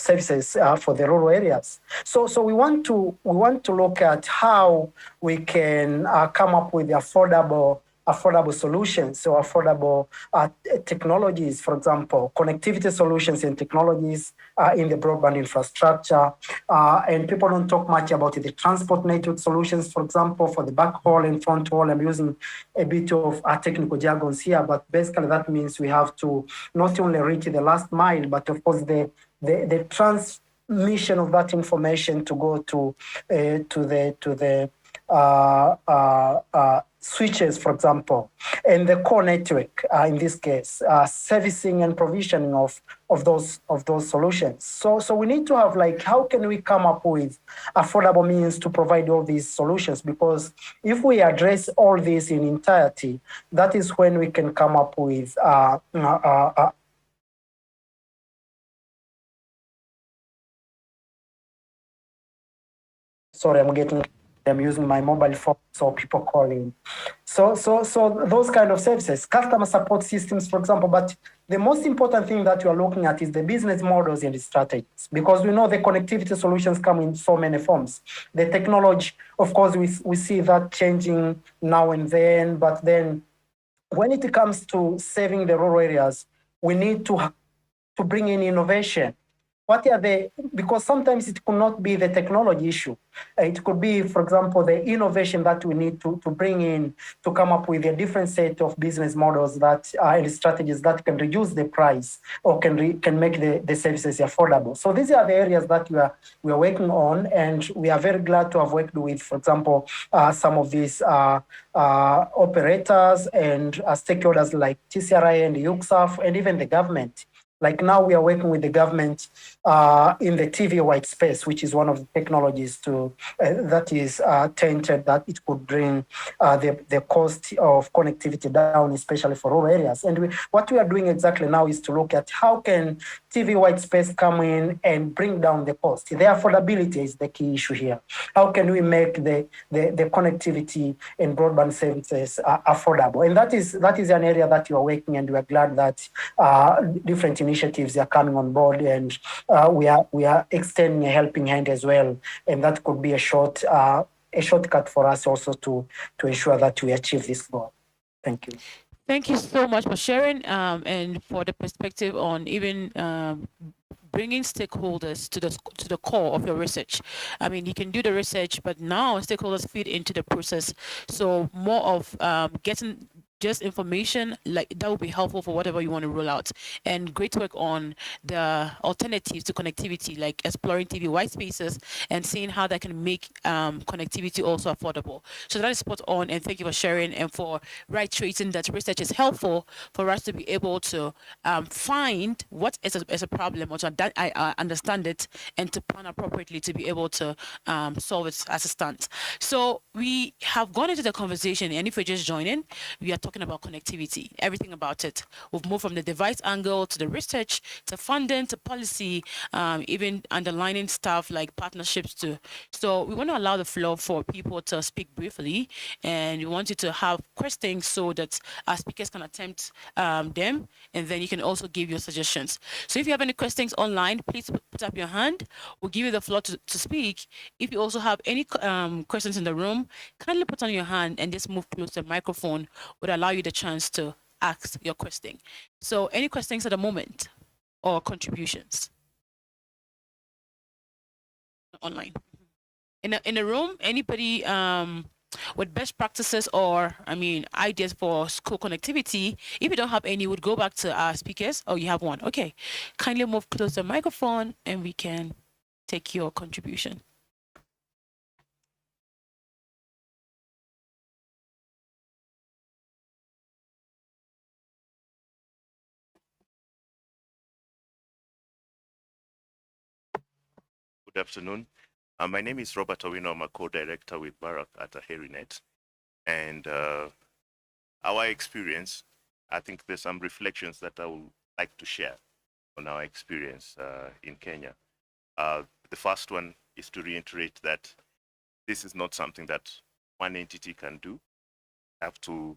services for the rural areas. So we want to look at how we can come up with affordable solutions, so affordable technologies, for example, connectivity solutions and technologies in the broadband infrastructure. And people don't talk much about the transport network solutions, for example, for the backhaul and front haul. I'm using a bit of technical jargons here, but basically that means we have to not only reach the last mile, but of course the transmission of that information to go to the switches, for example, and the core network, in this case, servicing and provisioning of those solutions. So we need to have, like, how can we come up with affordable means to provide all these solutions? Because if we address all this in entirety, that is when we can come up with sorry, I'm getting I'm using my mobile phone, so people calling. So those kind of services, customer support systems, for example. But the most important thing that you are looking at is the business models and the strategies, because we know the connectivity solutions come in so many forms. The technology, of course, we see that changing now and then, but then when it comes to saving the rural areas, we need to bring in innovation. What are the, because sometimes it could not be the technology issue. It could be, for example, the innovation that we need to bring in to come up with a different set of business models that and strategies that can reduce the price or can make the services affordable. So these are the areas that we are working on, and we are very glad to have worked with, for example, some of these operators and stakeholders like TCRI and UCSAF and even the government. Like now we are working with the government in the TV white space, which is one of the technologies that is tainted, that it could bring the cost of connectivity down, especially for rural areas. And what we are doing exactly now is to look at how can TV white space come in and bring down the cost. The affordability is the key issue here. How can we make the connectivity and broadband services affordable? And that is an area that you are working, and we are glad that different initiatives are coming on board, and we are extending a helping hand as well, and that could be a shortcut for us also to ensure that we achieve this goal. Thank you. Thank you so much for sharing and for the perspective on even bringing stakeholders to the core of your research. I mean, you can do the research, but now stakeholders feed into the process. So more of getting just information like that would be helpful for whatever you want to roll out. And great work on the alternatives to connectivity, like exploring TV white spaces and seeing how that can make connectivity also affordable. So that is spot on, and thank you for sharing and for reiterating that research is helpful for us to be able to find what is a problem, or to understand it and to plan appropriately to be able to solve it as it stands. So we have gone into the conversation, and if you're just joining, we are talking about connectivity, everything about it. We've moved from the device angle to the research, to funding, to policy, even underlining stuff like partnerships too. So we want to allow the floor for people to speak briefly, and we want you to have questions so that our speakers can attempt them, and then you can also give your suggestions. So if you have any questions online, please put up your hand. We'll give you the floor to speak. If you also have any questions in the room, kindly put on your hand and just move close to the microphone. Would allow you the chance to ask your question. So any questions at the moment or contributions online? In the room, anybody with best practices or, I mean, ideas for school connectivity? If you don't have any, would go back to our speakers. Oh, you have one. Okay. Kindly move close to the microphone and we can take your contribution. Good afternoon. My name is Robert Owino. I'm a co-director with Barack at HeriNet. And our experience, I think there's some reflections that I would like to share on our experience in Kenya. The first one is to reiterate that this is not something that one entity can do. You have to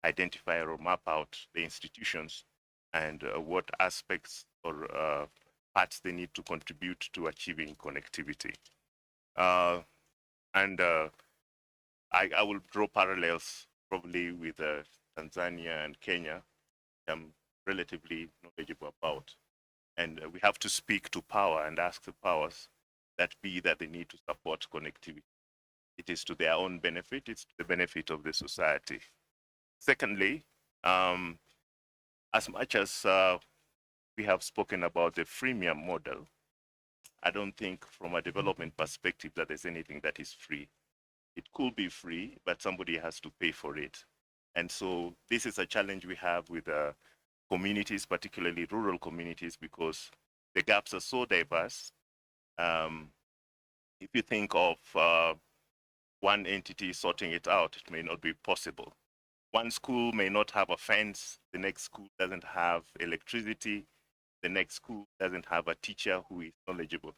identify or map out the institutions and what aspects or parts they need to contribute to achieving connectivity. I will draw parallels probably with Tanzania and Kenya, I'm relatively knowledgeable about. And we have to speak to power and ask the powers that they need to support connectivity. It is to their own benefit, it's to the benefit of the society. Secondly, as much as we have spoken about the freemium model, I don't think from a development perspective that there's anything that is free. It could be free, but somebody has to pay for it. And so this is a challenge we have with communities, particularly rural communities, because the gaps are so diverse. If you think of one entity sorting it out, it may not be possible. One school may not have a fence, the next school doesn't have electricity, the next school doesn't have a teacher who is knowledgeable.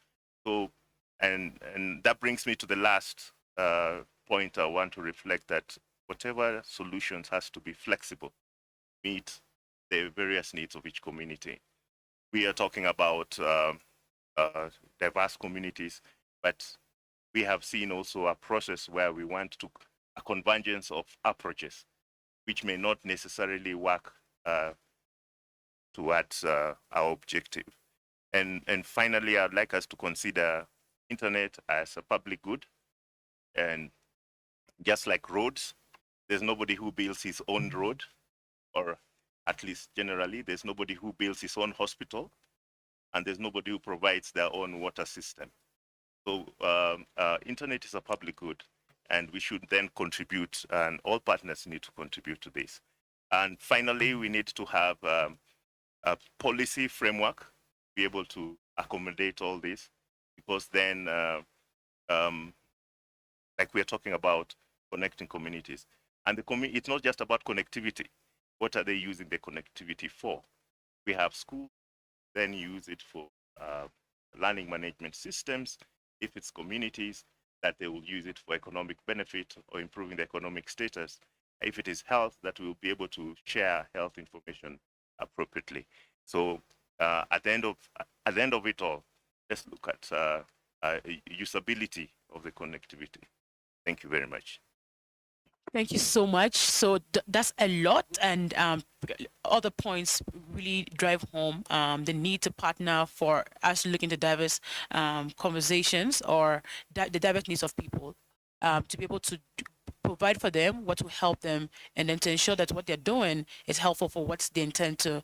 So, and that brings me to the last point I want to reflect that whatever solutions has to be flexible, meet the various needs of each community. We are talking about diverse communities, but we have seen also a process where we want to a convergence of approaches, which may not necessarily work towards our objective. And finally, I'd like us to consider internet as a public good. And just like roads, there's nobody who builds his own road, or at least generally, there's nobody who builds his own hospital, and there's nobody who provides their own water system. So internet is a public good, and we should then contribute, and all partners need to contribute to this. And finally, we need to have a policy framework, be able to accommodate all this, because then, like we're talking about connecting communities, and it's not just about connectivity. What are they using the connectivity for? We have schools, then use it for learning management systems. If it's communities, that they will use it for economic benefit or improving the economic status. If it is health, that we will be able to share health information appropriately. So at the end of it all, let's look at usability of the connectivity. Thank you very much. Thank you so much. So that's a lot, and other points really drive home the need to partner for us to look into diverse conversations or the diverse needs of people, to be able to provide for them what will help them, and then to ensure that what they're doing is helpful for what they intend to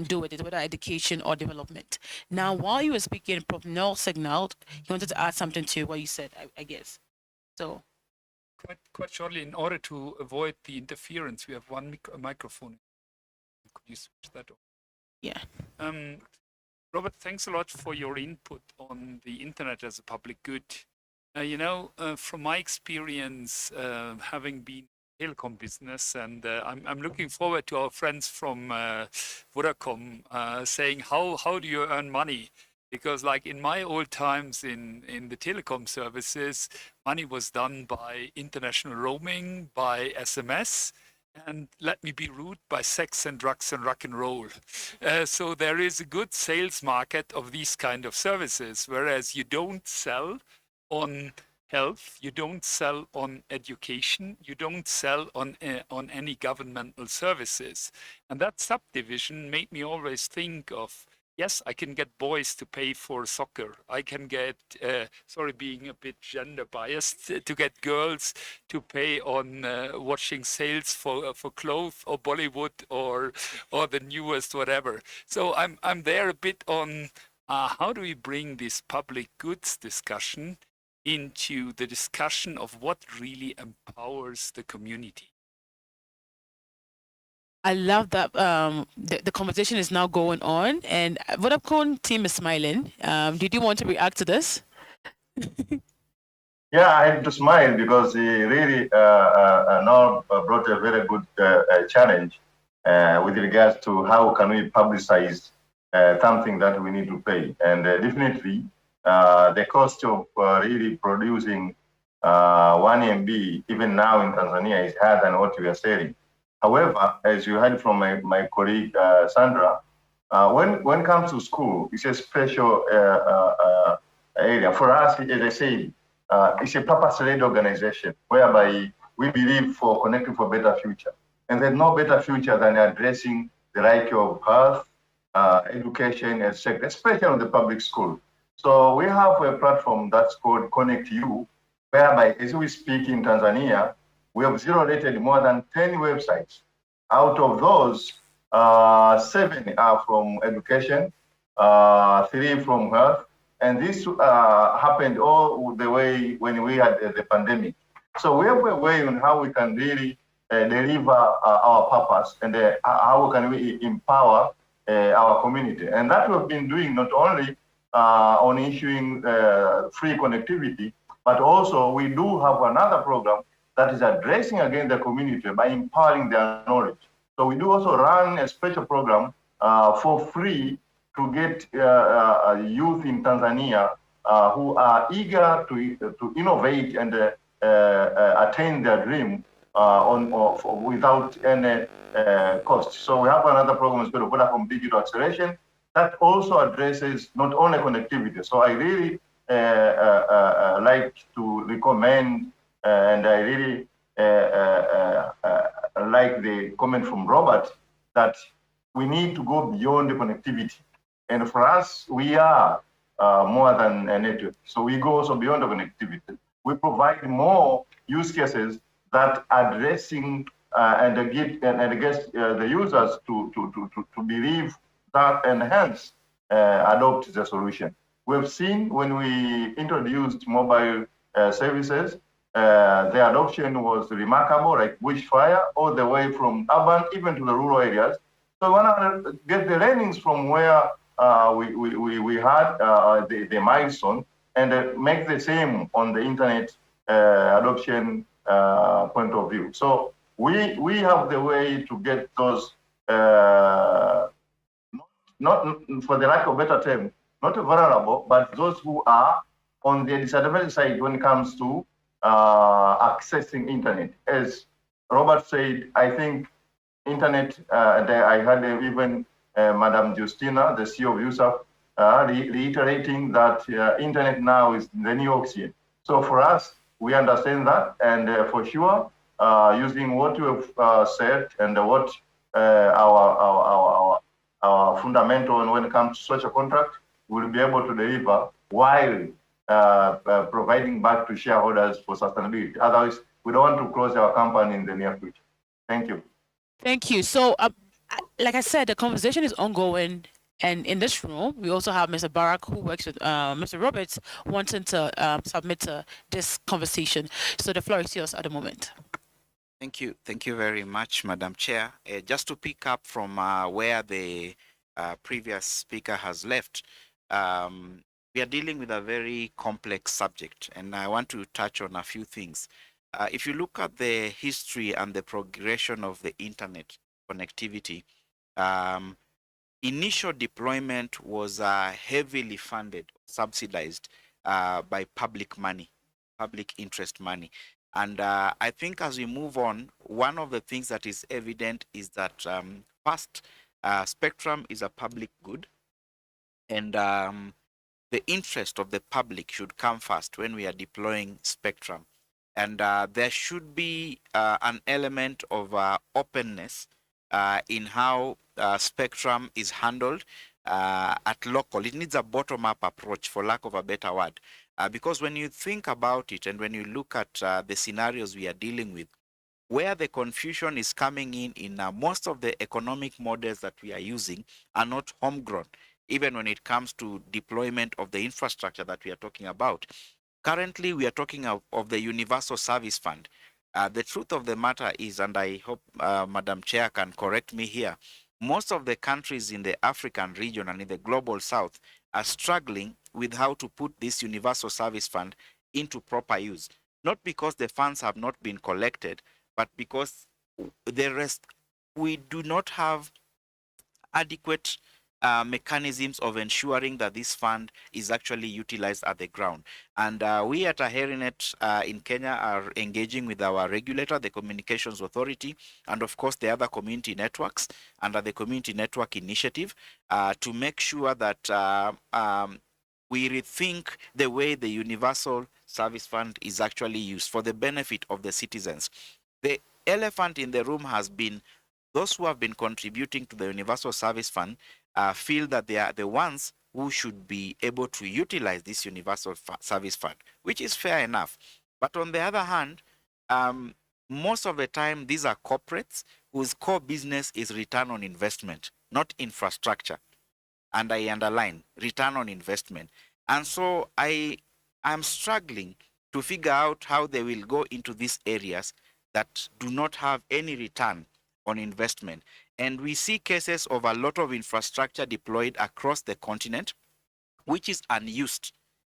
do with it, whether education or development. Now, while you were speaking, Prof. Noel signaled he wanted to add something to what you said, I guess. So. Quite shortly, in order to avoid the interference, we have one microphone. Could you switch that off? Yeah. Robert, thanks a lot for your input on the internet as a public good. From my experience, having been in the telecom business, and I'm looking forward to our friends from Vodacom saying, how do you earn money? Because like in my old times in the telecom services, money was done by international roaming, by SMS, and let me be rude, by sex and drugs and rock and roll. So there is a good sales market of these kind of services, whereas you don't sell on health, you don't sell on education, you don't sell on any governmental services. And that subdivision made me always think of, yes, I can get boys to pay for soccer. I can get, sorry, being a bit gender biased, to get girls to pay on watching sales for clothes or Bollywood or the newest whatever. So I'm there a bit on how do we bring this public goods discussion into the discussion of what really empowers the community. I love that the conversation is now going on, and Vodafone team is smiling. Did you want to react to this? Yeah, I had to smile because he really now brought a very good challenge with regards to how can we publicize something that we need to pay. And definitely the cost of really producing 1 MB, even now in Tanzania, is higher than what we are selling. However, as you heard from my colleague Sandra, when it comes to school, it's a special area. For us, as I said, it's a purpose-led organization whereby we believe for connecting for a better future. And there's no better future than addressing the right of health, education, etc., especially on the public school. So we have a platform that's called Connect You, whereby as we speak in Tanzania, we have zero-rated more than 10 websites. Out of those, 7 are from education, 3 from health, and this happened all the way when we had the pandemic. So we have a way on how we can really deliver our purpose and how can we empower our community. And that we've been doing not only on issuing free connectivity, but also we do have another program that is addressing again the community by empowering their knowledge. So we do also run a special program for free to get youth in Tanzania who are eager to innovate and attain their dream without any cost. So we have another program called Vodacom Digital Acceleration that also addresses not only connectivity. So I really like to recommend, and I really like the comment from Robert that we need to go beyond the connectivity. And for us, we are more than a network. So we go also beyond the connectivity. We provide more use cases that addressing and get the users to believe that and hence adopt the solution. We've seen when we introduced mobile services, the adoption was remarkable, like bushfire, all the way from urban even to the rural areas. So we want to get the learnings from where we had the milestone and make the same on the internet adoption point of view. So we have the way to get those, not for the lack of better term, not vulnerable, but those who are on the disadvantaged side when it comes to accessing internet. As Robert said, I think internet, I heard even Madam Justina, the CEO of USAF, reiterating that internet now is the new oxygen. So for us, we understand that, and for sure, using what you have said and what our fundamental when it comes to such a contract, we'll be able to deliver while providing back to shareholders for sustainability. Otherwise, we don't want to close our company in the near future. Thank you. Thank you. So, like I said, the conversation is ongoing. And in this room, we also have Mr. Barak, who works with Mr. Roberts, wanting to submit to this conversation. So the floor is yours at the moment. Thank you. Thank you very much, Madam Chair. Just to pick up from where the previous speaker has left, we are dealing with a very complex subject, and I want to touch on a few things. If you look at the history and the progression of the internet connectivity, initial deployment was heavily funded, subsidized by public money, public interest money. And I think as we move on, one of the things that is evident is that first, spectrum is a public good, and the interest of the public should come first when we are deploying spectrum. And there should be an element of openness in how spectrum is handled at local. It needs a bottom-up approach, for lack of a better word. Because when you think about it and when you look at the scenarios we are dealing with, where the confusion is coming in most of the economic models that we are using are not homegrown, even when it comes to deployment of the infrastructure that we are talking about. Currently, we are talking of the Universal Service Fund. The truth of the matter is, and I hope Madam Chair can correct me here, most of the countries in the African region and in the global south are struggling with how to put this Universal Service Fund into proper use. Not because the funds have not been collected, but because we do not have adequate mechanisms of ensuring that this fund is actually utilized at the ground. And we at Aherinet in Kenya are engaging with our regulator, the Communications Authority, and of course the other community networks under the Community Network Initiative to make sure that we rethink the way the Universal Service Fund is actually used for the benefit of the citizens. The elephant in the room has been those who have been contributing to the Universal Service Fund feel that they are the ones who should be able to utilize this Universal Service Fund, which is fair enough. But on the other hand, most of the time, these are corporates whose core business is return on investment, not infrastructure. And I underline return on investment. And so I am struggling to figure out how they will go into these areas that do not have any return on investment. And we see cases of a lot of infrastructure deployed across the continent, which is unused,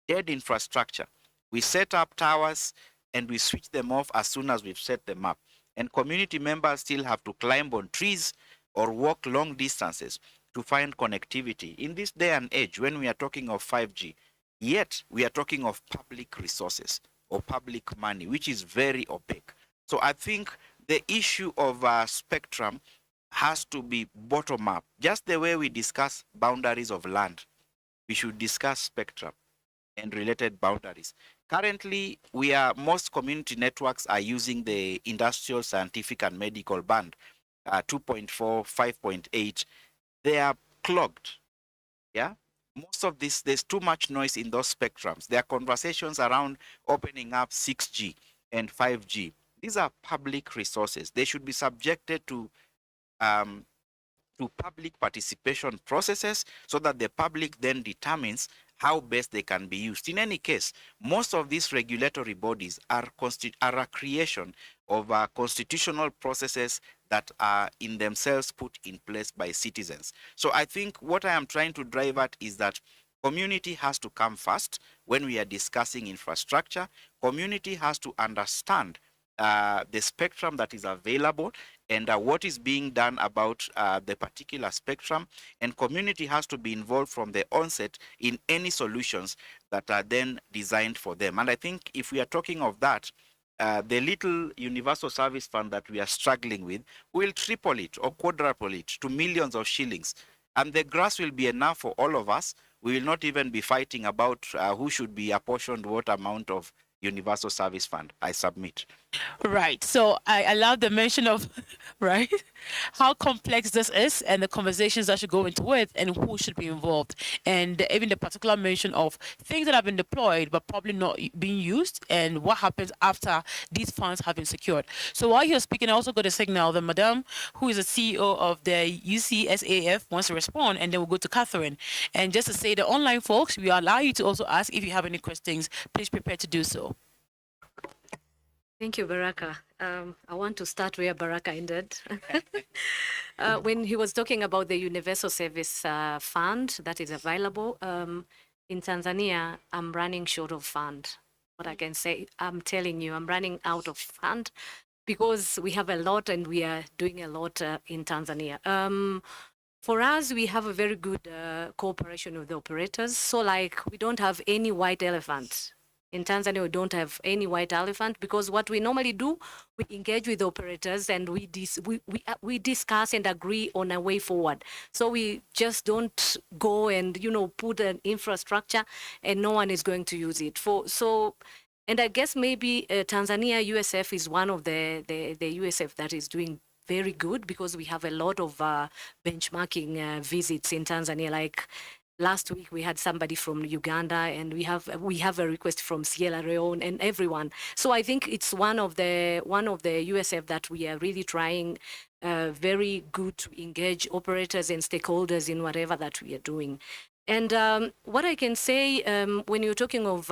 dead infrastructure. We set up towers and we switch them off as soon as we've set them up. And community members still have to climb on trees or walk long distances to find connectivity. In this day and age, when we are talking of 5G, yet we are talking of public resources. or public money, which is very opaque. So I think the issue of spectrum has to be bottom up, just the way we discuss boundaries of land. We should discuss spectrum and related boundaries. Currently, most community networks are using the industrial, scientific, and medical band, 2.4, 5.8. They are clogged. Yeah. Most of this, there's too much noise in those spectrums. There are conversations around opening up 6G and 5G. These are public resources. They should be subjected um, to public participation processes so that the public then determines how best they can be used. In any case, most of these regulatory bodies are a creation of constitutional processes that are in themselves put in place by citizens. So I think what I am trying to drive at is that community has to come first when we are discussing infrastructure. Community has to understand the spectrum that is available and what is being done about the particular spectrum, and community has to be involved from the onset in any solutions that are then designed for them. And I think if we are talking of that, the little universal service fund that we are struggling with will triple it or quadruple it to millions of shillings, and the grass will be enough for all of us. We will not even be fighting about who should be apportioned what amount of universal service fund. I submit. Right. So I love the mention of, right, how complex this is and the conversations that should go into it and who should be involved. And even the particular mention of things that have been deployed but probably not being used and what happens after these funds have been secured. So while you're speaking, I also got a signal that Madam, who is the CEO of the UCSAF, wants to respond, and then we'll go to Catherine. And just to say, the online folks, we allow you to also ask if you have any questions. Please prepare to do so. Thank you, Baraka. I want to start where Baraka ended. When he was talking about the Universal Service Fund that is available, in Tanzania, I'm running short of fund. What I can say, I'm telling you, I'm running out of fund because we have a lot and we are doing a lot in Tanzania. For us, we have a very good cooperation with the operators. So like we don't have any white elephant. In Tanzania, we don't have any white elephant because what we normally do, we engage with operators and we discuss and agree on a way forward. So we just don't go and put an infrastructure and no one is going to use it. And I guess maybe Tanzania USF is one of the USF that is doing very good because we have a lot of benchmarking visits in Tanzania. Like last week we had somebody from Uganda, and we have a request from Sierra Leone and everyone. So I think it's one of the USF that we are really trying very good to engage operators and stakeholders in whatever that we are doing. And what I can say, when you're talking of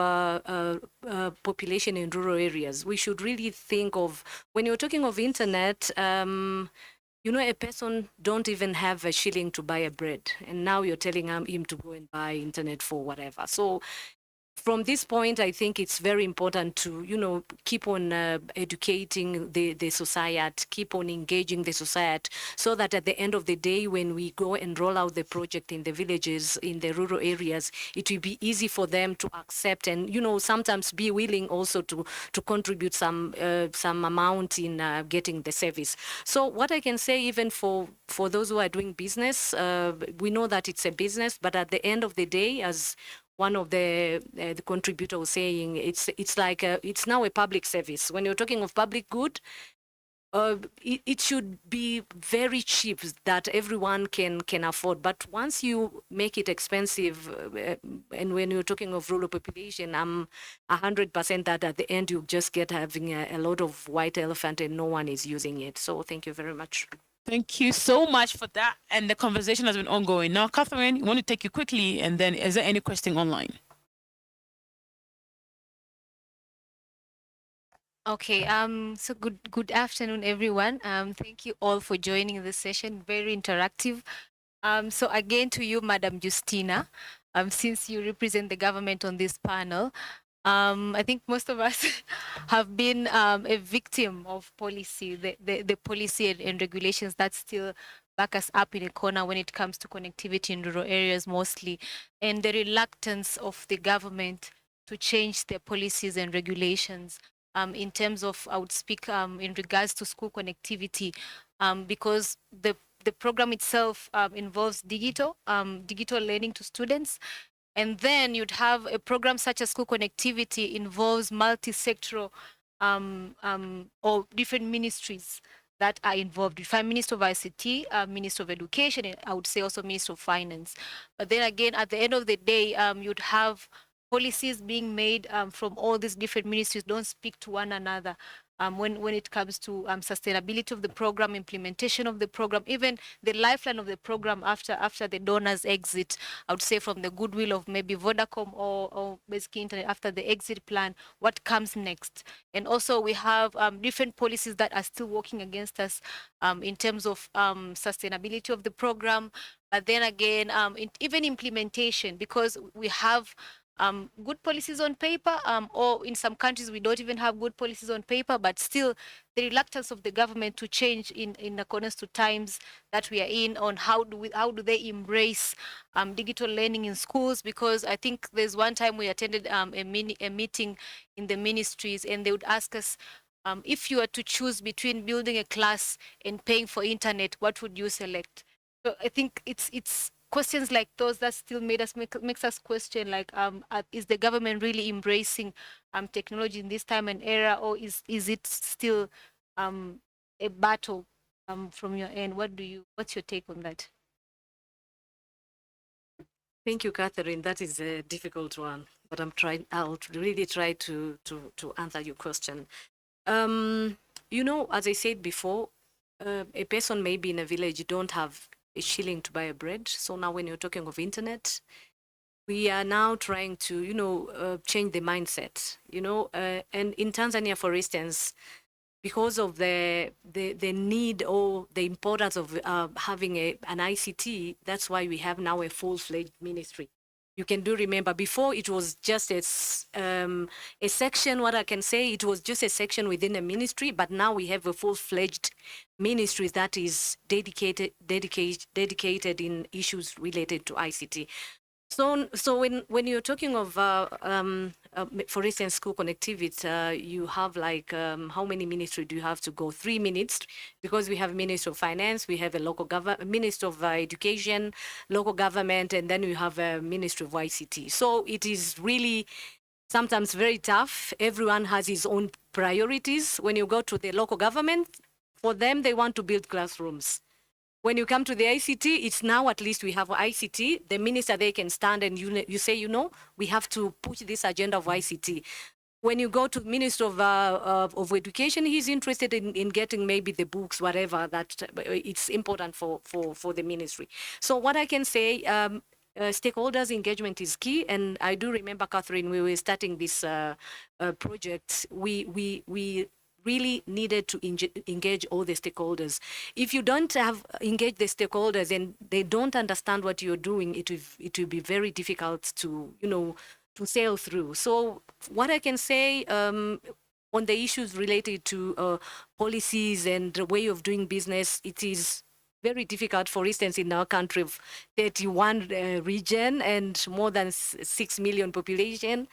population in rural areas, we should really think of, when you're talking of internet, a person don't even have a shilling to buy a bread, and now you're telling him to go and buy internet for whatever. So from this point, I think it's very important to, keep on educating the society, keep on engaging the society, so that at the end of the day, when we go and roll out the project in the villages, in the rural areas, it will be easy for them to accept and, sometimes be willing also to contribute some amount in getting the service. So what I can say, even for those who are doing business, we know that it's a business, but at the end of the day, as one of the contributor was saying, it's like it's now a public service. When you're talking of public good, it should be very cheap that everyone can afford. But once you make it expensive, and when you're talking of rural population, I'm 100% that at the end you just get having a lot of white elephant and no one is using it. So thank you very much. Thank you so much for that. And the conversation has been ongoing. Now, Catherine, I want to take you quickly, and then is there any question online? Okay, so good afternoon, everyone. Thank you all for joining this session, very interactive. So again to you, Madam Justina, since you represent the government on this panel, I think most of us have been a victim of policy, the policy and regulations that still back us up in a corner when it comes to connectivity in rural areas mostly, and the reluctance of the government to change their policies and regulations in terms of, I would speak in regards to school connectivity, because the program itself involves digital learning to students. And then you'd have a program such as school connectivity involves multi-sectoral or different ministries that are involved. You find Minister of ICT, Minister of Education, and I would say also Minister of Finance. But then again, at the end of the day, you'd have policies being made from all these different ministries don't speak to one another. When it comes to sustainability of the program, implementation of the program, even the lifeline of the program after the donors exit, I would say from the goodwill of maybe Vodacom or Basic Internet after the exit plan, what comes next? And also we have different policies that are still working against us in terms of sustainability of the program, but then again, even implementation, because we have good policies on paper, or in some countries we don't even have good policies on paper, but still the reluctance of the government to change in accordance to times that we are in on how do they embrace digital learning in schools. Because I think there's one time we attended a meeting in the ministries, and they would ask us, if you were to choose between building a class and paying for internet, what would you select? So I think it's questions like those that still makes us question, like, is the government really embracing technology in this time and era, or is it still a battle from your end? What's your take on that? Thank you, Catherine. That is a difficult one, but I'll really try to answer your question. You know, as I said before, a person maybe in a village don't have a shilling to buy a bread. So now when you're talking of internet, we are now trying to, change the mindset, and in Tanzania, for instance, because of the need or the importance of having an ICT, that's why we have now a full-fledged ministry. You can remember before it was just a section, what I can say, it was just a section within a ministry, but now we have a full-fledged ministry that is dedicated in issues related to ICT. So when you're talking of, for instance, school connectivity, you have like, how many ministry do you have to go? 3 minutes, because we have Minister of Finance, we have a local government, Minister of Education, local government, and then we have a Ministry of ICT. So it is really sometimes very tough. Everyone has his own priorities. When you go to the local government, for them, they want to build classrooms. When you come to the ICT, it's now at least we have ICT. The minister, they can stand and you say, we have to push this agenda of ICT. When you go to the Minister of Education, he's interested in getting maybe the books, whatever, that it's important for the ministry. So what I can say, stakeholders engagement is key. And I do remember, Catherine, we were starting this project. We really needed to engage all the stakeholders. If you don't have engaged the stakeholders and they don't understand what you're doing, it will be very difficult to, to sail through. So what I can say on the issues related to policies and the way of doing business, it is very difficult. For instance, in our country of 31 region and more than 6 million population,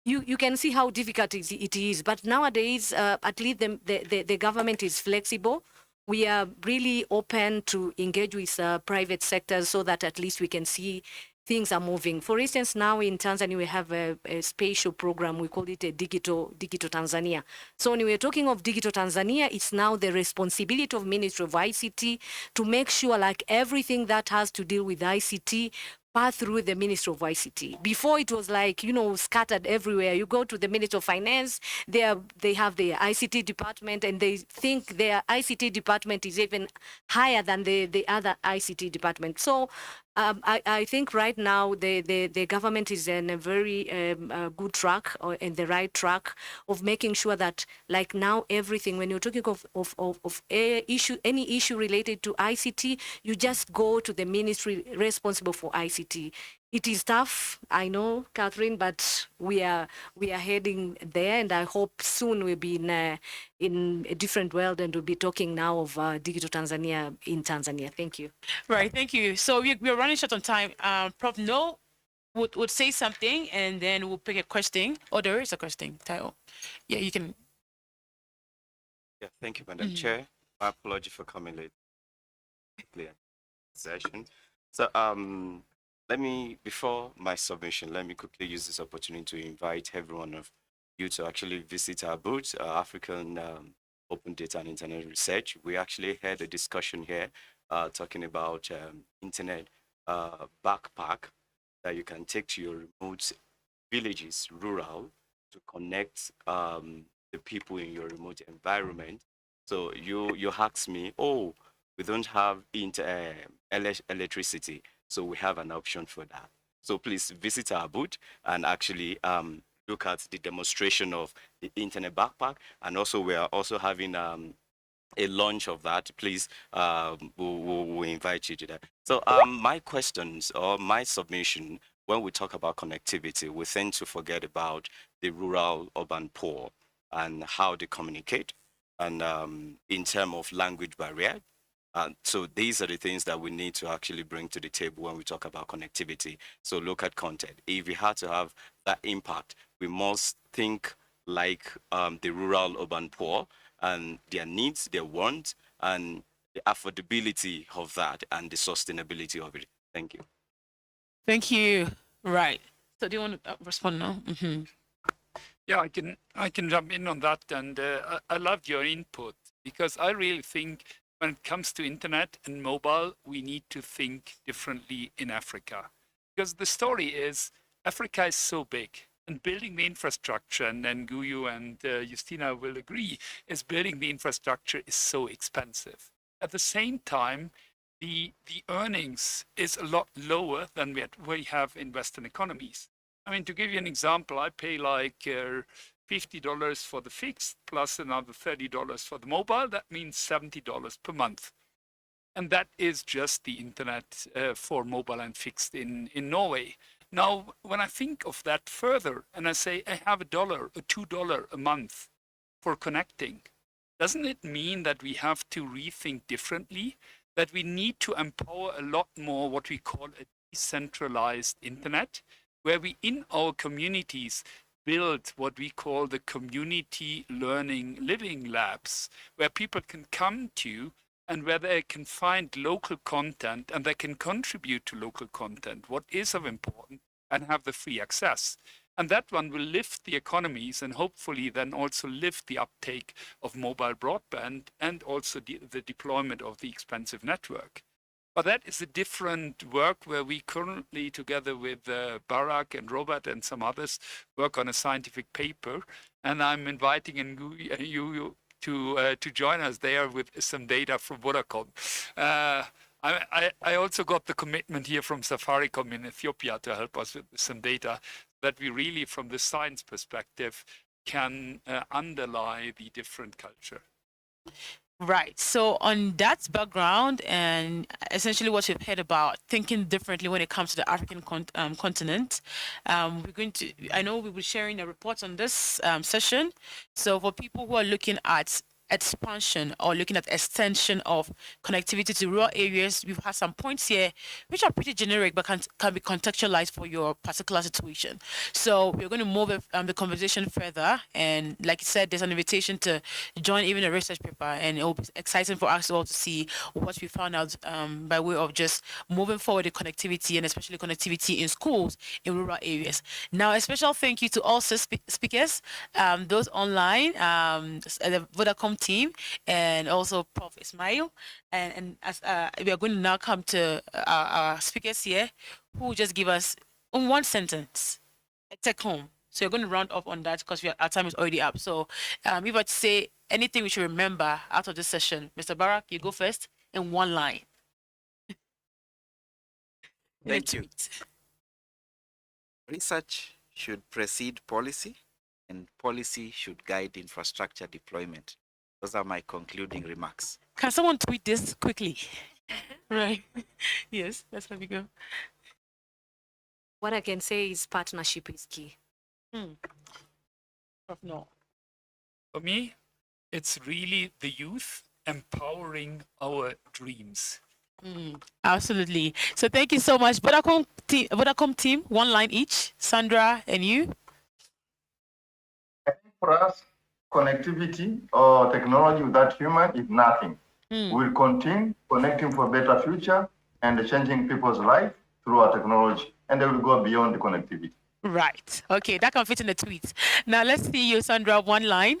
you can see how difficult it is. But nowadays, at least the government is flexible. We are really open to engage with private sectors so that at least we can see things are moving. For instance, now in Tanzania, we have a spatial program. We call it a digital Tanzania. So when we're talking of digital Tanzania, it's now the responsibility of Ministry of ICT to make sure like everything that has to deal with ICT pass through the Ministry of ICT. Before it was like, scattered everywhere. You go to the Ministry of Finance, they have the ICT department, and they think their ICT department is even higher than the other ICT department. So I think right now the government is in a very good track, or in the right track of making sure that like now everything, when you're talking of any issue related to ICT, you just go to the ministry responsible for ICT. It is tough, I know, Catherine, but we are heading there, and I hope soon we'll be in a different world, and we'll be talking now of digital Tanzania in Tanzania. Thank you. Right, thank you. So we're running short on time. Prof, no would say something, and then we'll pick a question. Oh, there is a question, Tayo. Yeah, you can. Yeah, thank you, Madam Chair. My apology for coming late. Session. So let me, before my submission, let me quickly use this opportunity to invite every one of you to actually visit our booth, African Open Data and Internet Research. We actually had a discussion here talking about internet backpack that you can take to your remote villages, rural, to connect the people in your remote environment. So you ask me, oh, we don't have electricity, so we have an option for that. So please visit our booth and actually look at the demonstration of the internet backpack, and also we are also having a launch of that. Please, we'll invite you to that. So my questions or my submission, when we talk about connectivity, we tend to forget about the rural urban poor and how they communicate, and in terms of language barrier. So these are the things that we need to actually bring to the table when we talk about connectivity. So look at content. If we had to have that impact, we must think like the rural urban poor and their needs, their wants, and the affordability of that and the sustainability of it. Thank you. Thank you. Right. So do you want to respond now? Yeah, I can jump in on that, and I loved your input because I really think when it comes to internet and mobile, we need to think differently in Africa, because the story is Africa is so big, and building the infrastructure, and then Guyu and Justina will agree, is building the infrastructure is so expensive. At the same time, the earnings is a lot lower than we have in Western economies. I mean, to give you an example, I pay like $50 for the fixed plus another $30 for the mobile. That means $70 per month. And that is just the internet for mobile and fixed in Norway. Now, when I think of that further and I say I have $1 or $2 a month for connecting, doesn't it mean that we have to rethink differently? That we need to empower a lot more what we call a decentralized internet, where we in our communities build what we call the community learning living labs, where people can come to and where they can find local content and they can contribute to local content, what is of importance, and have the free access. And that one will lift the economies and hopefully then also lift the uptake of mobile broadband and also the deployment of the expensive network. But that is a different work where we currently, together with Barak and Robert and some others, work on a scientific paper. And I'm inviting you to join us there with some data from Vodacom. I also got the commitment here from Safaricom in Ethiopia to help us with some data that we really, from the science perspective, can underlie the different culture. Right. So on that background and essentially what you've heard about thinking differently when it comes to the African continent, we're going to, I know we'll be sharing a report on this session. So for people who are looking at expansion or looking at extension of connectivity to rural areas, we've had some points here which are pretty generic but can be contextualized for your particular situation. So we're going to move the conversation further, and like you said, there's an invitation to join even a research paper, and it will be exciting for us all to see what we found out by way of just moving forward the connectivity, and especially connectivity in schools in rural areas. Now, a special thank you to all speakers, those online, the Vodacom team, and also Prof. Ismail. And as we are going to now come to our speakers here, who will just give us in one sentence a take home. So you're going to round up on that because our time is already up. So if I say anything we should remember out of this session, Mr. Barak, you go first in one line. Thank you. Research should precede policy, and policy should guide infrastructure deployment. Those are my concluding remarks. Can someone tweet this quickly? Right. Yes, that's how we go. What I can say is partnership is key. No. For me, it's really the youth empowering our dreams. Absolutely. So thank you so much. Vodacom Vodacom team, one line each. Sandra and you. For us, connectivity or technology without human is nothing. We'll continue connecting for a better future and changing people's life through our technology, and they will go beyond the connectivity. Right. Okay, that can fit in the tweet. Now let's see you, Sandra, one line.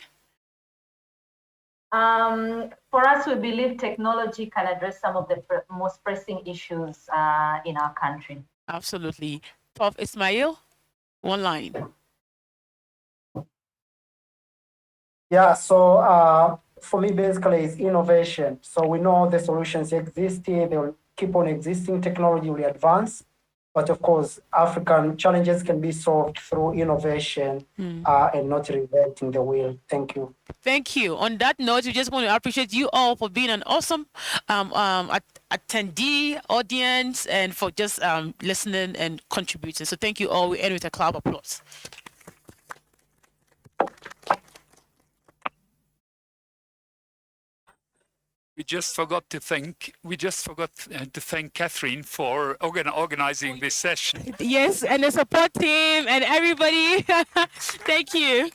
For us, we believe technology can address some of the most pressing issues in our country. Absolutely. Prof. Ismail, one line. Yeah, so for me, basically, it's innovation. So we know the solutions exist here, they will keep on existing, technology will advance. But of course, African challenges can be solved through innovation and not reinventing the wheel. Thank you. Thank you. On that note, we just want to appreciate you all for being an awesome attendee, audience, and for just listening and contributing. So thank you all. We end with a clap of applause. We just forgot to thank Catherine for organizing this session. Yes, and the support team and everybody. Thank you.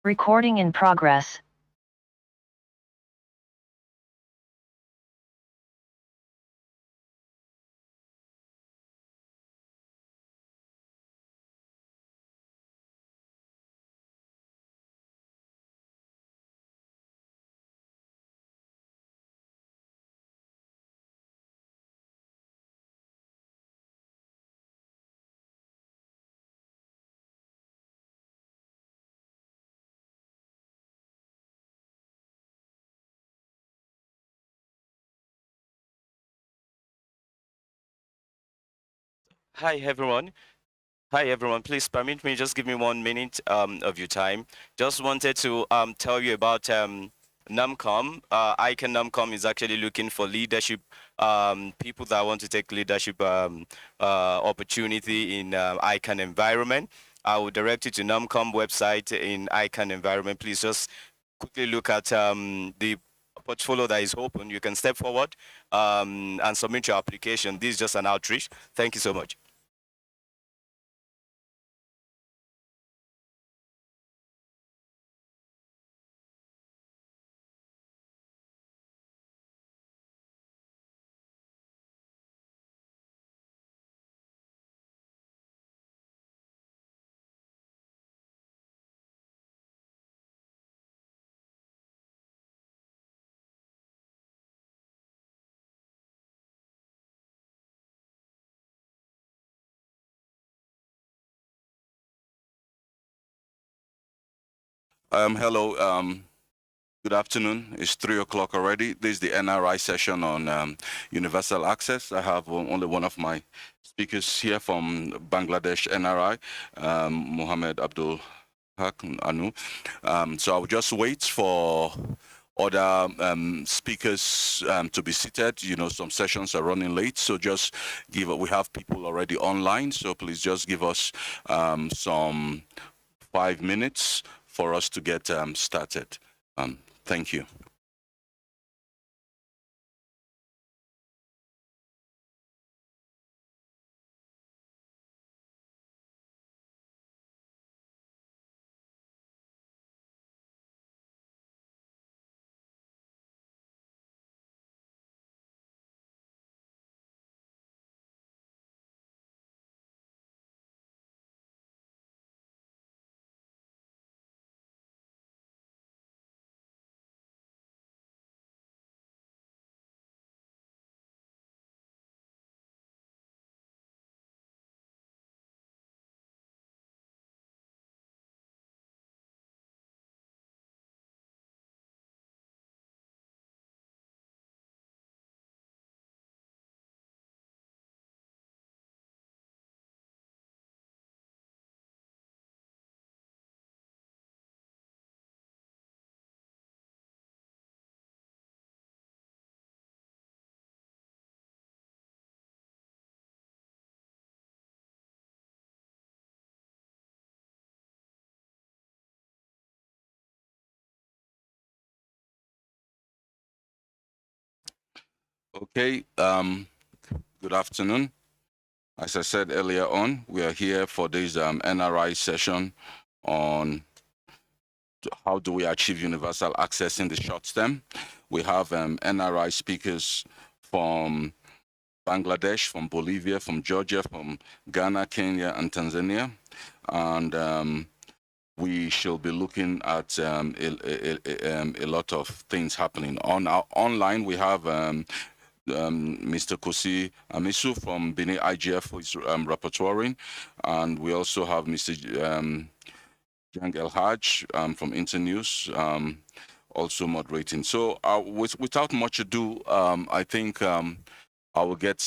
Recording in progress. Hi, everyone. Hi, everyone. Please permit me, just give me 1 minute of your time. Just wanted to tell you about NUMCOM. ICANN NUMCOM is actually looking for leadership, people that want to take leadership opportunity in ICANN environment. I will direct you to NUMCOM website in ICANN environment. Please just quickly look at the portfolio that is open. You can step forward and submit your application. This is just an outreach. Thank you so much. Hello. Good afternoon. It's 3 o'clock already. This is the NRI session on universal access. I have only one of my speakers here from Bangladesh NRI, Mohammed Abdul Haq Anu. So I'll just wait for other speakers to be seated. You know, some sessions are running late, so just we have people already online, so please just give us some 5 minutes for us to get started. Thank you. Okay, good afternoon. As I said earlier on, we are here for this NRI session on how do we achieve universal access in the short term. We have NRI speakers from Bangladesh, from Bolivia, from Georgia, from Ghana, Kenya, and Tanzania. And we shall be looking at a lot of things happening. On our online, we have Mr. Kosi Amisu from Benin IGF, who is rapporteuring, and we also have Mr. Jang El Haj from Internews, also moderating. So without much ado, I think I will get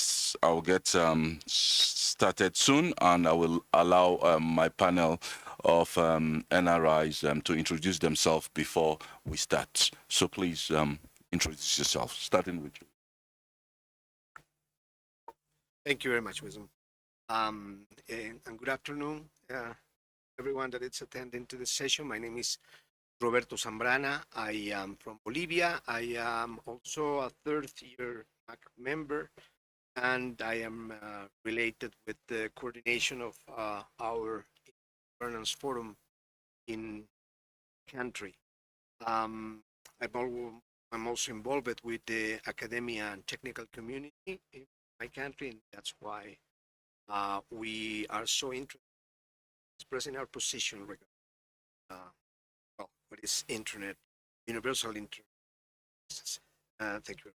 started soon, and I will allow my panel of NRIs to introduce themselves before we start. So please introduce yourself, starting with you. Thank you very much, Wisdom. And good afternoon, everyone that is attending to this session. My name is Roberto Zambrana. I am from Bolivia. I am also a third-year MAC member, and I am related with the coordination of our governance forum in country. I'm also involved with the academia and technical community in my country, and that's why we are so interested in expressing our position regarding what is internet, universal internet. Thank you.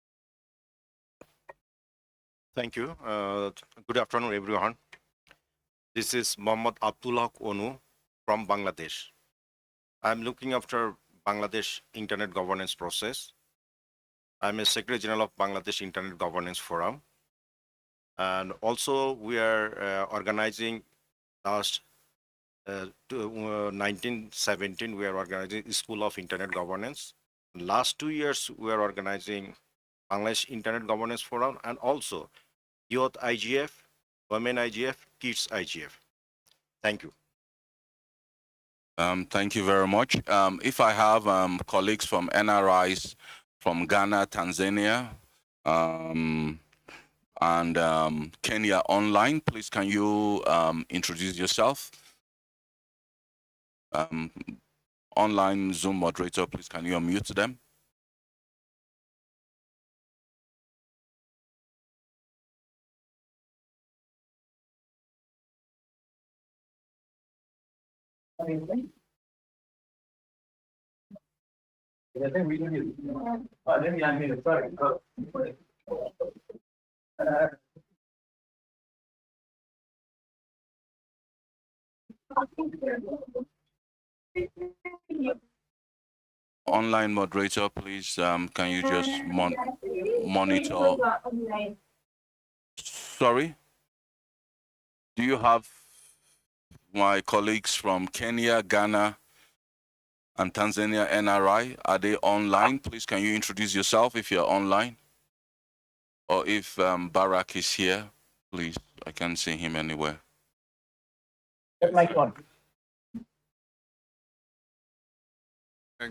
Thank you. Good afternoon, everyone. This is Mohammad Abdullah Onu from Bangladesh. I'm looking after Bangladesh Internet Governance process. I'm a Secretary General of Bangladesh Internet Governance Forum. And also we are organizing last 1917, we are organizing School of Internet Governance. Last 2 years, we are organizing Bangladesh Internet Governance Forum and also Youth IGF, Women IGF, Kids IGF. Thank you. Thank you very much. If I have colleagues from NRIs from Ghana, Tanzania, and Kenya online, please can you introduce yourself? Online Zoom moderator, please can you unmute them? Online moderator, please, can you just monitor? Sorry? Do you have my colleagues from Kenya, Ghana, and Tanzania NRI? Are they online? Please, can you introduce yourself if you're online? Or if Barak is here, please, I can't see him anywhere. Mic on.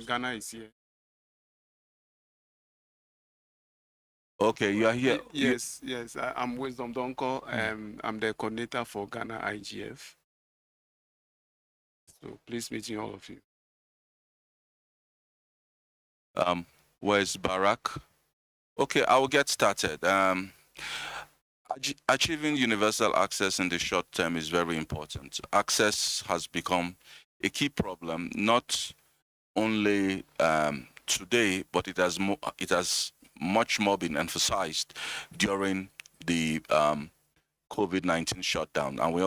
Ghana is here. Okay, you are here. Yes, yes. I'm Wisdom Donko. I'm the coordinator for Ghana IGF. So please meeting all of you. Where's Barak? Okay, I will get started. Achieving universal access in the short term is very important. Access has become a key problem, not only today, but it has much more been emphasized during the COVID-19 shutdown. And we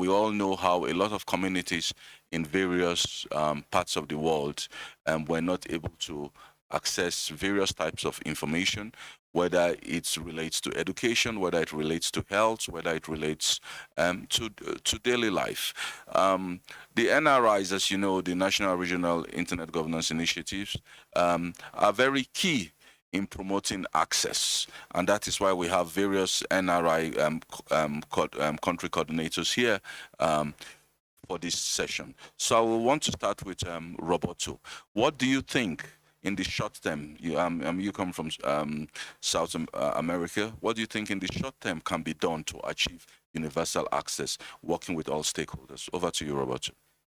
all know how a lot of communities in various parts of the world were not able to access various types of information, whether it relates to education, whether it relates to health, whether it relates to daily life. The NRIs, as you know, the National Regional Internet Governance Initiatives, are very key in promoting access, and that is why we have various NRI country coordinators here for this session. So I will want to start with Roberto. What do you think in the short term? You come from South America. What do you think in the short term can be done to achieve universal access, working with all stakeholders? Over to you, Robert.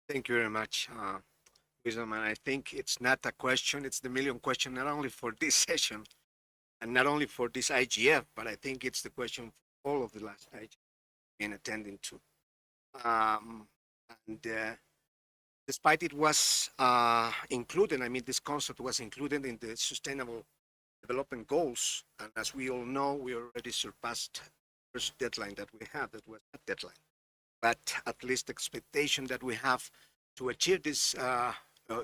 Thank you very much, Wisdom. And I think it's not a question, it's the million question, not only for this session and not only for this IGF, but I think it's the question for all of the last IGF been attending to. And despite it was included, I mean, this concept was included in the Sustainable Development Goals. And as we all know, we already surpassed the first deadline that we had, that was that deadline. But at least the expectation that we have to achieve this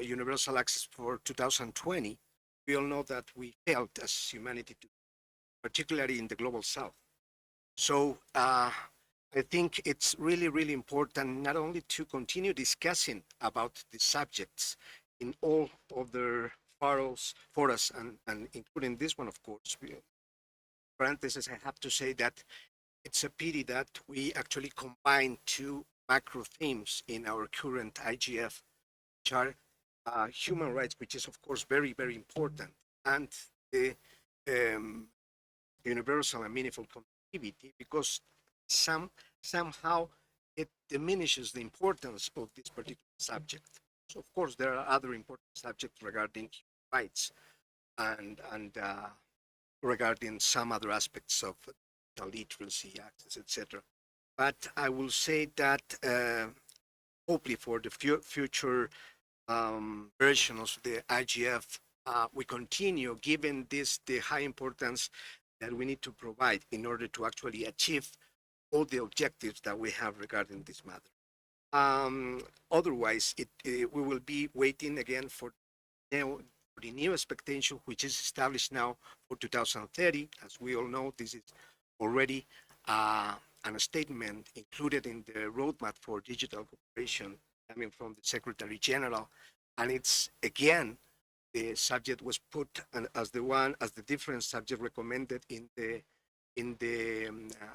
universal access for 2020, we all know that we failed as humanity, particularly in the global south. So I think it's really, really important not only to continue discussing about the subjects in all other forums, and including this one, of course. Parenthesis, I have to say that it's a pity that we actually combine two macro themes in our current IGF, which are human rights, which is of course very, very important, and the universal and meaningful connectivity, because somehow it diminishes the importance of this particular subject. So of course there are other important subjects regarding human rights and regarding some other aspects of literacy, access, etc. But I will say that hopefully for the future version of the IGF, we continue giving this the high importance that we need to provide in order to actually achieve all the objectives that we have regarding this matter. Otherwise, we will be waiting again for the new expectation, which is established now for 2030. As we all know, this is already a statement included in the roadmap for digital cooperation coming from the Secretary General. And it's again, the subject was put as the different subject recommended in the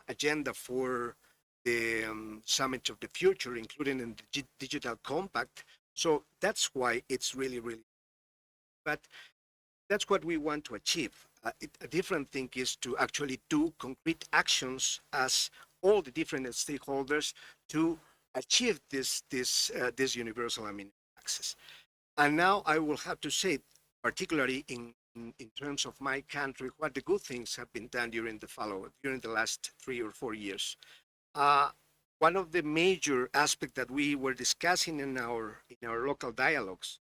agenda for the Summit of the Future, including in the Digital Compact. So that's why it's really, really, but that's what we want to achieve. A different thing is to actually do concrete actions as all the different stakeholders to achieve this universal access. And now I will have to say, particularly in terms of my country, what the good things have been done during the last 3 or 4 years. One of the major aspects that we were discussing in our local dialogues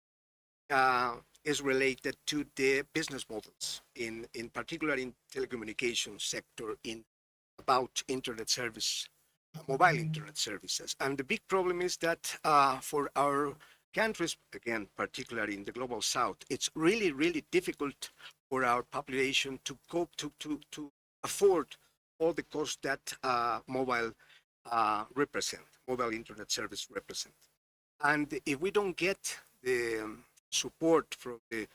is related to the business models, in particular in telecommunications sector, about internet service, mobile internet services. And the big problem is that for our countries, again, particularly in the global south, it's really, really difficult for our population to cope, to afford all the costs that mobile internet service represent. And if we don't get the support from the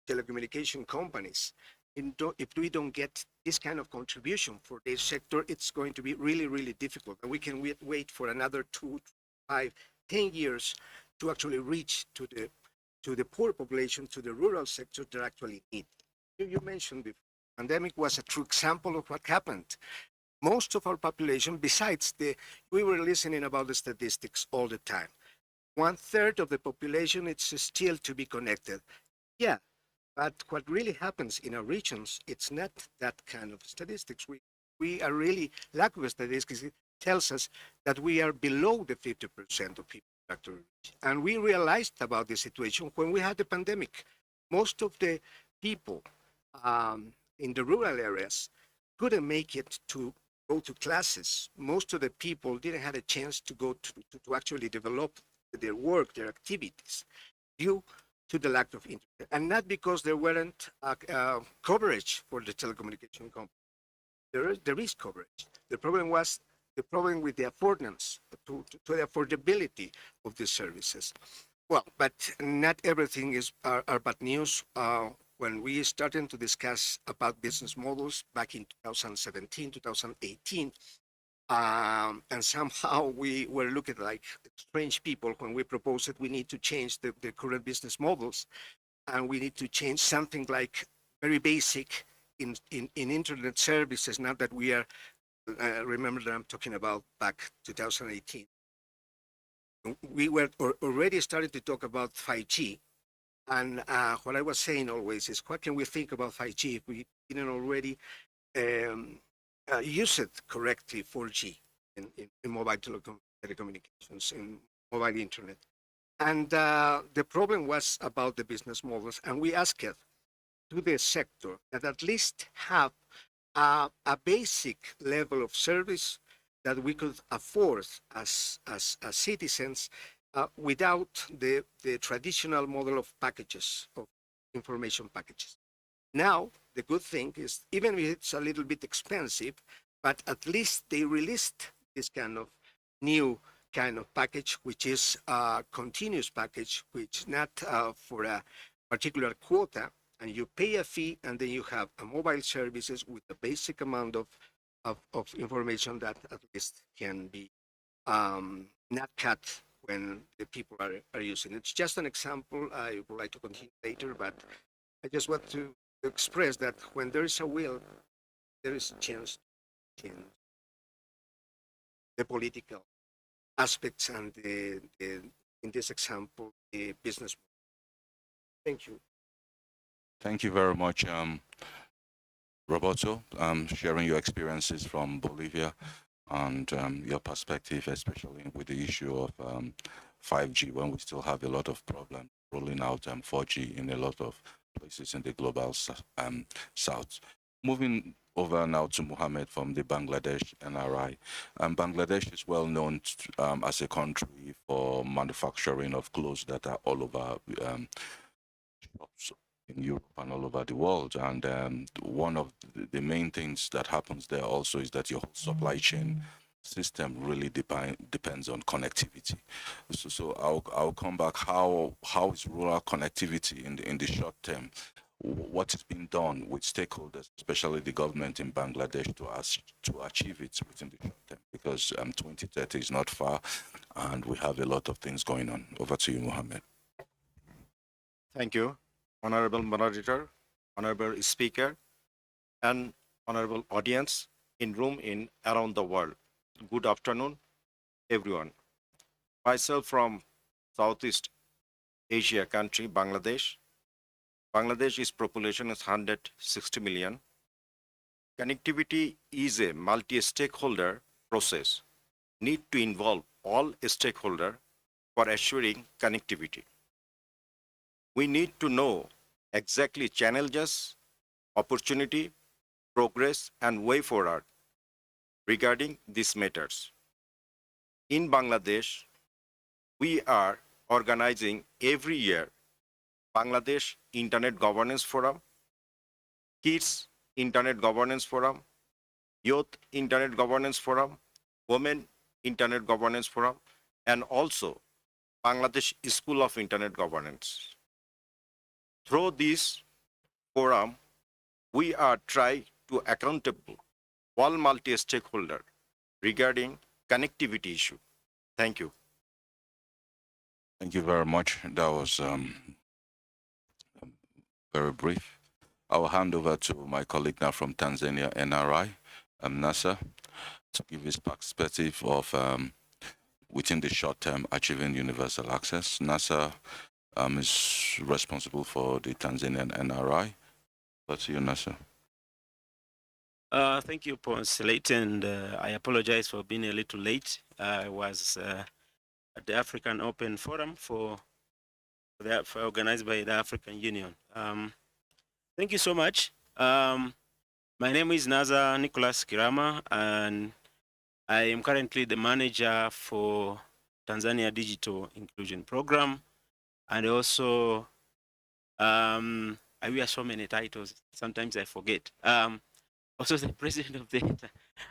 telecommunication companies, if we don't get this kind of contribution for this sector, it's going to be really, really difficult. And we can wait for another 2, 5, 10 years to actually reach to the poor population, to the rural sector that actually need. You mentioned before, pandemic was a true example of what happened. Most of our population, besides we were listening about the statistics all the time. 1/3 of the population, it's still to be connected. Yeah, but what really happens in our regions, it's not that kind of statistics. We are really lack of statistics. It tells us that we are below the 50% of people actually reach. And we realized about the situation when we had the pandemic. Most of the people in the rural areas couldn't make it to go to classes. Most of the people didn't have a chance to go to actually develop their work, their activities, due to the lack of internet, and not because there weren't coverage for the telecommunication company. There is coverage. The problem was the problem with the affordance, to the affordability of the services. Well, but not everything are bad news. When we started to discuss about business models back in 2017, 2018, and somehow we were looking like strange people when we proposed that we need to change the current business models. and we need to change something like very basic in internet services. Now that we are, remember that I'm talking about back 2018. We were already starting to talk about 5G. And what I was saying always is, what can we think about 5G if we didn't already use it correctly, 4G in mobile telecommunications, in mobile internet. And the problem was about the business models. And we asked to the sector that at least have a basic level of service that we could afford as citizens without the traditional model of packages, of information packages. Now, the good thing is, even if it's a little bit expensive, but at least they released this kind of new kind of package, which is a continuous package, which not for a particular quota, and you pay a fee, and then you have a mobile services with a basic amount of information that at least can be not cut when the people are using it. It's just an example. I would like to continue later, but I just want to express that when there is a will, there is a chance to change the political aspects and in this example, the business. Thank you. Thank you very much, Roberto, sharing your experiences from Bolivia and your perspective, especially with the issue of 5G, when we still have a lot of problems rolling out 4G in a lot of places in the global south. Moving over now to Mohammed from the Bangladesh NRI. Bangladesh is well known as a country for manufacturing of clothes that are all over shops in Europe and all over the world. And one of the main things that happens there also is that your whole supply chain system really depends on connectivity. So I'll come back. How is rural connectivity in the short term? What is being done with stakeholders, especially the government in Bangladesh, to achieve it within the short term? Because 2030 is not far, and we have a lot of things going on. Over to you, Mohammed. Thank you, Honorable Moderator, Honorable Speaker, and Honorable audience in room in around the world. Good afternoon, everyone. Myself from Southeast Asia country, Bangladesh. Bangladesh's population is 160 million. Connectivity is a multi-stakeholder process. Need to involve all stakeholders for assuring connectivity. We need to know exactly challenges, opportunity, progress, and way forward regarding these matters. In Bangladesh, we are organizing every year Bangladesh Internet Governance Forum, Kids Internet Governance Forum, Youth Internet Governance Forum, Women Internet Governance Forum, and also Bangladesh School of Internet Governance. Through this forum, we are trying to accountable all multi-stakeholder regarding connectivity issue. Thank you. Thank you very much. That was very brief. I'll hand over to my colleague now from Tanzania, NRI, Nasser, to give his perspective of within the short term achieving universal access. Nasser is responsible for the Tanzanian NRI. Over to you, Nasser. Thank you, Pons Late, and I apologize for being a little late. I was at the African Open Forum for organized by the African Union. Thank you so much. My name is Naza Nicholas Kirama, and I am currently the manager for Tanzania Digital Inclusion Program, and also I wear so many titles. Sometimes I forget. Also the president of the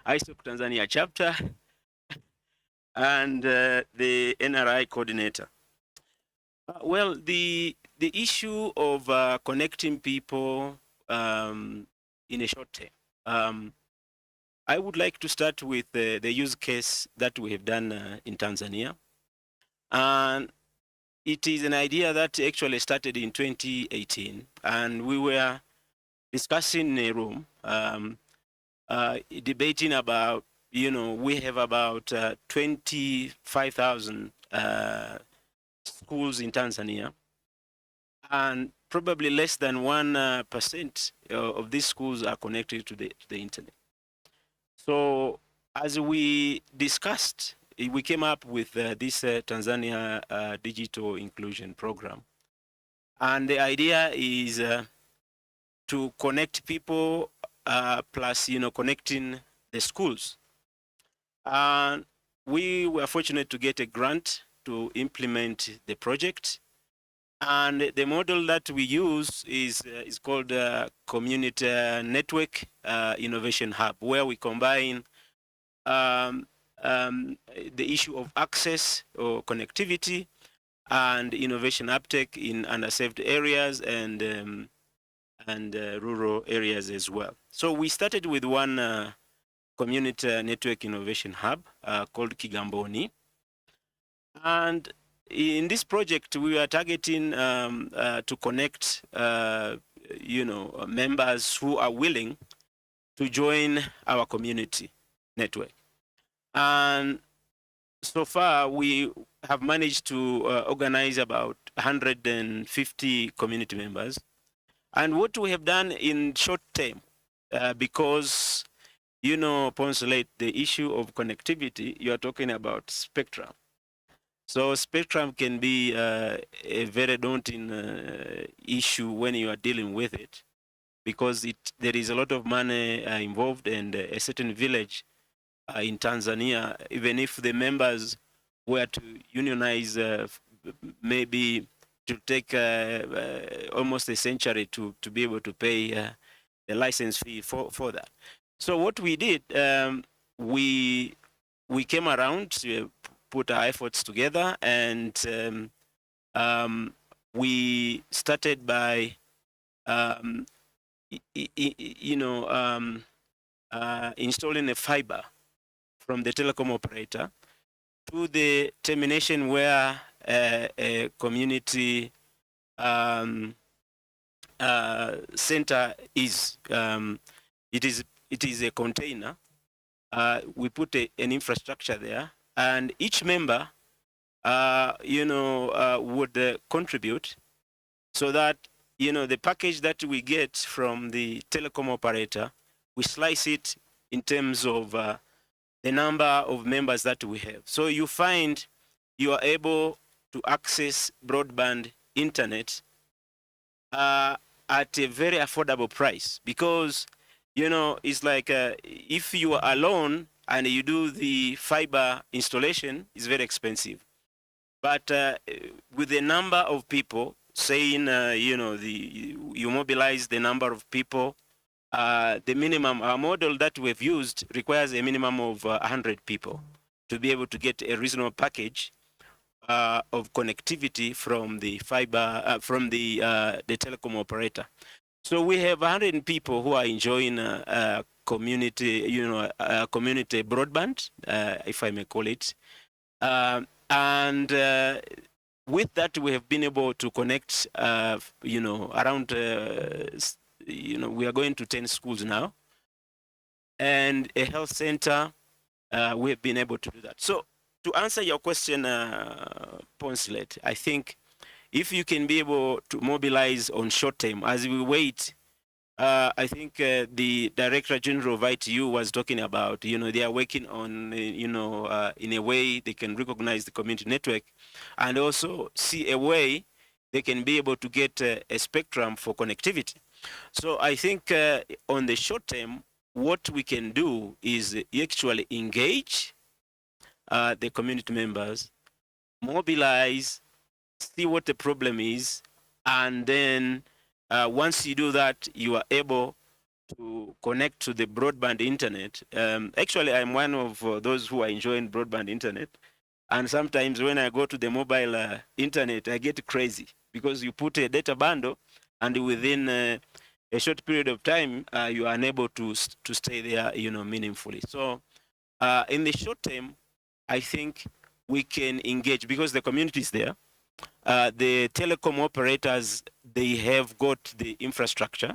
ISOC Tanzania chapter and the NRI coordinator. Well, the issue of connecting people in a short term, I would like to start with the use case that we have done in Tanzania. And it is an idea that actually started in 2018, and we were discussing in a room, debating about, we have about 25,000 schools in Tanzania, and probably less than 1% of these schools are connected to the internet. So as we discussed, we came up with this Tanzania Digital Inclusion Program. And the idea is to connect people plus, connecting the schools. And we were fortunate to get a grant to implement the project. And the model that we use is called Community Network Innovation Hub, where we combine the issue of access or connectivity and innovation uptake in underserved areas and rural areas as well. So we started with one community network innovation hub called Kigamboni. And in this project, we are targeting to connect, members who are willing to join our community network. And so far, we have managed to organize about 150 community members. And what we have done in short term, because, Ponsolate, the issue of connectivity, you are talking about spectrum. So spectrum can be a very daunting issue when you are dealing with it, because there is a lot of money involved, and a certain village in Tanzania, even if the members were to unionize, maybe to take almost a century to be able to pay the license fee for that. So what we did, we came around to put our efforts together, and we started by, installing a fiber from the telecom operator to the termination where a community center is. It is a container. We put an infrastructure there, and each member, would contribute, so that the package that we get from the telecom operator, we slice it in terms of the number of members that we have. So you find you are able to access broadband internet at a very affordable price, because it's like if you are alone and you do the fiber installation, it's very expensive. But with the number of people, saying you mobilize the number of people, the minimum, our model that we've used requires a minimum of 100 people to be able to get a reasonable package of connectivity from the fiber, from the telecom operator. So we have 100 people who are enjoying community, community broadband, if I may call it. And with that, we have been able to connect, around, we are going to 10 schools now, and a health center. We have been able to do that. So to answer your question, Ponsolate, I think if you can be able to mobilize on short term as we wait, I think the Director General of ITU was talking about, they are working on, in a way they can recognize the community network and also see a way they can be able to get a spectrum for connectivity. So I think on the short term, what we can do is actually engage the community members, mobilize, see what the problem is, and then once you do that, you are able to connect to the broadband internet. Actually, I'm one of those who are enjoying broadband internet. And sometimes when I go to the mobile internet, I get crazy because you put a data bundle and within a short period of time, you are unable to stay there, meaningfully. So in the short term, I think we can engage because the community is there. the telecom operators, they have got the infrastructure.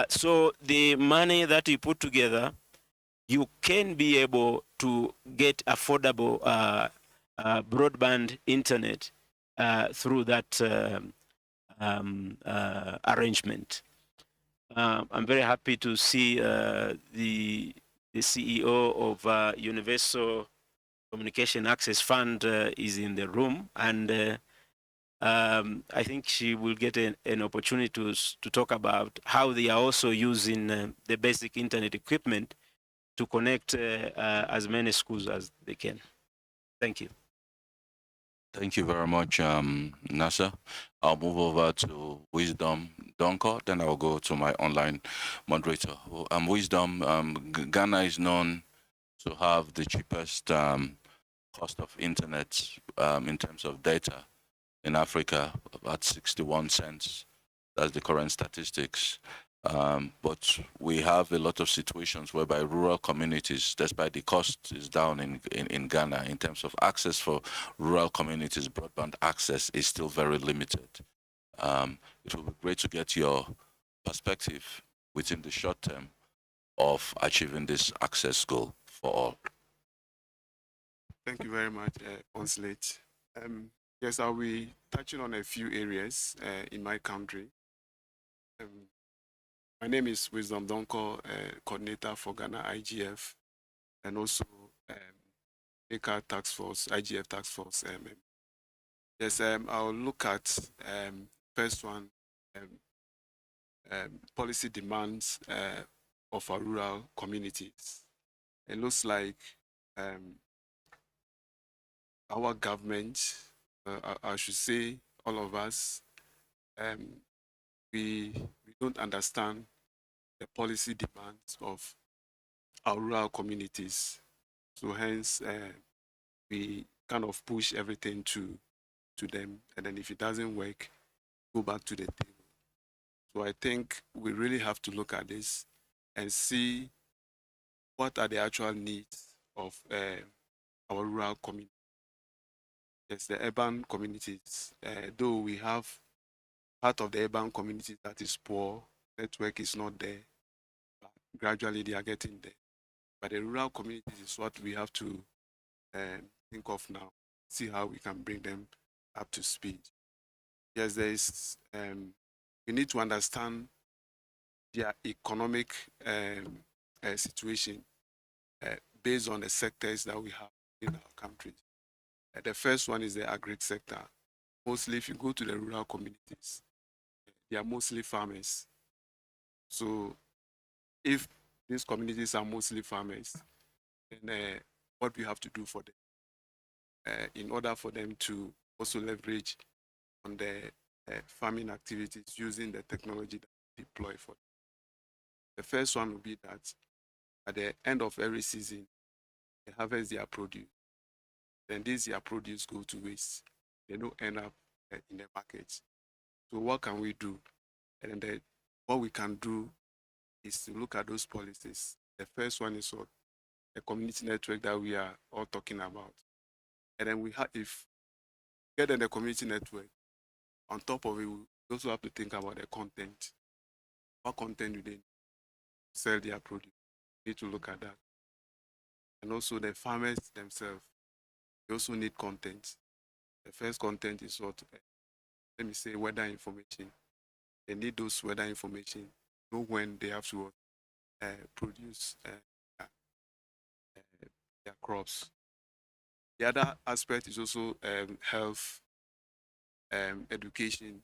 So the money that you put together, you can be able to get affordable broadband internet through that arrangement. I'm very happy to see the CEO of Universal Communication Access Fund is in the room, and I think she will get an opportunity to talk about how they are also using the basic internet equipment to connect as many schools as they can. Thank you. Thank you very much, Nasser. I'll move over to Wisdom Donko, then I'll go to my online moderator. Wisdom, Ghana is known to have the cheapest cost of internet in terms of data in Africa, about 61 cents. That's the current statistics. But we have a lot of situations whereby rural communities, despite the cost is down in Ghana, in terms of access for rural communities, broadband access is still very limited. It will be great to get your perspective within the short term of achieving this access goal for all. Thank you very much, Consulate. Yes, I'll be touching on a few areas in my country. My name is Wisdom Donko, coordinator for Ghana IGF, and also ACA Task Force, IGF Task Force. Yes, I'll look at first one, policy demands of our rural communities. It looks like our government, I should say all of us, we don't understand the policy demands of our rural communities. So hence, we kind of push everything to them, and then if it doesn't work, go back to the table. So I think we really have to look at this and see what are the actual needs of our rural community. Yes, the urban communities, though we have part of the urban communities that is poor, network is not there, but gradually they are getting there. But the rural communities is what we have to think of now, see how we can bring them up to speed. Yes, there is, we need to understand their economic situation based on the sectors that we have in our country. The first one is the agri sector. Mostly, if you go to the rural communities, they are mostly farmers. So, if these communities are mostly farmers, then what we have to do for them, in order for them to also leverage on the farming activities using the technology that we deploy for them. The first one will be that at the end of every season, they harvest their produce. Then this their produce go to waste. They don't end up in the market. So what can we do? And then what we can do is to look at those policies. The first one is what the community network that we are all talking about. And then we have, if get in the community network, on top of it, we also have to think about the content. What content do they sell their produce? We need to look at that. And also the farmers themselves, they also need content. The first content is what, let me say, weather information. They need those weather information, know when they have to produce their crops. The other aspect is also health, education,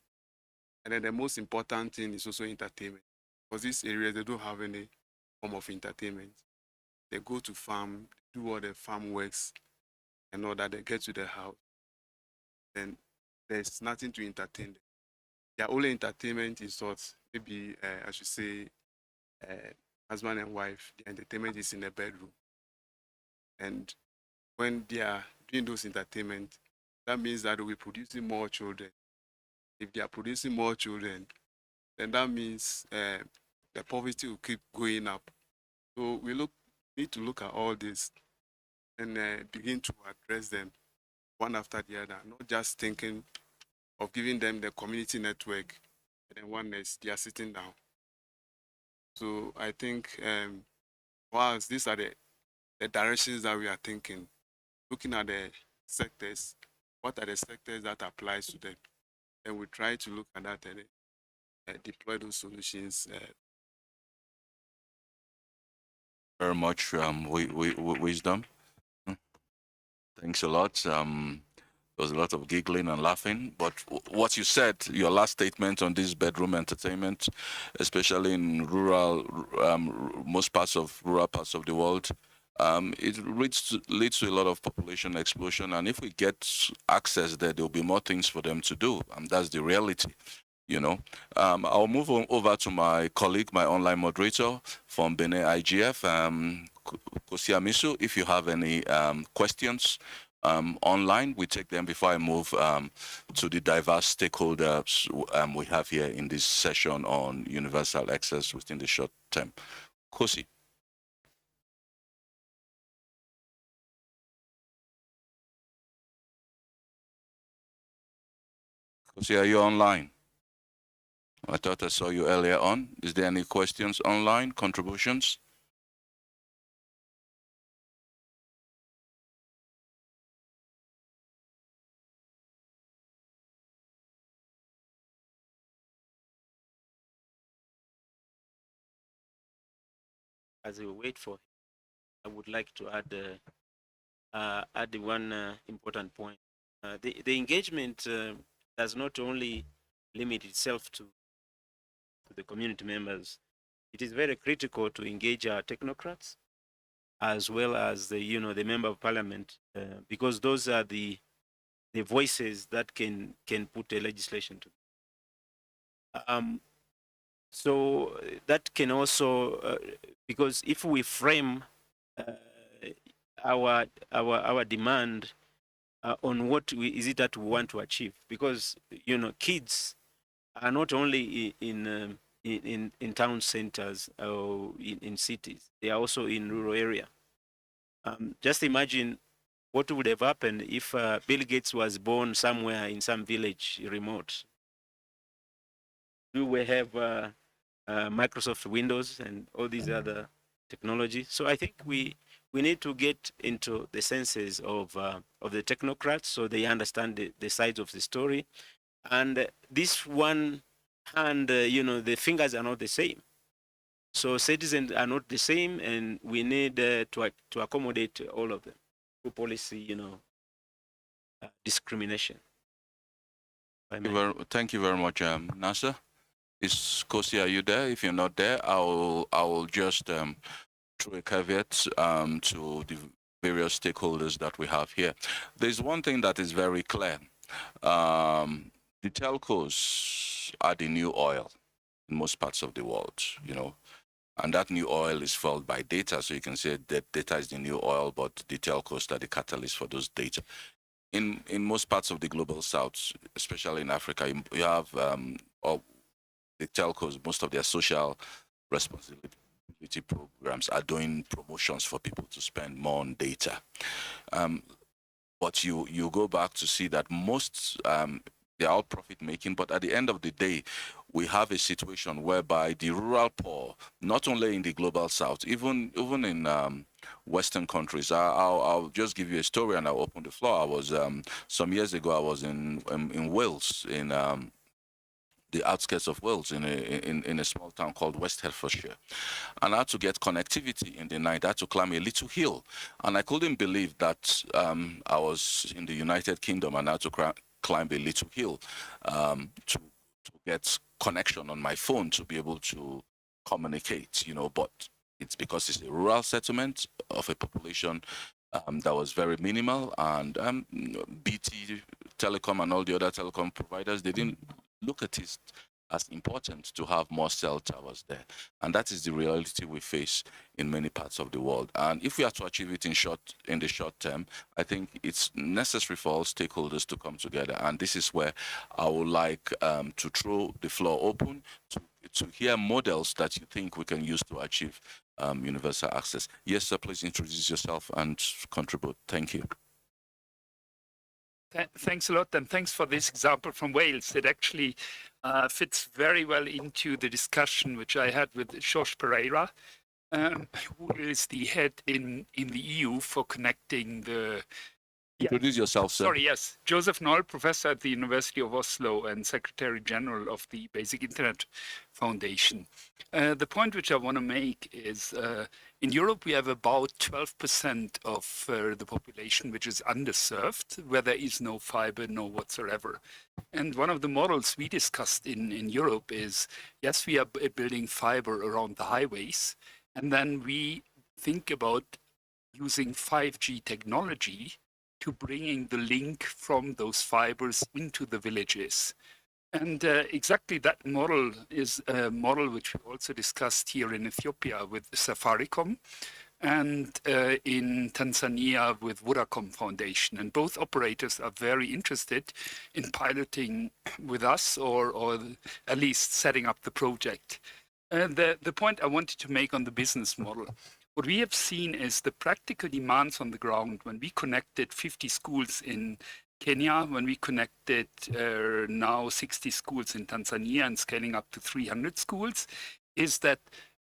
and then the most important thing is also entertainment. Because these areas, they don't have any form of entertainment. They go to farm, do all the farm works, and all that. They get to the house, then there's nothing to entertain them. Their only entertainment is what, maybe I should say, husband and wife. The entertainment is in the bedroom, and when they are doing those entertainment, that means that we're producing more children. If they are producing more children, then that means the poverty will keep going up. So we need to look at all this and begin to address them one after the other, not just thinking of giving them the community network, and then one next they are sitting down. So I think whilst these are the directions that we are thinking, looking at the sectors, what are the sectors that applies to them, and we try to look at that and deploy those solutions. Very much wisdom. Thanks a lot. There was a lot of giggling and laughing, but what you said, your last statement on this bedroom entertainment, especially in rural, most parts of rural parts of the world, it leads to a lot of population explosion. And if we get access there, there'll be more things for them to do, and that's the reality. You know, I'll move on over to my colleague, my online moderator from Benin IGF, Kosia Misu. If you have any questions online, we take them before I move to the diverse stakeholders we have here in this session on universal access within the short term. Kosi. Kosi, are you online? I thought I saw you earlier on. Is there any questions online, contributions? As we wait for him, I would like to add one important point. The engagement does not only limit itself to the community members. It is very critical to engage our technocrats as well as the member of parliament because those are the voices that can put a legislation to. So that can also because if we frame our demand on what is it that we want to achieve, because kids are not only in town centers or in cities, they are also in rural area. Just imagine what would have happened if Bill Gates was born somewhere in some village remote. We will have Microsoft Windows and all these other technology. So I think we need to get into the senses of the technocrats so they understand the sides of the story. And this one hand, the fingers are not the same. So citizens are not the same, and we need to accommodate all of them through policy, discrimination. Thank you very much, Nasser. Is Kosi, are you there? If you're not there, I will just throw a caveat to the various stakeholders that we have here. There's one thing that is very clear. The telcos are the new oil in most parts of the world, and that new oil is fueled by data. So you can say that data is the new oil, but the telcos are the catalyst for those data. In most parts of the global south, especially in Africa, you have the telcos, most of their social responsibility programs are doing promotions for people to spend more on data. But you go back to see that most they're all profit making, but at the end of the day, we have a situation whereby the rural poor, not only in the global south, even in Western countries. I'll just give you a story and I'll open the floor. I was some years ago. I was in Wales, in the outskirts of Wales, in a small town called West Hertfordshire, and I had to get connectivity in the night. I had to climb a little hill, and I couldn't believe that I was in the United Kingdom and I had to climb a little hill to get connection on my phone to be able to communicate. But it's because it's a rural settlement of a population that was very minimal, and BT Telecom and all the other telecom providers, they didn't look at it as important to have more cell towers there. And that is the reality we face in many parts of the world. And if we are to achieve it in the short term, I think it's necessary for all stakeholders to come together. And this is where I would like to throw the floor open to hear models that you think we can use to achieve universal access. Yes, sir, please introduce yourself and contribute. Thank you. Thanks a lot, and thanks for this example from Wales. It actually fits very well into the discussion which I had with Jorge Pereira, who is the head in the EU for connecting the... Introduce yourself, sir. Sorry, yes. Joseph Noll, professor at the University of Oslo and Secretary General of the Basic Internet Foundation. The point which I want to make is in Europe, we have about 12% of the population which is underserved, where there is no fiber, no whatsoever. And one of the models we discussed in Europe is, yes, we are building fiber around the highways, and then we think about using 5G technology to bringing the link from those fibers into the villages. And exactly that model is a model which we also discussed here in Ethiopia with Safaricom and in Tanzania with Vodacom Foundation. And both operators are very interested in piloting with us or at least setting up the project. The point I wanted to make on the business model, what we have seen is the practical demands on the ground when we connected 50 schools in Kenya, when we connected now 60 schools in Tanzania and scaling up to 300 schools, is that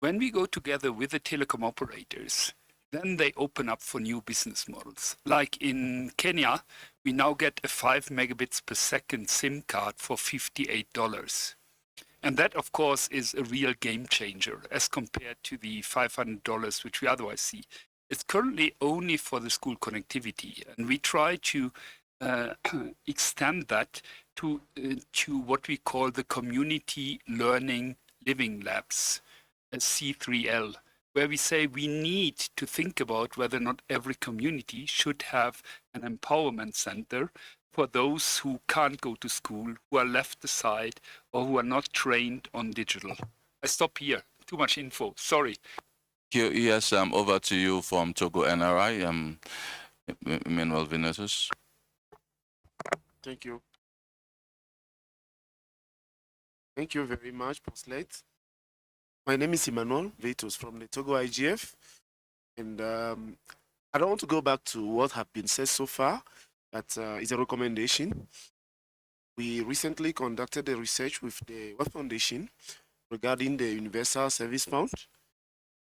when we go together with the telecom operators, then they open up for new business models. Like in Kenya, we now get a 5 megabits per second SIM card for $58. And that, of course, is a real game changer as compared to the $500 which we otherwise see. It's currently only for the school connectivity, and we try to extend that to what we call the community learning living labs, C3L, where we say we need to think about whether or not every community should have an empowerment center for those who can't go to school, who are left aside, or who are not trained on digital. I stop here. Too much info. Sorry. Yes, over to you from Togo NRI, Emmanuel Vinicius. Thank you. Thank you very much, Postlet. My name is Emmanuel Vitus from the Togo IGF. And I don't want to go back to what have been said so far, but it's a recommendation. We recently conducted a research with the World Foundation regarding the Universal Service Fund.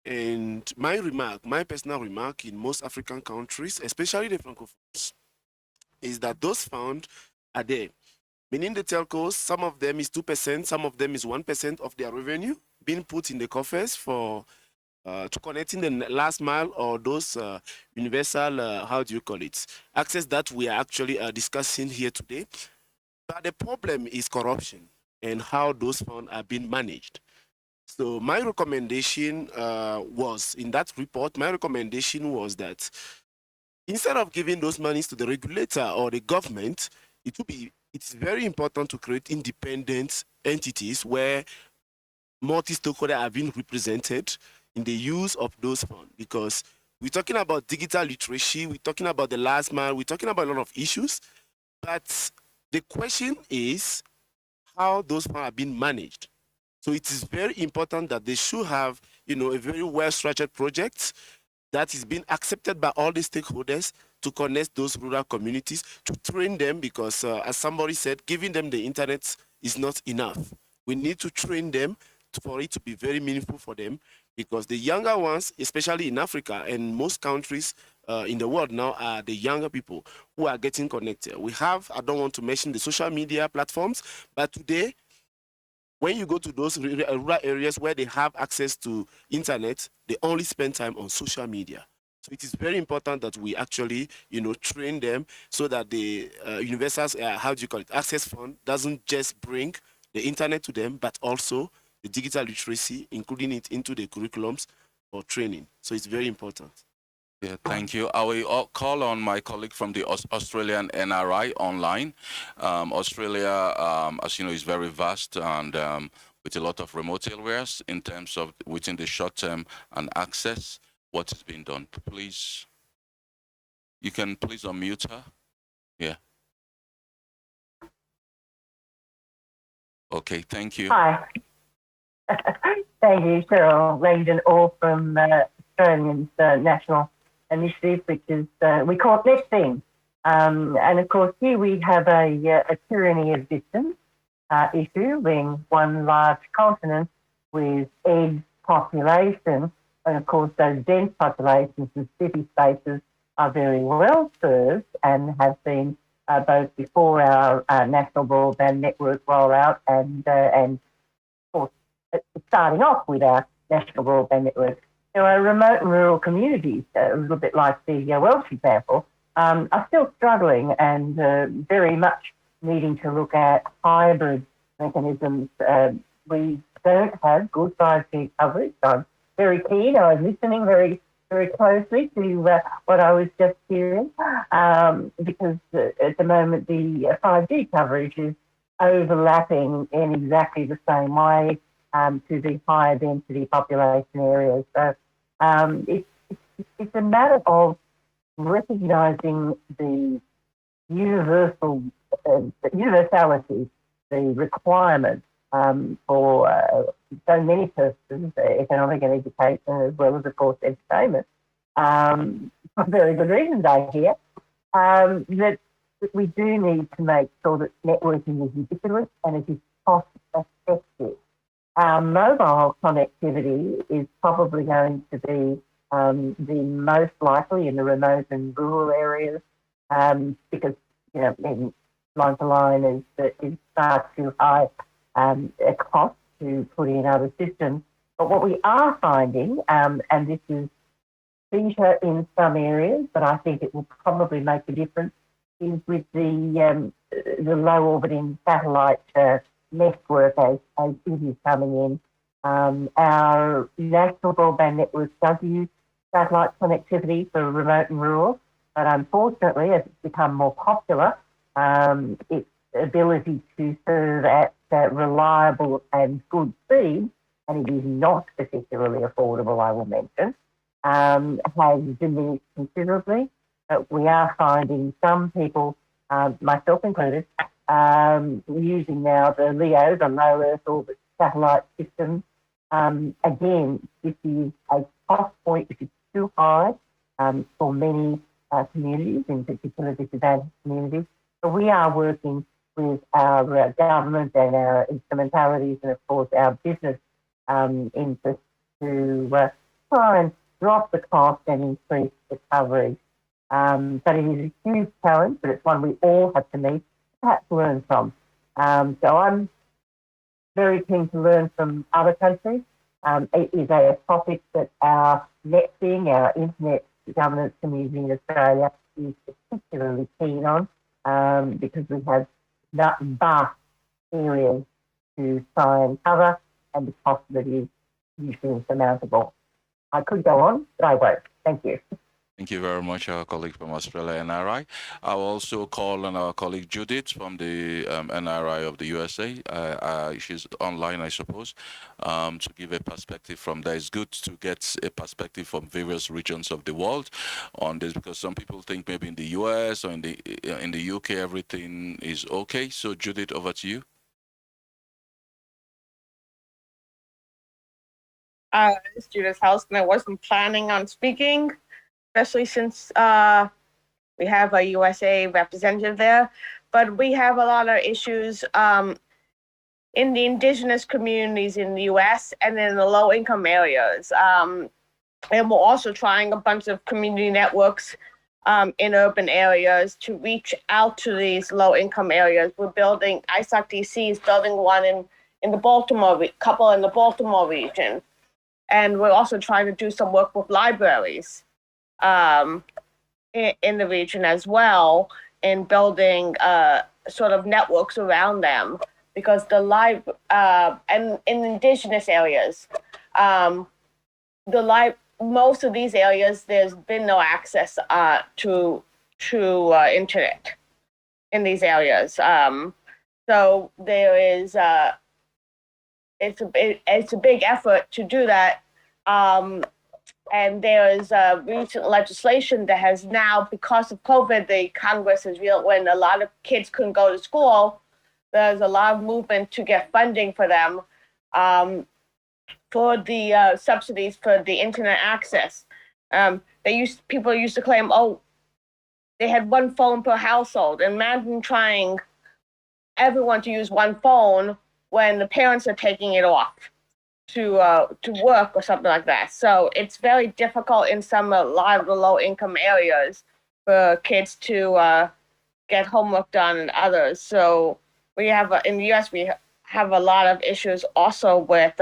And my personal remark in most African countries, especially the Francophones, is that those funds are there. Meaning the telcos, some of them is 2%, some of them is 1% of their revenue being put in the coffers for to connecting the last mile or those universal, how do you call it, access that we are actually discussing here today. But the problem is corruption and how those funds are being managed. So my recommendation was, in that report, my recommendation was that instead of giving those monies to the regulator or the government, it's very important to create independent entities where multi-stakeholders are being represented in the use of those funds, because we're talking about digital literacy, we're talking about the last mile, we're talking about a lot of issues, but the question is how those funds are being managed. So it is very important that they should have, a very well-structured project that is being accepted by all the stakeholders to connect those rural communities, to train them, because as somebody said, giving them the internet is not enough. We need to train them for it to be very meaningful for them, because the younger ones, especially in Africa and most countries in the world now, are the younger people who are getting connected. We have, I don't want to mention the social media platforms, but today, when you go to those rural areas where they have access to internet, they only spend time on social media. So it is very important that we actually, train them so that the universal, access fund doesn't just bring the internet to them, but also the digital literacy, including it into the curriculums for training. So it's very important. Yeah, thank you. I will call on my colleague from the Australian NRI online. Australia, as you know, is very vast and with a lot of remote areas in terms of within the short term and access. What is being done? Please, you can please unmute her. Yeah. Okay, thank you. Hi. Thank you, Cheryl Langdon, all from Australian National Initiative, which is, we call it Next Thing. And of course, here we have a tyranny of distance issue, being one large continent with egg population. And of course, those dense populations and city spaces are very well served and have been both before our national broadband network rollout and of course, starting off with our national broadband network. There are remote and rural communities, a little bit like the Welsh example, are still struggling and very much needing to look at hybrid mechanisms. We don't have good 5G coverage. I'm very keen. I was listening very closely to what I was just hearing, because at the moment the 5G coverage is overlapping in exactly the same way to the higher density population areas. So it's a matter of recognising the universality, the requirement for so many persons, economic and education, as well as, of course, entertainment, for very good reasons, I hear, that we do need to make sure that networking is ubiquitous and it is cost effective. Mobile connectivity is probably going to be the most likely in the remote and rural areas, because line to line is far too high a cost to put in other systems. But what we are finding, and this is feature in some areas, but I think it will probably make a difference, is with the low orbiting satellite network as it is coming in. Our national broadband network does use satellite connectivity for remote and rural, but unfortunately, as it's become more popular, its ability to serve at reliable and good speed, and it is not particularly affordable, I will mention, has diminished considerably. We are finding some people, myself included, using now the LEO, the low Earth orbit satellite system. Again, this is a cost point which is too high for many communities, in particular disadvantaged communities. So we are working with our government and our instrumentalities and, of course, our business interests to try and drop the cost and increase the coverage. But it is a huge challenge, but it's one we all have to meet, perhaps learn from. So I'm very keen to learn from other countries. It is a topic that our NetSing, our Internet Governance Community in Australia, is particularly keen on, because we have vast areas to try and cover, and the cost of it is usually insurmountable. I could go on, but I won't. Thank you. Thank you very much, our colleague from Australia, NRI. I'll also call on our colleague Judith from the NRI of the USA. She's online, I suppose, to give a perspective from there. It's good to get a perspective from various regions of the world on this, because some people think maybe in the US or in the UK everything is okay. So Judith, over to you. It's Judith Houston. I wasn't planning on speaking, especially since we have a USA representative there. But we have a lot of issues in the indigenous communities in the US and in the low-income areas. And we're also trying a bunch of community networks in urban areas to reach out to these low-income areas. We're building, ISOC DC is building one in the couple in the Baltimore region. And we're also trying to do some work with libraries in the region as well, in building sort of networks around them, because and in indigenous areas, most of these areas, there's been no access to internet in these areas. So there is it's a big effort to do that. And there is recent legislation that has now, because of COVID, the Congress has realized when a lot of kids couldn't go to school, there's a lot of movement to get funding for them for the subsidies for the internet access. People used to claim, oh, they had one phone per household. Imagine trying everyone to use one phone when the parents are taking it off to work or something like that. So it's very difficult in a lot of the low income areas for kids to get homework done and others. So we have in the U.S. we have a lot of issues also with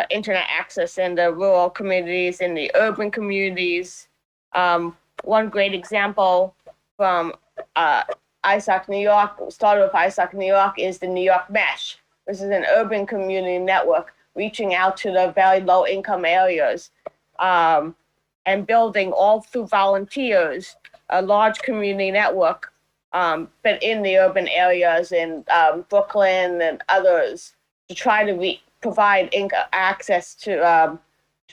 internet access in the rural communities, in the urban communities. One great example from ISOC New York, started with ISOC New York, is the New York Mesh. This is an urban community network reaching out to the very low income areas and building all through volunteers a large community network, but in the urban areas in Brooklyn and others to try to provide access to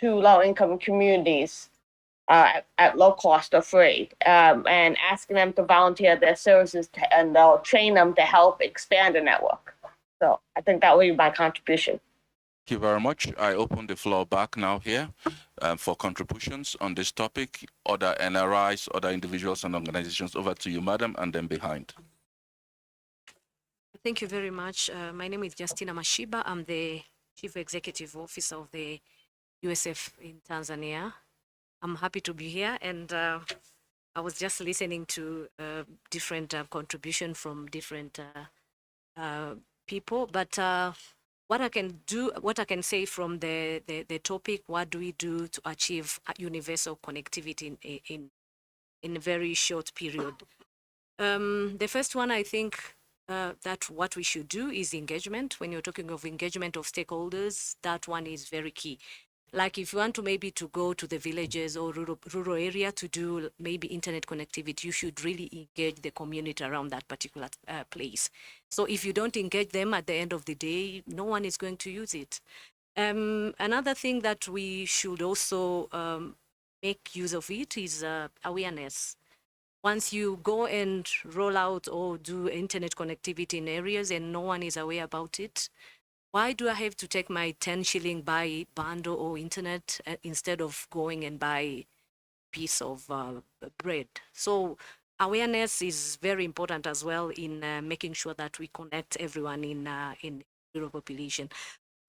low income communities at low cost or free, and asking them to volunteer their services and they'll train them to help expand the network. So I think that would be my contribution. Thank you very much. I open the floor back now here for contributions on this topic. Other NRIs, other individuals and organizations. Over to you, madam, and then behind. Thank you very much. My name is Justina Mashiba. I'm the Chief Executive Officer of the USF in Tanzania. I'm happy to be here, and I was just listening to different contribution from different people. But what I can say from the topic, what do we do to achieve universal connectivity in a very short period? The first one, I think that what we should do is engagement. When you're talking of engagement of stakeholders, that one is very key. Like if you want to maybe to go to the villages or rural area to do maybe internet connectivity, you should really engage the community around that particular place. So if you don't engage them at the end of the day, no one is going to use it. Another thing that we should also make use of it is awareness. Once you go and roll out or do internet connectivity in areas and no one is aware about it, why do I have to take my 10 shilling buy bundle or internet instead of going and buy a piece of bread? So awareness is very important as well in making sure that we connect everyone in rural population.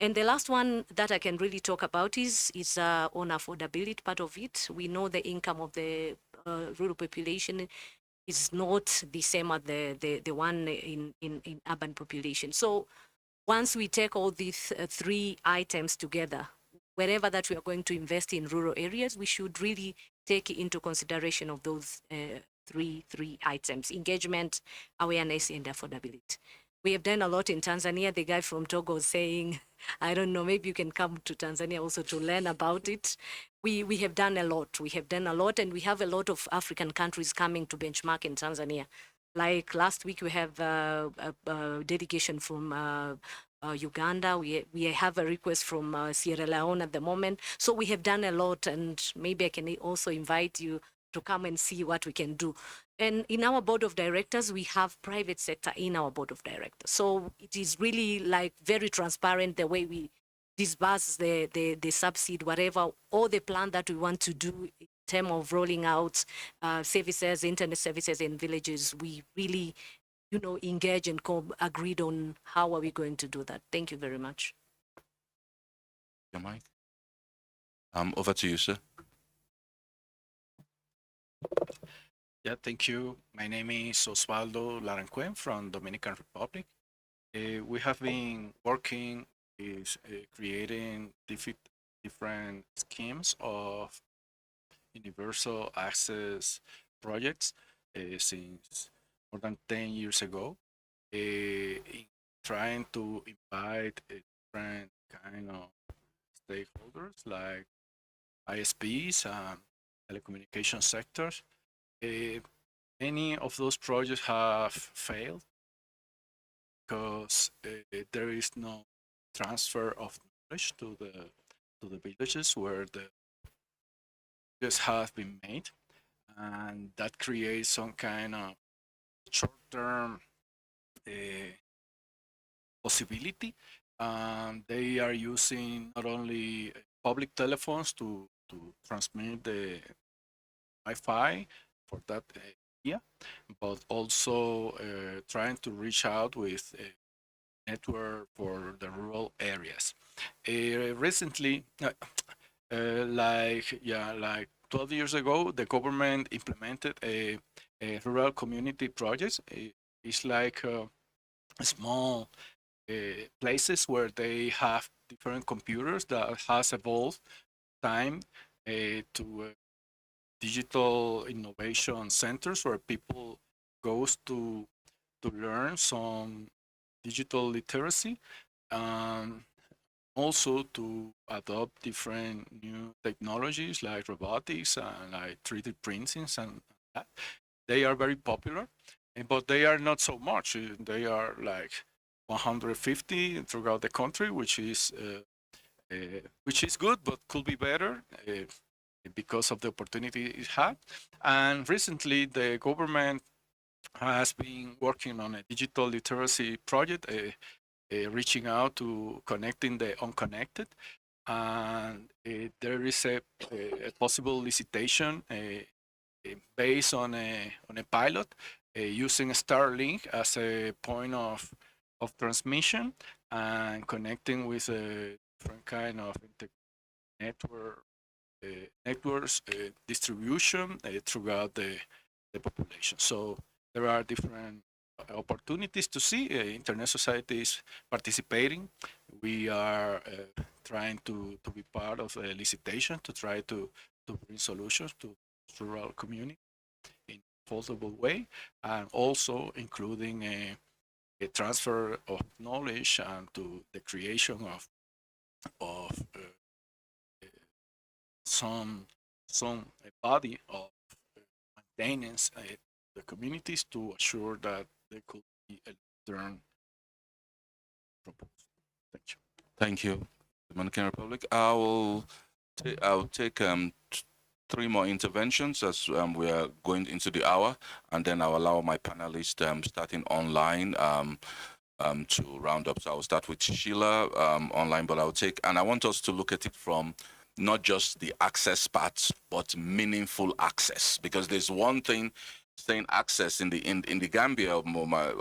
And the last one that I can really talk about is on affordability part of it. We know the income of the rural population is not the same as the one in urban population. So once we take all these three items together, wherever that we are going to invest in rural areas, we should really take into consideration of those three items: engagement, awareness, and affordability. We have done a lot in Tanzania. The guy from Togo was saying, I don't know, maybe you can come to Tanzania also to learn about it. We have done a lot. We have done a lot, and we have a lot of African countries coming to benchmark in Tanzania. Like last week, we have a delegation from Uganda. We have a request from Sierra Leone at the moment. So we have done a lot, and maybe I can also invite you to come and see what we can do. And in our board of directors, we have private sector in our board of directors. So it is really like very transparent the way we disburse the subsidy, whatever, all the plan that we want to do in terms of rolling out services, internet services in villages. We really, engage and agreed on how are we going to do that. Thank you very much. Your mic. Over to you, sir. Yeah, thank you. My name is Osvaldo Laranque from Dominican Republic. We have been working is creating different schemes of universal access projects since more than 10 years ago, in trying to invite different kind of stakeholders like ISPs and telecommunication sectors. Many of those projects have failed because there is no transfer of knowledge to the villages where the projects have been made, and that creates some kind of short-term possibility. They are using not only public telephones to transmit the Wi-Fi for that idea, but also trying to reach out with a network for the rural areas. Recently, like 12 years ago, the government implemented a rural community project. It's like small places where they have different computers that has evolved time to digital innovation centers where people goes to learn some digital literacy, also to adopt different new technologies like robotics and like 3D printings and that. They are very popular, but they are not so much. They are like 150 throughout the country, which is good, but could be better because of the opportunity it had. And recently, the government has been working on a digital literacy project, reaching out to connecting the unconnected. And there is a possible licitation based on a pilot using Starlink as a point of transmission and connecting with a different kind of network networks distribution throughout the population. So there are different opportunities to see. Internet society is participating. We are trying to be part of a licitation to try to bring solutions to rural community in a foldable way, and also including a transfer of knowledge and to the creation of some body of maintenance the communities to assure that there could be a long-term proposal. Thank you. Thank you, Dominican Republic. I'll take three more interventions as we are going into the hour, and then I'll allow my panelists starting online to round up. So I'll start with Sheila online, but I want us to look at it from not just the access parts, but meaningful access, because there's one thing saying access in the Gambia.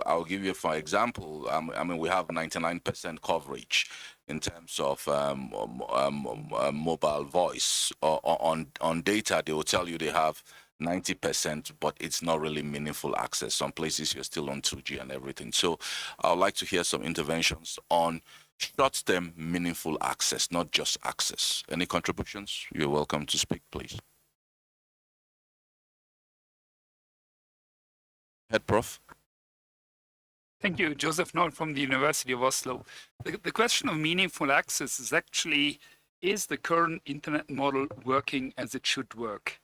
I'll give you for example. I mean, we have 99% coverage in terms of mobile voice or on data. They will tell you they have 90%, but it's not really meaningful access. Some places you're still on 2G and everything. So I'd like to hear some interventions on short-term meaningful access, not just access. Any contributions? You're welcome to speak, please. Head, Prof. Thank you, Joseph Noll from the University of Oslo. The question of meaningful access is actually, is the current internet model working as it should work?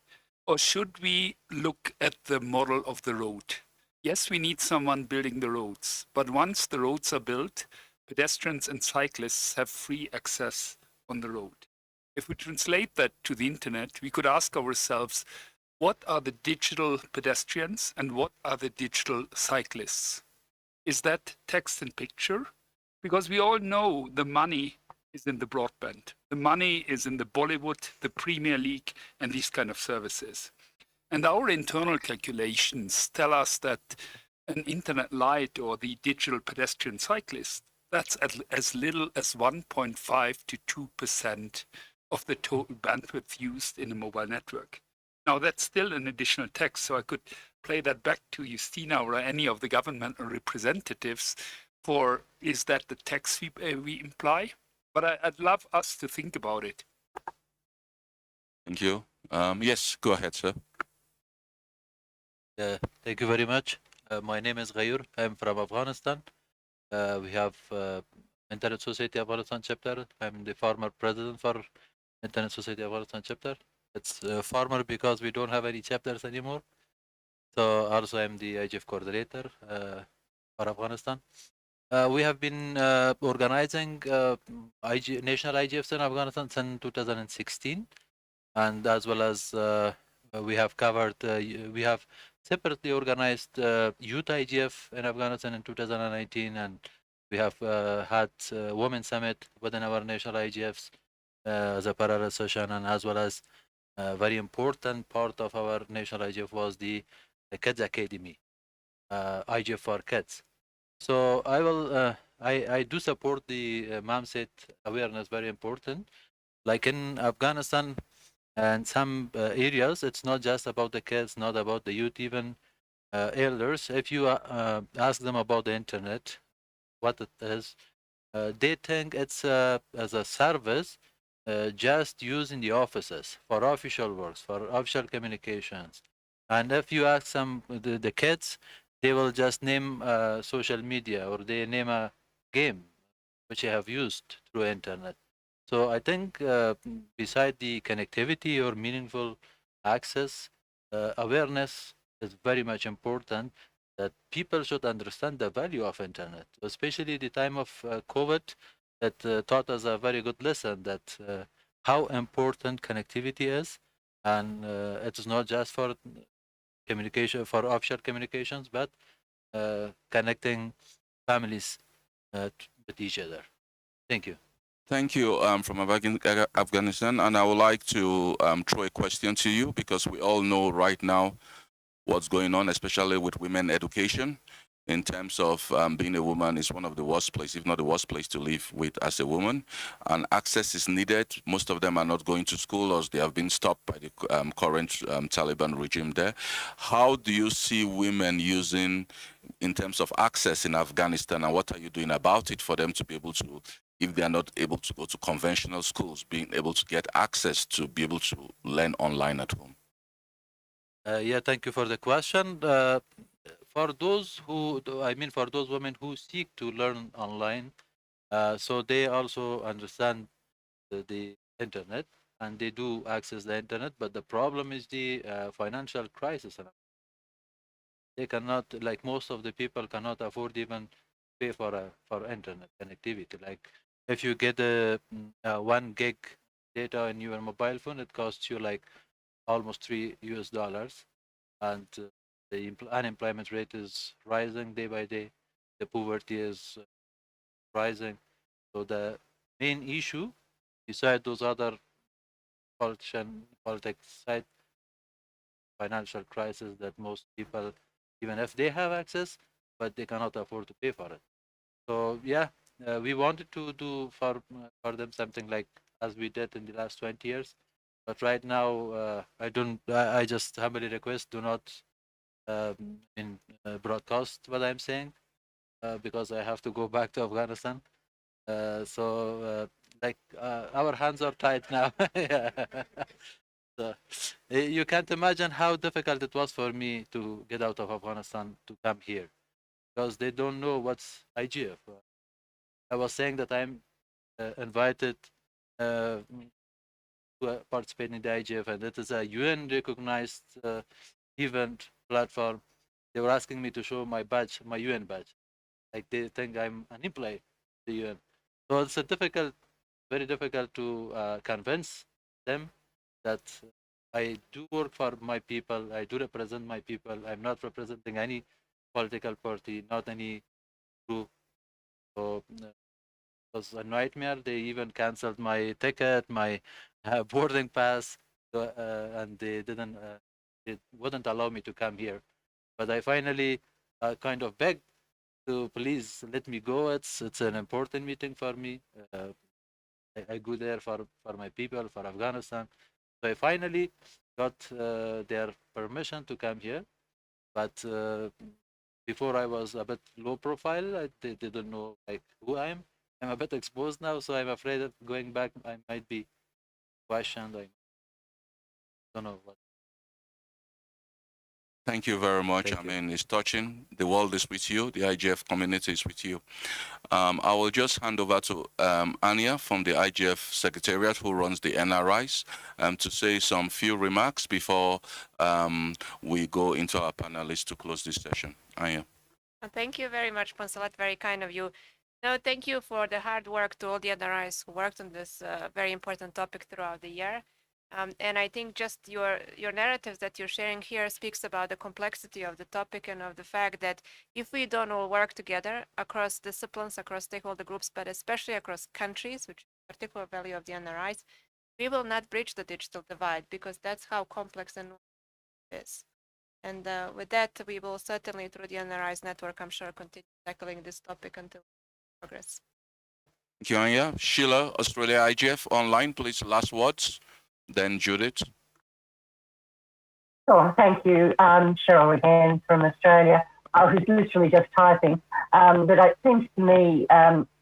Or should we look at the model of the road? Yes, we need someone building the roads, but once the roads are built, pedestrians and cyclists have free access on the road. If we translate that to the internet, we could ask ourselves, what are the digital pedestrians and what are the digital cyclists? Is that text and picture? Because we all know the money is in the broadband. The money is in the Bollywood, the Premier League, and these kind of services. And our internal calculations tell us that an internet light or the digital pedestrian cyclist, that's as little as 1.5 to 2% of the total bandwidth used in a mobile network. Now that's still an additional text, so I could play that back to Justina or any of the governmental representatives for, is that the text we imply? But I'd love us to think about it. Thank you. Yes, go ahead, sir. Thank you very much. My name is Ghayur. I'm from Afghanistan. We have Internet Society Afghanistan chapter. I'm the former president for Internet Society Afghanistan chapter. It's former because we don't have any chapters anymore. So also I'm the IGF coordinator for Afghanistan. We have been organizing national IGFs in Afghanistan since 2016, and as well as we have covered, we have separately organized youth IGF in Afghanistan in 2019, and we have had Women's Summit within our national IGFs as a parallel session, and as well as very important part of our national IGF was the Kids Academy, IGF for Kids. So I will, I do support the mom said awareness, very important. Like in Afghanistan and some areas, it's not just about the kids, not about the youth, even elders. If you ask them about the internet, what it is, they think it's as a service just used in the offices for official works, for official communications. And if you ask some the kids, they will just name social media or they name a game which they have used through internet. So I think beside the connectivity or meaningful access, awareness is very much important that people should understand the value of internet, especially the time of COVID. That taught us a very good lesson that how important connectivity is, and it is not just for communication for offshore communications, but connecting families with each other. Thank you. Thank you from Afghanistan. And I would like to throw a question to you because we all know right now what's going on, especially with women education. In terms of being a woman is one of the worst places, if not the worst place to live with as a woman. And access is needed. Most of them are not going to school or they have been stopped by the current Taliban regime there. How do you see women using in terms of access in Afghanistan, and what are you doing about it for them to be able to, if they are not able to go to conventional schools, being able to get access to be able to learn online at home? Yeah, thank you for the question. For those who, I mean, for those women who seek to learn online, so they also understand the internet and they do access the internet, but the problem is the financial crisis. They cannot, like most of the people, cannot afford even pay for internet connectivity. Like if you get a 1 gig data in your mobile phone, it costs you like almost $3, and the unemployment rate is rising day by day. The poverty is rising. So the main issue, beside those other politics side, financial crisis that most people, even if they have access, but they cannot afford to pay for it. So yeah, we wanted to do for them something like as we did in the last 20 years. But right now, I just humbly request do not broadcast what I'm saying because I have to go back to Afghanistan. Our hands are tied now. Yeah. So, you can't imagine how difficult it was for me to get out of Afghanistan to come here because they don't know what's IGF. I was saying that I'm invited to participate in the IGF, and it is a UN recognized event platform. They were asking me to show my badge, my UN badge. Like they think I'm an employee of the UN. So it's very difficult to convince them that I do work for my people. I do represent my people. I'm not representing any political party, not any group. So it was a nightmare. They even canceled my ticket, my boarding pass, and they wouldn't allow me to come here. But I finally kind of begged to please let me go. It's an important meeting for me. I go there for my people, for Afghanistan. So I finally got their permission to come here. But before I was a bit low profile. They didn't know like who I am. I'm a bit exposed now, so I'm afraid of going back. I might be questioned. I don't know what. Thank you very much. Thank I you. mean, it's touching. The world is with you. The IGF community is with you. I will just hand over to Anya from the IGF Secretariat, who runs the NRIs, to say some few remarks before we go into our panelists to close this session. Anya. Thank you very much, Ponsalat. Very kind of you. No, thank you for the hard work to all the NRIs who worked on this very important topic throughout the year. And I think just your narratives that you're sharing here speaks about the complexity of the topic and of the fact that if we don't all work together across disciplines, across stakeholder groups, but especially across countries, which is a particular value of the NRIs, we will not bridge the digital divide because that's how complex and it is. And with that, we will certainly, through the NRI's network, I'm sure, continue tackling this topic until progress. Thank you, Anya. Sheila, Australia IGF online, please, last words. Then Judith. Sure, thank you. Cheryl again from Australia. I was literally just typing, but it seems to me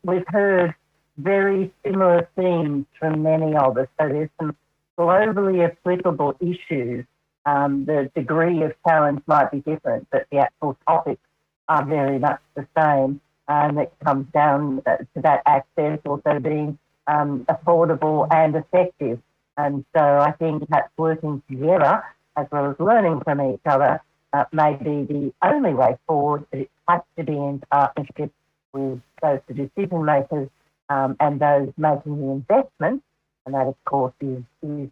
we've heard very similar themes from many of us. So there's some globally applicable issues. The degree of challenge might be different, but the actual topics are very much the same. And it comes down to that access also being affordable and effective. And so I think that's working together as well as learning from each other may be the only way forward, but it has to be in partnership with both the decision makers and those making the investment, and that of course is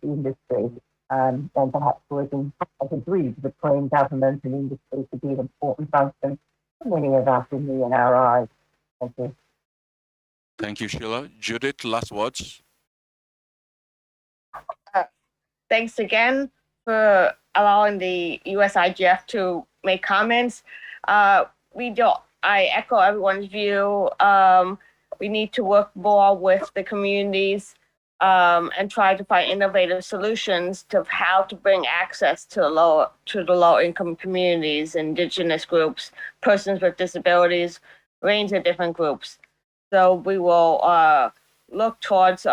industry, and perhaps working as a bridge between government and industry to be an important function for many of us in the NRIs. Thank you. Thank you, Sheila. Judith, last words. Thanks again for allowing the US IGF to make comments. I echo everyone's view. We need to work more with the communities and try to find innovative solutions to how to bring access to the low income communities, indigenous groups, persons with disabilities, range of different groups. So we will look towards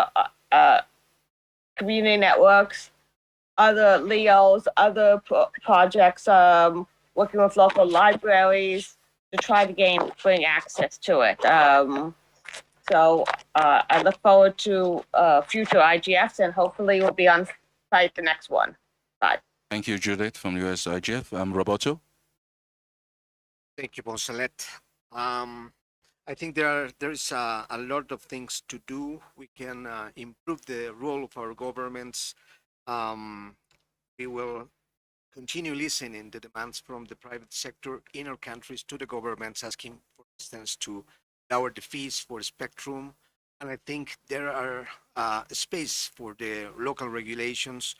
community networks, other LEOs, other projects, working with local libraries to try to bring access to it. So I look forward to future IGFs, and hopefully we'll be on site the next one. Bye. Thank you, Judith from US IGF. Roberto. Thank you, Bonsalet. I think there is a lot of things to do. We can improve the role of our governments. We will continue listening the demands from the private sector in our countries to the governments, asking, for instance, to lower the fees for spectrum. And I think there are space for the local regulations,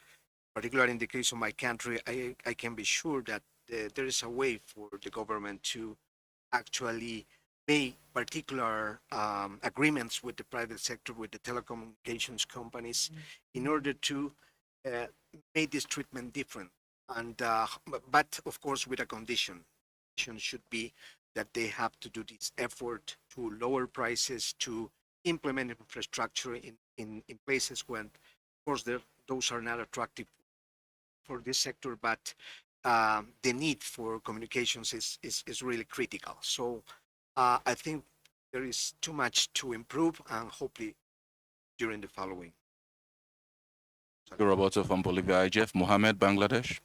particularly in the case of my country. I can be sure that there is a way for the government to actually make particular agreements with the private sector, with the telecommunications companies, in order to make this treatment different. And but of course, with a condition. The condition should be that they have to do this effort to lower prices, to implement infrastructure in places when, of course, those are not attractive for this sector, but the need for communications is really critical. So I think there is too much to improve, and hopefully during the following. Thank you, Roberto from Bolivia IGF. Mohammed, Bangladesh.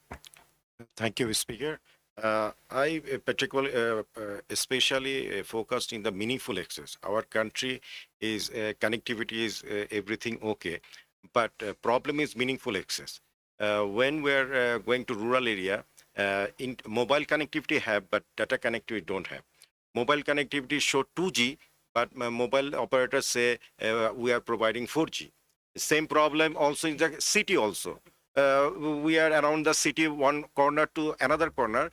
Thank you, Speaker. I particularly, especially focused in the meaningful access. Our country is connectivity is everything okay, but problem is meaningful access. When we're going to rural area, in mobile connectivity have, but data connectivity don't have. Mobile connectivity show 2G, but mobile operators say we are providing 4G. Same problem also in the city also. We are around the city, one corner to another corner.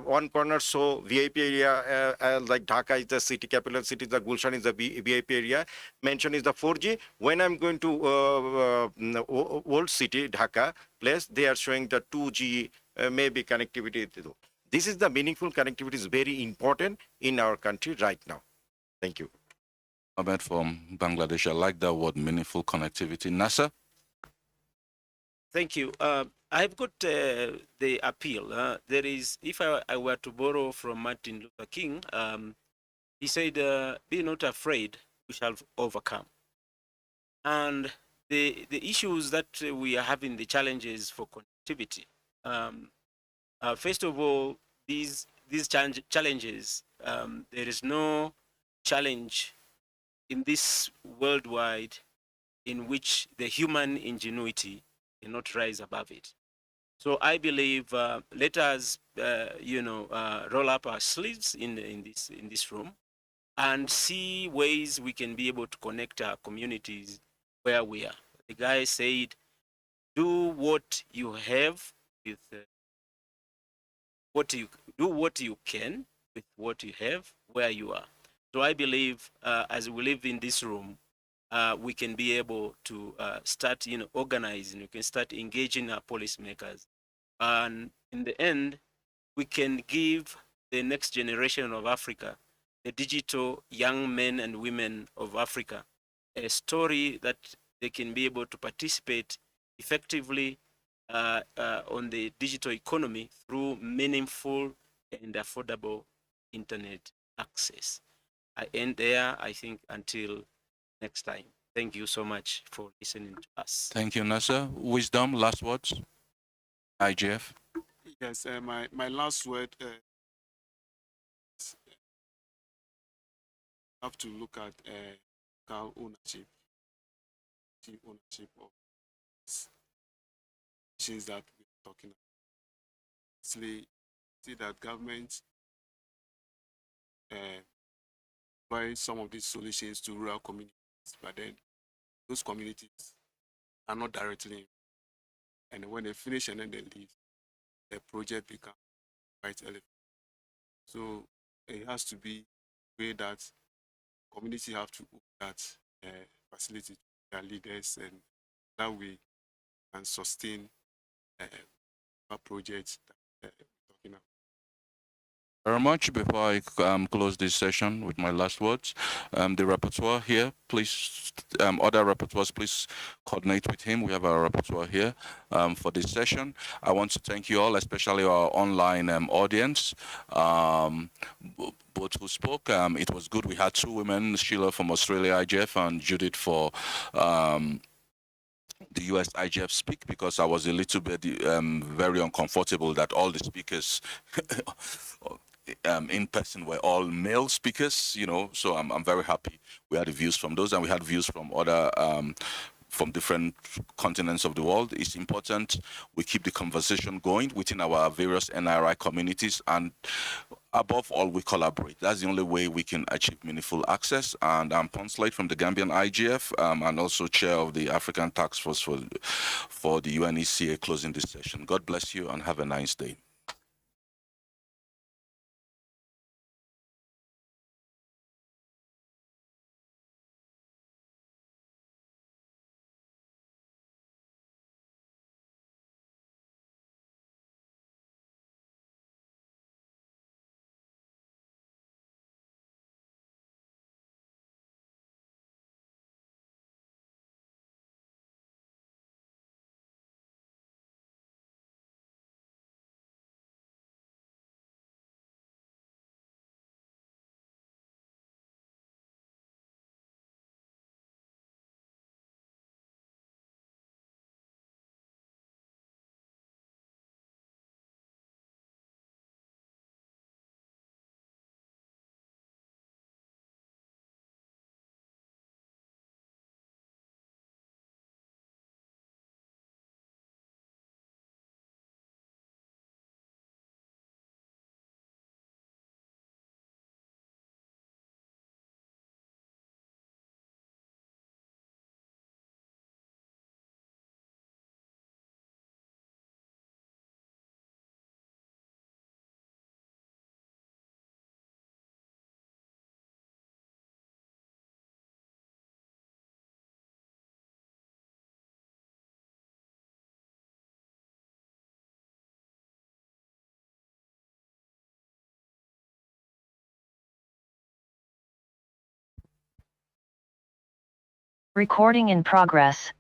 One corner so VIP area, like Dhaka is the city, capital city, the Gulshan is the VIP area. Mention is the 4G. When I'm going to old city, Dhaka place, they are showing the 2G, maybe connectivity. This is the meaningful connectivity is very important in our country right now. Thank you. Ahmed from Bangladesh. I like that word, meaningful connectivity. Nasser? Thank you. I've got the appeal. There is, if I were to borrow from Martin Luther King, he said, be not afraid, we shall overcome. And the issues that we are having, the challenges for connectivity. First of all, these challenges, there is no challenge in this worldwide in which the human ingenuity cannot rise above it. So I believe let us, roll up our sleeves in this room and see ways we can be able to connect our communities where we are. the guy said, do what you have with what you do what you can with what you have where you are. So I believe as we live in this room, we can be able to start, organizing. We can start engaging our policymakers, and in the end, we can give the next generation of Africa, the digital young men and women of Africa, a story that they can be able to participate effectively on the digital economy through meaningful and affordable internet access. I end there, I think, until next time. Thank you so much for listening to us. Thank you, Nasser. Wisdom, last words? IGF? Yes, my last word is have to look at car ownership, the ownership of machines that we're talking about. See that government provide some of these solutions to rural communities, but then those communities are not directly involved. And when they finish and then they leave, the project becomes quite elevated. So it has to be a way that community have to own that facility to their leaders, and that way can sustain our projects that we're talking about. Very much. Before I close this session with my last words, the rapporteur here, please, other rapporteurs, please coordinate with him. We have our rapporteur here for this session. I want to thank you all, especially our online audience. Both who spoke, it was good. We had two women, Sheila from Australia IGF and Judith for the US IGF speak, because I was a little bit very uncomfortable that all the speakers in person were all male speakers, so I'm very happy we had views from those, and we had views from other from different continents of the world. It's important we keep the conversation going within our various NRI communities, and above all, we collaborate. That's the only way we can achieve meaningful access. And I'm Ponslade from the Gambian IGF, and also chair of the African Task Force for the UNECA, closing this session. God bless you and have a nice day. Recording in progress.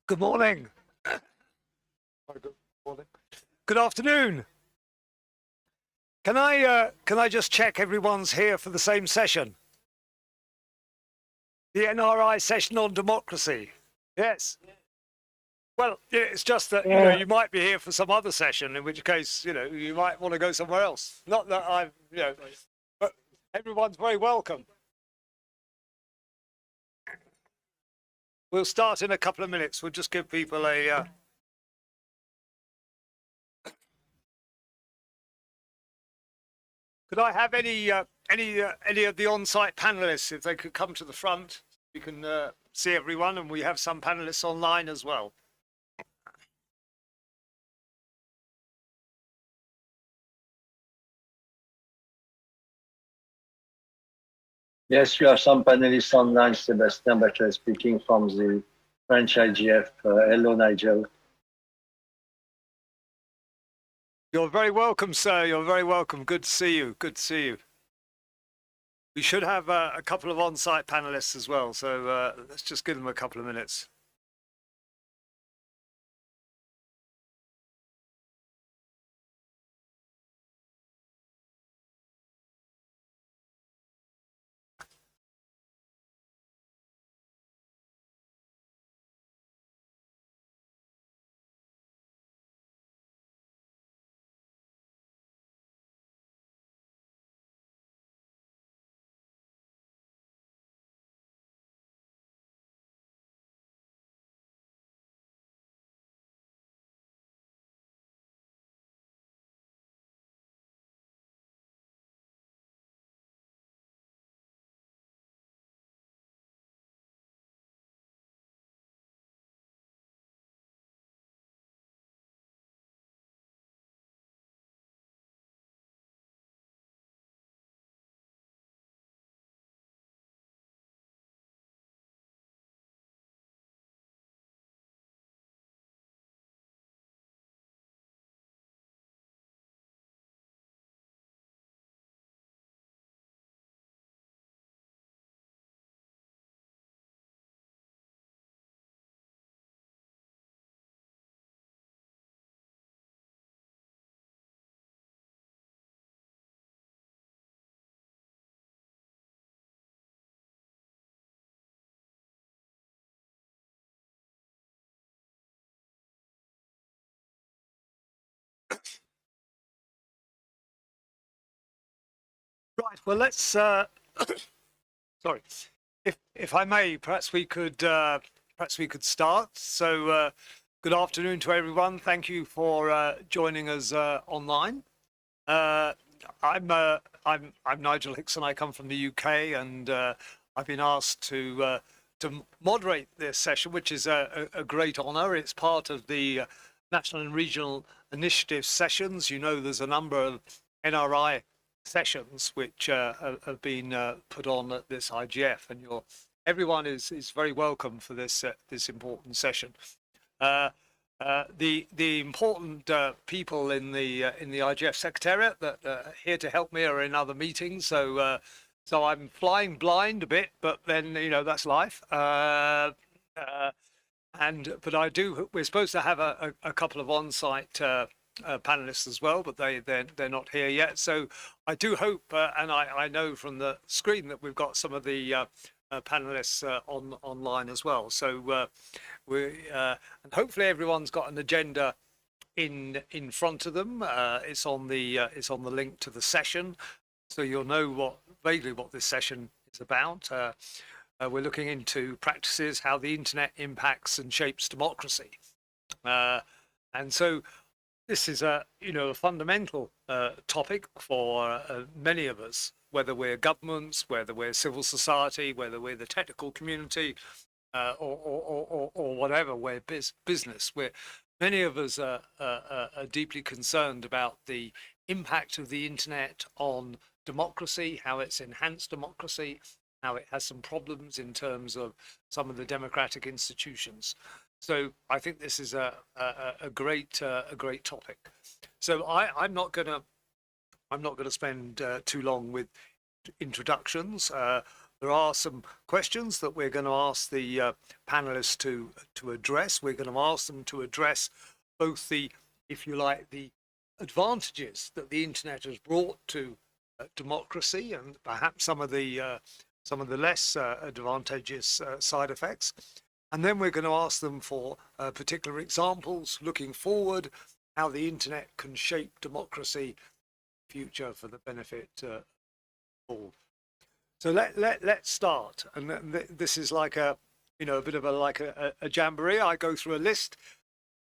Good morning. Good morning. Good afternoon. Can I just check everyone's here for the same session? The NRI session on democracy. Yes. Well, it's just that you might be here for some other session, in which case you might want to go somewhere else. Not that I'm but everyone's very welcome. We'll start in a couple of minutes. We'll just give people a. Could I have any of the on-site panelists, if they could come to the front? We can see everyone, and we have some panelists online as well. Yes, you have some panelists online. Sébastien Bachelard speaking from the French IGF. Hello, Nigel. You're very welcome, sir. You're very welcome. Good to see you. Good to see you. We should have a couple of on-site panelists as well, so let's just give them a couple of minutes. Right. Well, let's. Sorry, if I may, perhaps we could start. So, good afternoon to everyone. Thank you for joining us online. I'm Nigel Hickson. I come from the UK, and I've been asked to moderate this session, which is a great honour. It's part of the national and regional initiative sessions. You know, there's a number of NRI sessions which have been put on at this IGF, and everyone is very welcome for this this important session. The important people in the IGF Secretariat that are here to help me are in other meetings, so so I'm flying blind a bit, but then that's life. But we're supposed to have a couple of on-site panelists as well, but they're not here yet. So I do hope, and I know from the screen that we've got some of the panelists online as well. So and hopefully everyone's got an agenda in front of them. It's on the link to the session, so you'll know vaguely what this session is about. We're looking into practices, how the internet impacts and shapes democracy, and so this is a fundamental topic for many of us, whether we're governments, whether we're civil society, whether we're the technical community, or whatever, we're business. Many of us are deeply concerned about the impact of the internet on democracy, how it's enhanced democracy, how it has some problems in terms of some of the democratic institutions. So I think this is a great topic. So I'm not going to spend too long with introductions. There are some questions that we're going to ask the panelists to address. We're going to ask them to address both the, if you like, the advantages that the internet has brought to democracy and perhaps some of the less advantageous side effects. And then we're going to ask them for particular examples looking forward, how the internet can shape democracy future for the benefit of all. So let's start. And this is like a, a bit of a jamboree. I go through a list,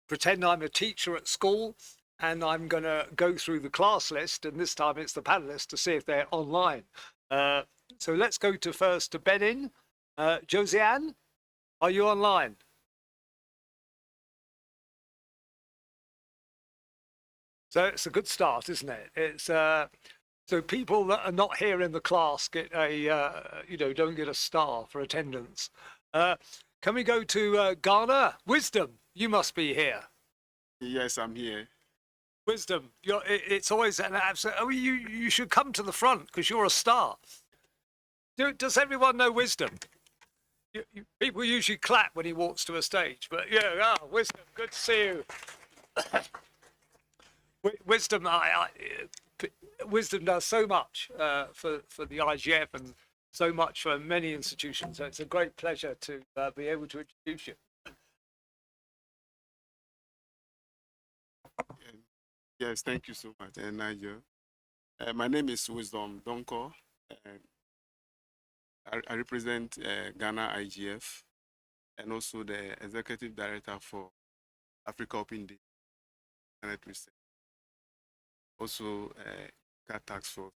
pretend I'm a teacher at school, and I'm going to go through the class list. And this time it's the panelists to see if they're online. So let's go first to Benin. Josiane, are you online? So it's a good start, isn't it? It's so people that are not here in the class get a, don't get a star for attendance. Can we go to Ghana? Wisdom, you must be here. Yes, I'm here. Wisdom, it's always an absolute. Oh, you should come to the front because you're a star. Does everyone know Wisdom? People usually clap when he walks to a stage, but yeah, Wisdom, good to see you. Wisdom, Wisdom does so much for the IGF and so much for many institutions. So it's a great pleasure to be able to introduce you. Yes, thank you so much, Nigel. My name is Wisdom Donko. I represent Ghana IGF and also the Executive Director for Africa Open Day Internet Research. Also, CAT Task Force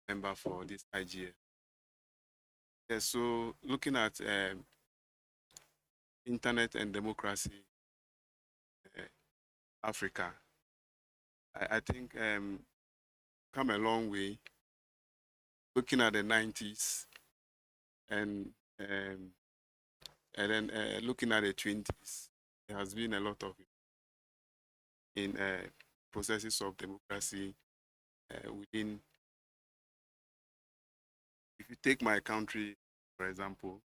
member for this IGF. Yeah, so looking at internet and democracy, Africa, I think come a long way. Looking at the 90s and then looking at the 20s, there has been a lot of in processes of democracy within. If you take my country, for example,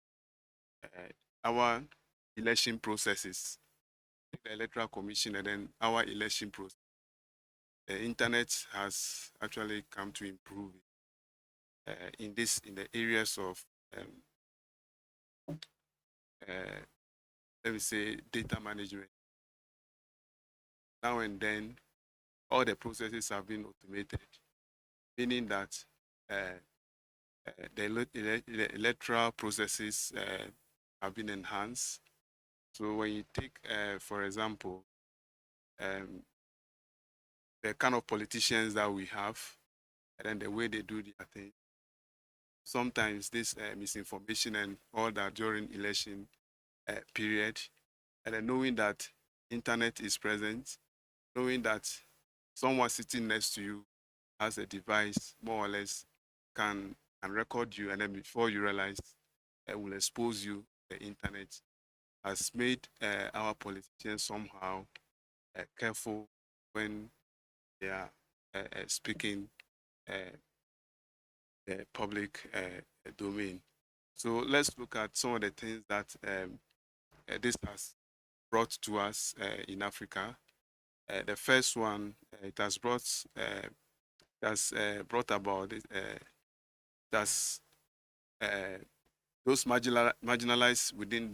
our election processes, the Electoral Commission, and then our election process, the internet has actually come to improve in the areas of let me say data management. Now and then, all the processes have been automated, meaning that the electoral processes have been enhanced. So when you take, for example, the kind of politicians that we have, and then the way they do their thing, sometimes this misinformation and all that during election period, and then knowing that internet is present, knowing that someone sitting next to you has a device, more or less, can record you, and then before you realize, it will expose you. The internet has made our politicians somehow careful when they are speaking the public domain. So let's look at some of the things that this has brought to us in Africa. The first one, it has brought about those marginalized within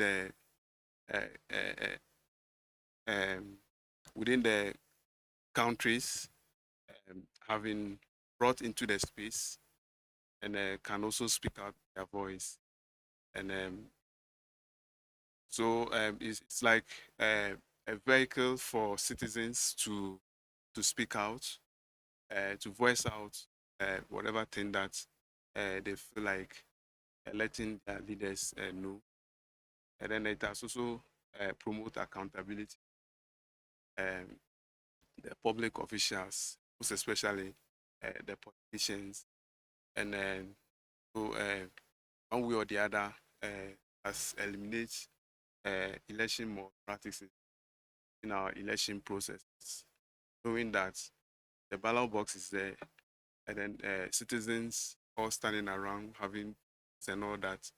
the countries, having brought into the space and can also speak out their voice. And so it's like a vehicle for citizens to speak out, to voice out whatever thing that they feel like letting their leaders know. And then it has also promote accountability. The public officials, most especially the politicians, and then so one way or the other has eliminated election malpractices in our election processes, knowing that the ballot box is there, and then citizens all standing around having and all that,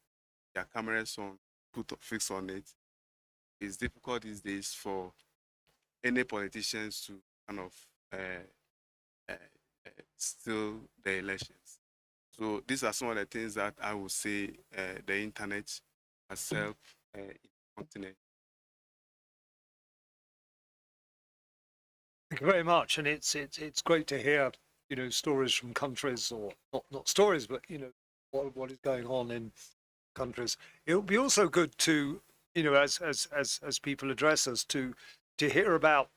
their cameras on, fixed on it. It's difficult these days for any politicians to kind of steal the elections. So these are some of the things that I would say the internet has helped in the continent. Thank you very much, and it's great to hear, you know, stories from countries, or not stories, but you know what is going on in countries. It would be also good to, you know, as people address us, to hear about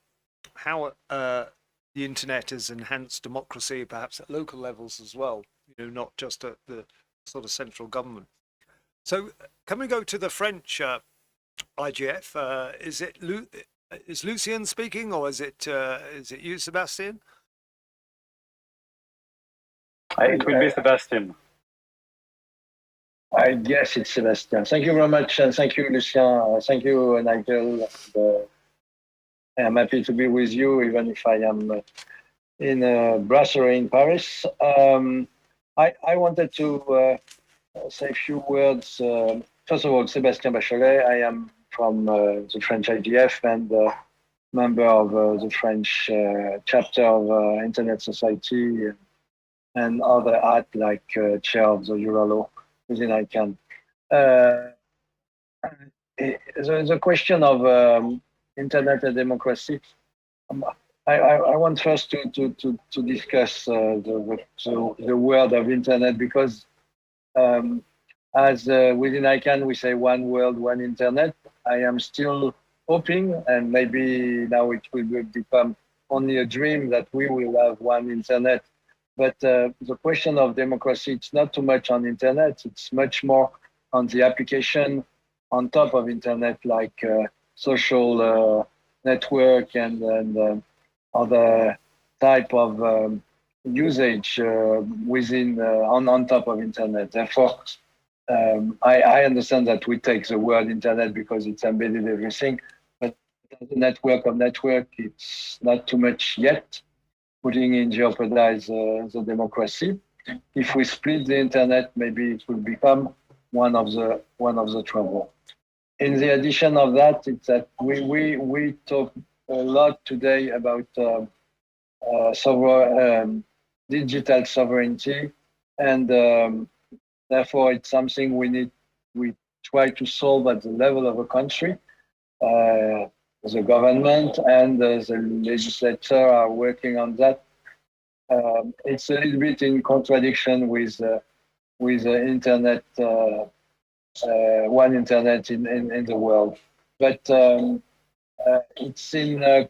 how the internet has enhanced democracy, perhaps at local levels as well. You know, not just at the sort of central government. So, can we go to the French IGF? Is Lucien speaking, or is it you, Sebastian? It will be Sebastian. I guess it's Sebastian. Thank you very much, and thank you, Lucien. Thank you, Nigel. I'm happy to be with you, even if I am in a brasserie in Paris. I wanted to say a few words. First of all, Sébastien Bachelet. I am from the French IGF and member of the French chapter of Internet Society and other art, like chair of the Eurolaw within ICANN. The question of internet and democracy. I want first to discuss the world of internet, because as within ICANN we say one world, one internet. I am still hoping, and maybe now it will become only a dream, that we will have one internet. But the question of democracy, it's not too much on internet, it's much more on the application on top of internet, like social network and other type of usage within on top of internet. Therefore, I understand that we take the word internet because it's embedded everything, but the network of network, it's not too much yet, putting in jeopardize the democracy. If we split the internet, maybe it will become one of the trouble. In the addition of that, it's that we talk a lot today about digital sovereignty, and therefore it's something we try to solve at the level of a country. The government and the legislature are working on that. It's a little bit in contradiction with the internet, one internet in the world, but it's in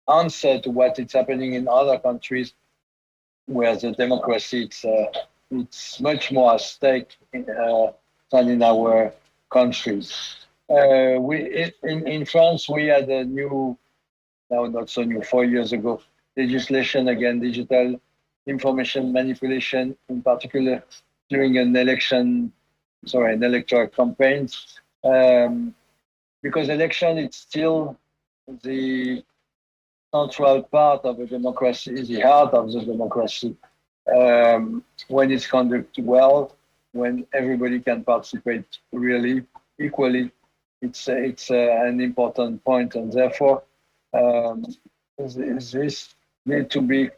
answer to what is happening in other countries where the democracy it's much more at stake than in our countries. In France, we had a new, now not so new, 4 years ago, legislation against digital information manipulation, in particular during an electoral campaign. Because election is still the central part of a democracy, the heart of the democracy. When it's conducted well, when everybody can participate really equally, it's an important point, and therefore this need to be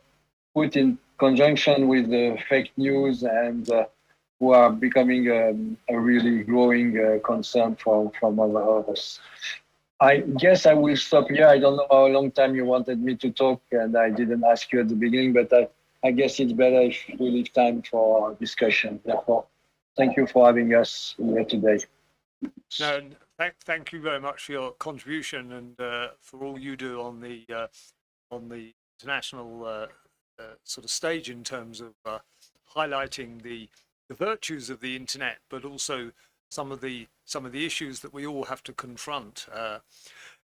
put in conjunction with the fake news, and who are becoming a really growing concern from all of us. I guess I will stop here. I don't know how long time you wanted me to talk, and I didn't ask you at the beginning, but I guess it's better if we leave time for discussion. Therefore, thank you for having us here today. No, thank you very much for your contribution, and for all you do on the international sort of stage in terms of highlighting the virtues of the internet, but also some of the issues that we all have to confront.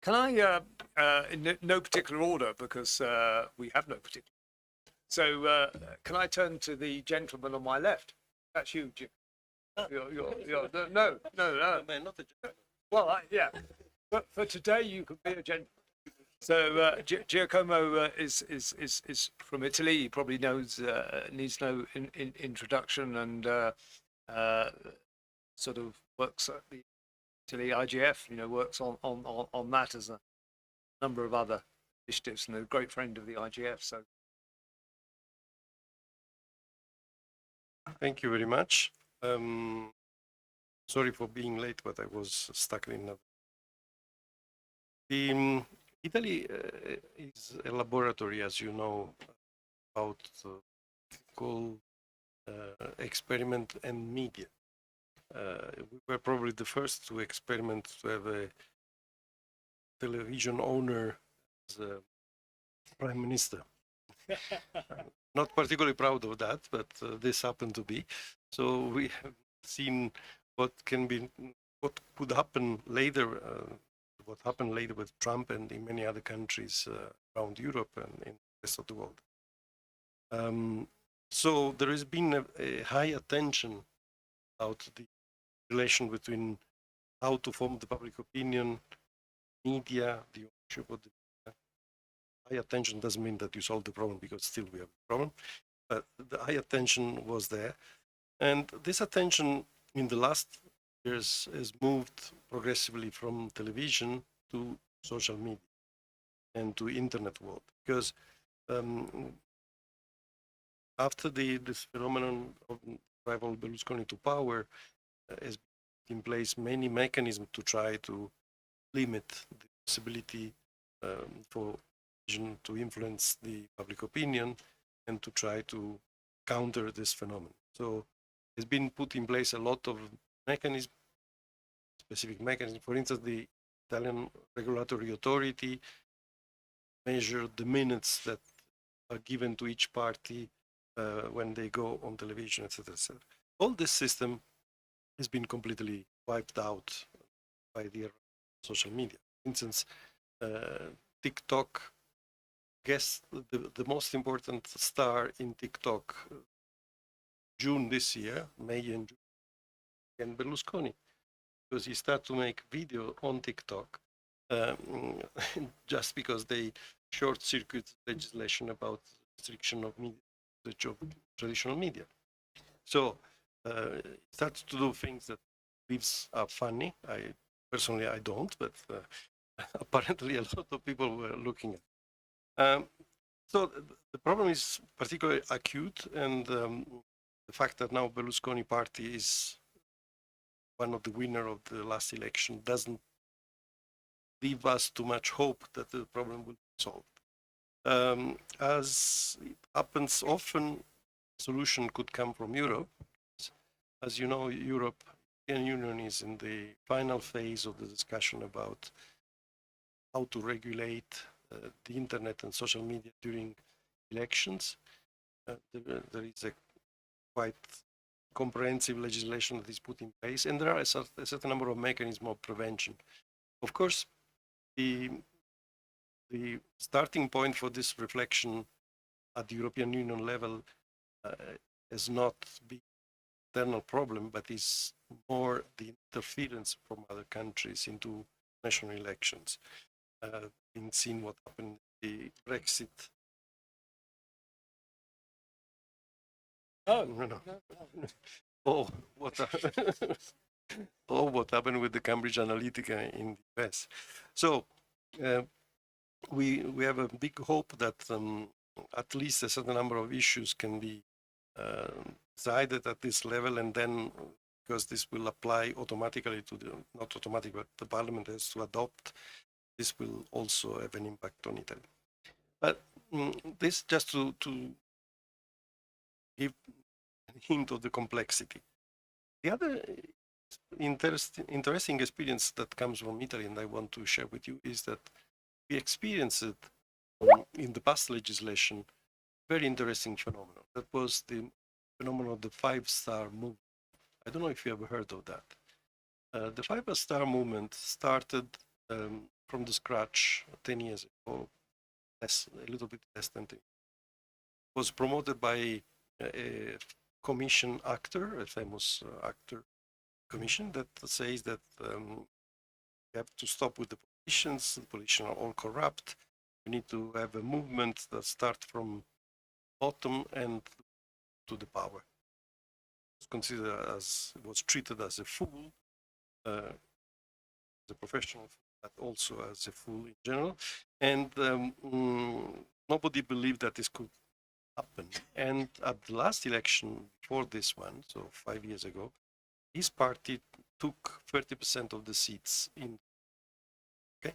Can I, in no particular order, because we have no particular. So can I turn to the gentleman on my left? That's you, Jim. You're no. Man, not the gentleman. Well, yeah. But for today, you could be a gentleman. So Giacomo is from Italy. He probably knows needs no introduction, and sort of works at the Italy IGF. Works on that as a number of other initiatives, and a great friend of the IGF. So thank you very much. Sorry for being late, but I was stuck in another. Italy is a laboratory, as you know, about called experiment and media. We were probably the first to experiment to have a television owner as a prime minister. Not particularly proud of that, but this happened to be. So we have seen what could happen later. What happened later with Trump and in many other countries around Europe and in the rest of the world. So there has been a high attention about the relation between how to form the public opinion, media, the ownership of the media. High attention doesn't mean that you solve the problem, because still we have a problem, but the high attention was there. And this attention in the last years has moved progressively from television to social media and to internet world, because after this phenomenon of rival Berlusconi to power has in place many mechanisms to try to limit the possibility for television to influence the public opinion and to try to counter this phenomenon. So it's been put in place a lot of mechanisms, specific mechanisms. For instance, the Italian regulatory authority measured the minutes that are given to each party when they go on television, etc., etc. All this system has been completely wiped out by the social media. For instance, TikTok, guess the most important star in TikTok, June this year, May and June, and Berlusconi, because he started to make video on TikTok just because they short-circuit legislation about restriction of media, of traditional media. So starts to do things that believes are funny. Personally, I don't, but apparently a lot of people were looking at. So the problem is particularly acute, and the fact that now Berlusconi party is one of the winners of the last election doesn't leave us too much hope that the problem will be solved. As it happens often, solution could come from Europe. As you know, European Union is in the final phase of the discussion about how to regulate the internet and social media during elections. There is a quite comprehensive legislation that is put in place, and there are a certain number of mechanisms of prevention. Of course, the starting point for this reflection at the European Union level has not been an internal problem, but is more the interference from other countries into national elections. Been seen what happened in the Brexit. No. Oh, what happened with the Cambridge Analytica in the US. So we have a big hope that at least a certain number of issues can be decided at this level, and then because this will apply automatically to the, not automatic, but the parliament has to adopt, this will also have an impact on Italy. But this just to give a hint of the complexity. The other interesting experience that comes from Italy, and I want to share with you, is that we experienced it in the past legislation, very interesting phenomenon. That was the phenomenon of the 5-star movement. I don't know if you ever heard of that. The 5-star movement started from the scratch 10 years ago, a little bit less than 10 years. It was promoted by a commission actor, a famous actor commission, that says that we have to stop with the politicians are all corrupt, We need to have a movement that starts from bottom and to the power. It's considered as, was treated as a fool, as a professional, but also as a fool in general. And nobody believed that this could happen. And at the last election before this one, so 5 years ago, his party took 30% of the seats in. Okay.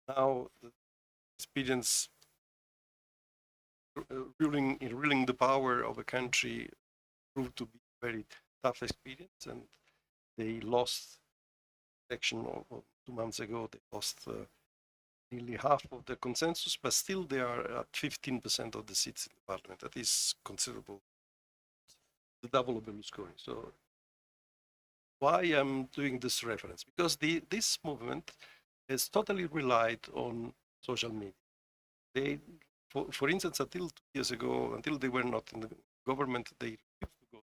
Now the experience ruling the power of a country proved to be a very tough experience, and they lost election 2 months ago. They lost nearly half of the consensus, but still they are at 15% of the seats in the parliament. That is considerable, the double of Berlusconi. So why I'm doing this reference? Because this movement has totally relied on social media. They, for instance, until 2 years ago, until they were not in the government, they refused to go to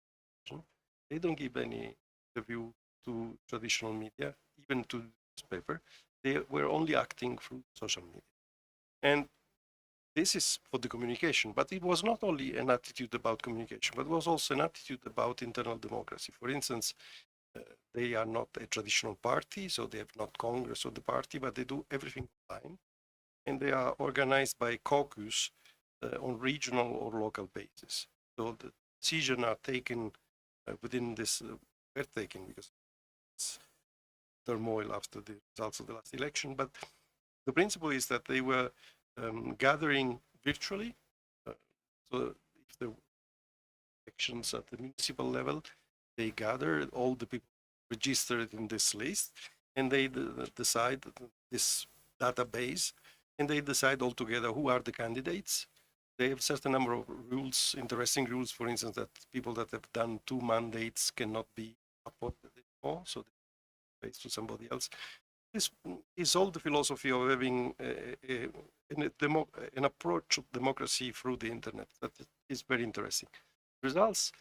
television. They don't give any interview to traditional media, even to newspaper. They were only acting through social media. And this is for the communication, but it was not only an attitude about communication, but it was also an attitude about internal democracy. For instance, they are not a traditional party, so they have not Congress of the party, but they do everything online. And they are organized by caucus on regional or local basis. So the decisions are taken within this, were taken because it's turmoil after the results of the last election. But the principle is that they were gathering virtually. So if there were elections at the municipal level, they gather all the people registered in this list, and they decide this database, and they decide altogether who are the candidates. They have a certain number of rules, interesting rules, for instance, that people that have done 2 mandates cannot be appointed anymore, so they place to somebody else. This is all the philosophy of having an approach of democracy through the internet. That is very interesting. Results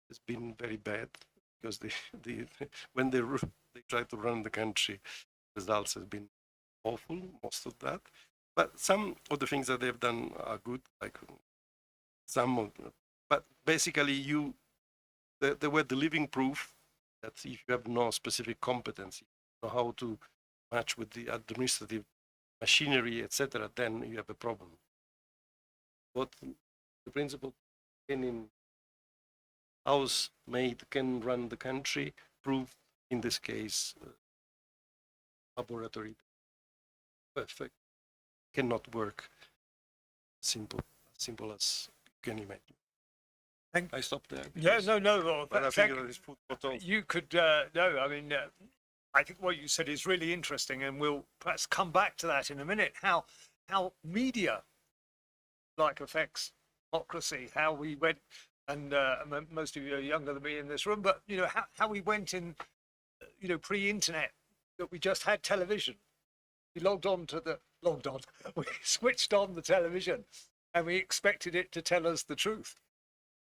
has been very bad because when they try to run the country, results have been awful, most of that. But some of the things that they've done are good, like some of them. But basically, they were the living proof that if you have no specific competency, know how to match with the administrative machinery, etc., then you have a problem. But the principle in house-made can run the country, proved in this case, laboratory perfect, cannot work. Simple as you can imagine. I stop there. Yeah, no. Well, but I think that is food for thought. You could, no, I mean, I think what you said is really interesting, and we'll perhaps come back to that in a minute. How media like affects democracy, how we went, and most of you are younger than me in this room, but you know how we went in, you know, pre-internet, that we just had television. We we switched on the television, and we expected it to tell us the truth.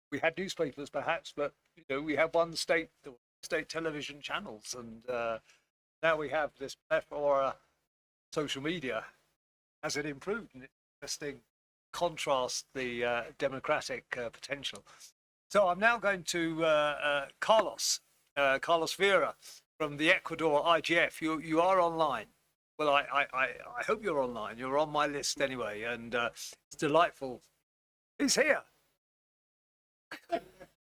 We had newspapers perhaps, but you know, we had one state television channels, and now we have this plethora social media. Has it improved? And it's interesting contrast the democratic potential. So I'm now going to Carlos Vera from the Ecuador IGF. You are online. Well, I hope you're online. You're on my list anyway, and it's delightful. He's here.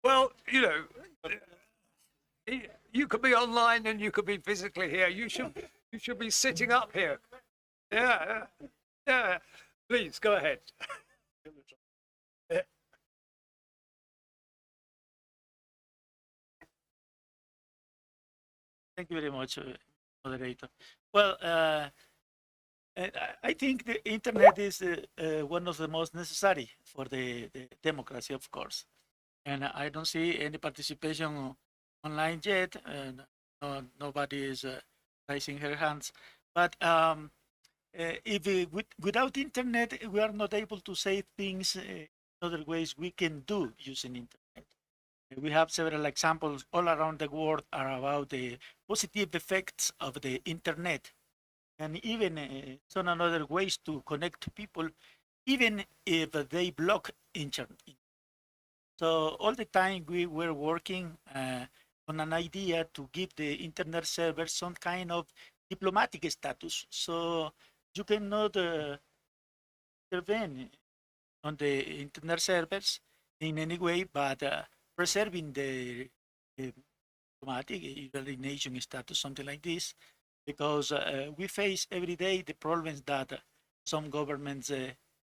Well, you know, you could be online and you could be physically here. You should be sitting up here. Yeah. Please go ahead. Thank you very much, moderator. Well, I think the internet is one of the most necessary for the democracy, of course. And I don't see any participation online yet. Nobody is raising her hands. But without internet, we are not able to say things in other ways we can do using internet. We have several examples all around the world are about the positive effects of the internet. and even some other ways to connect people, even if they block internet. So all the time we were working on an idea to give the internet server some kind of diplomatic status. So you cannot intervene on the internet servers in any way, but preserving the diplomatic nation status, something like this, because we face every day the problems that some governments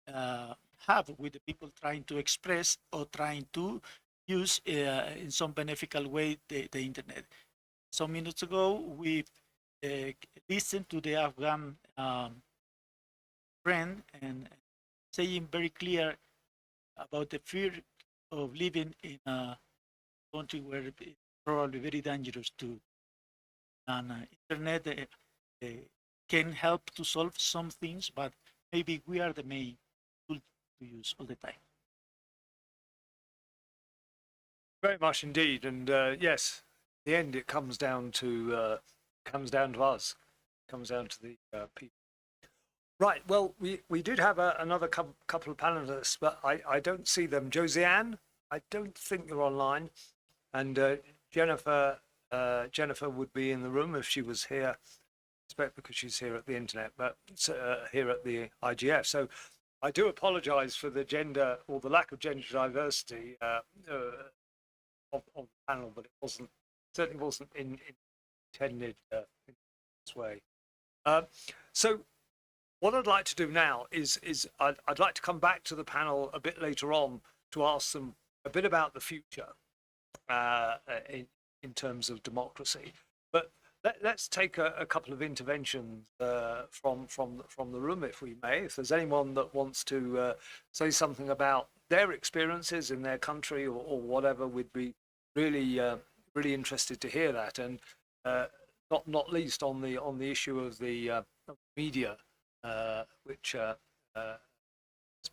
have with the people trying to express or trying to use in some beneficial way the internet. Some minutes ago, we listened to the Afghan friend and saying very clear about the fear of living in a country where it's probably very dangerous to. And internet can help to solve some things, but maybe we are the main tool to use all the time. Very much indeed, and yes, in the end it comes down to us, comes down to the people. Right. Well, we did have another couple of panelists, but I don't see them. Josiane, I don't think you're online, and Jennifer Jennifer would be in the room if she was here. I expect because she's here at the internet, but here at the IGF. So I do apologise for the gender or the lack of gender diversity of the panel, but it certainly wasn't intended in this way. So what I'd like to do now is I'd like to come back to the panel a bit later on to ask them a bit about the future in terms of democracy. But let's take a couple of interventions from the room, if we may. If there's anyone that wants to say something about their experiences in their country or whatever, we'd be really really interested to hear that, and not least on the issue of the media, which has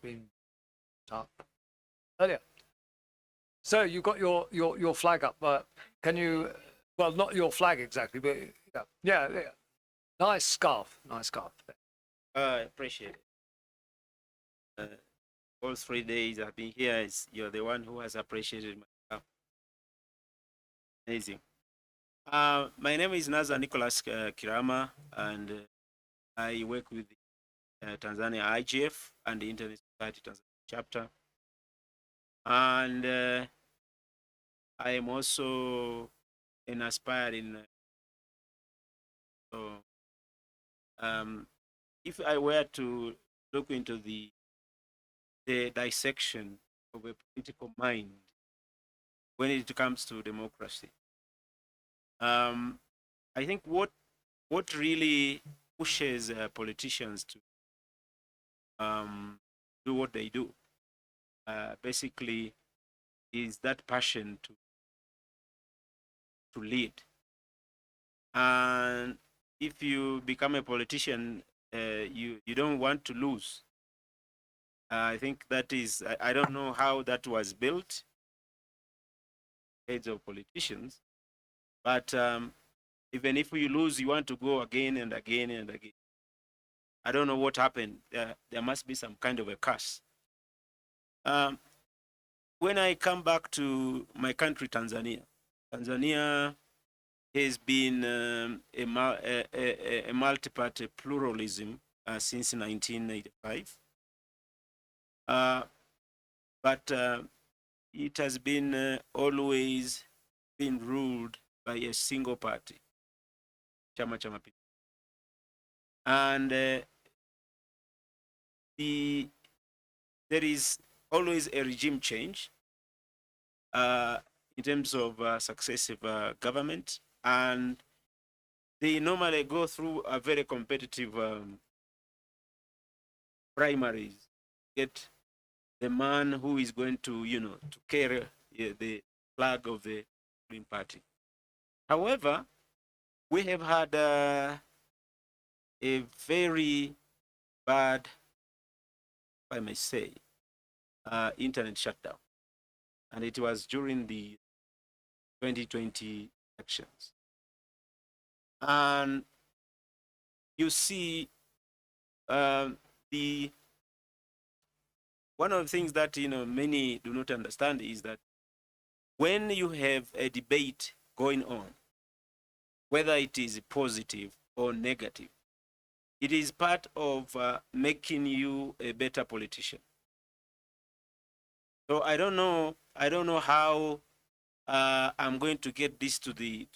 been up earlier. So you got your flag up, but can you? Well, not your flag exactly, but yeah. Nice scarf. I appreciate it. All 3 days I've been here, you're the one who has appreciated my scarf. Amazing. My name is Naza Nicholas Kirama, and I work with the Tanzania IGF and the Internet Society Tanzania chapter. And I am also an aspiring. So, if I were to look into the dissection of a political mind when it comes to democracy, I think what really pushes politicians to do what they do basically is that passion to lead. And if you become a politician, you don't want to lose. I think that is, I don't know how that was built, heads of politicians, but even if you lose, you want to go again and again and again. I don't know what happened. There must be some kind of a curse. When I come back to my country, Tanzania has been a multi-party pluralism since 1985. But it has been always been ruled by a single party, Chama cha Mapinduzi. And there is always a regime change in terms of successive government, and they normally go through a very competitive primaries, get the man who is going to, to carry the flag of the Green Party. However, we have had a very bad, if I may say, internet shutdown. And it was during the 2020 elections. And you see the one of the things that many do not understand is that when you have a debate going on, whether it is positive or negative, it is part of making you a better politician. So I don't know how I'm going to get this to the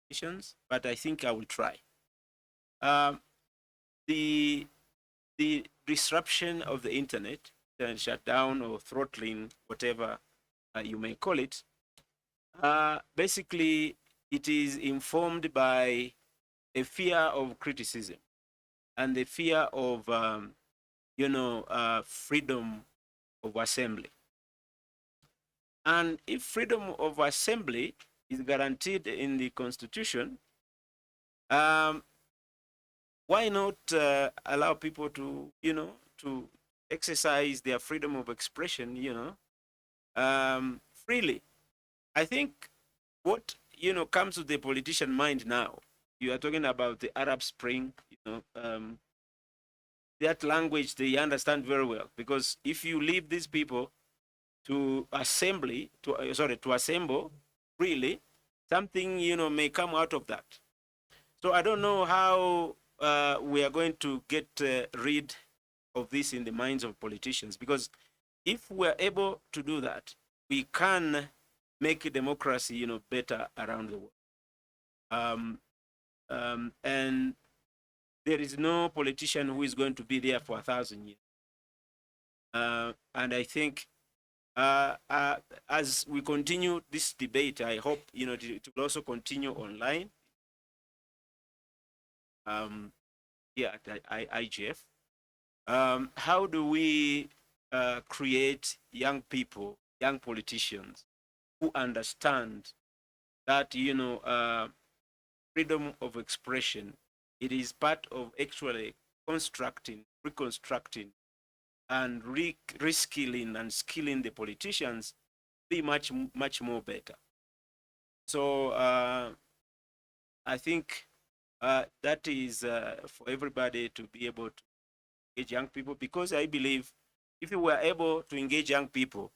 politicians, but I think I will try. The disruption of the internet, shutdown or throttling, whatever you may call it, basically it is informed by a fear of criticism and the fear of freedom of assembly. And if freedom of assembly is guaranteed in the Constitution, why not allow people to, to exercise their freedom of expression, freely? I think what, comes to the politician mind now, you are talking about the Arab Spring, that language they understand very well, because if you leave these people to assemble freely, something may come out of that. So I don't know how we are going to get rid of this in the minds of politicians, because if we're able to do that, we can make democracy better around the world. And there is no politician who is going to be there for 1,000 years. And I think as we continue this debate, I hope it will also continue online. Here at IGF. How do we create young people, young politicians who understand that freedom of expression, it is part of actually constructing, reconstructing, and reskilling and skilling the politicians be much more better. So I think that is for everybody to be able to engage young people, because I believe if we were able to engage young people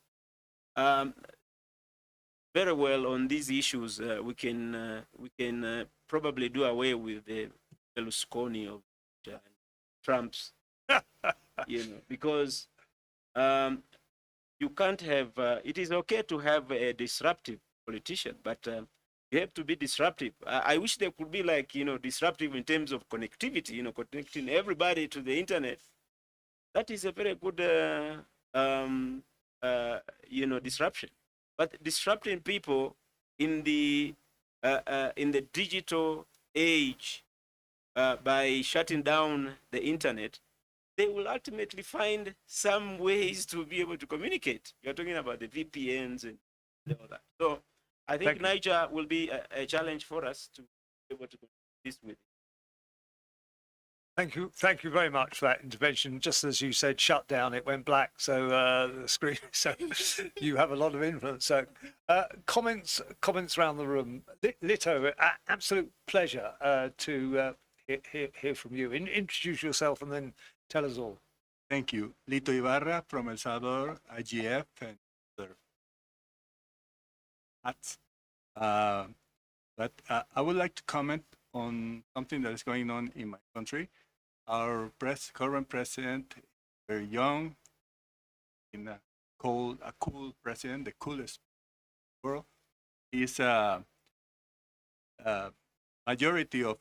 very well on these issues, we can probably do away with the Berlusconi of Trump's, because you can't have. It is okay to have a disruptive politician, but you have to be disruptive. I wish there could be like disruptive in terms of connectivity. Connecting everybody to the internet. That is a very good disruption. But disrupting people in the digital age by shutting down the internet, they will ultimately find some ways to be able to communicate. You're talking about the VPNs and all that. So I think Niger will be a challenge for us to be able to do this with. Thank you very much for that intervention. Just as you said, shut down, it went black. So the screen. So you have a lot of influence. So comments around the room. Lito, absolute pleasure to hear from you. Introduce yourself and then tell us all. Thank you, Lito Ibarra from El Salvador, IGF, and other hats. But I would like to comment on something that is going on in my country. Our current president, very young, in a cool president, the coolest in the world. He's a majority of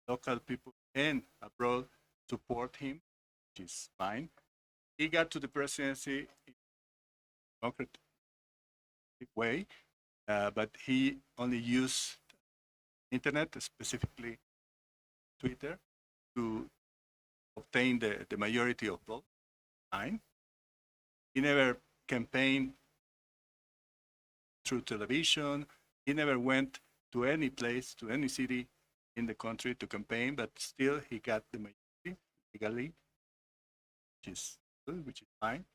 local people and abroad support him, which is fine. He got to the presidency in a democratic way, but he only used internet, specifically Twitter, to obtain the majority of votes. Fine. He never campaigned through television. He never went to any place, to any city in the country to campaign, but still he got the majority legally, which is good, which is fine.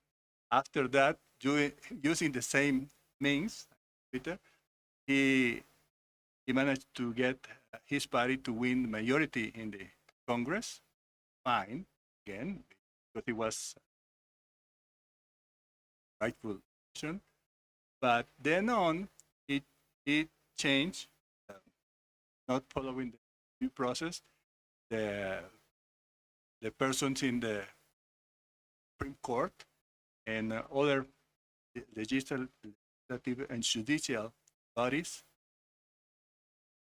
After that, using the same means, Twitter, he managed to get his party to win the majority in the Congress, fine, again, because it was rightful action. But then on, it changed, not following the due process. The persons in the Supreme Court and other legislative and judicial bodies.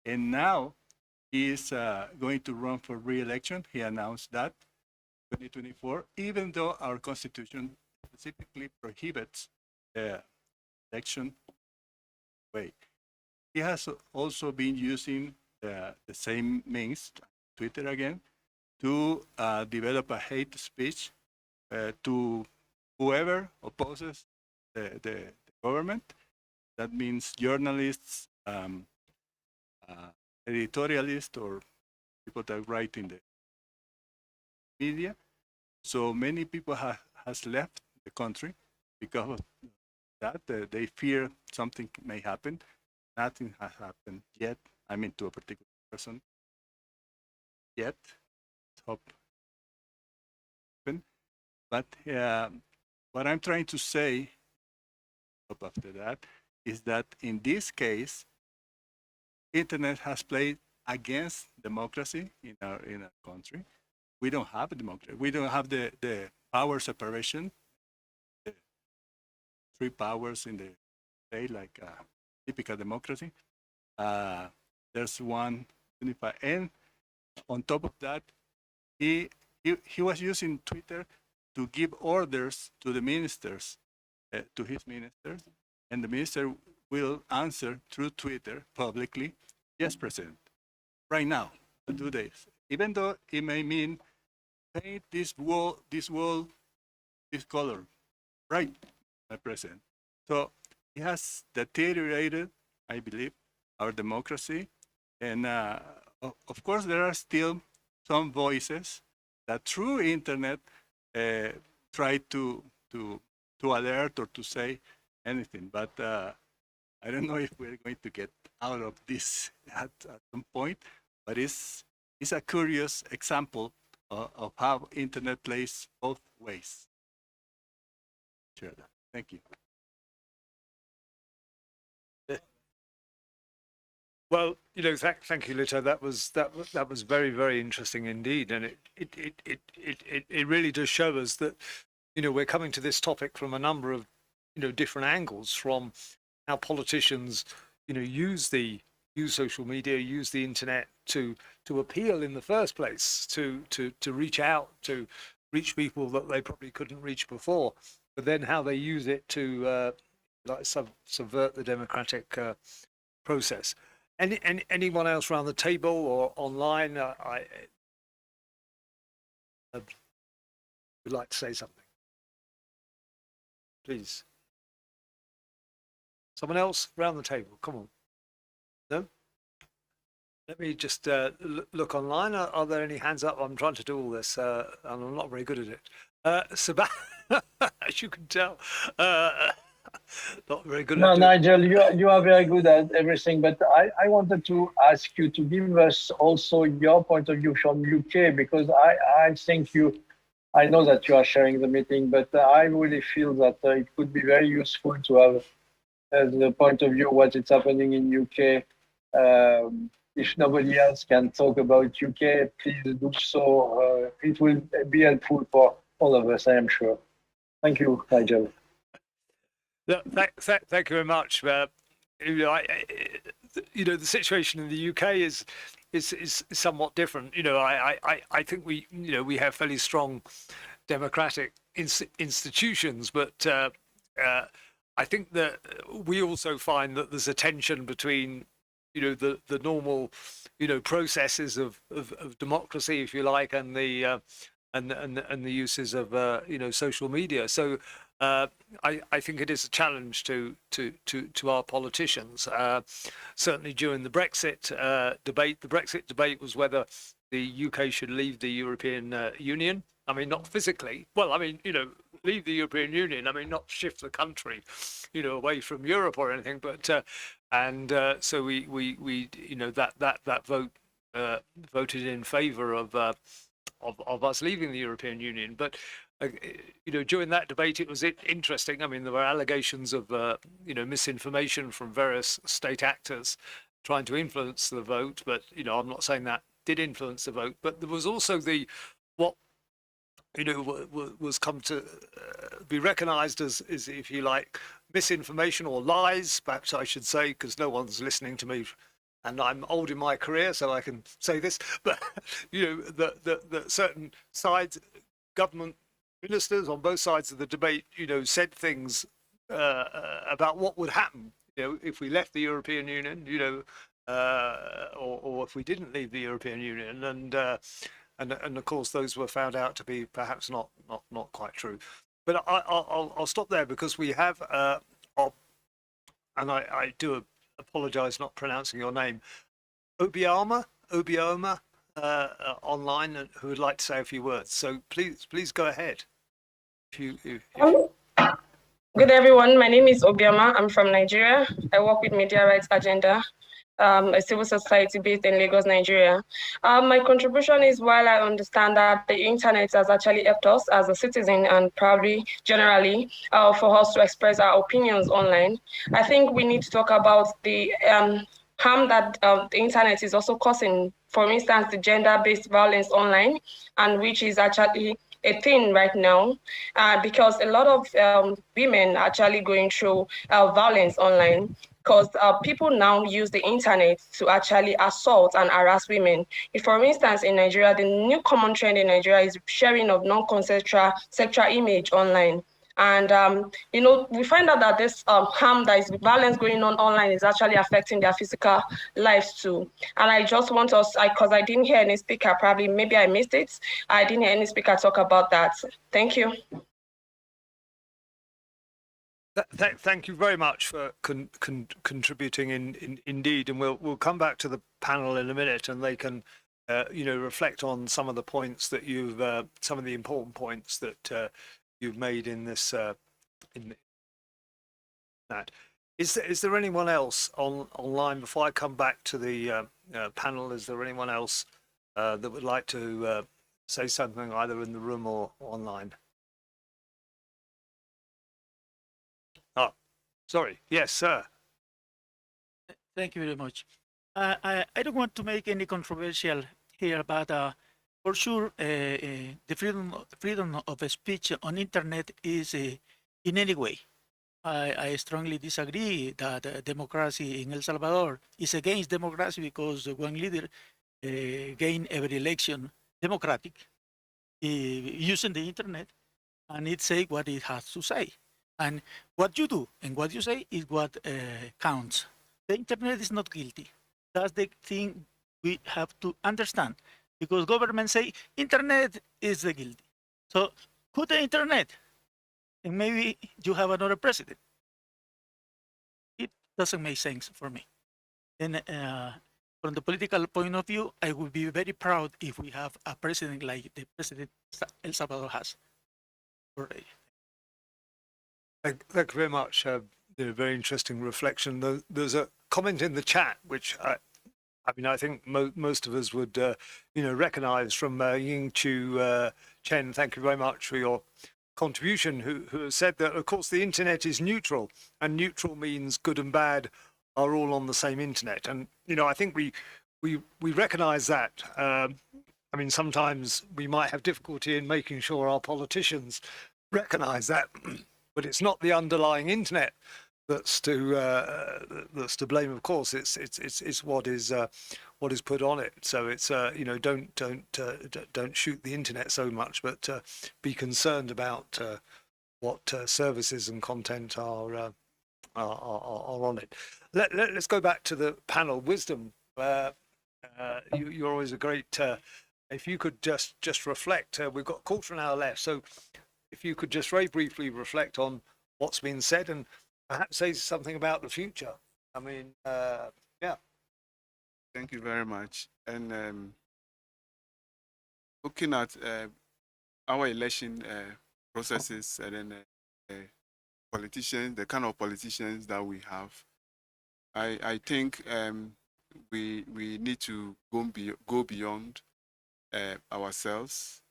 And now he is going to run for re-election. He announced that 2024, even though our constitution specifically prohibits the election way. He has also been using the same means, Twitter again, to develop a hate speech to whoever opposes the government. That means journalists, editorialists, or people that write in the media. So many people has left the country because of that. They fear something may happen. Nothing has happened yet. I mean, to a particular person yet. Hope happen. But what I'm trying to say after that is that in this case, internet has played against democracy in our country. We don't have a democracy. We don't have the power separation, the three powers in the state, like typical democracy. There's one unified, and on top of that, he was using Twitter to give orders to the ministers, to his ministers, and the minister will answer through Twitter publicly, yes, President, right now, do this. Even though it may mean paint this wall, this color, right, President. So it has deteriorated, I believe, our democracy, and of course there are still some voices that through internet try to alert or to say anything, but I don't know if we're going to get out of this at some point. But it's a curious example of how internet plays both ways. Sure. Thank you. Well, thank you, Lito. That was very, very interesting indeed, and it really does show us that we're coming to this topic from a number of different angles, from how politicians use social media, use the internet to appeal in the first place, to reach out, to reach people that they probably couldn't reach before, but then how they use it to subvert the democratic process. Anyone else around the table or online? I would like to say something. Please. Someone else around the table. Come on. No? Let me just look online. Are there any hands up? I'm trying to do all this, and I'm not very good at it. Sebastian, as you can tell, not very good No, at it. Nigel, you are very good at everything, but I wanted to ask you to give us also your point of view from UK, because I think I know that you are sharing the meeting, but I really feel that it could be very useful to have the point of view what is happening in UK. If nobody else can talk about UK, please do so. It will be helpful for all of us, I am sure. Thank you, Nigel. Thank you very much. The situation in the UK is somewhat different. I think we have fairly strong democratic institutions, but I think that we also find that there's a tension between the normal processes of democracy, if you like, and the uses of social media. So I think it is a challenge to our politicians. Certainly during the Brexit debate, the Brexit debate was whether the UK should leave the European Union. I mean, not physically. Well, I mean, leave the European Union. I mean, not shift the country, away from Europe or anything. But so we that vote voted in favour of us leaving the European Union. But during that debate, it was interesting. I mean, there were allegations of misinformation from various state actors trying to influence the vote. But I'm not saying that did influence the vote. But there was also what was come to be recognised as, if you like, misinformation or lies, perhaps I should say, because no one's listening to me, and I'm old in my career, so I can say this. But that certain sides, government ministers on both sides of the debate, said things about what would happen, if we left the European Union, or if we didn't leave the European Union, and of course those were found out to be perhaps not quite true. But I'll stop there, because we have and I do apologize not pronouncing your name, Obioma online, who would like to say a few words. So please go ahead. Good everyone, my name is Obioma. I'm from Nigeria. I work with Media Rights Agenda, a civil society based in Lagos, Nigeria. My contribution is, while I understand that the internet has actually helped us as a citizen and probably generally for us to express our opinions online, I think we need to talk about the harm that the internet is also causing. For instance, the gender-based violence online, and which is actually a thing right now, because a lot of women are actually going through violence online, because people now use the internet to actually assault and harass women. If, for instance, in Nigeria, the new common trend in Nigeria is sharing of non-consensual sexual image online. And, we find out that this harm, that is violence going on online, is actually affecting their physical lives too. And I just want us, because I didn't hear any speaker, probably maybe I missed it. I didn't hear any speaker talk about that. Thank you. Thank you very much for contributing indeed, and we'll come back to the panel in a minute, and they can reflect on some of the points that some of the important points that you've made in this in that. Is there anyone else online before I come back to the panel? Is there anyone else that would like to say something, either in the room or online? Oh, sorry. Yes, sir. Thank you very much. I don't want to make any controversial here, but for sure, the freedom of speech on internet is in any way. I strongly disagree that democracy in El Salvador is against democracy, because one leader gain every election democratic using the internet, and it say what it has to say. And what you do and what you say is what counts. The internet is not guilty. That's the thing we have to understand, because governments say internet is the guilty. So put the internet, and maybe you have another president. It doesn't make sense for me. And from the political point of view, I would be very proud if we have a president like the president El Salvador has. Thank you very much. Very interesting reflection. There's a comment in the chat which I think most of us would recognize, from Ying Chu Chen. Thank you very much for your contribution. Who has said that, of course, the internet is neutral, and neutral means good and bad are all on the same internet. And I think we recognize that. I mean, sometimes we might have difficulty in making sure our politicians recognize that. But it's not the underlying internet that's to blame. Of course, it's what is put on it. So it's don't shoot the internet so much, but be concerned about what services and content are on it. Let's go back to the panel. Wisdom, you're always a great. If you could just reflect, we've got a quarter of an hour left, so. If you could just very briefly reflect on what's been said, and perhaps say something about the future. I mean, yeah. Thank you very much. And looking at our election processes, and then politicians, the kind of politicians that we have, I think we need to go beyond ourselves,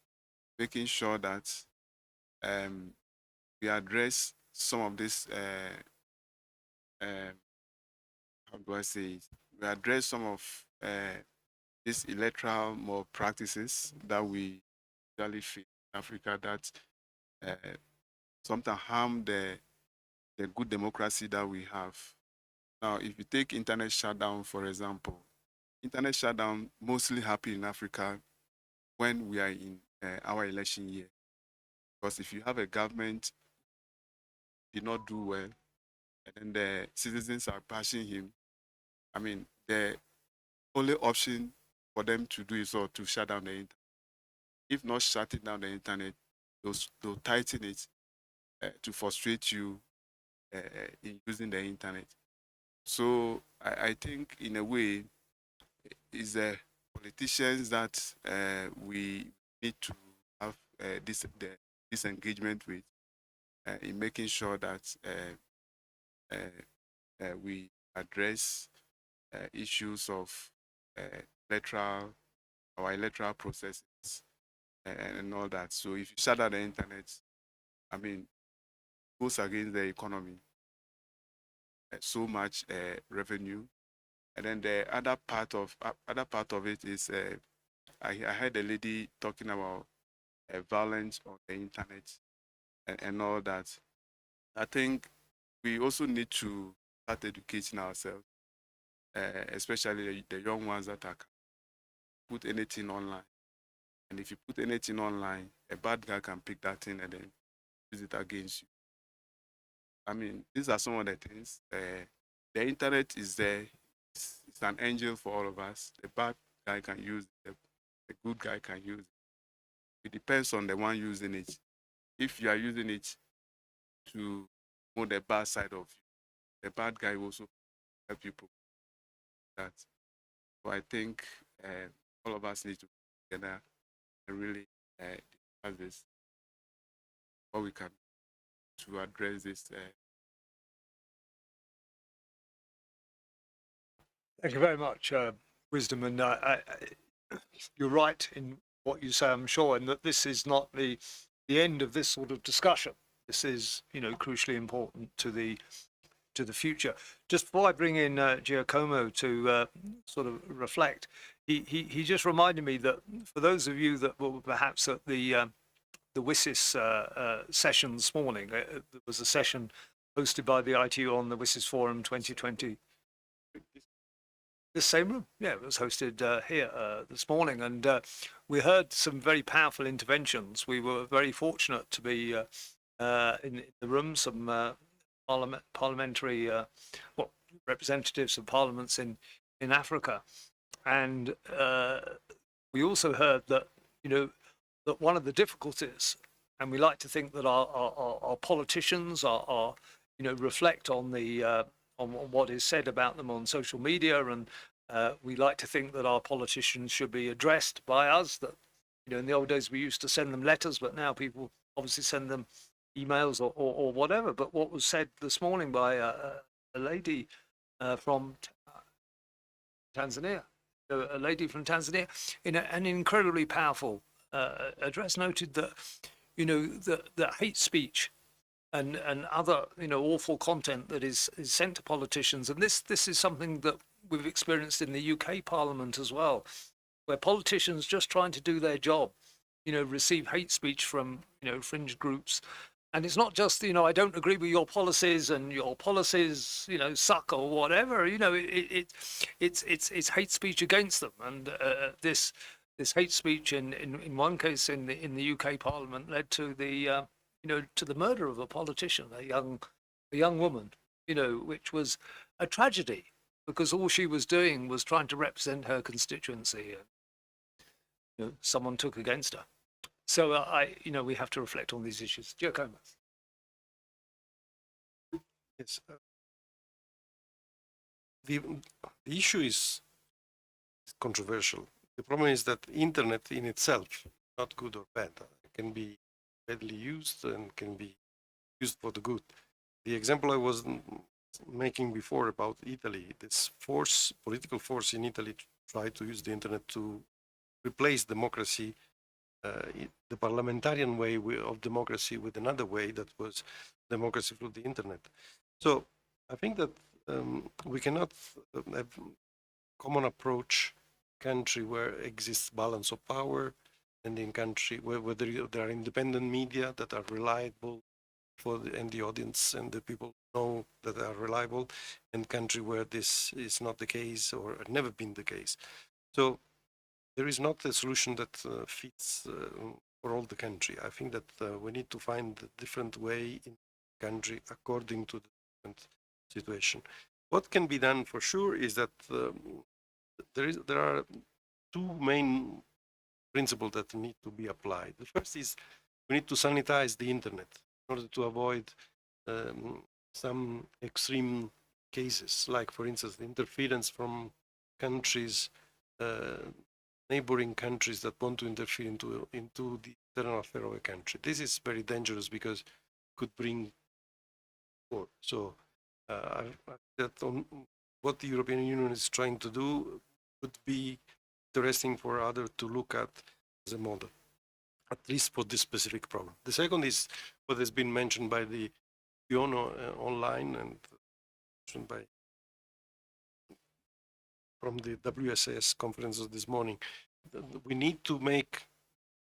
making sure that we address some of this. How do I say it? We address some of these electoral malpractices that we usually face in Africa that sometimes harm the good democracy that we have. Now, if you take internet shutdown, for example, internet shutdown mostly happen in Africa when we are in our election year. Because if you have a government did not do well, and then the citizens are bashing him, I mean, the only option for them to do is to shut down the internet. If not shutting down the internet, they'll tighten it to frustrate you in using the internet. So I think in a way, it's the politicians that we need to have this engagement with in making sure that we address issues of our electoral processes and all that. So if you shut down the internet, I mean, it goes against the economy. So much revenue, and then the other part of it is I heard a lady talking about violence on the internet and all that. I think we also need to start educating ourselves, especially the young ones that are put anything online. And if you put anything online, a bad guy can pick that thing and then use it against you. I mean, these are some of the things. The internet is there. It's an angel for all of us. The bad guy can use it. The good guy can use it. It depends on the one using it. If you are using it to promote the bad side of you, the bad guy will also help you promote that. So I think all of us need to get together and really discuss this, what we can to address this. Thank you very much, Wisdom. And you're right in what you say, I'm sure, and that this is not the end of this sort of discussion. This is, crucially important to the future. Just before I bring in Giacomo to sort of reflect, he just reminded me that for those of you that were perhaps at the WSIS session this morning, there was a session hosted by the ITU on the WSIS Forum 2020. The same room, yeah, it was hosted here this morning, and we heard some very powerful interventions. We were very fortunate to be in the room, some parliamentary representatives of parliaments in Africa, and we also heard that that one of the difficulties, and we like to think that our politicians are reflect on the on what is said about them on social media, and we like to think that our politicians should be addressed by us. That in the old days we used to send them letters, but now people obviously send them emails or whatever. But what was said this morning by a lady from Tanzania, in an incredibly powerful address, noted that that hate speech and other awful content that is sent to politicians, and this is something that we've experienced in the UK Parliament as well, where politicians just trying to do their job receive hate speech from fringe groups. And it's not just I don't agree with your policies and your policies suck or whatever. It's hate speech against them, and this hate speech in one case in the UK Parliament led to the to the murder of a politician, a young woman, which was a tragedy, because all she was doing was trying to represent her constituency, and someone took against her. So we have to reflect on these issues. Giacomo. Yes. The issue is controversial. The problem is that internet in itself, not good or bad, it can be badly used and can be used for the good. The example I was making before about Italy, this force, political force in Italy to try to use the internet to replace democracy, the parliamentarian way of democracy with another way that was democracy through the internet. So I think that we cannot have common approach country where exists balance of power, and in country where there are independent media that are reliable for the audience and the people know that are reliable, and country where this is not the case or never been the case. So there is not a solution that fits for all the country. I think that we need to find a different way in country according to the different situation. What can be done for sure is that there are two main principles that need to be applied. The first is we need to sanitize the internet in order to avoid some extreme cases, like for instance, the interference from countries, neighboring countries that want to interfere into the internal affair of a country. This is very dangerous because it could bring war. So that what the European Union is trying to do would be interesting for others to look at as a model, at least for this specific problem. The second is what has been mentioned by the UNO online and mentioned by from the WSS conferences this morning. We need to make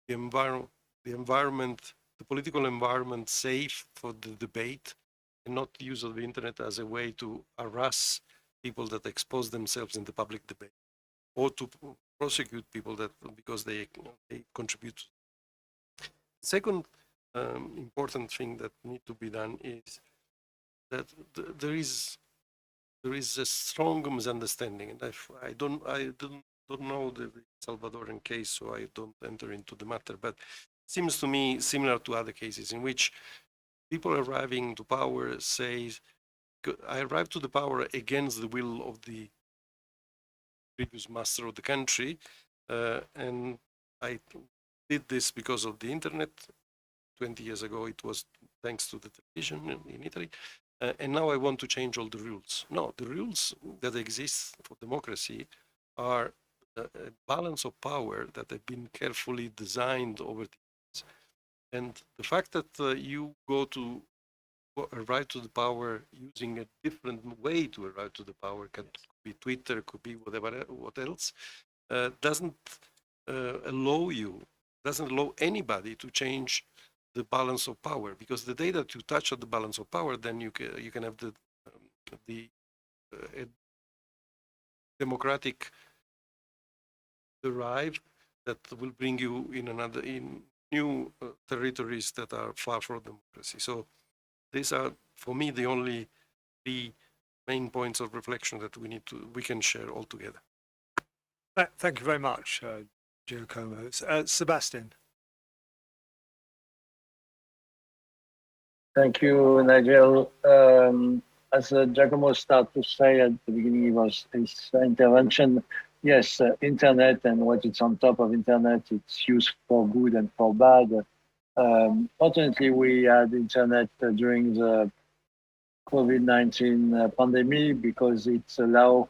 the environment, the political environment safe for the debate, and not the use of the internet as a way to harass people that expose themselves in the public debate, or to prosecute people that because they contribute. Second important thing that need to be done is that there is a strong misunderstanding, and I don't know the Salvadoran case, so I don't enter into the matter, but it seems to me similar to other cases in which people arriving to power say, I arrived to the power against the will of the previous master of the country, and I did this because of the internet. 20 years ago, it was thanks to the television in Italy. And now I want to change all the rules. No, the rules that exist for democracy are a balance of power that have been carefully designed over the years. And the fact that you go to arrive to the power using a different way to arrive to the power, could be Twitter, could be whatever, what else, doesn't allow anybody to change the balance of power, because the day that you touch on the balance of power, then you can have the democratic drive that will bring you in new territories that are far from democracy. So these are, for me, the only three main points of reflection that we can share all together. Thank you very much, Giacomo. Sebastian. Thank you, Nigel. As Giacomo started to say at the beginning of his intervention, yes, internet and what is on top of internet, it's used for good and for bad. Fortunately, we had internet during the COVID-19 pandemic because it's allowed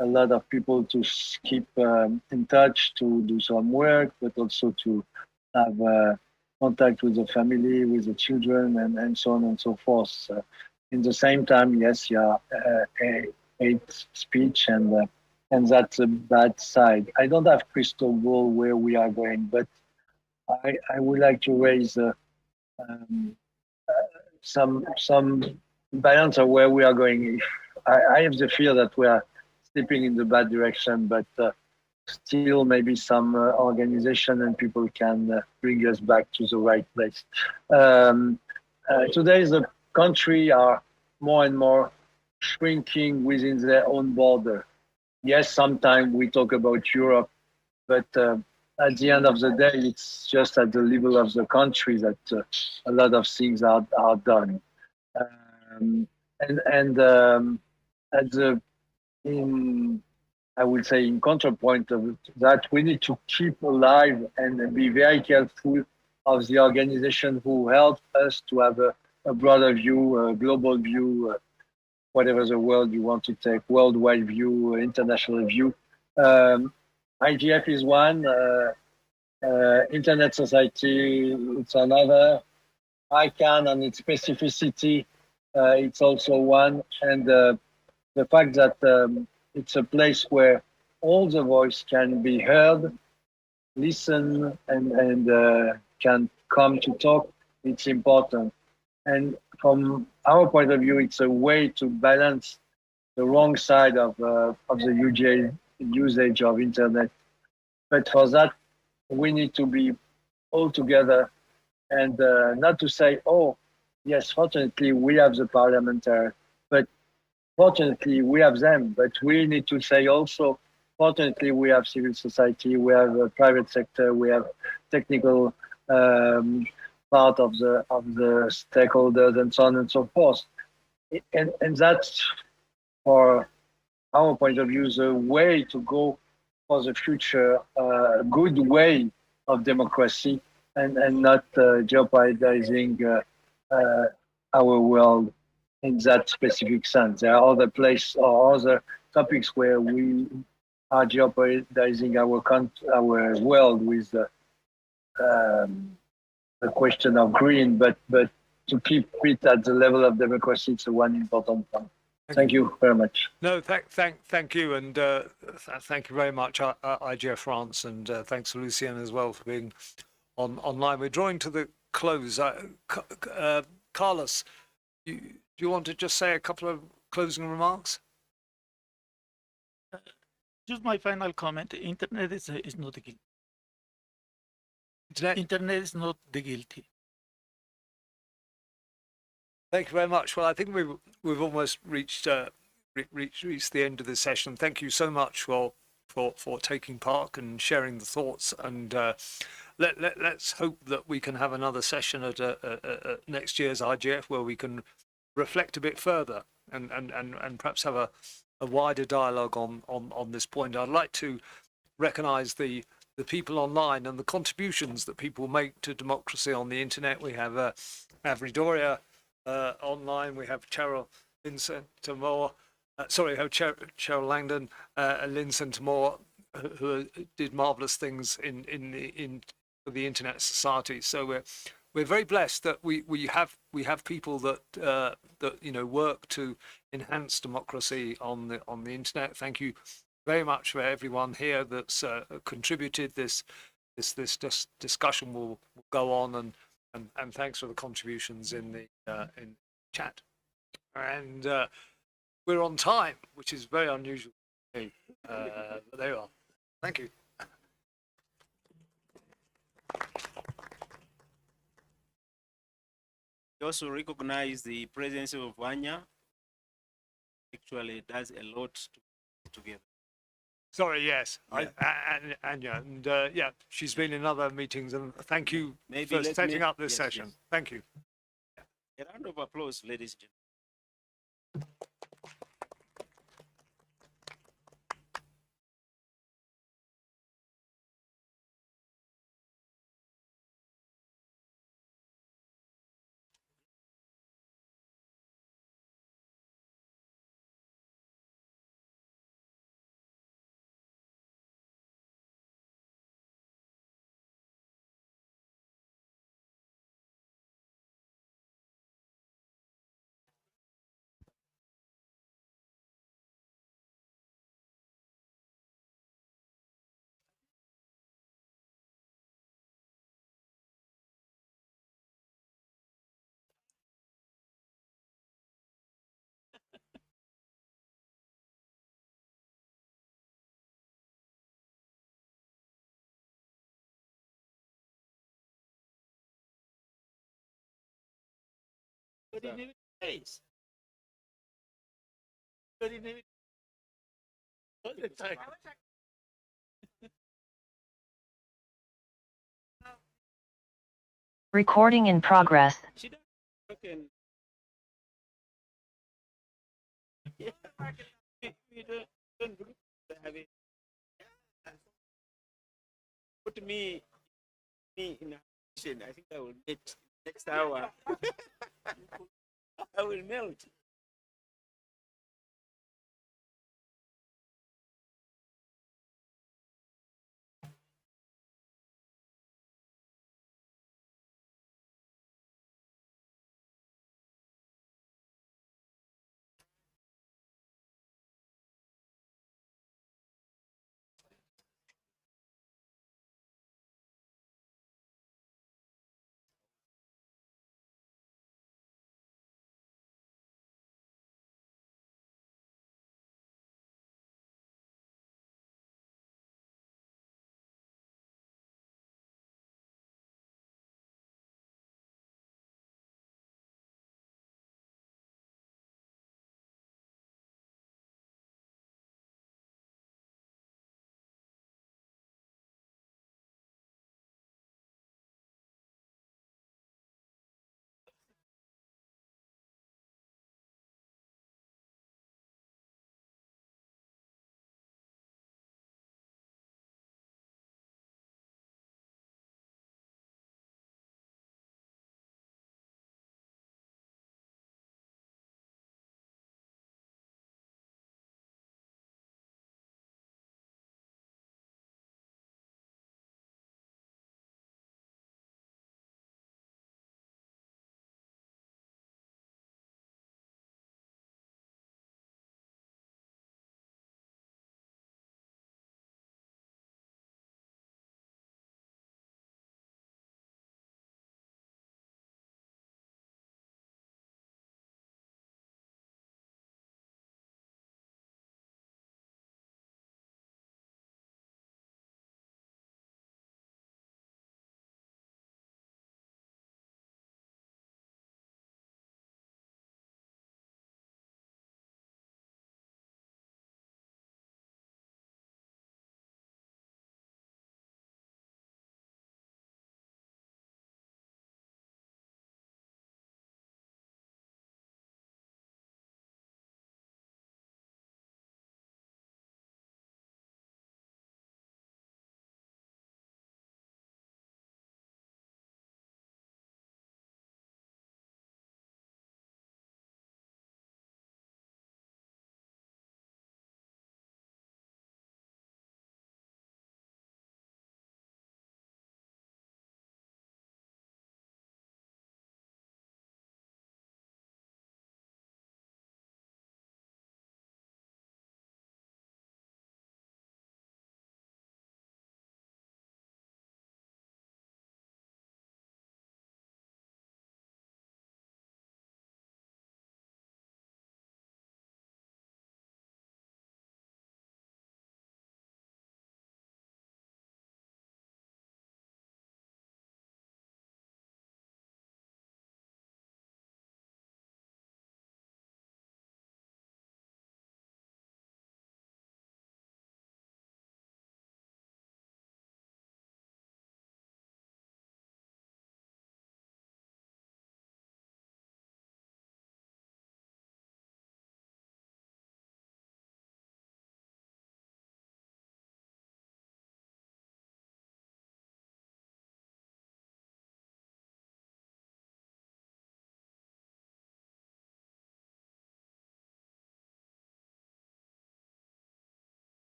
a lot of people to keep in touch, to do some work, but also to have contact with the family, with the children, and so on and so forth. In the same time, yes, hate speech, and that's a bad side. I don't have crystal ball where we are going, but I would like to raise some balance of where we are going. I have the fear that we are stepping in the bad direction, but still maybe some organization and people can bring us back to the right place. Today, the country are more and more shrinking within their own border. Yes, sometimes we talk about Europe, but at the end of the day, it's just at the level of the country that a lot of things are done. I would say in counterpoint of that, we need to keep alive and be very careful of the organization who help us to have a broader view, a global view, whatever the world you want to take, worldwide view, international view. IGF is one, Internet Society, it's another. ICANN and its specificity, it's also one. And the fact that it's a place where all the voice can be heard, listen, and can come to talk, it's important. And from our point of view, it's a way to balance the wrong side of the usage of internet. But for that, we need to be all together and not to say, oh, yes, fortunately, we have the parliamentary, but fortunately, we have them. But we need to say also, fortunately, we have civil society, we have a private sector, we have technical part of the stakeholders, and so on and so forth. And that's, for our point of view, the way to go for the future, a good way of democracy, and not jeopardizing our world in that specific sense. There are other places or other topics where we are jeopardizing our world with the question of green, but to keep it at the level of democracy, it's one important point. Thank you very much. No, thank you, and thank you very much, IGF France, and thanks to Lucien as well for being online. We're drawing to the close. Carlos, do you want to just say a couple of closing remarks? Just my final comment. Internet is not the guilty. Internet is not the guilty. Thank you very much. Well, I think we've almost reached reached the end of the session. Thank you so much for taking part and sharing the thoughts. And let's hope that we can have another session at next year's IGF where we can reflect a bit further and perhaps have a wider dialogue on this point. I'd like to recognise the people online and the contributions that people make to democracy on the internet. We have Avery Doria online. We have Cheryl Linson-Moore. Sorry, we have Cheryl Langdon and Linson-Moore, who did marvelous things in the Internet Society. So we're very blessed that we have people that work to enhance democracy on the internet. Thank you very much for everyone here that's contributed. This discussion will go on, and thanks for the contributions in the chat. And we're on time, which is very unusual. But there you are. Thank you. We also recognize the presence of Anya. Actually, does a lot together. Sorry, yes, Yeah. Anya, and yeah, she's been in other meetings, and thank you Maybe for let setting me- up this yes, session. yes. Thank you. A round of applause, ladies and gentlemen. Face. All the time. Recording in progress. Okay. Yeah. We don't have it. Yeah. Put me in a position. I think I will get next hour. I will melt.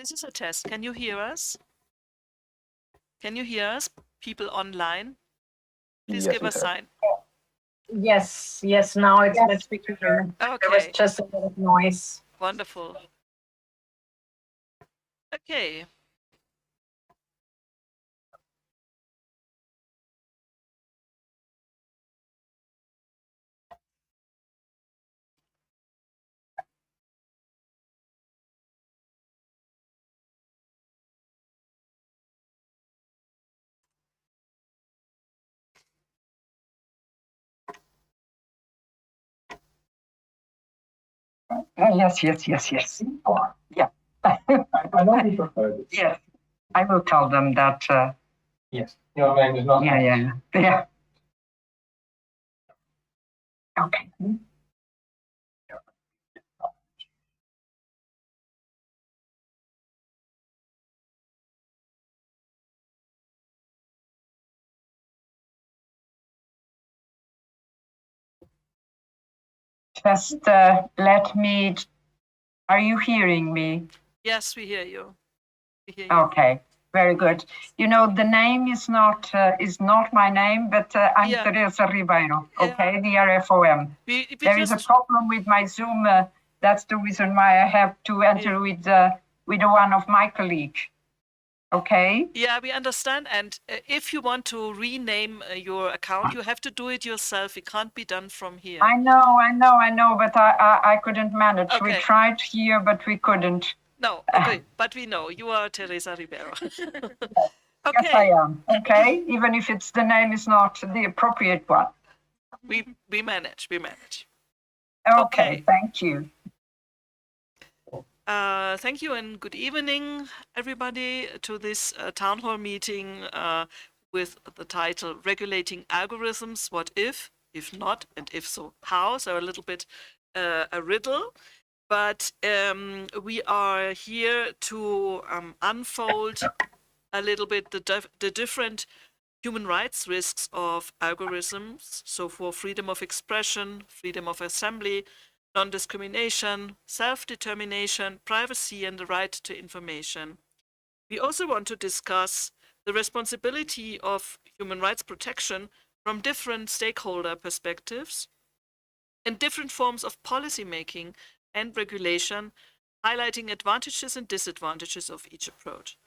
This is a test. Can you hear us? Can you hear us, people online? Please Yes, give we a can. sign. Yes, yes, now it's much clearer. There was Okay, just a bit of noise. wonderful. Okay. Yes, yes, yes, yes. Yeah. I know you prefer this. Yes, I will tell them that. Yes, your name is not. Yeah. Okay. Just let me. Are you hearing me? Yes, we hear you. We hear you. Okay, very good. You know, the name is not my name, but I'm Yeah. Teresa Ribeiro. Okay, the RFOM. We There is a problem with my Zoom. That's the reason why I have to enter with one of my colleagues. Okay. Yeah, we understand. And if you want to rename your account, you have to do it yourself. It can't be done from here. I know, but I couldn't manage. We Okay. tried here, but we couldn't. No, okay, but we know you are Teresa Ribeiro. Yes, I am. Okay, even if it's the name is not the appropriate one. We manage. We manage. Okay, thank you. Thank you and good evening, everybody, to this town hall meeting with the title Regulating Algorithms, What if not, and if so, how? So a little bit a riddle. But we are here to unfold a little bit the different human rights risks of algorithms. So for freedom of expression, freedom of assembly, non-discrimination, self-determination, privacy, and the right to information. We also want to discuss the responsibility of human rights protection from different stakeholder perspectives and different forms of policy making and regulation, highlighting advantages and disadvantages of each approach.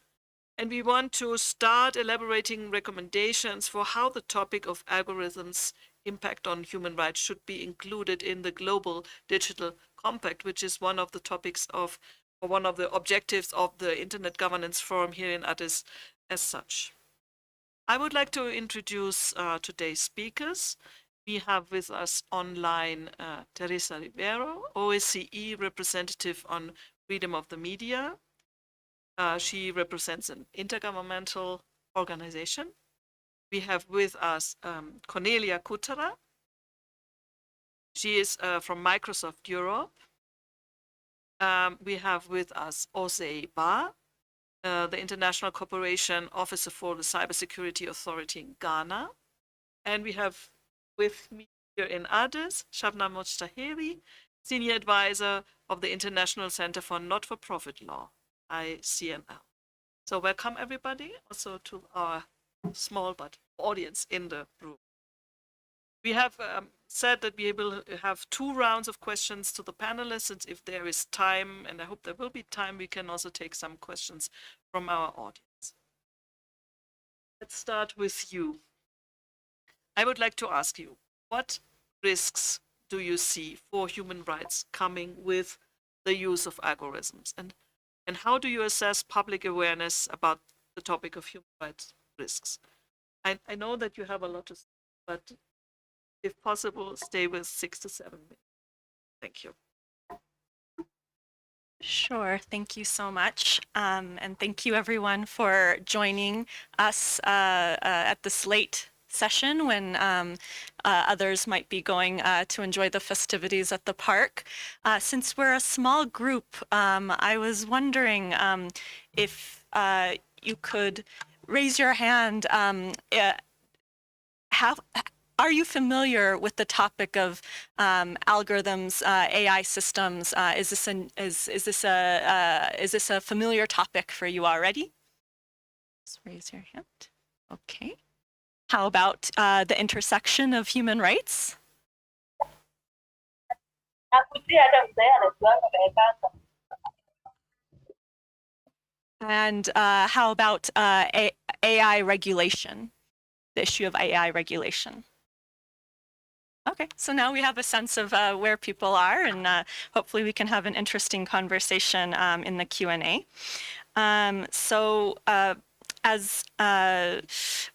And we want to start elaborating recommendations for how the topic of algorithms' impact on human rights should be included in the Global Digital Compact, which is one of the topics of, or one of the objectives of the Internet Governance Forum here in Addis as such. I would like to introduce today's speakers. We have with us online Teresa Ribeiro, OSCE representative on freedom of the media. She represents an intergovernmental organization. We have with us Cornelia Kutterer. She is from Microsoft Europe. We have with us Osei Ba, the International Cooperation Officer for the Cybersecurity Authority in Ghana. And we have with me here in Addis, Shabnam Mojtaheri, Senior Advisor of the International Center for Not-for-Profit Law, ICNL. So welcome everybody, also to our small but audience in the room. We have said that we will have 2 rounds of questions to the panelists, and if there is time, and I hope there will be time, we can also take some questions from our audience. Let's start with you. I would like to ask you, what risks do you see for human rights coming with the use of algorithms? And how do you assess public awareness about the topic of human rights risks? I know that you have a lot to say, but if possible, stay with 6 to 7 minutes. Thank you. Sure, thank you so much. And thank you everyone for joining us at this late session when others might be going to enjoy the festivities at the park. Since we're a small group, I was wondering if you could raise your hand. are you familiar with the topic of algorithms, AI systems? Is this a familiar topic for you already? Just raise your hand. Okay. How about the intersection of human rights? And how about AI regulation, the issue of AI regulation? Okay, so now we have a sense of where people are, and hopefully we can have an interesting conversation in the Q&A. As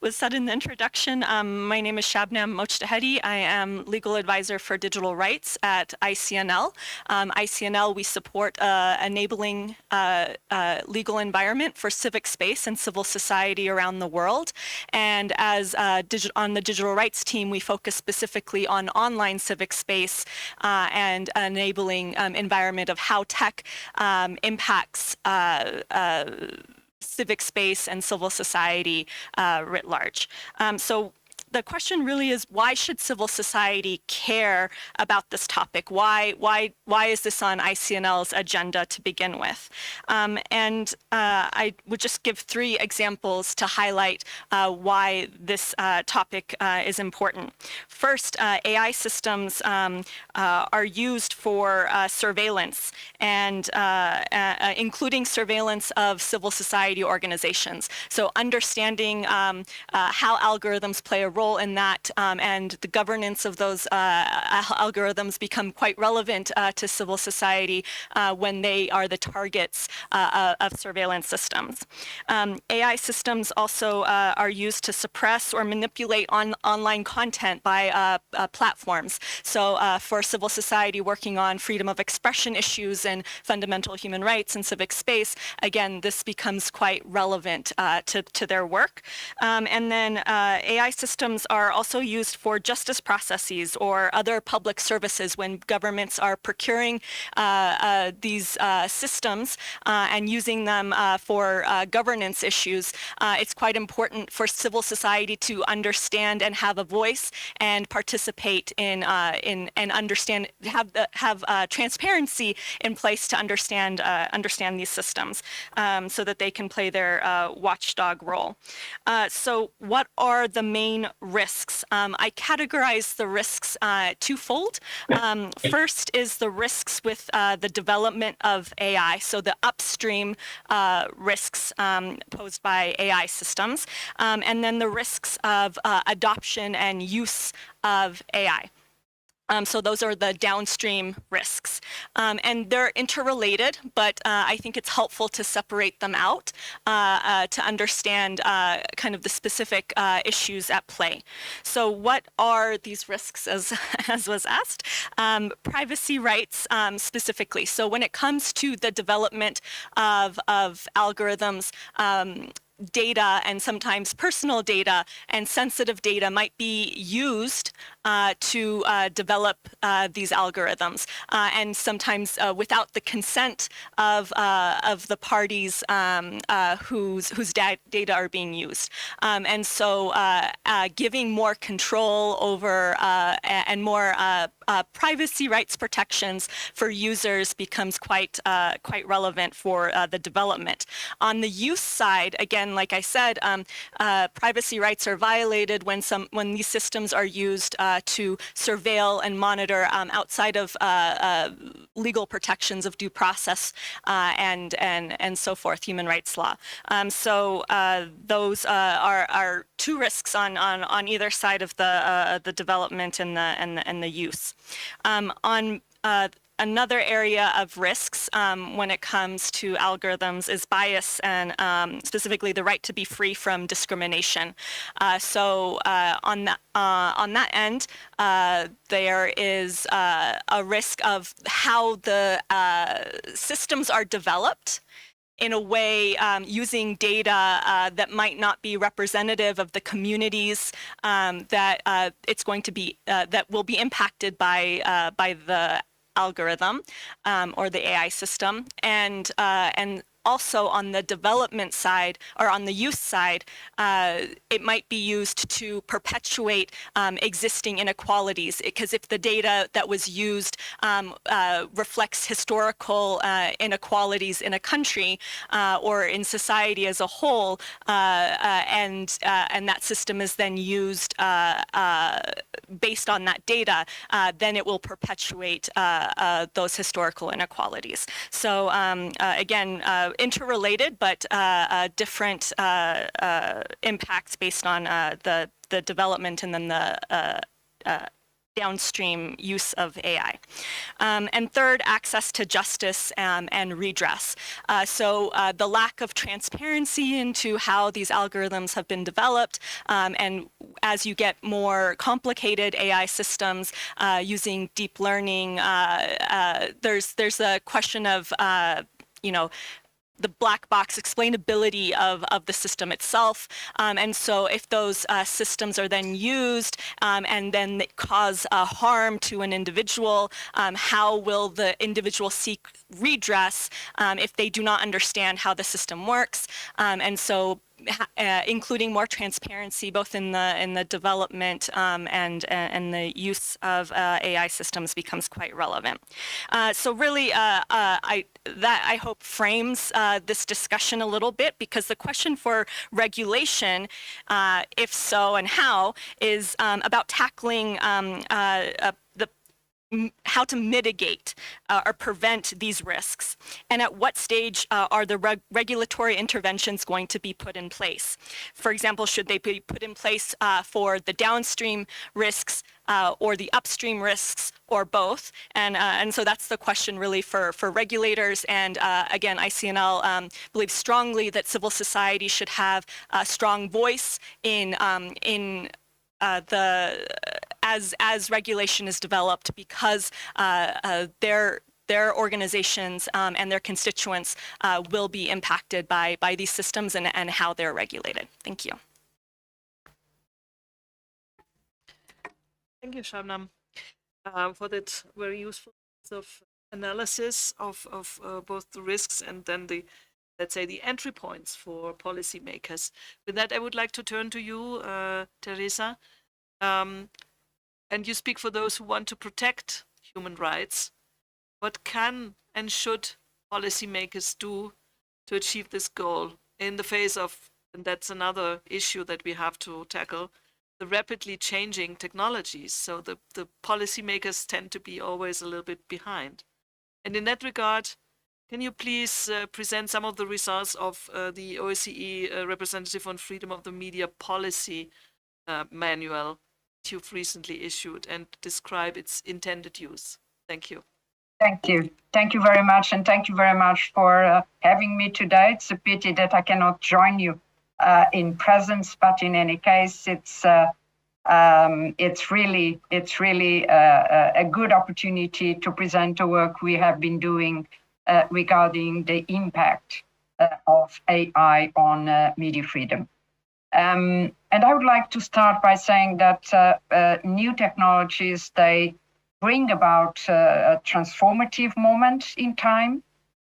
was said in the introduction, my name is Shabnam Mojtahedi. I am legal advisor for digital rights at ICNL. ICNL, we support enabling legal environment for civic space and civil society around the world. And as on the digital rights team, we focus specifically on online civic space and enabling environment of how tech impacts civic space and civil society writ large. So the question really is, why should civil society care about this topic? Why is this on ICNL's agenda to begin with? I would just give 3 examples to highlight why this topic is important. First, AI systems are used for surveillance, and including surveillance of civil society organizations. So understanding how algorithms play a role in that, and the governance of those algorithms become quite relevant to civil society when they are the targets of surveillance systems. AI systems also are used to suppress or manipulate online content by platforms. So for civil society working on freedom of expression issues and fundamental human rights and civic space, again, this becomes quite relevant to their work. And then AI systems are also used for justice processes or other public services when governments are procuring these systems and using them for governance issues. It's quite important for civil society to understand and have a voice and participate in and understand, have transparency in place to understand these systems so that they can play their watchdog role. So what are the main risks? I categorize the risks twofold. First is the risks with the development of AI, so the upstream risks posed by AI systems, and then the risks of adoption and use of AI. So those are the downstream risks. And they're interrelated, but I think it's helpful to separate them out to understand kind of the specific issues at play. So what are these risks, as was asked? Privacy rights specifically. So when it comes to the development of algorithms, data and sometimes personal data and sensitive data might be used to develop these algorithms, and sometimes without the consent of the parties whose data are being used. And so giving more control over and more privacy rights protections for users becomes quite relevant for the development. On the use side, again, like I said, privacy rights are violated when these systems are used to surveil and monitor outside of legal protections of due process and so forth, human rights law. So those are 2 risks on either side of the development and the use. On another area of risks when it comes to algorithms is bias and specifically the right to be free from discrimination. So on that end, there is a risk of how the systems are developed in a way using data that might not be representative of the communities that it's going to be that will be impacted by the algorithm or the AI system, and also on the development side or on the use side, it might be used to perpetuate existing inequalities. Because if the data that was used reflects historical inequalities in a country or in society as a whole, and that system is then used based on that data, then it will perpetuate those historical inequalities. So again, interrelated, but different impacts based on the development and then the downstream use of AI. And third, access to justice and redress. So the lack of transparency into how these algorithms have been developed, and as you get more complicated AI systems using deep learning, there's a question of the black box explainability of the system itself. And so if those systems are then used and then they cause harm to an individual, how will the individual seek redress if they do not understand how the system works? And so including more transparency both in the development and the use of AI systems becomes quite relevant. So really, I hope frames this discussion a little bit, because the question for regulation, if so and how, is about tackling how to mitigate or prevent these risks, and at what stage are the regulatory interventions going to be put in place. For example, should they be put in place for the downstream risks or the upstream risks, or both? And so that's the question really for regulators. And again, ICNL believes strongly that civil society should have a strong voice in as regulation is developed, because their organizations and their constituents will be impacted by these systems and how they're regulated. Thank you. Thank you, Shabnam, for that very useful piece of analysis of both the risks and then the, let's say, the entry points for policymakers. With that, I would like to turn to you, Teresa. And you speak for those who want to protect human rights. What can and should policymakers do to achieve this goal in the face of, and that's another issue that we have to tackle, the rapidly changing technologies? So the policymakers tend to be always a little bit behind. And in that regard, can you please present some of the results of the OSCE Representative on Freedom of the Media Policy manual you've recently issued, and describe its intended use? Thank you. Thank you. Thank you very much. And thank you very much for having me today. It's a pity that I cannot join you in presence, but in any case, it's really a good opportunity to present the work we have been doing regarding the impact of AI on media freedom. And I would like to start by saying that new technologies, they bring about a transformative moment in time,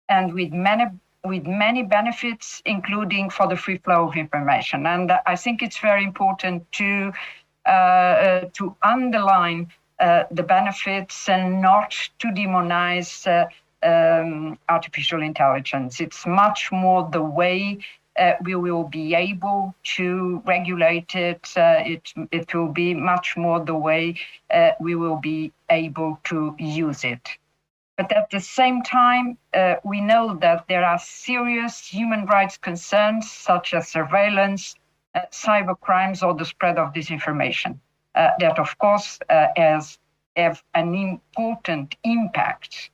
and with many benefits, including for the free flow of information. And I think it's very important to underline the benefits and not to demonize artificial intelligence. It's much more the way we will be able to regulate it. It will be much more the way we will be able to use it. But at the same time, we know that there are serious human rights concerns, such as surveillance, cyber crimes, or the spread of disinformation, that of course have an important impact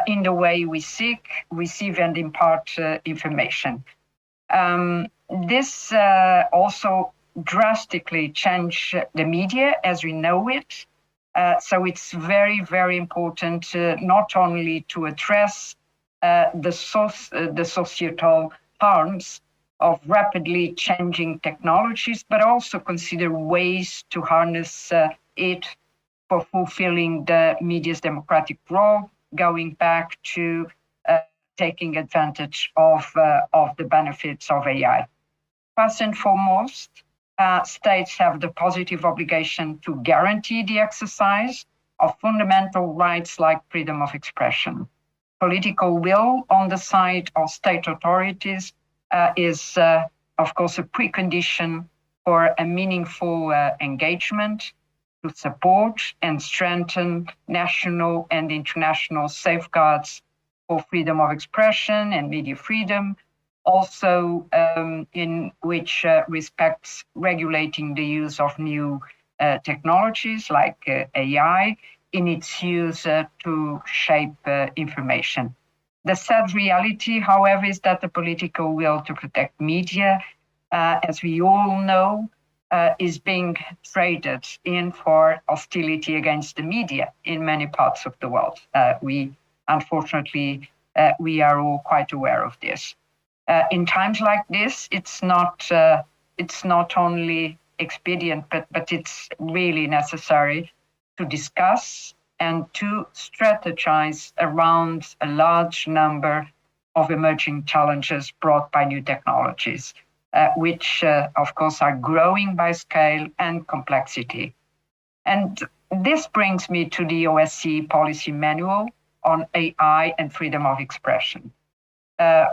in the way we seek, receive, and impart information. This also drastically changed the media as we know it. So it's very, very important not only to address the societal harms of rapidly changing technologies, but also consider ways to harness it for fulfilling the media's democratic role, going back to taking advantage of the benefits of AI. First and foremost, states have the positive obligation to guarantee the exercise of fundamental rights like freedom of expression. Political will on the side of state authorities is, of course, a precondition for a meaningful engagement to support and strengthen national and international safeguards for freedom of expression and media freedom, also in which respects regulating the use of new technologies like AI in its use to shape information. The sad reality, however, is that the political will to protect media, as we all know, is being traded in for hostility against the media in many parts of the world. Unfortunately, we are all quite aware of this. In times like this, it's not only expedient, but it's really necessary to discuss and to strategize around a large number of emerging challenges brought by new technologies, which, of course, are growing by scale and complexity. And this brings me to the OSCE policy manual on AI and freedom of expression.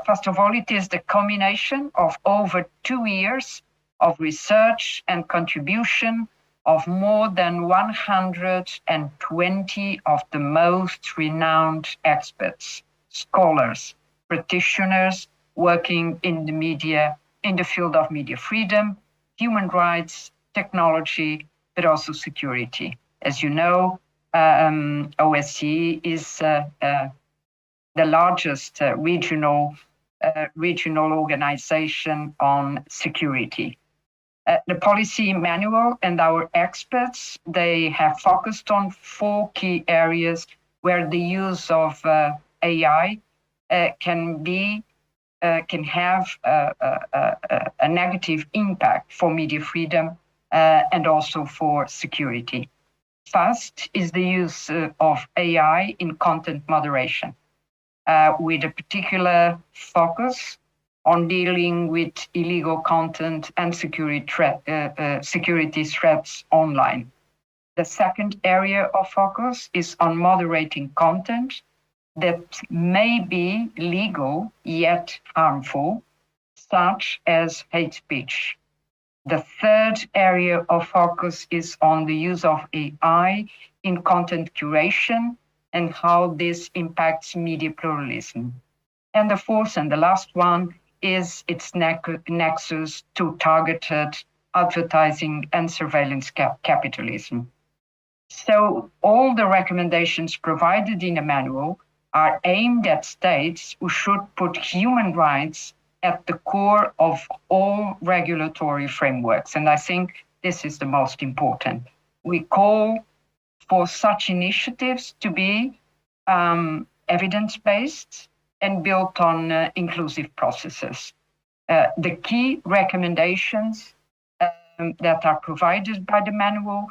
First of all, it is the culmination of over 2 years of research and contribution of more than 120 of the most renowned experts, scholars, practitioners working in the media, in the field of media freedom, human rights, technology, but also security. As you know, OSCE is the largest regional organization on security. The policy manual and our experts, they have focused on 4 key areas where the use of AI can have a negative impact for media freedom and also for security. First is the use of AI in content moderation, with a particular focus on dealing with illegal content and security threats online. The second area of focus is on moderating content that may be legal yet harmful, such as hate speech. The third area of focus is on the use of AI in content curation and how this impacts media pluralism. And the fourth and the last one is its nexus to targeted advertising and surveillance capitalism. So all the recommendations provided in the manual are aimed at states who should put human rights at the core of all regulatory frameworks. And I think this is the most important. We call for such initiatives to be evidence-based and built on inclusive processes. The key recommendations that are provided by the manual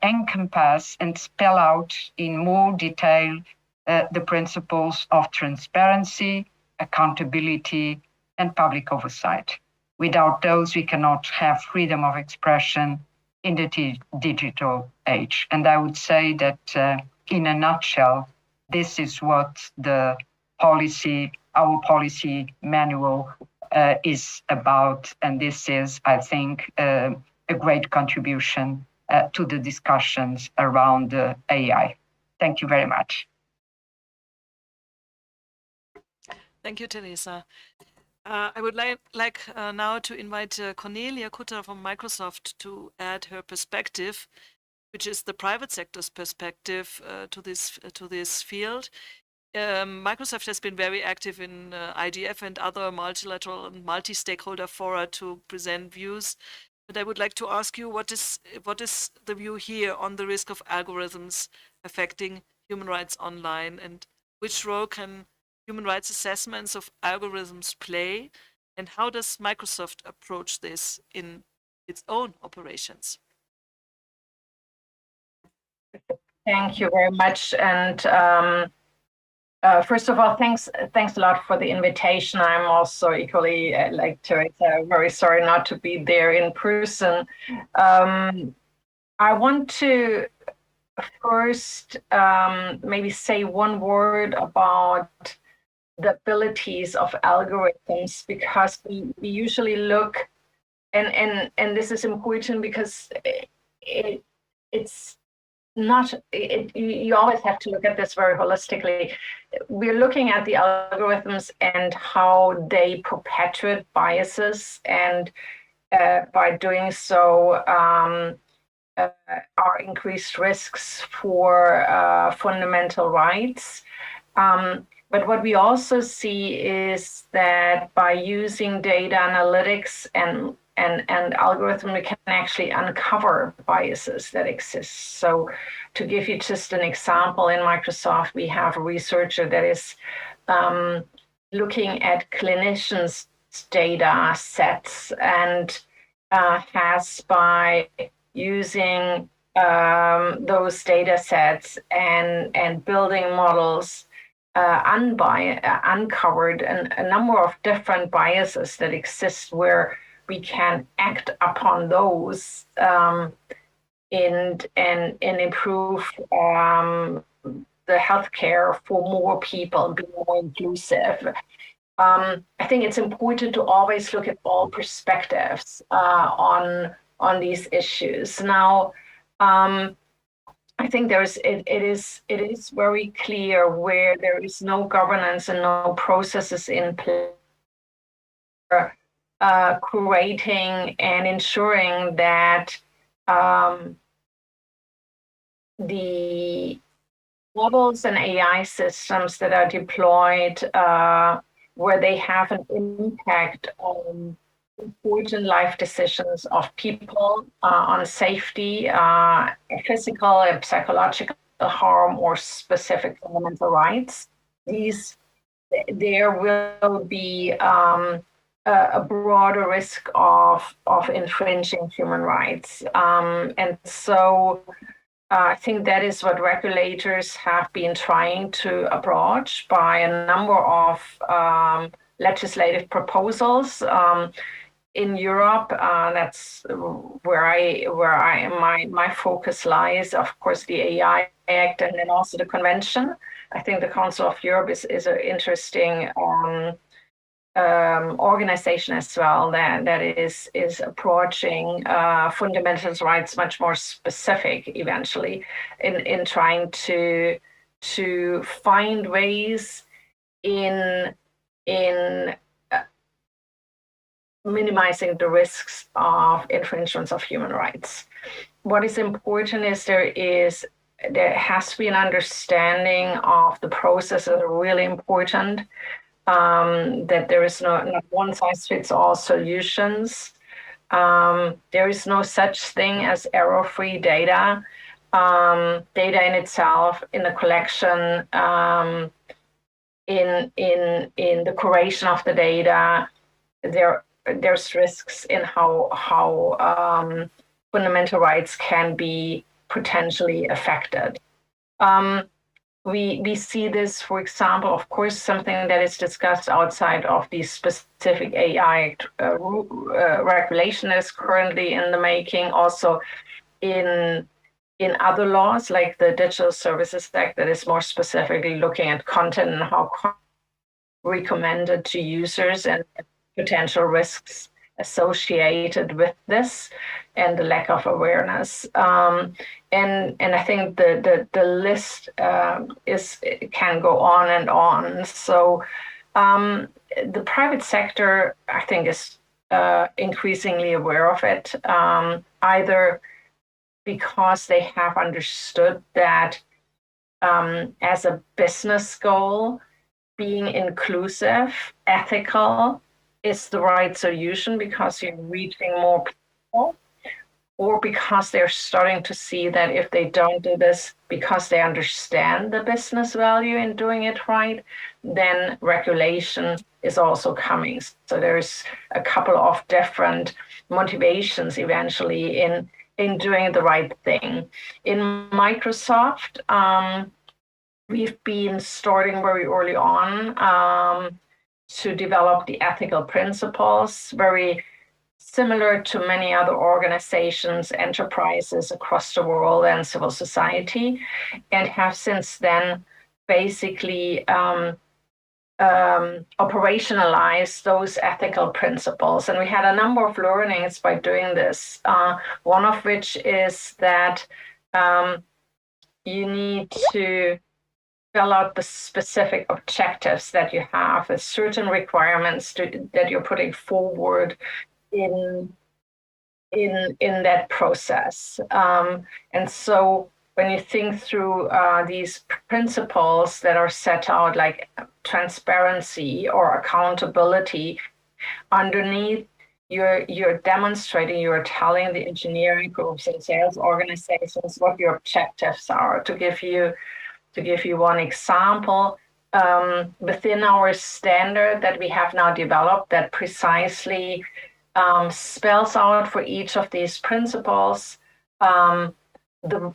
encompass and spell out in more detail the principles of transparency, accountability, and public oversight. Without those, we cannot have freedom of expression in the digital age. And I would say that in a nutshell, this is what our policy manual is about. And this is, I think, a great contribution to the discussions around AI. Thank you very much. Thank you, Teresa. I would like now to invite Cornelia Kutter from Microsoft to add her perspective, which is the private sector's perspective to this field. Microsoft has been very active in IGF and other multilateral and multi-stakeholder fora to present views. But I would like to ask you, what is the view here on the risk of algorithms affecting human rights online, and which role can human rights assessments of algorithms play, and how does Microsoft approach this in its own operations? Thank you very much. And First of all, thanks a lot for the invitation. I'm also equally, like Teresa, very sorry not to be there in person. I want to first maybe say one word about the abilities of algorithms, because we usually look, and this is important because it's not, you always have to look at this very holistically. We're looking at the algorithms and how they perpetuate biases, and by doing so are increased risks for fundamental rights. But what we also see is that by using data analytics and algorithm, we can actually uncover biases that exist. So to give you just an example, in Microsoft, we have a researcher that is looking at clinicians' data sets, and has, by using those data sets and building models, uncovered a number of different biases that exist, where we can act upon those and improve the healthcare for more people, be more inclusive. I think it's important to always look at all perspectives on these issues. Now, I think it is very clear where there is no governance and no processes in place for creating and ensuring that the models and AI systems that are deployed, where they have an impact on important life decisions of people, on safety, physical and psychological harm, or specific fundamental rights. There will be a broader risk of infringing human rights. And so I think that is what regulators have been trying to approach by a number of legislative proposals. In Europe, that's where my focus lies. Of course, the AI Act, and then also the Convention. I think the Council of Europe is an interesting organization as well, that is approaching fundamental rights much more specific eventually, in trying to find ways in minimizing the risks of infringements of human rights. What is important is there has to be an understanding of the processes are really important, that there is not one-size-fits-all solutions. There is no such thing as error-free data. Data in itself, in the collection, in the curation of the data, there's risks in how fundamental rights can be potentially affected. We see this, for example, of course, something that is discussed outside of the specific AI regulation is currently in the making, also in other laws, like the Digital Services Act, that is more specifically looking at content and how recommended to users and potential risks associated with this, and the lack of awareness. And I think the list can go on and on. So the private sector, I think, is increasingly aware of it, either because they have understood that as a business goal, being inclusive, ethical, is the right solution because you're reaching more people, or because they're starting to see that if they don't do this because they understand the business value in doing it right, then regulation is also coming. So there's a couple of different motivations eventually in doing the right thing. In Microsoft, we've been starting very early on to develop the ethical principles, very similar to many other organizations, enterprises across the world and civil society, and have since then basically operationalize those ethical principles. And we had a number of learnings by doing this. One of which is that you need to fill out the specific objectives that you have, with certain requirements that you're putting forward in that process. And so when you think through these principles that are set out, like transparency or accountability, underneath you're demonstrating, you're telling the engineering groups and sales organizations what your objectives are. To give you one example, within our standard that we have now developed, that precisely spells out for each of these principles the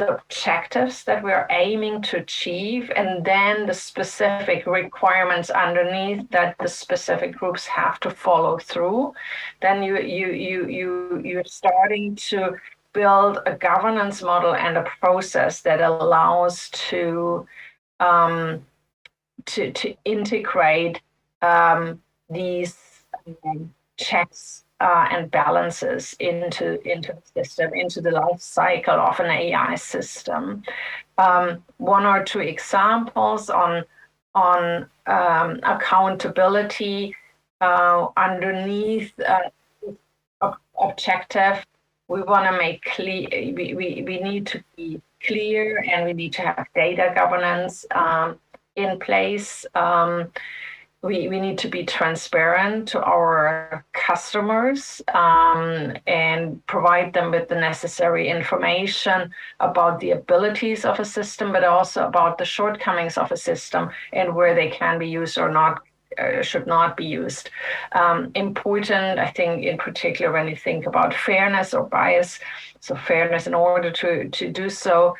objectives that we're aiming to achieve, and then the specific requirements underneath that the specific groups have to follow through. Then you're starting to build a governance model and a process that allows to integrate these checks and balances into the system, into the life cycle of an AI system. One or two examples on accountability underneath objective. We want to make clear. We need to be clear, and we need to have data governance in place. We need to be transparent to our customers and provide them with the necessary information about the abilities of a system, but also about the shortcomings of a system and where they can be used or not, should not be used. Important, I think, in particular, when you think about fairness or bias. So fairness, in order to do so,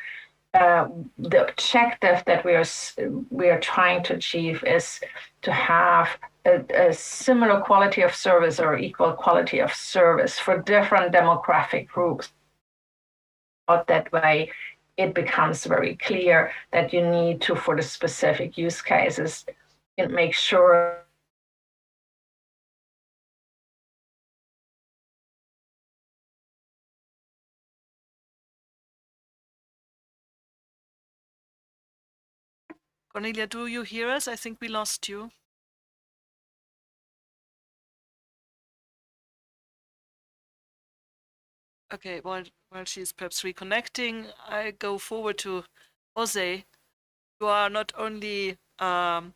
the objective that we are trying to achieve is to have a similar quality of service or equal quality of service for different demographic groups. Out that way, it becomes very clear that you need to, for the specific use cases, make sure Cornelia, do you hear us? I think we lost you. Okay, while she's perhaps reconnecting, I go forward to Jose. You are not only the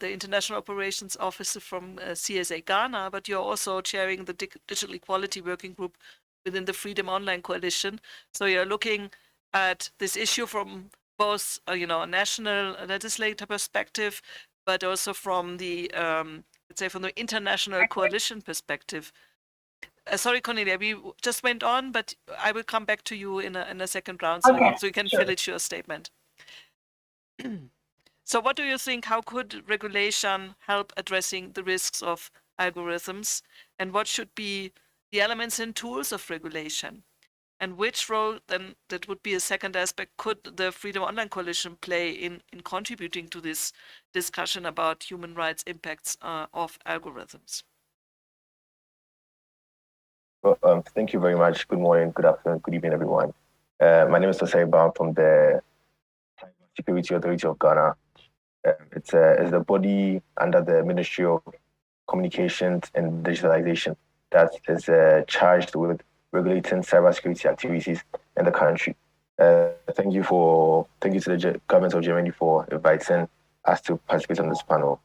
International Operations Officer from CSA Ghana, but you're also chairing the Digital Equality Working Group within the Freedom Online Coalition. So you're looking at this issue from both, a national legislator perspective, but also from the, let's say, from the international coalition perspective. Sorry, Cornelia, we just went on, but I will come back to you in a second round, so you can finish your statement. So what do you think, how could regulation help addressing the risks of algorithms, and what should be the elements and tools of regulation? And which role, then, that would be a second aspect, could the Freedom Online Coalition play in contributing to this discussion about human rights impacts of algorithms? Well, thank you very much. Good morning, good afternoon, good evening, everyone. My name is Osei from the Security Authority of Ghana. It's the body under the Ministry of Communications and Digitalization that is charged with regulating cybersecurity activities in the country. Thank you to the government of Germany for inviting us to participate on this panel.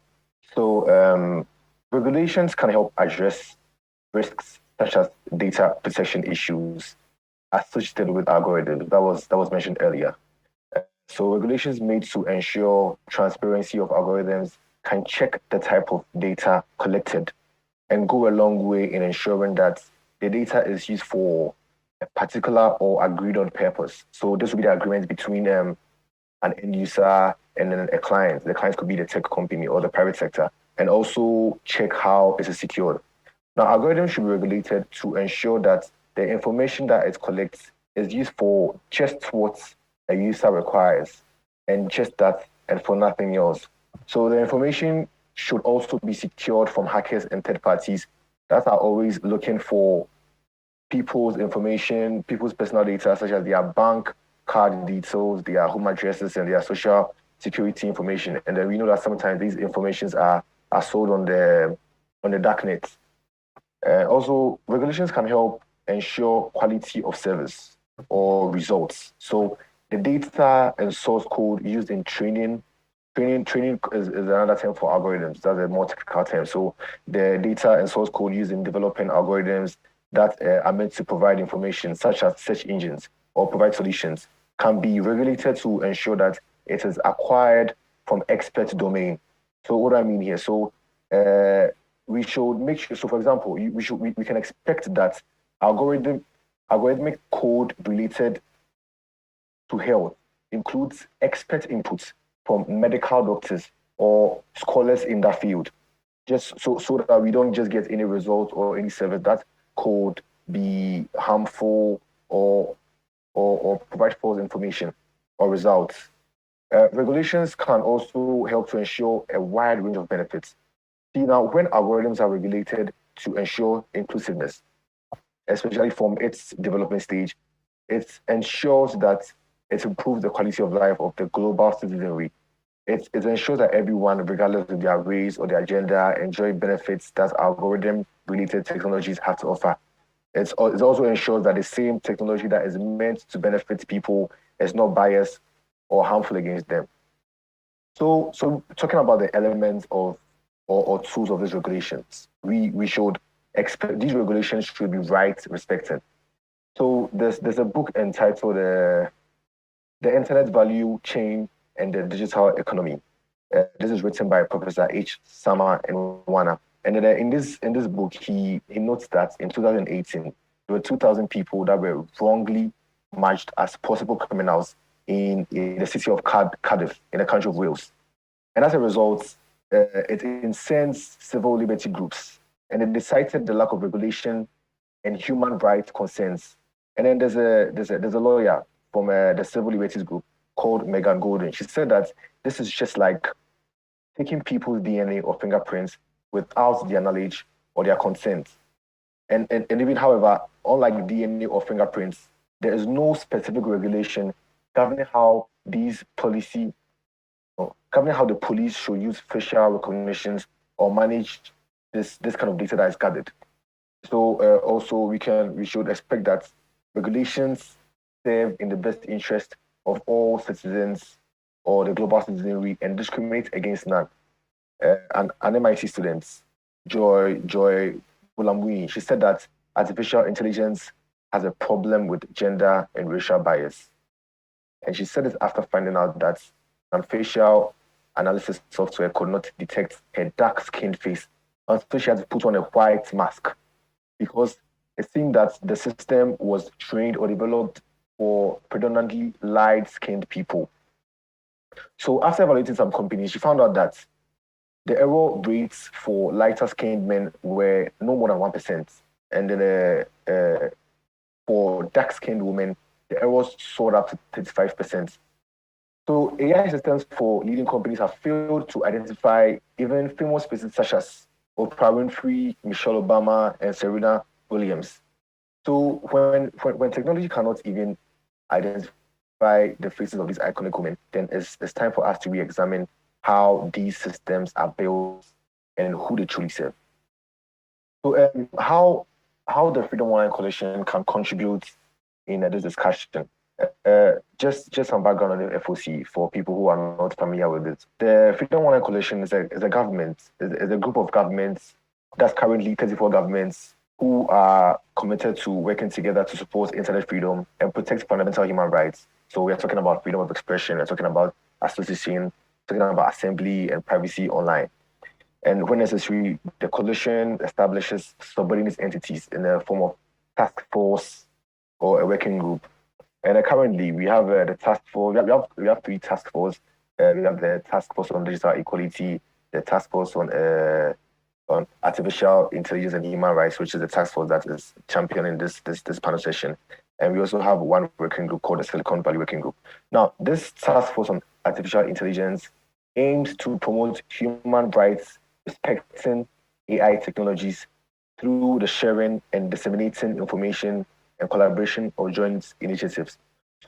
So regulations can help address risks such as data protection issues associated with algorithms. That was mentioned earlier. So regulations made to ensure transparency of algorithms can check the type of data collected and go a long way in ensuring that the data is used for a particular or agreed on purpose. So this will be the agreement between an end user, and then a client. The client could be the tech company or the private sector, and also check how it is secured. Now, algorithms should be regulated to ensure that the information that it collects is used for just what a user requires, and just that, and for nothing else. So the information should also be secured from hackers and third parties that are always looking for people's information, people's personal data, such as their bank card details, their home addresses, and their social security information. And then we know that sometimes these informations are sold on the darknet. Also, regulations can help ensure quality of service or results. So the data and source code used in training is another term for algorithms. That's a more technical term. So the data and source code used in developing algorithms that are meant to provide information, such as search engines or provide solutions, can be regulated to ensure that it is acquired from expert domain. So what do I mean here? So we should make sure. So for example, we can expect that algorithmic code related to health includes expert inputs from medical doctors or scholars in that field, just so that we don't just get any result or any service that could be harmful or provide false information or results. Regulations can also help to ensure a wide range of benefits. See, now, when algorithms are regulated to ensure inclusiveness, especially from its development stage, it ensures that it improves the quality of life of the global citizenry. It ensures that everyone, regardless of their race or their gender, enjoy benefits that algorithm-related technologies have to offer. It also ensures that the same technology that is meant to benefit people is not biased or harmful against them. So talking about the elements of or tools of these regulations, we should expect these regulations should be right respected. So there's a book entitled "The Internet Value Chain and the Digital Economy." This is written by Professor H. Sama Nwana. And then in this book, he notes that in 2018, there were 2,000 people that were wrongly matched as possible criminals in the city of Cardiff, in the country of Wales. And as a result, it incensed civil liberty groups, and it cited the lack of regulation and human rights concerns. And then there's a lawyer from the civil liberties group called Megan Golden. She said that this is just like taking people's DNA or fingerprints without their knowledge or their consent. And even, however, unlike DNA or fingerprints, there is no specific regulation governing how governing how the police should use facial recognitions or manage this kind of data that is gathered. So also we should expect that regulations serve in the best interest of all citizens or the global citizenry and discriminate against none. An MIT student, Joy Bulamwini, she said that artificial intelligence has a problem with gender and racial bias. And she said this after finding out that facial analysis software could not detect her dark-skinned face until she had to put on a white mask, because it seemed that the system was trained or developed for predominantly light-skinned people. So after evaluating some companies, she found out that the error rates for lighter-skinned men were no more than 1%. And then for dark-skinned women, the errors soared up to 35%. So AI systems for leading companies have failed to identify even famous faces such as Oprah Winfrey, Michelle Obama, and Serena Williams. So when technology cannot even identify the faces of these iconic women, then it's time for us to re-examine how these systems are built and who they truly serve. So how the Freedom Online Coalition can contribute in this discussion. Just some background on the FOC for people who are not familiar with it. The Freedom Online Coalition is a government, is a group of governments that's currently 34 governments who are committed to working together to support internet freedom and protect fundamental human rights. So we are talking about freedom of expression, we're talking about association, talking about assembly and privacy online. And when necessary, the coalition establishes subordinate entities in the form of task force or a working group And currently, we have the task force. We have three task forces. We have the task force on digital equality, the task force on artificial intelligence and human rights, which is the task force that is championing this panel session. And we also have one working group called the Silicon Valley Working Group. Now, this task force on artificial intelligence aims to promote human rights, respecting AI technologies through the sharing and disseminating information and collaboration of joint initiatives.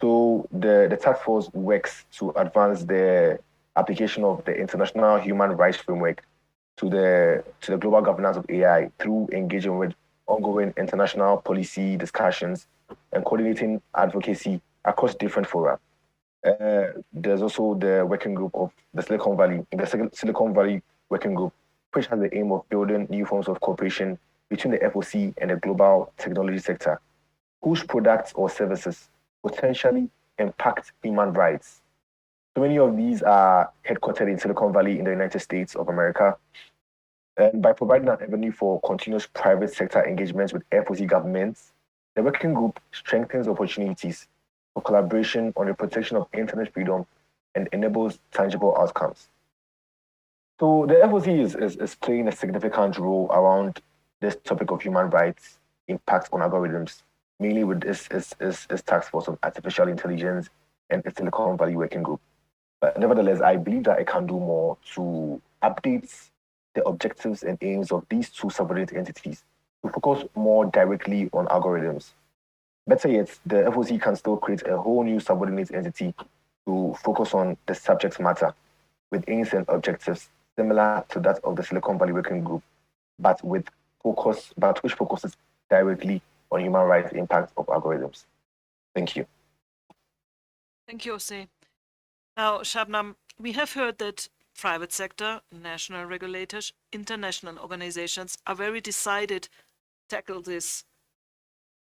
So the task force works to advance the application of the international human rights framework to the global governance of AI through engaging with ongoing international policy discussions and coordinating advocacy across different fora. There's also the working group of the Silicon Valley Working Group, which has the aim of building new forms of cooperation between the FOC and the global technology sector, whose products or services potentially impact human rights. So many of these are headquartered in Silicon Valley in the United States of America. And by providing an avenue for continuous private sector engagements with FOC governments, the working group strengthens opportunities for collaboration on the protection of internet freedom and enables tangible outcomes. So the FOC is playing a significant role around this topic of human rights impact on algorithms, mainly with this task force on artificial intelligence and the Silicon Valley Working Group. But nevertheless, I believe that it can do more to update the objectives and aims of these two subordinate entities to focus more directly on algorithms. Better yet, the FOC can still create a whole new subordinate entity to focus on the subject matter with aims and objectives similar to that of the Silicon Valley Working Group, but which focuses directly on human rights impact of algorithms. Thank you. Thank you, Jose. Now, Shabnam, we have heard that private sector, national regulators, international organizations are very decided to tackle this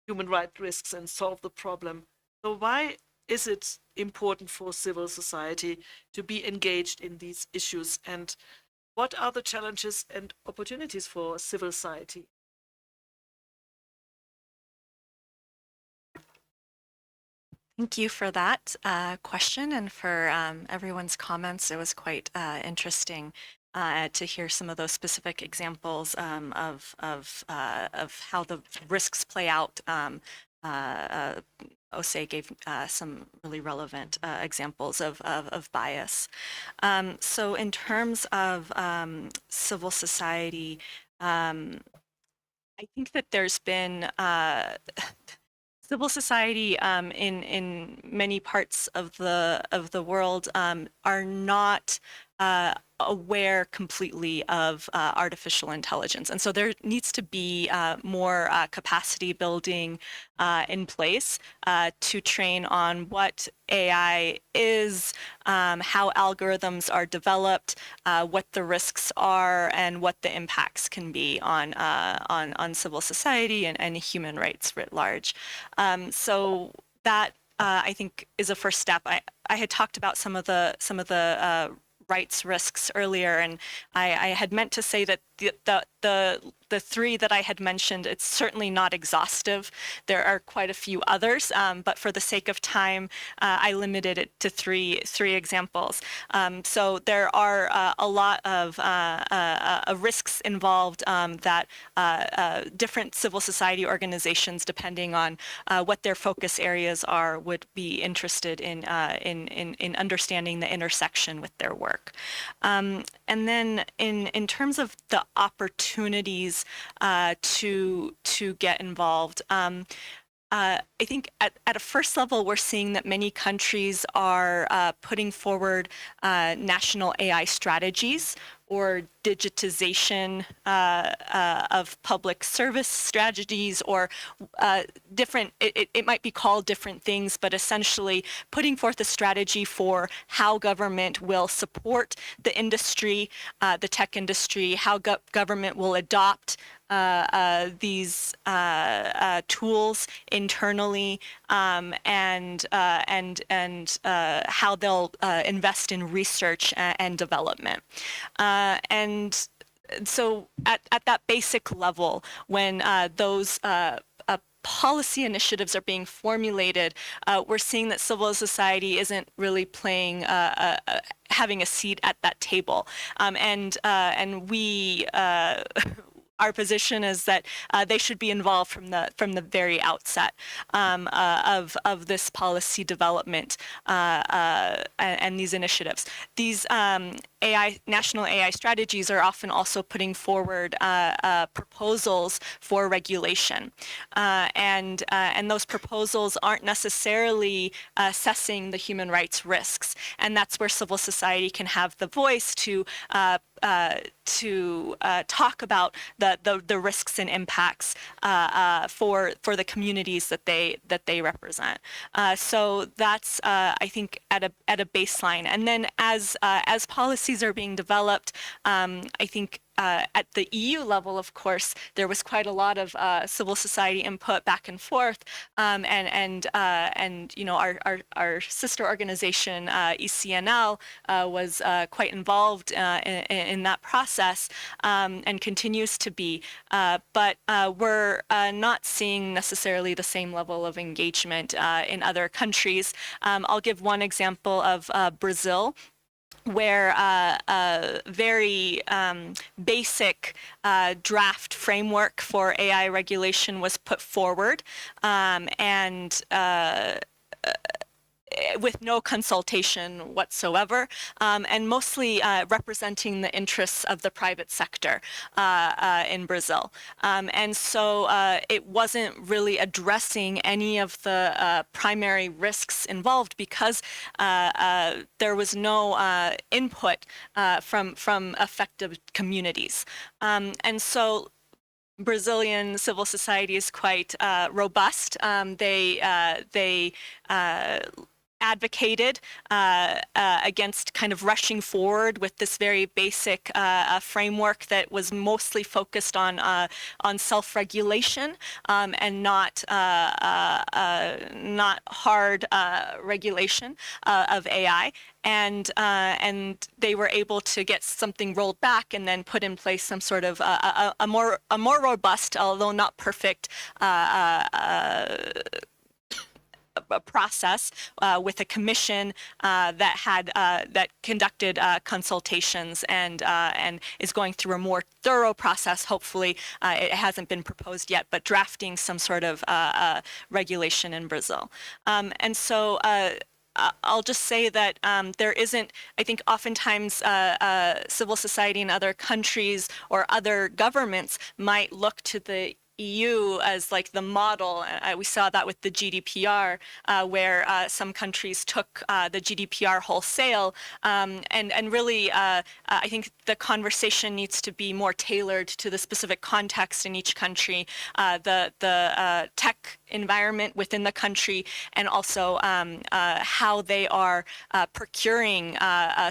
human rights risks and solve the problem. So why is it important for civil society to be engaged in these issues, and what are the challenges and opportunities for civil society? Thank you for that question and for everyone's comments. It was quite interesting to hear some of those specific examples of how the risks play out. Ose gave some really relevant examples of bias. So in terms of civil society, I think that there's been civil society in many parts of the world are not aware completely of artificial intelligence. And so there needs to be more capacity building in place to train on what AI is, how algorithms are developed, what the risks are, and what the impacts can be on civil society and human rights writ large. So that I think is a first step. I had talked about some of the rights risks earlier, and I had meant to say that the three that I had mentioned, it's certainly not exhaustive. There are quite a few others, but for the sake of time, I limited it to three examples. So there are a lot of risks involved that different civil society organizations, depending on what their focus areas are, would be interested in understanding the intersection with their work. And then in terms of the opportunities to get involved, I think at a first level, we're seeing that many countries are putting forward national AI strategies or digitization of public service strategies, or different, it might be called different things, but essentially putting forth a strategy for how government will support the industry, the tech industry, how government will adopt these tools internally, and how they'll invest in research and development. And so at that basic level, when those policy initiatives are being formulated, we're seeing that civil society isn't really playing having a seat at that table, and we. Our position is that they should be involved from the very outset of this policy development and these initiatives. These national AI strategies are often also putting forward proposals for regulation, and those proposals aren't necessarily assessing the human rights risks, and that's where civil society can have the voice to talk about the risks and impacts for the communities that they represent. So that's I think at a baseline, and then as policies are being developed, I think. At the EU level, of course, there was quite a lot of civil society input back and forth, and you know our sister organization ECNL was quite involved in that process and continues to be, but we're not seeing necessarily the same level of engagement in other countries. I'll give one example of Brazil, where a very basic draft framework for AI regulation was put forward, and with no consultation whatsoever, and mostly representing the interests of the private sector in Brazil. And so it wasn't really addressing any of the primary risks involved because there was no input from affected communities. And so Brazilian civil society is quite robust. They advocated against kind of rushing forward with this very basic framework that was mostly focused on self-regulation and not hard regulation of AI. And they were able to get something rolled back and then put in place some sort of a more robust, although not perfect, a process with a commission that conducted consultations and is going through a more thorough process. Hopefully, it hasn't been proposed yet, but drafting some sort of regulation in Brazil. And so. I'll just say that there isn't, I think oftentimes civil society in other countries or other governments might look to the EU as like the model. We saw that with the GDPR, where some countries took the GDPR wholesale, and really, I think the conversation needs to be more tailored to the specific context in each country, the tech environment within the country, and also how they are procuring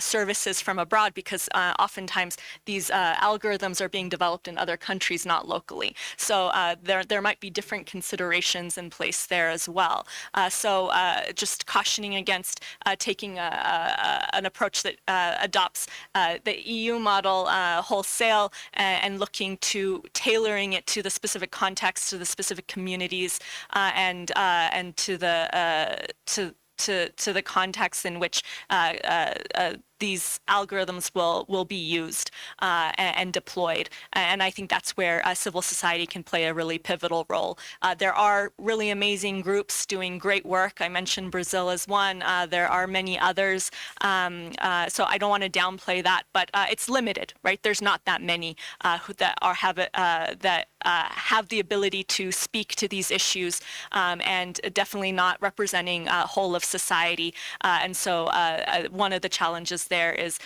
services from abroad, because oftentimes these algorithms are being developed in other countries, not locally. So there might be different considerations in place there as well. So just cautioning against taking an approach that adopts the EU model wholesale and looking to tailoring it to the specific context, to the specific communities, and to the context in which these algorithms will be used and deployed. And I think that's where civil society can play a really pivotal role. There are really amazing groups doing great work. I mentioned Brazil as one. There are many others. So I don't want to downplay that, but it's limited, right? There's not that many that have the ability to speak to these issues, and definitely not representing whole of society. And so one of the challenges there is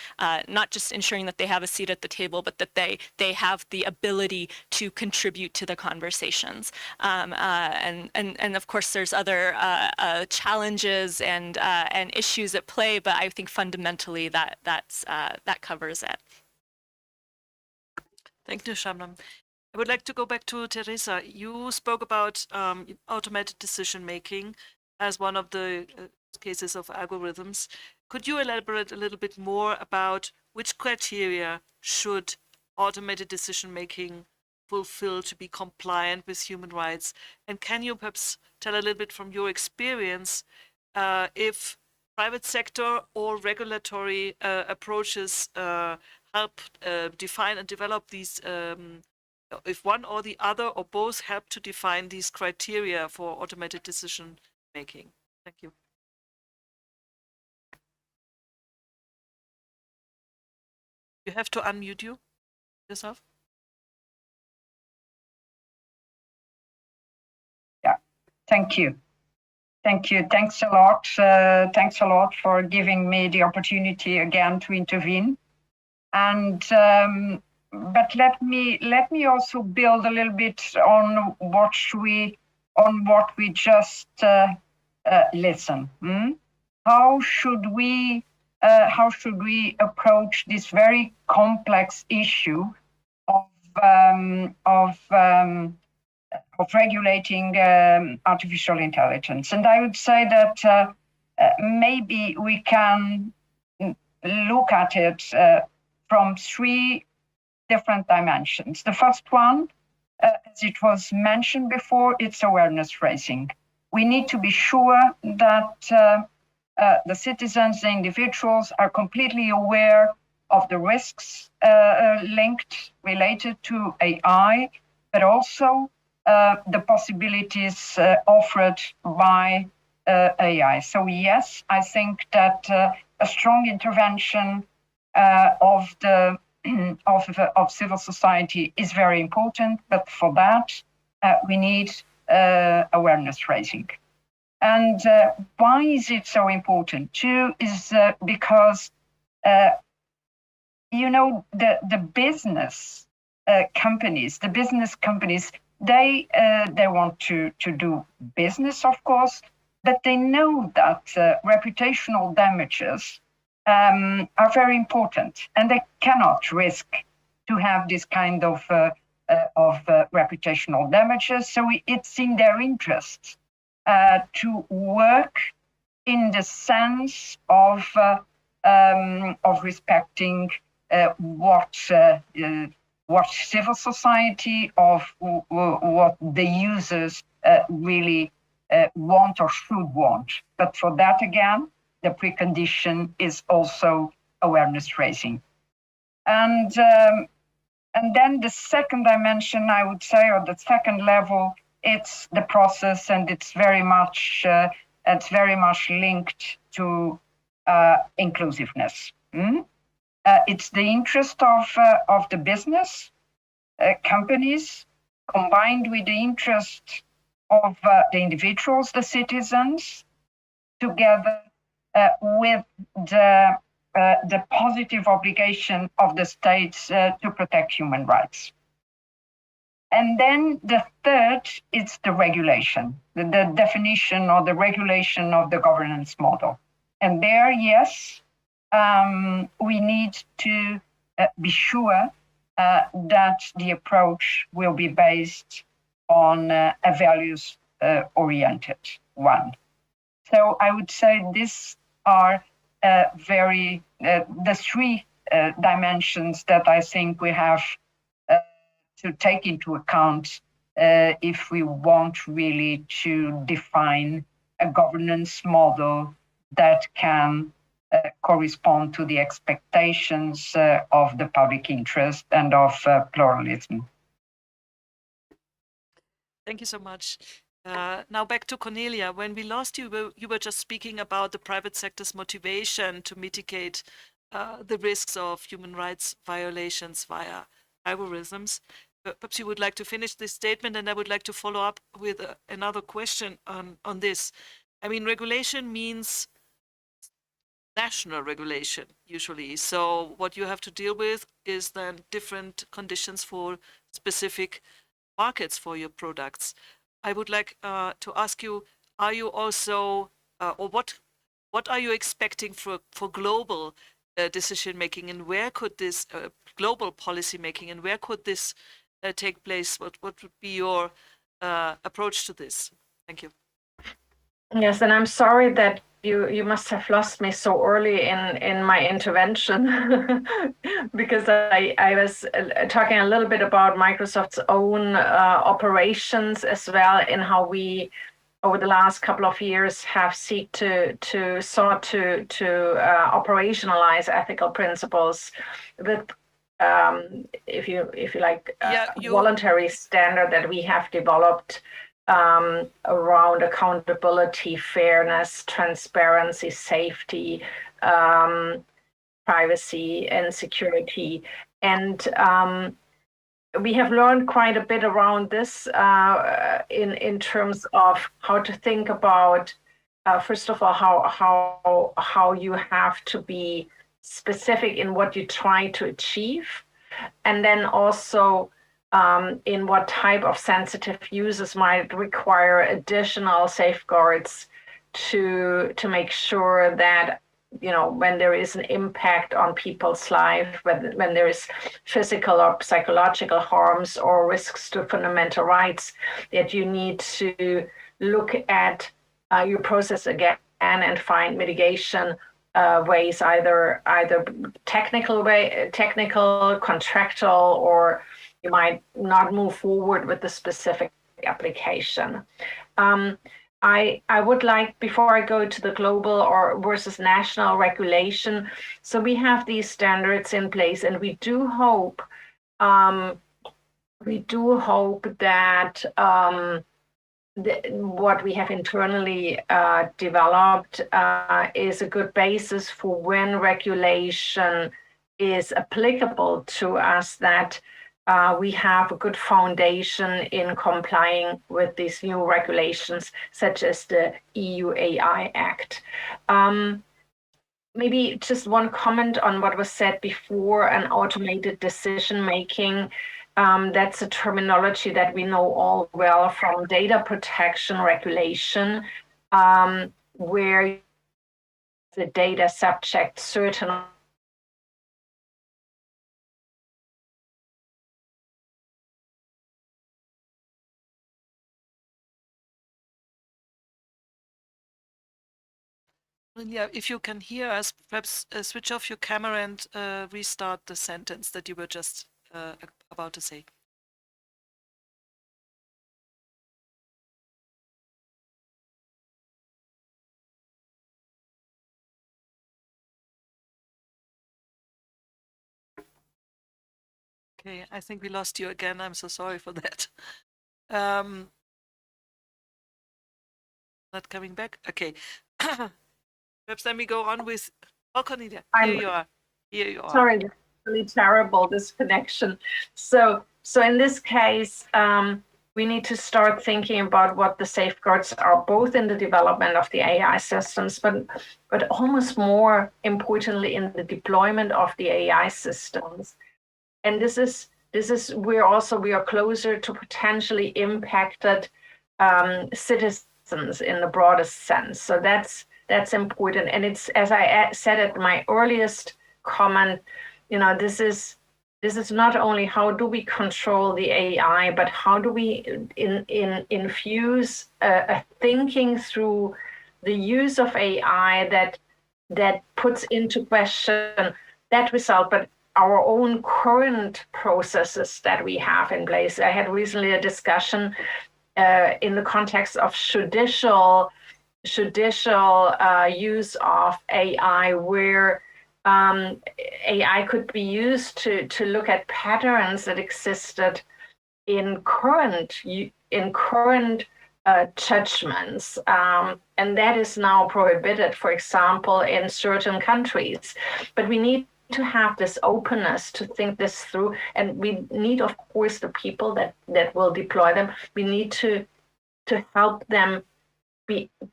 not just ensuring that they have a seat at the table, but that they have the ability to contribute to the conversations. And of course, there's other challenges and issues at play, but I think fundamentally that covers it. Thank you, Shabnam. I would like to go back to Teresa. You spoke about automated decision making as one of the cases of algorithms. Could you elaborate a little bit more about which criteria should automated decision making fulfill, to be compliant with human rights? And can you perhaps tell a little bit from your experience if private sector or regulatory approaches help define and develop these, if one or the other or both help to define these criteria for automated decision making? Thank you. You have to unmute yourself. Yeah, thank you. Thank you. Thanks a lot. Thanks a lot for giving me the opportunity again to intervene. And but let me also build a little bit on what we just listen. How should we approach this very complex issue of regulating artificial intelligence? And I would say that maybe we can look at it from three different dimensions. The first one, as it was mentioned before, it's awareness raising. We need to be sure that the citizens, the individuals are completely aware of the risks related to AI, but also the possibilities offered by AI. So yes, I think that a strong intervention of civil society is very important, but for that we need awareness raising. And why is it so important? Two is because the business companies, they want to do business, of course, but they know that reputational damages are very important, and they cannot risk to have this kind of reputational damages. So it's in their interest to work in the sense of respecting what civil society, of what the users really want or should want. But for that, again, the precondition is also awareness raising. And then the second dimension, I would say, or the second level, it's the process, and it's very much linked to inclusiveness. It's the interest of the business companies combined with the interest of the individuals, the citizens, together with the positive obligation of the states to protect human rights. And then the third is the regulation, the definition or the regulation of the governance model. And there, yes, we need to be sure that the approach will be based on a values-oriented one. So I would say these are the three dimensions that I think we have to take into account if we want really to define a governance model that can correspond to the expectations of the public interest and of pluralism. Thank you so much. Now back to Cornelia. When we lost you, you were just speaking about the private sector's motivation to mitigate the risks of human rights violations via algorithms. Perhaps you would like to finish this statement, and I would like to follow up with another question on this. I mean, regulation means national regulation usually. So what you have to deal with is then different conditions for specific markets for your products. I would like to ask you, are you also, or what are you expecting for global decision making, and where could this global policy making, and where could this take place? What would be your approach to this? Thank you. Yes, and I'm sorry that you must have lost me so early in my intervention because I was talking a little bit about Microsoft's own operations as well, in how we over the last couple of years have sought to operationalize ethical principles with if you like voluntary standard that we have developed around accountability, fairness, transparency, safety, privacy, and security. And we have learned quite a bit around this in terms of how to think about, first of all, how you have to be specific in what you try to achieve, and then also in what type of sensitive uses might require additional safeguards to make sure that, you know, when there is an impact on people's life, when there is physical or psychological harms or risks to fundamental rights, that you need to look at your process again and find mitigation ways, either technical, contractual, or you might not move forward with the specific application. I would like, before I go to the global or versus national regulation, so we have these standards in place, and we do hope that what we have internally developed is a good basis for when regulation is applicable to us, that we have a good foundation in complying with these new regulations, such as the EU AI Act. Maybe just one comment on what was said before, an automated decision making. That's a terminology that we know all well from data protection regulation, where the data subject certain Yeah, if you can hear us, perhaps switch off your camera and restart the sentence that you were just about to say. Okay, I think we lost you again. I'm so sorry for that. Not coming back. Okay. Perhaps then we go on with. Oh, Cornelia, here you are. Here you are. Sorry, this is really terrible, this connection. So in this case, we need to start thinking about what the safeguards are, both in the development of the AI systems, but almost more importantly in the deployment of the AI systems. And this is we are closer to potentially impacted citizens in the broadest sense. So that's important. And it's, as I said at my earliest comment, you know, this is not only how do we control the AI, but how do we infuse a thinking through the use of AI that puts into question that result, but our own current processes that we have in place. I had recently a discussion in the context of judicial use of AI, where AI could be used to look at patterns that existed in current judgments, and that is now prohibited, for example, in certain countries. But we need to have this openness to think this through, and we need, of course, the people that will deploy them. We need to help them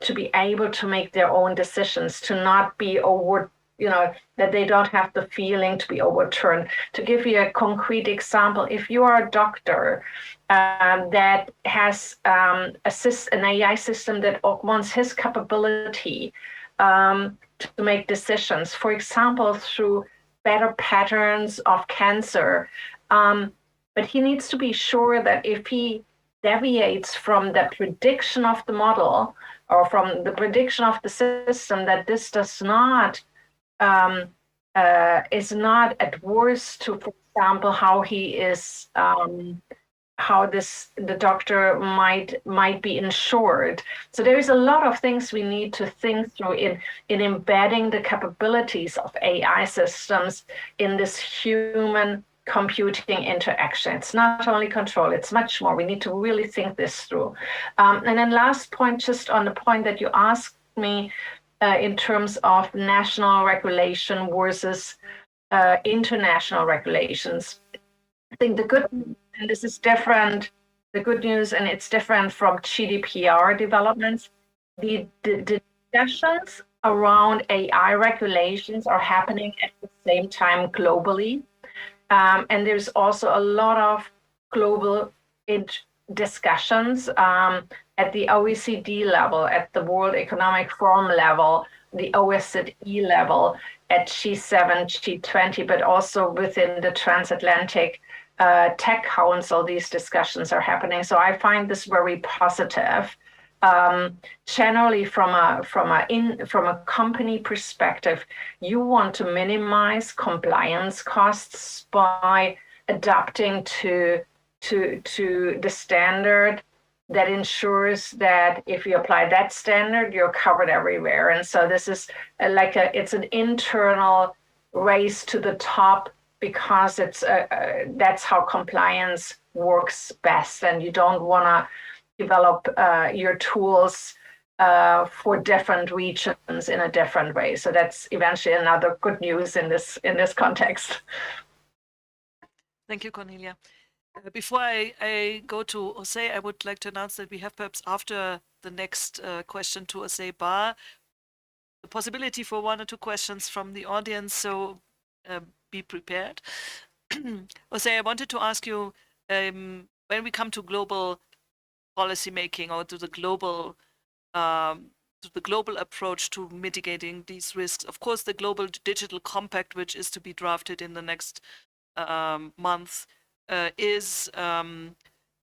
to be able to make their own decisions, to not be over, you know, that they don't have the feeling to be overturned. To give you a concrete example, if you are a doctor that has an AI system that augments his capability to make decisions, for example, through better patterns of cancer, but he needs to be sure that if he deviates from the prediction of the model, or from the prediction of the system that this does not is not adverse to, for example, how he is how the doctor might be insured. So there is a lot of things we need to think through in embedding the capabilities of AI systems in this human computing interaction. It's not only control, it's much more. We need to really think this through. And then last point, just on the point that you asked me in terms of national regulation versus international regulations. I think the good, and this is different, the good news, and it's different from GDPR developments, the discussions around AI regulations are happening at the same time globally. And there's also a lot of global discussions at the OECD level, at the World Economic Forum level, the OSCE level, at G7, G20, but also within the transatlantic tech council, these discussions are happening. So I find this very positive. Generally, from a company perspective, you want to minimize compliance costs by adapting to the standard that ensures that if you apply that standard, you're covered everywhere. And so this is it's an internal race to the top, because it's that's how compliance works best, and you don't want to develop your tools for different regions in a different way. So that's eventually another good news in this context. Thank you, Cornelia. Before I go to Jose, I would like to announce that we have, perhaps after the next question to Jose Bar, the possibility for 1 or 2 questions from the audience, so be prepared. Jose, I wanted to ask you, when we come to global policy making, or to the global approach to mitigating these risks, of course, the Global Digital Compact, which is to be drafted in the next month, is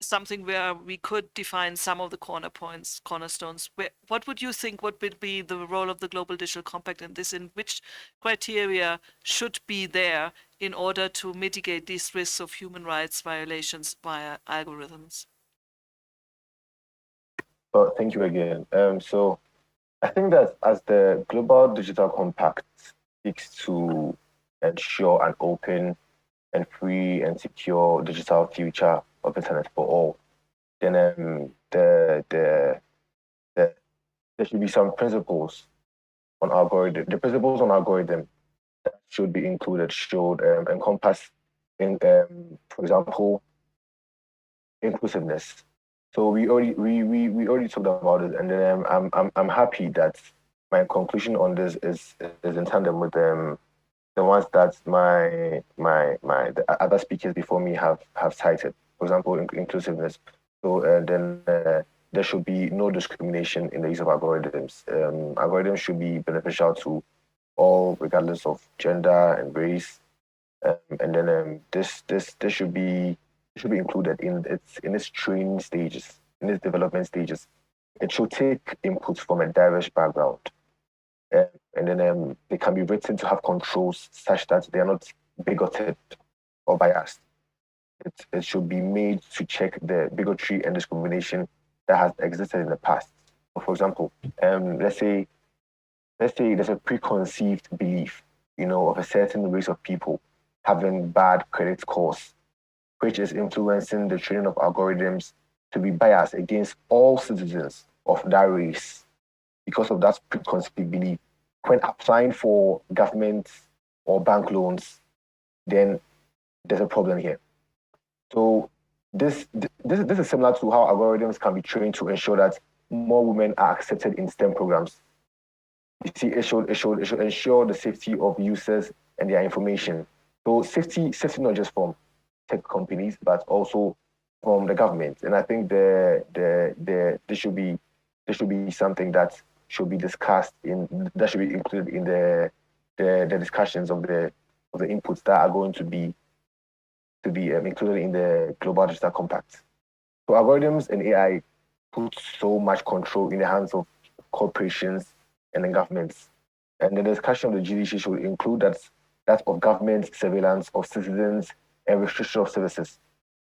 something where we could define some of the cornerstones. What would you think, what would be the role of the Global Digital Compact in this, and which criteria should be there in order to mitigate these risks of human rights violations via algorithms? Well, thank you again. So I think that as the Global Digital Compact seeks to ensure an open and free and secure digital future of internet for all, then there should be some principles on algorithm. The principles on algorithm that should be included should encompass, for example, inclusiveness. So we already talked about it, and then I'm happy that my conclusion on this is in tandem with the ones that the other speakers before me have cited. For example, inclusiveness. So then there should be no discrimination in the use of algorithms. Algorithms should be beneficial to all, regardless of gender and race. And then this should be included in its training stages, in its development stages. It should take input from a diverse background. And then they can be written to have controls such that they are not bigoted or biased. It should be made to check the bigotry and discrimination that has existed in the past. For example, let's say there's a preconceived belief, of a certain race of people having bad credit scores, which is influencing the training of algorithms to be biased against all citizens of that race because of that preconceived belief. When applying for government or bank loans, then there's a problem here. So this is similar to how algorithms can be trained to ensure that more women are accepted in STEM programs. You see, it should ensure the safety of users and their information. So safety not just from tech companies, but also from the government. And I think this should be something that should be discussed that should be included in the discussions of the inputs that are going to be included in the Global Digital Compact. So algorithms and AI put so much control in the hands of corporations and then governments. And the discussion of the judiciary should include that of government surveillance of citizens and restriction of services.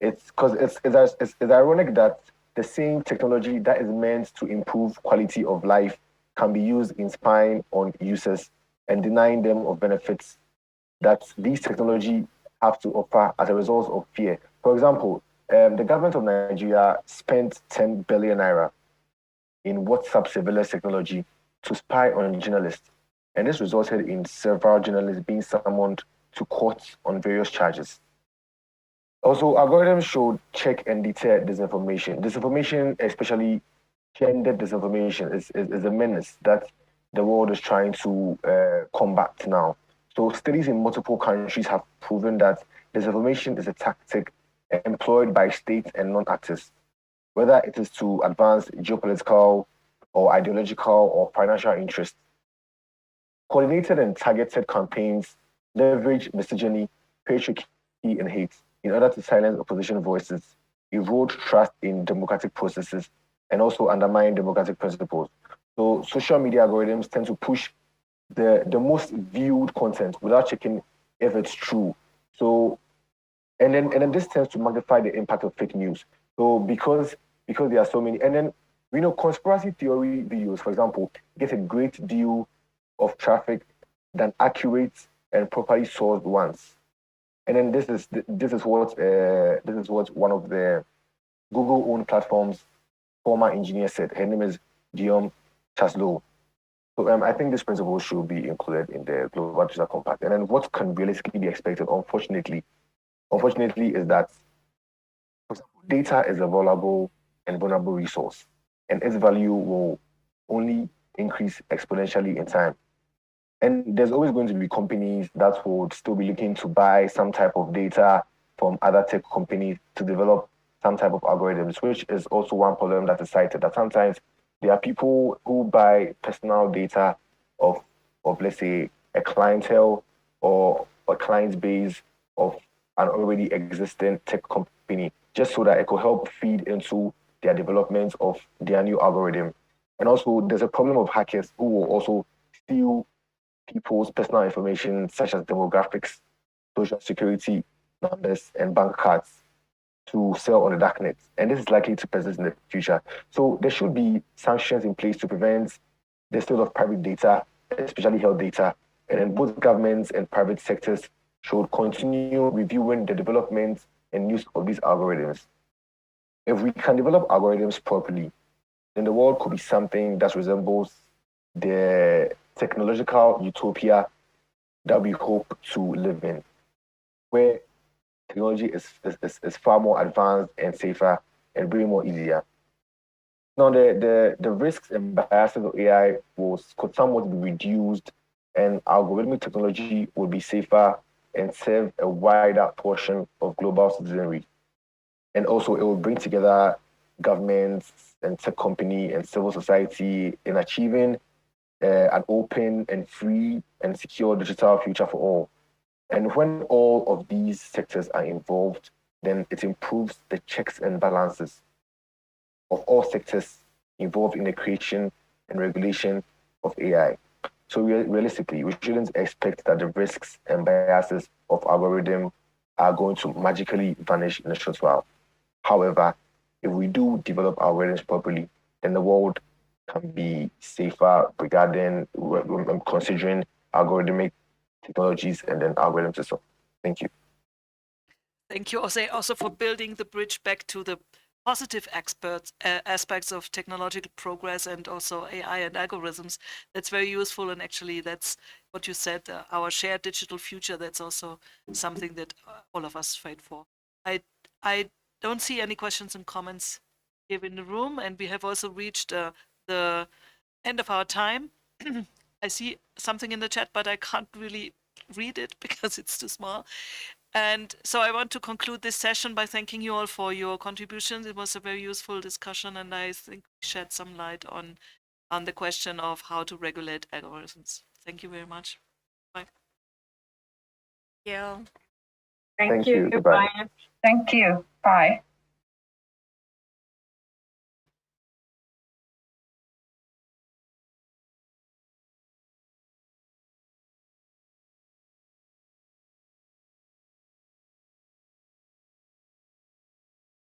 It's because it's ironic that the same technology that is meant to improve quality of life can be used in spying on users and denying them of benefits that these technology have to offer as a result of fear. For example, the government of Nigeria spent 10 billion naira in WhatsApp surveillance technology to spy on journalists, and this resulted in several journalists being summoned to court on various charges. Also, algorithms should check and deter disinformation. Disinformation, especially gender disinformation, is a menace that the world is trying to combat now. So studies in multiple countries have proven that disinformation is a tactic employed by states and non-actors, whether it is to advance geopolitical or ideological or financial interests. Coordinated and targeted campaigns leverage misogyny, patriarchy, and hate in order to silence opposition voices, erode trust in democratic processes, and also undermine democratic principles. So social media algorithms tend to push the most viewed content without checking if it's true. So and then this tends to magnify the impact of fake news. So because there are so many, and then conspiracy theory videos, for example, get a great deal of traffic than accurate and properly sourced ones. And then this is what one of the Google-owned platforms former engineer said. Her name is Guillaume Chasleau. So I think this principle should be included in the Global Digital Compact. And then what can realistically be expected, unfortunately, is that, for example, data is a vulnerable and vulnerable resource, and its value will only increase exponentially in time. And there's always going to be companies that would still be looking to buy some type of data from other tech companies to develop some type of algorithms, which is also one problem that is cited, that sometimes there are people who buy personal data of let's say, a clientele or a client base of an already existing tech company, just so that it could help feed into their development of their new algorithm. And also, there's a problem of hackers who will also steal people's personal information, such as demographics, social security numbers, and bank cards, to sell on the darknet. And this is likely to persist in the future. So there should be sanctions in place to prevent the sale of private data, especially health data. And then both governments and private sectors should continue reviewing the development and use of these algorithms. If we can develop algorithms properly, then the world could be something that resembles the technological utopia that we hope to live in, where technology is far more advanced and safer and way more easier. Now, the risks and biases of AI could somewhat be reduced, and algorithmic technology will be safer and serve a wider portion of global citizenry. And also, it will bring together governments and tech company and civil society in achieving an open and free and secure digital future for all. And when all of these sectors are involved, then it improves the checks and balances of all sectors involved in the creation and regulation of AI. So realistically, we shouldn't expect that the risks and biases of algorithm are going to magically vanish in a short while. However, if we do develop algorithms properly, then the world can be safer regarding considering algorithmic technologies and then algorithms as well. Thank you. Thank you, Jose, also for building the bridge back to the positive aspects of technological progress and also AI and algorithms. That's very useful, and actually that's what you said, our shared digital future. That's also something that all of us fight for. I don't see any questions and comments here in the room, and we have also reached the end of our time. I see something in the chat, but I can't really read it because it's too small. And so I want to conclude this session by thanking you all for your contributions. It was a very useful discussion, and I think we shed some light on the question of how to regulate algorithms. Thank you very much. Bye. Thank you. Thank you. Goodbye. Thank you. Bye.